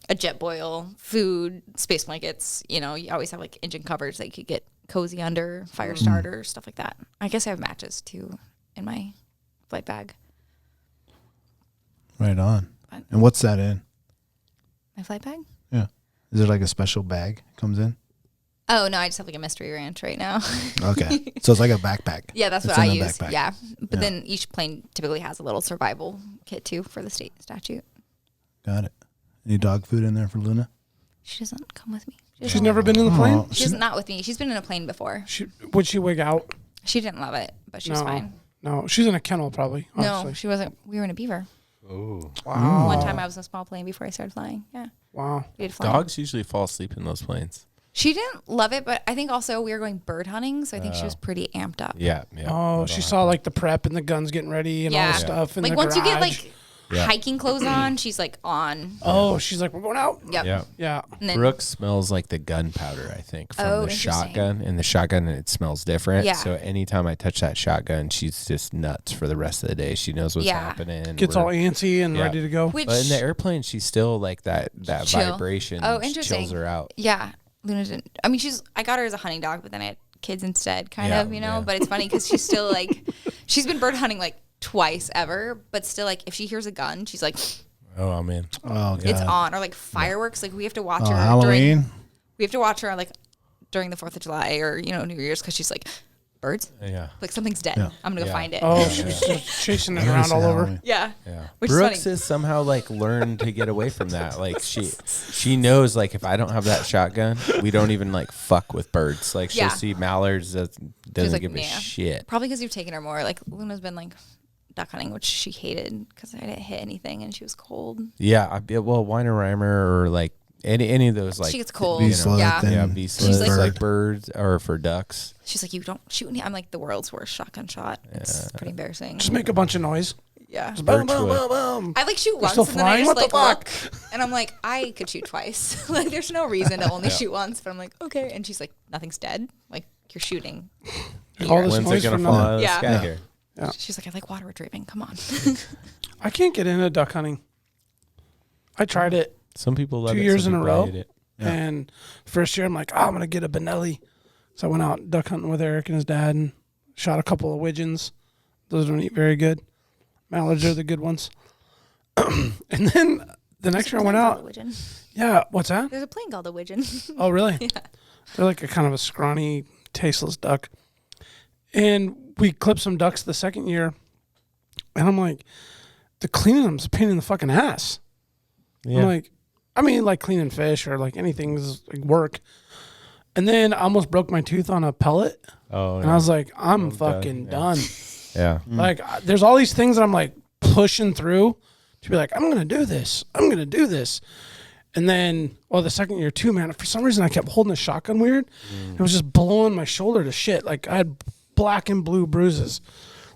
[SPEAKER 5] a jet boil, food, space blankets. You always have like engine covers that you could get cozy under, fire starter, stuff like that. I guess I have matches too in my flight bag.
[SPEAKER 2] Right on. And what's that in?
[SPEAKER 5] My flight bag?
[SPEAKER 2] Yeah. Is there like a special bag comes in?
[SPEAKER 5] Oh, no, I just have like a mystery ranch right now.
[SPEAKER 2] Okay. So it's like a backpack.
[SPEAKER 5] Yeah, that's
[SPEAKER 2] It's
[SPEAKER 5] what I
[SPEAKER 2] in a
[SPEAKER 5] use.
[SPEAKER 2] backpack.
[SPEAKER 5] Yeah. But then each plane typically has a little survival kit too for the state statute.
[SPEAKER 2] Got it. Any dog food in there for Luna?
[SPEAKER 5] She doesn't come with me.
[SPEAKER 4] She's never been in the plane?
[SPEAKER 5] She's not with me. She's been in a plane before.
[SPEAKER 4] Would she wig out?
[SPEAKER 5] She didn't love it, but she was fine.
[SPEAKER 4] No, she's in a kennel probably. Honestly.
[SPEAKER 5] No, she wasn't. We were in a beaver.
[SPEAKER 3] Oh.
[SPEAKER 4] Wow.
[SPEAKER 5] One time I was in a small plane before I started flying. Yeah.
[SPEAKER 4] Wow.
[SPEAKER 5] We did fly.
[SPEAKER 3] Dogs usually fall asleep in those planes.
[SPEAKER 5] She didn't love it, but I think also we were going bird hunting, so I think she was pretty amped up.
[SPEAKER 3] Yeah.
[SPEAKER 4] Oh, she saw like the prep and the guns getting ready and all the stuff in
[SPEAKER 5] like
[SPEAKER 4] the
[SPEAKER 5] once
[SPEAKER 4] garage.
[SPEAKER 5] you get like hiking clothes on, she's like on.
[SPEAKER 4] Oh, she's like, we're going out.
[SPEAKER 5] Yep.
[SPEAKER 3] Yeah.
[SPEAKER 4] Yeah.
[SPEAKER 5] And then,
[SPEAKER 3] Brooke smells like the gunpowder, I think, from the
[SPEAKER 5] interesting.
[SPEAKER 3] shotgun. And the shotgun, it smells different.
[SPEAKER 5] Yeah.
[SPEAKER 3] So anytime I touch that shotgun, she's just nuts for the rest of the day. She knows what's happening.
[SPEAKER 4] Gets all antsy and ready to go.
[SPEAKER 5] which,
[SPEAKER 3] But in the airplane, she's still like that
[SPEAKER 5] Chill.
[SPEAKER 3] vibration.
[SPEAKER 5] Oh, interesting.
[SPEAKER 3] Chills her out.
[SPEAKER 5] yeah, Luna didn't. I mean, I got her as a hunting dog, but then I had kids instead, kind of,
[SPEAKER 3] Yeah.
[SPEAKER 5] But it's funny because she's still like, she's been bird hunting like twice ever, but still like if she hears a gun, she's like,
[SPEAKER 3] Oh, I'm in.
[SPEAKER 2] Oh, God.
[SPEAKER 5] it's on. Or like fireworks, like we have to watch her
[SPEAKER 2] Halloween?
[SPEAKER 5] we have to watch her like during the 4th of July or New Year's because she's like, birds,
[SPEAKER 3] Yeah.
[SPEAKER 5] like something's dead.
[SPEAKER 2] Yeah.
[SPEAKER 5] I'm gonna go find it.
[SPEAKER 4] Oh, she's just chasing it around all over.
[SPEAKER 2] Halloween.
[SPEAKER 5] Yeah.
[SPEAKER 3] Yeah.
[SPEAKER 5] Which
[SPEAKER 3] Brooks
[SPEAKER 5] is funny.
[SPEAKER 3] has somehow like learned to get away from that. Like she knows like if I don't have that shotgun, we don't even like fuck with birds. Like she'll
[SPEAKER 5] Yeah.
[SPEAKER 3] see mallards that doesn't
[SPEAKER 5] like,
[SPEAKER 3] give a
[SPEAKER 5] "Nah."
[SPEAKER 3] shit.
[SPEAKER 5] Probably because you've taken her more. Like Luna's been like duck hunting, which she hated because I didn't hit anything and she was cold.
[SPEAKER 3] Yeah. Well, Weinerheimer or like any of those like
[SPEAKER 5] She gets cold.
[SPEAKER 2] Bee slut
[SPEAKER 5] Yeah.
[SPEAKER 2] and
[SPEAKER 3] yeah, bee
[SPEAKER 5] She's
[SPEAKER 3] slits,
[SPEAKER 5] like-
[SPEAKER 3] like birds or for ducks.
[SPEAKER 5] She's like, you don't shoot me. I'm like the world's worst shotgun shot. It's pretty embarrassing.
[SPEAKER 4] Just make a bunch of noise.
[SPEAKER 5] Yeah.
[SPEAKER 4] Just boom, boom,
[SPEAKER 3] Birchwood.
[SPEAKER 4] boom, boom.
[SPEAKER 5] I like shoot once
[SPEAKER 4] still
[SPEAKER 5] and then I
[SPEAKER 4] flying?
[SPEAKER 5] just
[SPEAKER 4] What
[SPEAKER 5] like
[SPEAKER 4] the
[SPEAKER 5] look and I'm like, I could shoot twice. Like there's no reason to only shoot once, but I'm like, okay. And she's like, nothing's dead. Like you're shooting.
[SPEAKER 4] All this
[SPEAKER 3] When's it
[SPEAKER 4] noise
[SPEAKER 3] gonna
[SPEAKER 4] for
[SPEAKER 3] fall
[SPEAKER 4] nothing.
[SPEAKER 3] out of the
[SPEAKER 5] Yeah.
[SPEAKER 3] sky
[SPEAKER 5] Yeah.
[SPEAKER 3] here?
[SPEAKER 4] Yeah.
[SPEAKER 5] She's like, I like water retrieving. Come on.
[SPEAKER 4] I can't get into duck hunting. I tried it
[SPEAKER 3] Some people love
[SPEAKER 4] 2
[SPEAKER 3] it.
[SPEAKER 4] years
[SPEAKER 3] some
[SPEAKER 4] in a
[SPEAKER 3] people
[SPEAKER 4] row.
[SPEAKER 3] hate it.
[SPEAKER 4] And first year, I'm like, I'm going to get a Benelli. So I went out duck hunting with Eric and his dad and shot a couple of widgeons. Those don't eat very good. Mallards are the good ones. And then the next year I went out. Yeah, what's that?
[SPEAKER 5] There's a plane called the Widgeon.
[SPEAKER 4] Oh, really?
[SPEAKER 5] Yeah.
[SPEAKER 4] They're like a kind of a scrawny, tasteless duck. And we clipped some ducks the second year. And I'm like, the cleaning them's a pain in the fucking ass.
[SPEAKER 3] Yeah.
[SPEAKER 4] I'm like, I mean, like cleaning fish or like anything is like work. And then I almost broke my tooth on a pellet.
[SPEAKER 3] Oh,
[SPEAKER 4] And I was like, I'm fucking
[SPEAKER 3] done,
[SPEAKER 4] done.
[SPEAKER 3] yeah.
[SPEAKER 4] Like, there's all these things that I'm like pushing through to be like, I'm going to do this. I'm going to do this. And then, well, the second year too, man, for some reason I kept holding the shotgun weird. It was just blowing my shoulder to shit. Like I had black and blue bruises.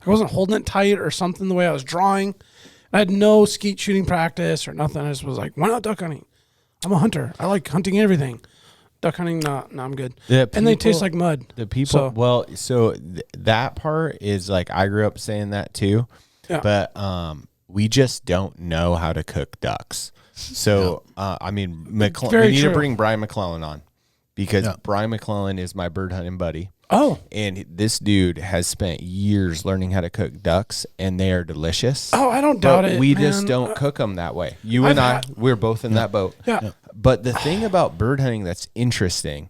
[SPEAKER 4] I wasn't holding it tight or something the way I was drawing. I had no skeet shooting practice or nothing. I just was like, why not duck hunting? I'm a hunter. I like hunting everything. duck hunting? No, I'm good.
[SPEAKER 3] The
[SPEAKER 4] And they taste
[SPEAKER 3] people-
[SPEAKER 4] like mud.
[SPEAKER 3] The people, that part is like I grew up saying that too,
[SPEAKER 4] Yeah.
[SPEAKER 3] but we just don't know how to cook ducks. So I mean,
[SPEAKER 4] Very
[SPEAKER 3] we need
[SPEAKER 4] true.
[SPEAKER 3] to bring Brian McClellan on because
[SPEAKER 2] Yeah.
[SPEAKER 3] Brian McClellan is my bird hunting buddy.
[SPEAKER 4] Oh.
[SPEAKER 3] And this dude has spent years learning how to cook ducks, and they are delicious.
[SPEAKER 4] Oh, I don't doubt
[SPEAKER 3] But
[SPEAKER 4] it.
[SPEAKER 3] we just
[SPEAKER 4] man.
[SPEAKER 3] don't cook them that way. You
[SPEAKER 4] I've
[SPEAKER 3] and I,
[SPEAKER 4] had-
[SPEAKER 3] we're both in that boat.
[SPEAKER 4] Yeah.
[SPEAKER 3] But the thing about bird hunting that's interesting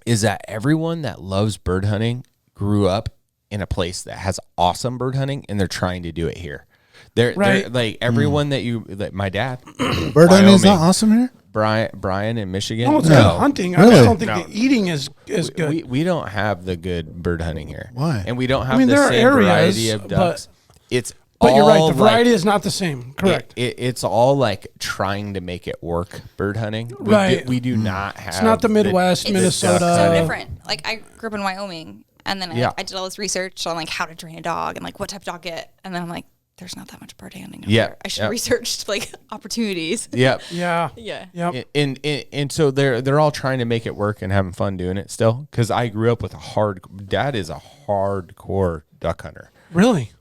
[SPEAKER 3] is that everyone that loves bird hunting grew up in a place that has awesome bird hunting, and they're trying to do it here. They're
[SPEAKER 4] Right.
[SPEAKER 3] like everyone that you, like my dad,
[SPEAKER 2] Bird hunting is not
[SPEAKER 3] Wyoming.
[SPEAKER 2] awesome here.
[SPEAKER 3] Brian in Michigan.
[SPEAKER 4] No, it's
[SPEAKER 2] No.
[SPEAKER 4] good hunting. I
[SPEAKER 2] Really?
[SPEAKER 4] just don't think
[SPEAKER 3] No.
[SPEAKER 4] the eating is good.
[SPEAKER 3] We don't have the good bird hunting here.
[SPEAKER 2] Why?
[SPEAKER 3] And we don't have
[SPEAKER 4] mean,
[SPEAKER 3] the
[SPEAKER 4] there are
[SPEAKER 3] same
[SPEAKER 4] areas,
[SPEAKER 3] variety of
[SPEAKER 4] but-
[SPEAKER 3] ducks. It's
[SPEAKER 4] But you're right.
[SPEAKER 3] all
[SPEAKER 4] The variety
[SPEAKER 3] like-
[SPEAKER 4] is not the same. Correct.
[SPEAKER 3] It's all like trying to make it work. Bird hunting,
[SPEAKER 4] Right.
[SPEAKER 3] We do not have.
[SPEAKER 4] it's not the Midwest,
[SPEAKER 5] It's
[SPEAKER 4] Minnesota.
[SPEAKER 5] so different. Like I grew up in Wyoming, and then
[SPEAKER 3] Yeah.
[SPEAKER 5] I did all this research on like how to train a dog and like what type of dog get, and then I'm like, there's not that much bird hunting out
[SPEAKER 3] Yeah,
[SPEAKER 5] there. I should
[SPEAKER 3] yeah.
[SPEAKER 5] have researched like opportunities.
[SPEAKER 3] Yep.
[SPEAKER 4] Yeah.
[SPEAKER 5] Yeah.
[SPEAKER 4] Yep.
[SPEAKER 3] And so they're all trying to make it work and having fun doing it still. Because I grew up with dad is a hardcore duck hunter,
[SPEAKER 4] Really?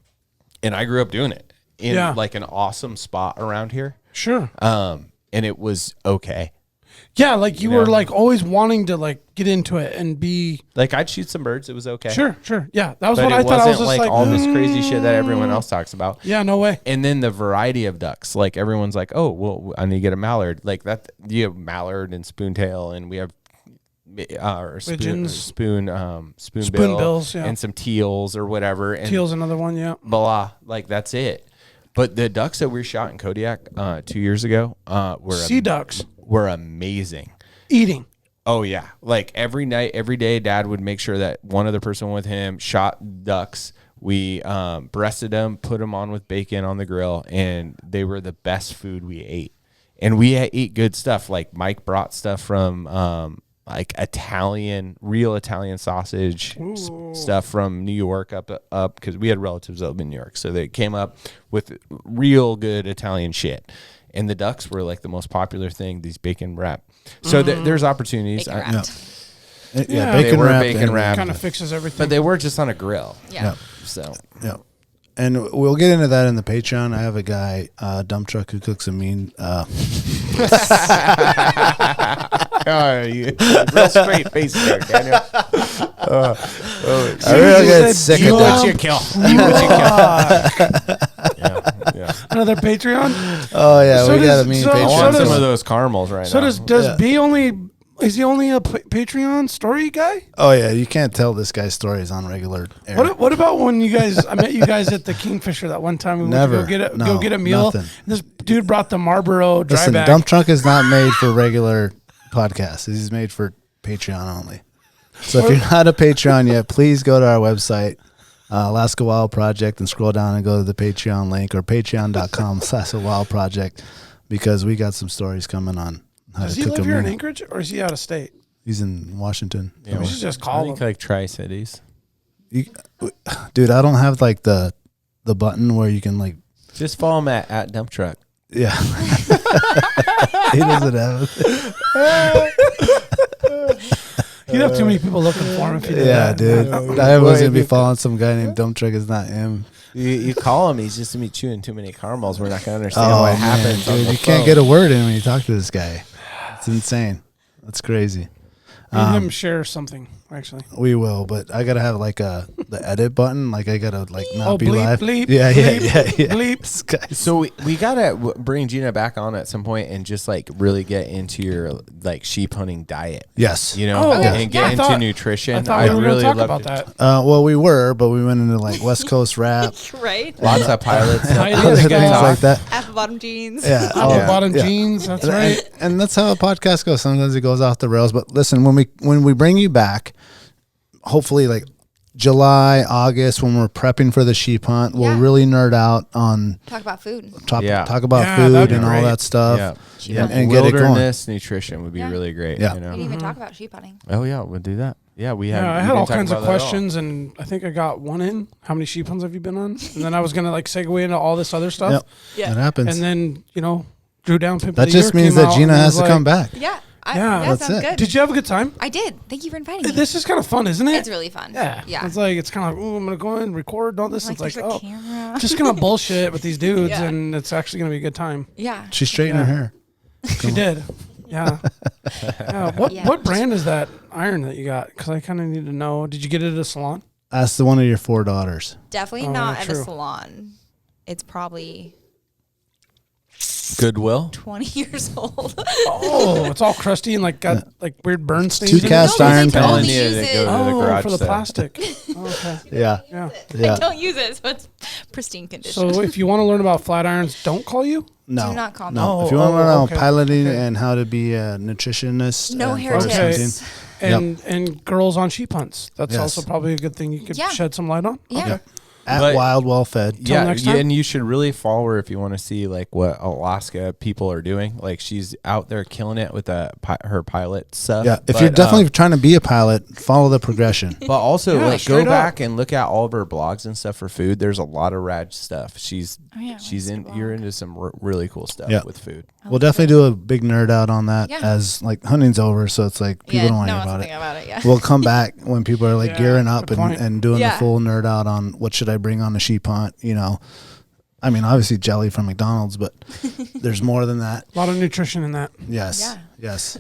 [SPEAKER 3] and I grew up doing it in
[SPEAKER 4] Yeah.
[SPEAKER 3] like an awesome spot around here.
[SPEAKER 4] Sure.
[SPEAKER 3] And it was okay.
[SPEAKER 4] Yeah, like you
[SPEAKER 3] Yeah.
[SPEAKER 4] were like always wanting to like get into it and be
[SPEAKER 3] Like I'd shoot some birds. It was okay.
[SPEAKER 4] sure. Yeah, that was
[SPEAKER 3] But
[SPEAKER 4] what
[SPEAKER 3] it
[SPEAKER 4] I thought. I was
[SPEAKER 3] wasn't
[SPEAKER 4] just
[SPEAKER 3] like
[SPEAKER 4] like
[SPEAKER 3] all this crazy shit that everyone else talks about.
[SPEAKER 4] Yeah, no way.
[SPEAKER 3] And then the variety of ducks, like everyone's like, oh, well, I need to get a mallard. Like that, you have mallard and spoontail, and we have
[SPEAKER 4] Pigeons.
[SPEAKER 3] spoonbills,
[SPEAKER 4] yeah.
[SPEAKER 3] and some teals or whatever. And
[SPEAKER 4] Teal's another one. Yeah.
[SPEAKER 3] blah, like that's it. But the ducks that we shot in Kodiak 2 years ago
[SPEAKER 4] Sea ducks
[SPEAKER 3] were amazing.
[SPEAKER 4] eating.
[SPEAKER 3] Oh yeah, like every night, every day, Dad would make sure that one other person with him shot ducks. We breasted them, put them on with bacon on the grill, and they were the best food we ate. And we ate good stuff. Like Mike brought stuff from like real Italian sausage stuff from New York up because we had relatives up in New York, so they came up with real good Italian shit. And the ducks were like the most popular thing. These bacon wrap. So there's opportunities.
[SPEAKER 5] Bacon wrapped.
[SPEAKER 2] Yeah,
[SPEAKER 3] They
[SPEAKER 2] bacon
[SPEAKER 3] were
[SPEAKER 2] wrapped.
[SPEAKER 3] bacon
[SPEAKER 2] and-
[SPEAKER 3] wrapped.
[SPEAKER 4] Kind of fixes everything.
[SPEAKER 3] But they were just on a grill.
[SPEAKER 5] Yeah.
[SPEAKER 3] So
[SPEAKER 2] Yeah. And we'll get into that in the Patreon. I have a guy, dump truck, who cooks a mean.
[SPEAKER 3] real straight face there, Daniel.
[SPEAKER 2] I really get sick
[SPEAKER 3] Eat
[SPEAKER 2] of
[SPEAKER 3] what
[SPEAKER 2] that.
[SPEAKER 3] you kill. Eat what you kill. Yeah.
[SPEAKER 4] Another Patreon.
[SPEAKER 2] Oh yeah,
[SPEAKER 4] So
[SPEAKER 2] we got
[SPEAKER 4] does-
[SPEAKER 2] a mean
[SPEAKER 4] so-
[SPEAKER 3] I
[SPEAKER 2] Patreon.
[SPEAKER 3] want
[SPEAKER 4] does-
[SPEAKER 3] some of those caramels right
[SPEAKER 4] So
[SPEAKER 3] now.
[SPEAKER 4] does
[SPEAKER 2] Yeah.
[SPEAKER 4] B only? Is he only a Patreon story guy?
[SPEAKER 2] Oh yeah, you can't tell this guy's stories on regular air.
[SPEAKER 4] What about when you guys? I met you guys at the Kingfisher that one time. We
[SPEAKER 2] Never.
[SPEAKER 4] went to go
[SPEAKER 2] No,
[SPEAKER 4] get a meal.
[SPEAKER 2] nothing.
[SPEAKER 4] This dude brought the Marlboro dry
[SPEAKER 2] Listen,
[SPEAKER 4] bag.
[SPEAKER 2] Dump Truck is not made for regular podcasts. He's made for Patreon only. So if you're not a Patreon yet, please go to our website, Alaska Wild Project, and scroll down and go to the Patreon link or patreon.com/Wild Project, because we got some stories coming on how
[SPEAKER 4] Does
[SPEAKER 2] to
[SPEAKER 4] he
[SPEAKER 2] cook
[SPEAKER 4] live
[SPEAKER 2] a
[SPEAKER 4] here in
[SPEAKER 2] meal.
[SPEAKER 4] Anchorage or is he out of state?
[SPEAKER 2] He's in Washington.
[SPEAKER 3] Yeah,
[SPEAKER 4] We should just
[SPEAKER 3] I
[SPEAKER 4] call
[SPEAKER 3] think
[SPEAKER 4] him.
[SPEAKER 3] like Tri-Cities.
[SPEAKER 2] Dude, I don't have like the button where you can like,
[SPEAKER 3] Just follow him at Dump Truck.
[SPEAKER 2] yeah. He doesn't have it.
[SPEAKER 4] You'd have too many people looking for him if you did
[SPEAKER 2] Yeah,
[SPEAKER 4] that.
[SPEAKER 2] dude. I was gonna be following some guy named Dump Truck. It's not him.
[SPEAKER 3] You call him, he's just gonna be chewing too many caramels. We're not gonna understand
[SPEAKER 2] Oh
[SPEAKER 3] what
[SPEAKER 2] man,
[SPEAKER 3] happens. on
[SPEAKER 2] dude,
[SPEAKER 3] the
[SPEAKER 2] you can't
[SPEAKER 3] phone.
[SPEAKER 2] get a word in when you talk to this guy. It's insane. That's crazy.
[SPEAKER 4] Me and him share something actually.
[SPEAKER 2] We will, but I gotta have like the edit button. Like I gotta like not
[SPEAKER 4] Oh,
[SPEAKER 2] be
[SPEAKER 4] bleep,
[SPEAKER 2] live.
[SPEAKER 4] bleep,
[SPEAKER 2] yeah,
[SPEAKER 4] bleep,
[SPEAKER 2] yeah.
[SPEAKER 4] bleep.
[SPEAKER 2] This guy-
[SPEAKER 3] So we gotta bring Gina back on at some point and just like really get into your like sheep hunting diet.
[SPEAKER 2] Yes.
[SPEAKER 3] You know,
[SPEAKER 4] Oh,
[SPEAKER 3] and
[SPEAKER 4] yeah.
[SPEAKER 3] get
[SPEAKER 4] I
[SPEAKER 3] into
[SPEAKER 4] thought-
[SPEAKER 3] nutrition.
[SPEAKER 4] I thought we were
[SPEAKER 3] really
[SPEAKER 4] going to talk
[SPEAKER 3] love
[SPEAKER 4] about
[SPEAKER 3] to-
[SPEAKER 4] that.
[SPEAKER 2] Well, we were, but we went into like West Coast rap,
[SPEAKER 5] Right.
[SPEAKER 3] Lots of pilots.
[SPEAKER 4] Ideas
[SPEAKER 2] other
[SPEAKER 4] go
[SPEAKER 2] things
[SPEAKER 4] off.
[SPEAKER 2] like that.
[SPEAKER 5] Apple bottom jeans.
[SPEAKER 2] Yeah.
[SPEAKER 4] Apple
[SPEAKER 3] Yeah.
[SPEAKER 4] bottom
[SPEAKER 2] Yeah.
[SPEAKER 4] jeans. That's
[SPEAKER 2] And-
[SPEAKER 4] right.
[SPEAKER 2] And that's how a podcast goes. Sometimes it goes off the rails. But listen, when we bring you back, hopefully like July, August, when we're prepping for the sheep hunt, we'll
[SPEAKER 5] Yeah.
[SPEAKER 2] really nerd out on
[SPEAKER 5] Talk about food.
[SPEAKER 2] talk
[SPEAKER 3] Yeah.
[SPEAKER 2] about
[SPEAKER 4] Yeah,
[SPEAKER 2] food
[SPEAKER 4] that'd be
[SPEAKER 2] and all
[SPEAKER 4] great.
[SPEAKER 2] that stuff.
[SPEAKER 3] Yeah.
[SPEAKER 2] And get it going.
[SPEAKER 3] Wilderness nutrition would be
[SPEAKER 5] Yeah.
[SPEAKER 3] really great.
[SPEAKER 2] Yeah.
[SPEAKER 3] You know?
[SPEAKER 5] We didn't even talk about sheep hunting.
[SPEAKER 3] Oh yeah, we'll do that. Yeah, we have.
[SPEAKER 4] Yeah, I
[SPEAKER 3] we
[SPEAKER 4] had
[SPEAKER 3] didn't
[SPEAKER 4] all
[SPEAKER 3] talk
[SPEAKER 4] kinds of
[SPEAKER 3] about that at all.
[SPEAKER 4] questions, and I think I got one in. How many sheep hunts have you been on? And then I was gonna like segue into all this other stuff.
[SPEAKER 2] Yep. That happens.
[SPEAKER 4] And then Drew Down Pimp
[SPEAKER 2] that
[SPEAKER 4] of the
[SPEAKER 2] just
[SPEAKER 4] Year
[SPEAKER 2] means
[SPEAKER 4] came
[SPEAKER 2] that
[SPEAKER 4] out
[SPEAKER 2] Gina
[SPEAKER 4] and
[SPEAKER 2] has
[SPEAKER 4] was
[SPEAKER 2] to come
[SPEAKER 4] like,
[SPEAKER 2] back.
[SPEAKER 5] Yeah.
[SPEAKER 4] Yeah,
[SPEAKER 5] that
[SPEAKER 2] that's
[SPEAKER 5] sounds
[SPEAKER 2] it.
[SPEAKER 5] good.
[SPEAKER 4] Did you have a good time?
[SPEAKER 5] I did. Thank you for inviting me.
[SPEAKER 4] This is kind of fun, isn't it?
[SPEAKER 5] It's really fun.
[SPEAKER 4] Yeah.
[SPEAKER 5] Yeah.
[SPEAKER 4] It's like, it's kind of like, ooh, I'm going to go in and record all this.
[SPEAKER 5] Like,
[SPEAKER 4] It's like,
[SPEAKER 5] there's a
[SPEAKER 4] oh,
[SPEAKER 5] camera.
[SPEAKER 4] just going to bullshit with these dudes,
[SPEAKER 5] Yeah.
[SPEAKER 4] and it's actually going to be a good time.
[SPEAKER 5] Yeah.
[SPEAKER 2] She straightened her hair.
[SPEAKER 4] She did. Yeah. Yeah. What brand is that iron that you got? Because I kind of need to know. Did you get it at a salon?
[SPEAKER 2] Ask the one of your 4 daughters.
[SPEAKER 5] Definitely
[SPEAKER 4] Oh,
[SPEAKER 5] not at a
[SPEAKER 4] true.
[SPEAKER 5] salon. It's probably
[SPEAKER 3] Goodwill.
[SPEAKER 5] 20 years old.
[SPEAKER 4] Oh, it's all crusty and like got like weird burn stains.
[SPEAKER 2] 2
[SPEAKER 4] in it?
[SPEAKER 2] cast
[SPEAKER 5] No,
[SPEAKER 2] iron
[SPEAKER 5] they
[SPEAKER 3] Telling
[SPEAKER 5] only
[SPEAKER 2] pans.
[SPEAKER 3] you
[SPEAKER 5] use
[SPEAKER 3] to
[SPEAKER 5] it.
[SPEAKER 3] go to the
[SPEAKER 4] Oh,
[SPEAKER 3] garage
[SPEAKER 4] for the
[SPEAKER 3] sale.
[SPEAKER 4] plastic. Oh, okay.
[SPEAKER 2] Yeah.
[SPEAKER 4] Yeah.
[SPEAKER 2] Yeah.
[SPEAKER 5] Don't use it, so it's pristine condition.
[SPEAKER 4] So if you want to learn about flat irons, don't call you.
[SPEAKER 2] No.
[SPEAKER 5] Do not call me.
[SPEAKER 2] No.
[SPEAKER 4] Oh,
[SPEAKER 2] if you want to learn about
[SPEAKER 4] okay.
[SPEAKER 2] piloting
[SPEAKER 4] Okay.
[SPEAKER 2] and how to be a nutritionist.
[SPEAKER 5] No
[SPEAKER 2] and
[SPEAKER 5] hair
[SPEAKER 2] for
[SPEAKER 5] tips.
[SPEAKER 2] something,
[SPEAKER 4] And girls on sheep hunts. That's
[SPEAKER 2] Yes.
[SPEAKER 4] also probably a good thing you could
[SPEAKER 5] Yeah.
[SPEAKER 4] shed some light on.
[SPEAKER 5] Yeah.
[SPEAKER 4] Okay.
[SPEAKER 2] At
[SPEAKER 3] But-
[SPEAKER 2] Wild Well Fed.
[SPEAKER 3] Yeah,
[SPEAKER 4] next time?
[SPEAKER 3] and you should really follow her if you want to see like what Alaska people are doing. Like she's out there killing it with her pilot stuff.
[SPEAKER 2] Yeah. If
[SPEAKER 3] But,
[SPEAKER 2] you're definitely trying to be a pilot, follow the progression.
[SPEAKER 3] but also
[SPEAKER 4] Yeah,
[SPEAKER 3] like go
[SPEAKER 4] straight up.
[SPEAKER 3] back and look at all of her blogs and stuff for food. There's a lot of rad stuff. She's
[SPEAKER 5] Oh, yeah,
[SPEAKER 3] she's
[SPEAKER 5] what's
[SPEAKER 3] in.
[SPEAKER 5] the
[SPEAKER 3] You're
[SPEAKER 5] blog?
[SPEAKER 3] into some really cool stuff
[SPEAKER 2] Yeah.
[SPEAKER 3] with food.
[SPEAKER 2] We'll definitely do a big nerd out on that
[SPEAKER 5] Yeah.
[SPEAKER 2] as like hunting's over. So it's like people
[SPEAKER 5] Yeah,
[SPEAKER 2] don't want
[SPEAKER 5] no
[SPEAKER 2] to
[SPEAKER 5] one's
[SPEAKER 2] hear about
[SPEAKER 5] thinking
[SPEAKER 2] it.
[SPEAKER 5] about it. Yeah.
[SPEAKER 2] We'll come back when people are like
[SPEAKER 4] Yeah,
[SPEAKER 2] gearing up
[SPEAKER 4] good point.
[SPEAKER 2] and doing
[SPEAKER 5] Yeah.
[SPEAKER 2] the full nerd out on what should I bring on the sheep hunt. You know, I mean, obviously jelly from McDonald's, but there's more than that.
[SPEAKER 4] A lot of nutrition in that.
[SPEAKER 2] Yes.
[SPEAKER 5] Yeah.
[SPEAKER 2] Yes.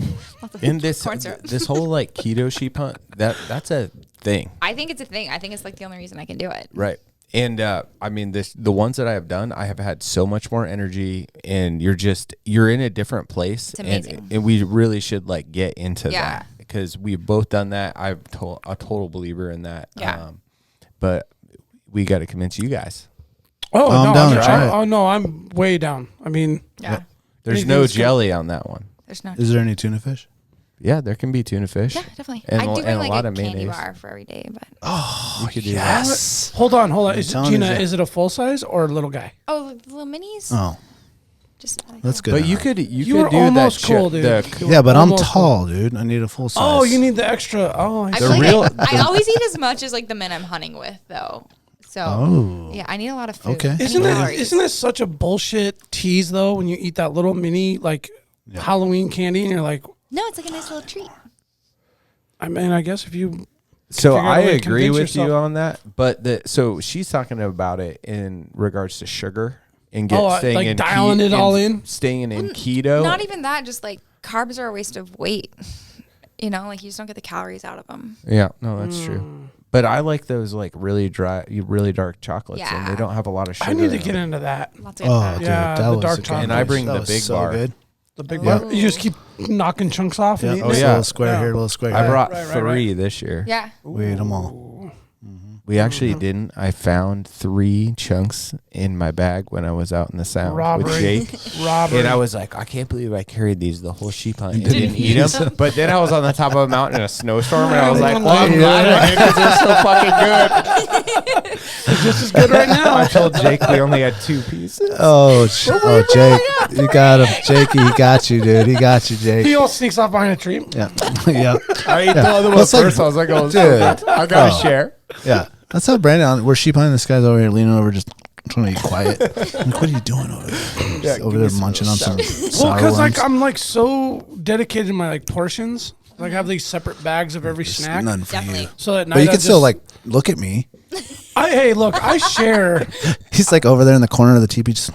[SPEAKER 3] In this
[SPEAKER 5] Corn syrup.
[SPEAKER 3] this whole like keto sheep hunt, that's a thing.
[SPEAKER 5] I think it's a thing. I think it's like the only reason I can do it.
[SPEAKER 3] Right. And I mean, the ones that I have done, I have had so much more energy, and you're in a different place.
[SPEAKER 5] It's amazing.
[SPEAKER 3] And we really should like get into
[SPEAKER 5] Yeah.
[SPEAKER 3] that because we've both done that. I'm a total believer in that.
[SPEAKER 5] Yeah.
[SPEAKER 3] But we got to convince you guys.
[SPEAKER 4] Oh,
[SPEAKER 2] I'm
[SPEAKER 4] no,
[SPEAKER 2] down to try it.
[SPEAKER 4] oh no, I'm way down. I mean,
[SPEAKER 5] Yeah.
[SPEAKER 3] There's
[SPEAKER 4] Anything
[SPEAKER 3] no
[SPEAKER 4] that's gonna-
[SPEAKER 3] jelly on that one.
[SPEAKER 5] There's no.
[SPEAKER 2] Is there any tuna fish?
[SPEAKER 3] Yeah, there can be tuna fish.
[SPEAKER 5] Yeah, definitely.
[SPEAKER 3] And,
[SPEAKER 5] I do
[SPEAKER 3] and
[SPEAKER 5] bring
[SPEAKER 3] a
[SPEAKER 5] like
[SPEAKER 3] lot
[SPEAKER 5] a
[SPEAKER 3] of
[SPEAKER 5] candy
[SPEAKER 3] mayonnaise.
[SPEAKER 5] bar for every day, but
[SPEAKER 3] You could do
[SPEAKER 2] Yes.
[SPEAKER 4] hold on. Is
[SPEAKER 2] telling
[SPEAKER 4] Gina?
[SPEAKER 2] us that-
[SPEAKER 4] Is it a full size or a little guy?
[SPEAKER 5] oh, the little minis.
[SPEAKER 2] Oh,
[SPEAKER 5] Just
[SPEAKER 2] that's good.
[SPEAKER 3] But
[SPEAKER 2] to
[SPEAKER 3] you
[SPEAKER 2] know.
[SPEAKER 3] could
[SPEAKER 4] You were
[SPEAKER 3] do
[SPEAKER 4] almost
[SPEAKER 3] that.
[SPEAKER 4] cool, dude. You were
[SPEAKER 2] Yeah, but I'm
[SPEAKER 4] almost
[SPEAKER 2] tall, dude. I need a full size.
[SPEAKER 4] Oh, you need the extra. Oh, I
[SPEAKER 5] I
[SPEAKER 4] see.
[SPEAKER 5] feel like
[SPEAKER 3] real-
[SPEAKER 5] I always eat as much as like the men I'm hunting with, though. So
[SPEAKER 2] Oh.
[SPEAKER 5] yeah, I need a lot of food.
[SPEAKER 2] Okay.
[SPEAKER 5] I need
[SPEAKER 4] Isn't
[SPEAKER 5] calories.
[SPEAKER 4] this such a bullshit tease though? When you eat that little mini like Halloween candy, and you're like,
[SPEAKER 5] No, it's like a nice little treat.
[SPEAKER 4] I mean, I guess if you
[SPEAKER 3] So
[SPEAKER 4] figure out
[SPEAKER 3] I
[SPEAKER 4] a way to
[SPEAKER 3] agree
[SPEAKER 4] convince
[SPEAKER 3] with you
[SPEAKER 4] yourself.
[SPEAKER 3] on that, but so she's talking about it in regards to sugar and staying
[SPEAKER 4] like
[SPEAKER 3] in
[SPEAKER 4] dialing it all in?
[SPEAKER 3] staying in keto.
[SPEAKER 5] Not even that. Just like carbs are a waste of weight. You know, like you just don't get the calories out of them.
[SPEAKER 3] Yeah, no, that's true. But I like those like really dry, really dark chocolates, and they
[SPEAKER 5] Yeah.
[SPEAKER 3] don't have a lot of sugar.
[SPEAKER 4] I need to
[SPEAKER 3] in
[SPEAKER 4] get
[SPEAKER 3] them.
[SPEAKER 4] into that.
[SPEAKER 5] Lots of
[SPEAKER 2] Oh,
[SPEAKER 5] fat.
[SPEAKER 2] dude,
[SPEAKER 4] Yeah,
[SPEAKER 2] that
[SPEAKER 4] the
[SPEAKER 2] was
[SPEAKER 4] dark
[SPEAKER 2] a good
[SPEAKER 4] chocolate.
[SPEAKER 3] And I bring
[SPEAKER 2] that
[SPEAKER 3] the
[SPEAKER 2] was
[SPEAKER 3] big
[SPEAKER 2] so
[SPEAKER 3] bar.
[SPEAKER 2] Good.
[SPEAKER 4] The big
[SPEAKER 2] Yeah.
[SPEAKER 4] bar. You just keep knocking chunks off. And
[SPEAKER 2] Yeah.
[SPEAKER 4] eating
[SPEAKER 3] Oh,
[SPEAKER 4] it.
[SPEAKER 2] This
[SPEAKER 3] yeah.
[SPEAKER 2] little square
[SPEAKER 4] Yeah.
[SPEAKER 2] here, little square
[SPEAKER 3] I
[SPEAKER 2] here.
[SPEAKER 3] brought
[SPEAKER 4] right,
[SPEAKER 3] 3 this year.
[SPEAKER 5] Yeah.
[SPEAKER 2] We ate them all.
[SPEAKER 3] We actually didn't. I found 3 chunks in my bag when I was out in the sound with
[SPEAKER 4] Robbery.
[SPEAKER 3] Jake.
[SPEAKER 4] Robbery.
[SPEAKER 3] And I was like, I can't believe I carried these the whole sheep hunt and didn't eat them. But then I was on the top of a mountain in a snowstorm, and I was like, well, I'm glad I did because they're so fucking good.
[SPEAKER 4] just as good right now.
[SPEAKER 3] I told Jake we only had 2 pieces.
[SPEAKER 2] Jake, you got him. Jakey, he got you, dude. He got you, Jake.
[SPEAKER 4] He all sneaks off behind a tree.
[SPEAKER 2] Yeah, yeah,
[SPEAKER 3] I ate the other one
[SPEAKER 2] That's like-
[SPEAKER 3] first. I was like, oh,
[SPEAKER 2] dude.
[SPEAKER 3] I gotta
[SPEAKER 2] Oh.
[SPEAKER 3] share.
[SPEAKER 2] yeah. That's how Brandon. We're sheep hunting. This guy's over here leaning over, just trying to be quiet. I'm like, what are you doing over there? Just over there munching on some
[SPEAKER 4] Well,
[SPEAKER 2] sour
[SPEAKER 4] because like
[SPEAKER 2] worms.
[SPEAKER 4] I'm like so dedicated to my like portions. Like I have these separate bags of every snack.
[SPEAKER 2] Nothing for
[SPEAKER 5] Definitely.
[SPEAKER 2] you.
[SPEAKER 4] So at night,
[SPEAKER 2] But you
[SPEAKER 4] I
[SPEAKER 2] can still
[SPEAKER 4] just-
[SPEAKER 2] like look at me.
[SPEAKER 4] hey, look, I share.
[SPEAKER 2] He's like over there in the corner of the teepee, just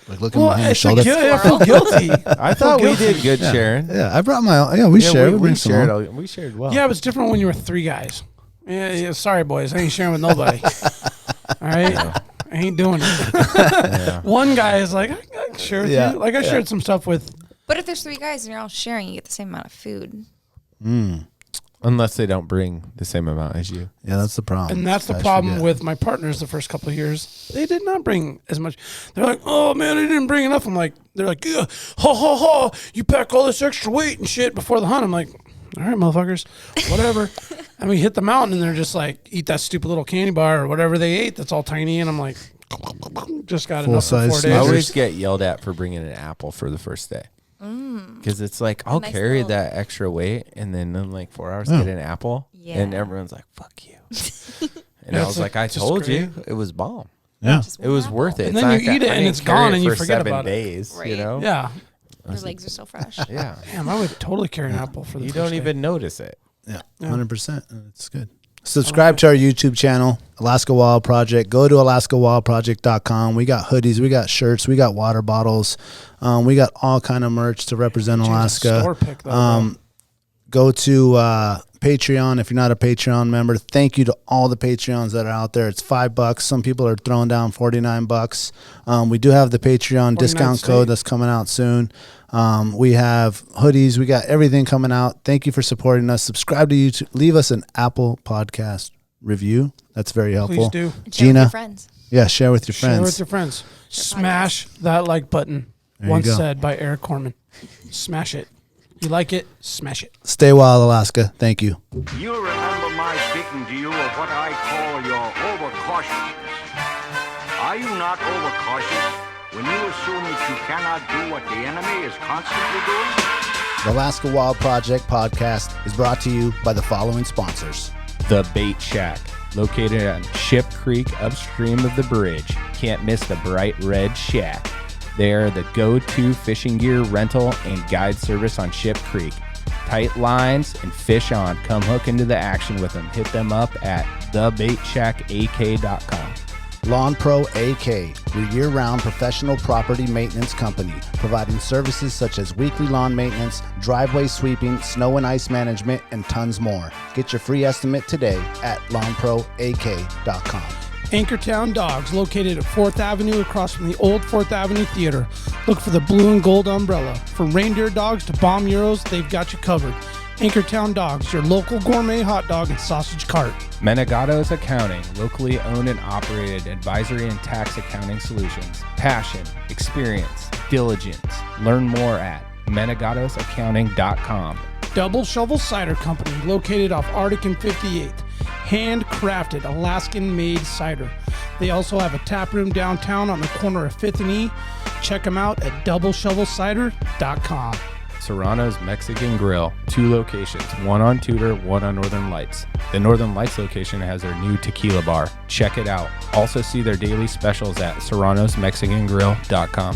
[SPEAKER 2] like looking
[SPEAKER 4] Well,
[SPEAKER 2] behind his
[SPEAKER 4] it's like,
[SPEAKER 2] shoulder.
[SPEAKER 4] I feel guilty.
[SPEAKER 3] I thought we
[SPEAKER 4] guilty.
[SPEAKER 3] did good sharing.
[SPEAKER 2] Yeah, I brought my own. Yeah, we share. We bring some
[SPEAKER 3] shared.
[SPEAKER 2] more.
[SPEAKER 3] We shared well.
[SPEAKER 4] Yeah, it was different when you were 3 guys. Yeah, sorry, boys. I ain't sharing with nobody. All right? I ain't doing it. One guy is like, I can share with
[SPEAKER 2] Yeah,
[SPEAKER 4] you. Like, I shared some stuff with.
[SPEAKER 5] But if there's 3 guys and you're all sharing, you get the same amount of food.
[SPEAKER 3] Unless they don't bring the same amount as you.
[SPEAKER 2] Yeah, that's the problem.
[SPEAKER 4] And that's the
[SPEAKER 2] Guys
[SPEAKER 4] problem
[SPEAKER 2] forget.
[SPEAKER 4] with my partners the first couple of years. They did not bring as much. They're like, oh, man, I didn't bring enough. I'm like, they're like, yeah, ha, ha, ha. You pack all this extra weight and shit before the hunt. I'm like, all right, motherfuckers, whatever. And we hit the mountain and they're just like, eat that stupid little candy bar or whatever they ate that's all tiny. And I'm like, just got enough for
[SPEAKER 2] Full-size
[SPEAKER 4] 4
[SPEAKER 3] I
[SPEAKER 4] days.
[SPEAKER 2] Snickers.
[SPEAKER 3] always get yelled at for bringing an apple for the first day. Because it's like, I'll
[SPEAKER 5] nice
[SPEAKER 3] carry
[SPEAKER 5] little-
[SPEAKER 3] that extra weight and then in like 4 hours get an apple. And
[SPEAKER 5] Yeah.
[SPEAKER 3] everyone's like, fuck you. And I
[SPEAKER 4] It's
[SPEAKER 3] was
[SPEAKER 4] like
[SPEAKER 3] like, I
[SPEAKER 4] just
[SPEAKER 3] told
[SPEAKER 4] great.
[SPEAKER 3] you. It was bomb.
[SPEAKER 2] Yeah.
[SPEAKER 3] It was worth it.
[SPEAKER 4] And
[SPEAKER 3] It's
[SPEAKER 4] then
[SPEAKER 3] not
[SPEAKER 4] you
[SPEAKER 3] like
[SPEAKER 4] eat it
[SPEAKER 3] I
[SPEAKER 4] and
[SPEAKER 3] didn't
[SPEAKER 4] it's
[SPEAKER 3] carry
[SPEAKER 4] gone and you
[SPEAKER 3] for
[SPEAKER 4] forget
[SPEAKER 3] 7
[SPEAKER 4] about it.
[SPEAKER 3] days, you
[SPEAKER 5] Right.
[SPEAKER 3] know?
[SPEAKER 4] Yeah.
[SPEAKER 5] Your legs are still fresh.
[SPEAKER 3] Yeah.
[SPEAKER 4] Damn, I would totally carry an apple for the
[SPEAKER 3] You
[SPEAKER 4] first
[SPEAKER 3] don't
[SPEAKER 4] day.
[SPEAKER 3] even notice it.
[SPEAKER 2] Yeah, 100%. It's good. Subscribe to our YouTube channel, Alaska Wild Project. Go to alaskawildproject.com. We got hoodies, we got shirts, we got water bottles. We got all kind of merch to represent
[SPEAKER 4] Change the
[SPEAKER 2] Alaska.
[SPEAKER 4] store pick, though, bro.
[SPEAKER 2] Go to Patreon if you're not a Patreon member. Thank you to all the Patreons that are out there. It's $5. Some people are throwing down $49. We do have the Patreon discount code that's coming out soon. We have hoodies. We got everything coming out. Thank you for supporting us. Subscribe to YouTube. Leave us an Apple Podcast review. That's very helpful.
[SPEAKER 4] Please do.
[SPEAKER 5] Share
[SPEAKER 2] Gina,
[SPEAKER 5] with your friends.
[SPEAKER 2] yeah, share with your friends.
[SPEAKER 4] Share with your friends. Smash that like button.
[SPEAKER 2] There you
[SPEAKER 4] Once
[SPEAKER 2] go.
[SPEAKER 4] said by Eric Corman. Smash it. You like it? Smash it.
[SPEAKER 2] Stay wild, Alaska. Thank you.
[SPEAKER 9] You'll remember my speaking to you of what I call your overcautiousness. Are you not overcautious when you assume that you cannot do what the enemy is constantly doing?
[SPEAKER 2] The Alaska Wild Project podcast is brought to you by the following sponsors.
[SPEAKER 3] The Bait Shack, located on Ship Creek upstream of the bridge. Can't miss the bright red shack. They are the go-to fishing gear rental and guide service on Ship Creek. Tight lines and fish on. Come hook into the action with them. Hit them up at thebaitshackak.com.
[SPEAKER 2] Lawn Pro AK, your year-round professional property maintenance company, providing services such as weekly lawn maintenance, driveway sweeping, snow and ice management, and tons more. Get your free estimate today at lawnproak.com.
[SPEAKER 4] Anchortown Dogs, located at 4th Avenue across from the old 4th Avenue Theater. Look for the blue and gold umbrella. From reindeer dogs to bomb euros, they've got you covered. Anchortown Dogs, your local gourmet hot dog and sausage cart.
[SPEAKER 3] Menegato's Accounting, locally owned and operated advisory and tax accounting solutions. Passion, experience, diligence. Learn more at menegatosaccounting.com.
[SPEAKER 4] Double Shovel Cider Company, located off Arctic and 58th. Handcrafted Alaskan-made cider. They also have a tap room downtown on the corner of 5th and E. Check them out at doubleshovelcider.com.
[SPEAKER 3] Serrano's Mexican Grill, 2 locations, one on Tudor, one on Northern Lights. The Northern Lights location has their new tequila bar. Check it out. Also see their daily specials at serranosmexicangrill.com.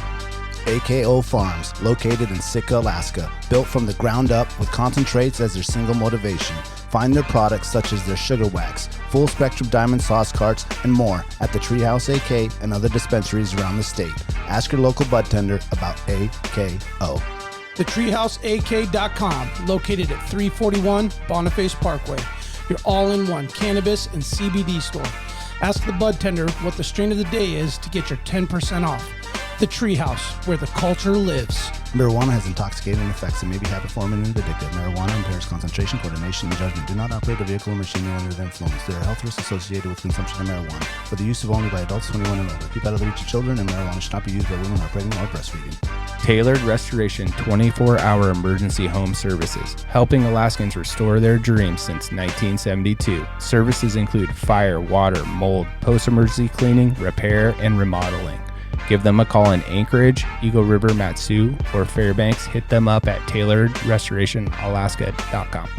[SPEAKER 2] AKO Farms, located in Sitka, Alaska, built from the ground up with concentrates as their single motivation. Find their products such as their sugar wax, full spectrum diamond sauce carts, and more at the Treehouse AK and other dispensaries around the state. Ask your local bud tender about AKO.
[SPEAKER 4] TheTreehouseAK.com, located at 341 Boniface Parkway. Your all-in-one cannabis and CBD store. Ask the bud tender what the strain of the day is to get your 10% off. The Treehouse, where the culture lives.
[SPEAKER 2] Marijuana has intoxicating effects and may be habit-forming and addictive. Marijuana impairs concentration, coordination, and judgment. Do not operate a vehicle or machinery under the influence. There are health risks associated with consumption of marijuana, for the use of only by adults 21 and older. Keep out of the reach of children, and marijuana should not be used by women who are pregnant or breastfeeding.
[SPEAKER 3] Tailored Restoration 24-hour emergency home services, helping Alaskans restore their dreams since 1972. Services include fire, water, mold, post-emergency cleaning, repair, and remodeling. Give them a call in Anchorage, Eagle River, Matsu, or Fairbanks. Hit them up at tailoredrestorationalaska.com.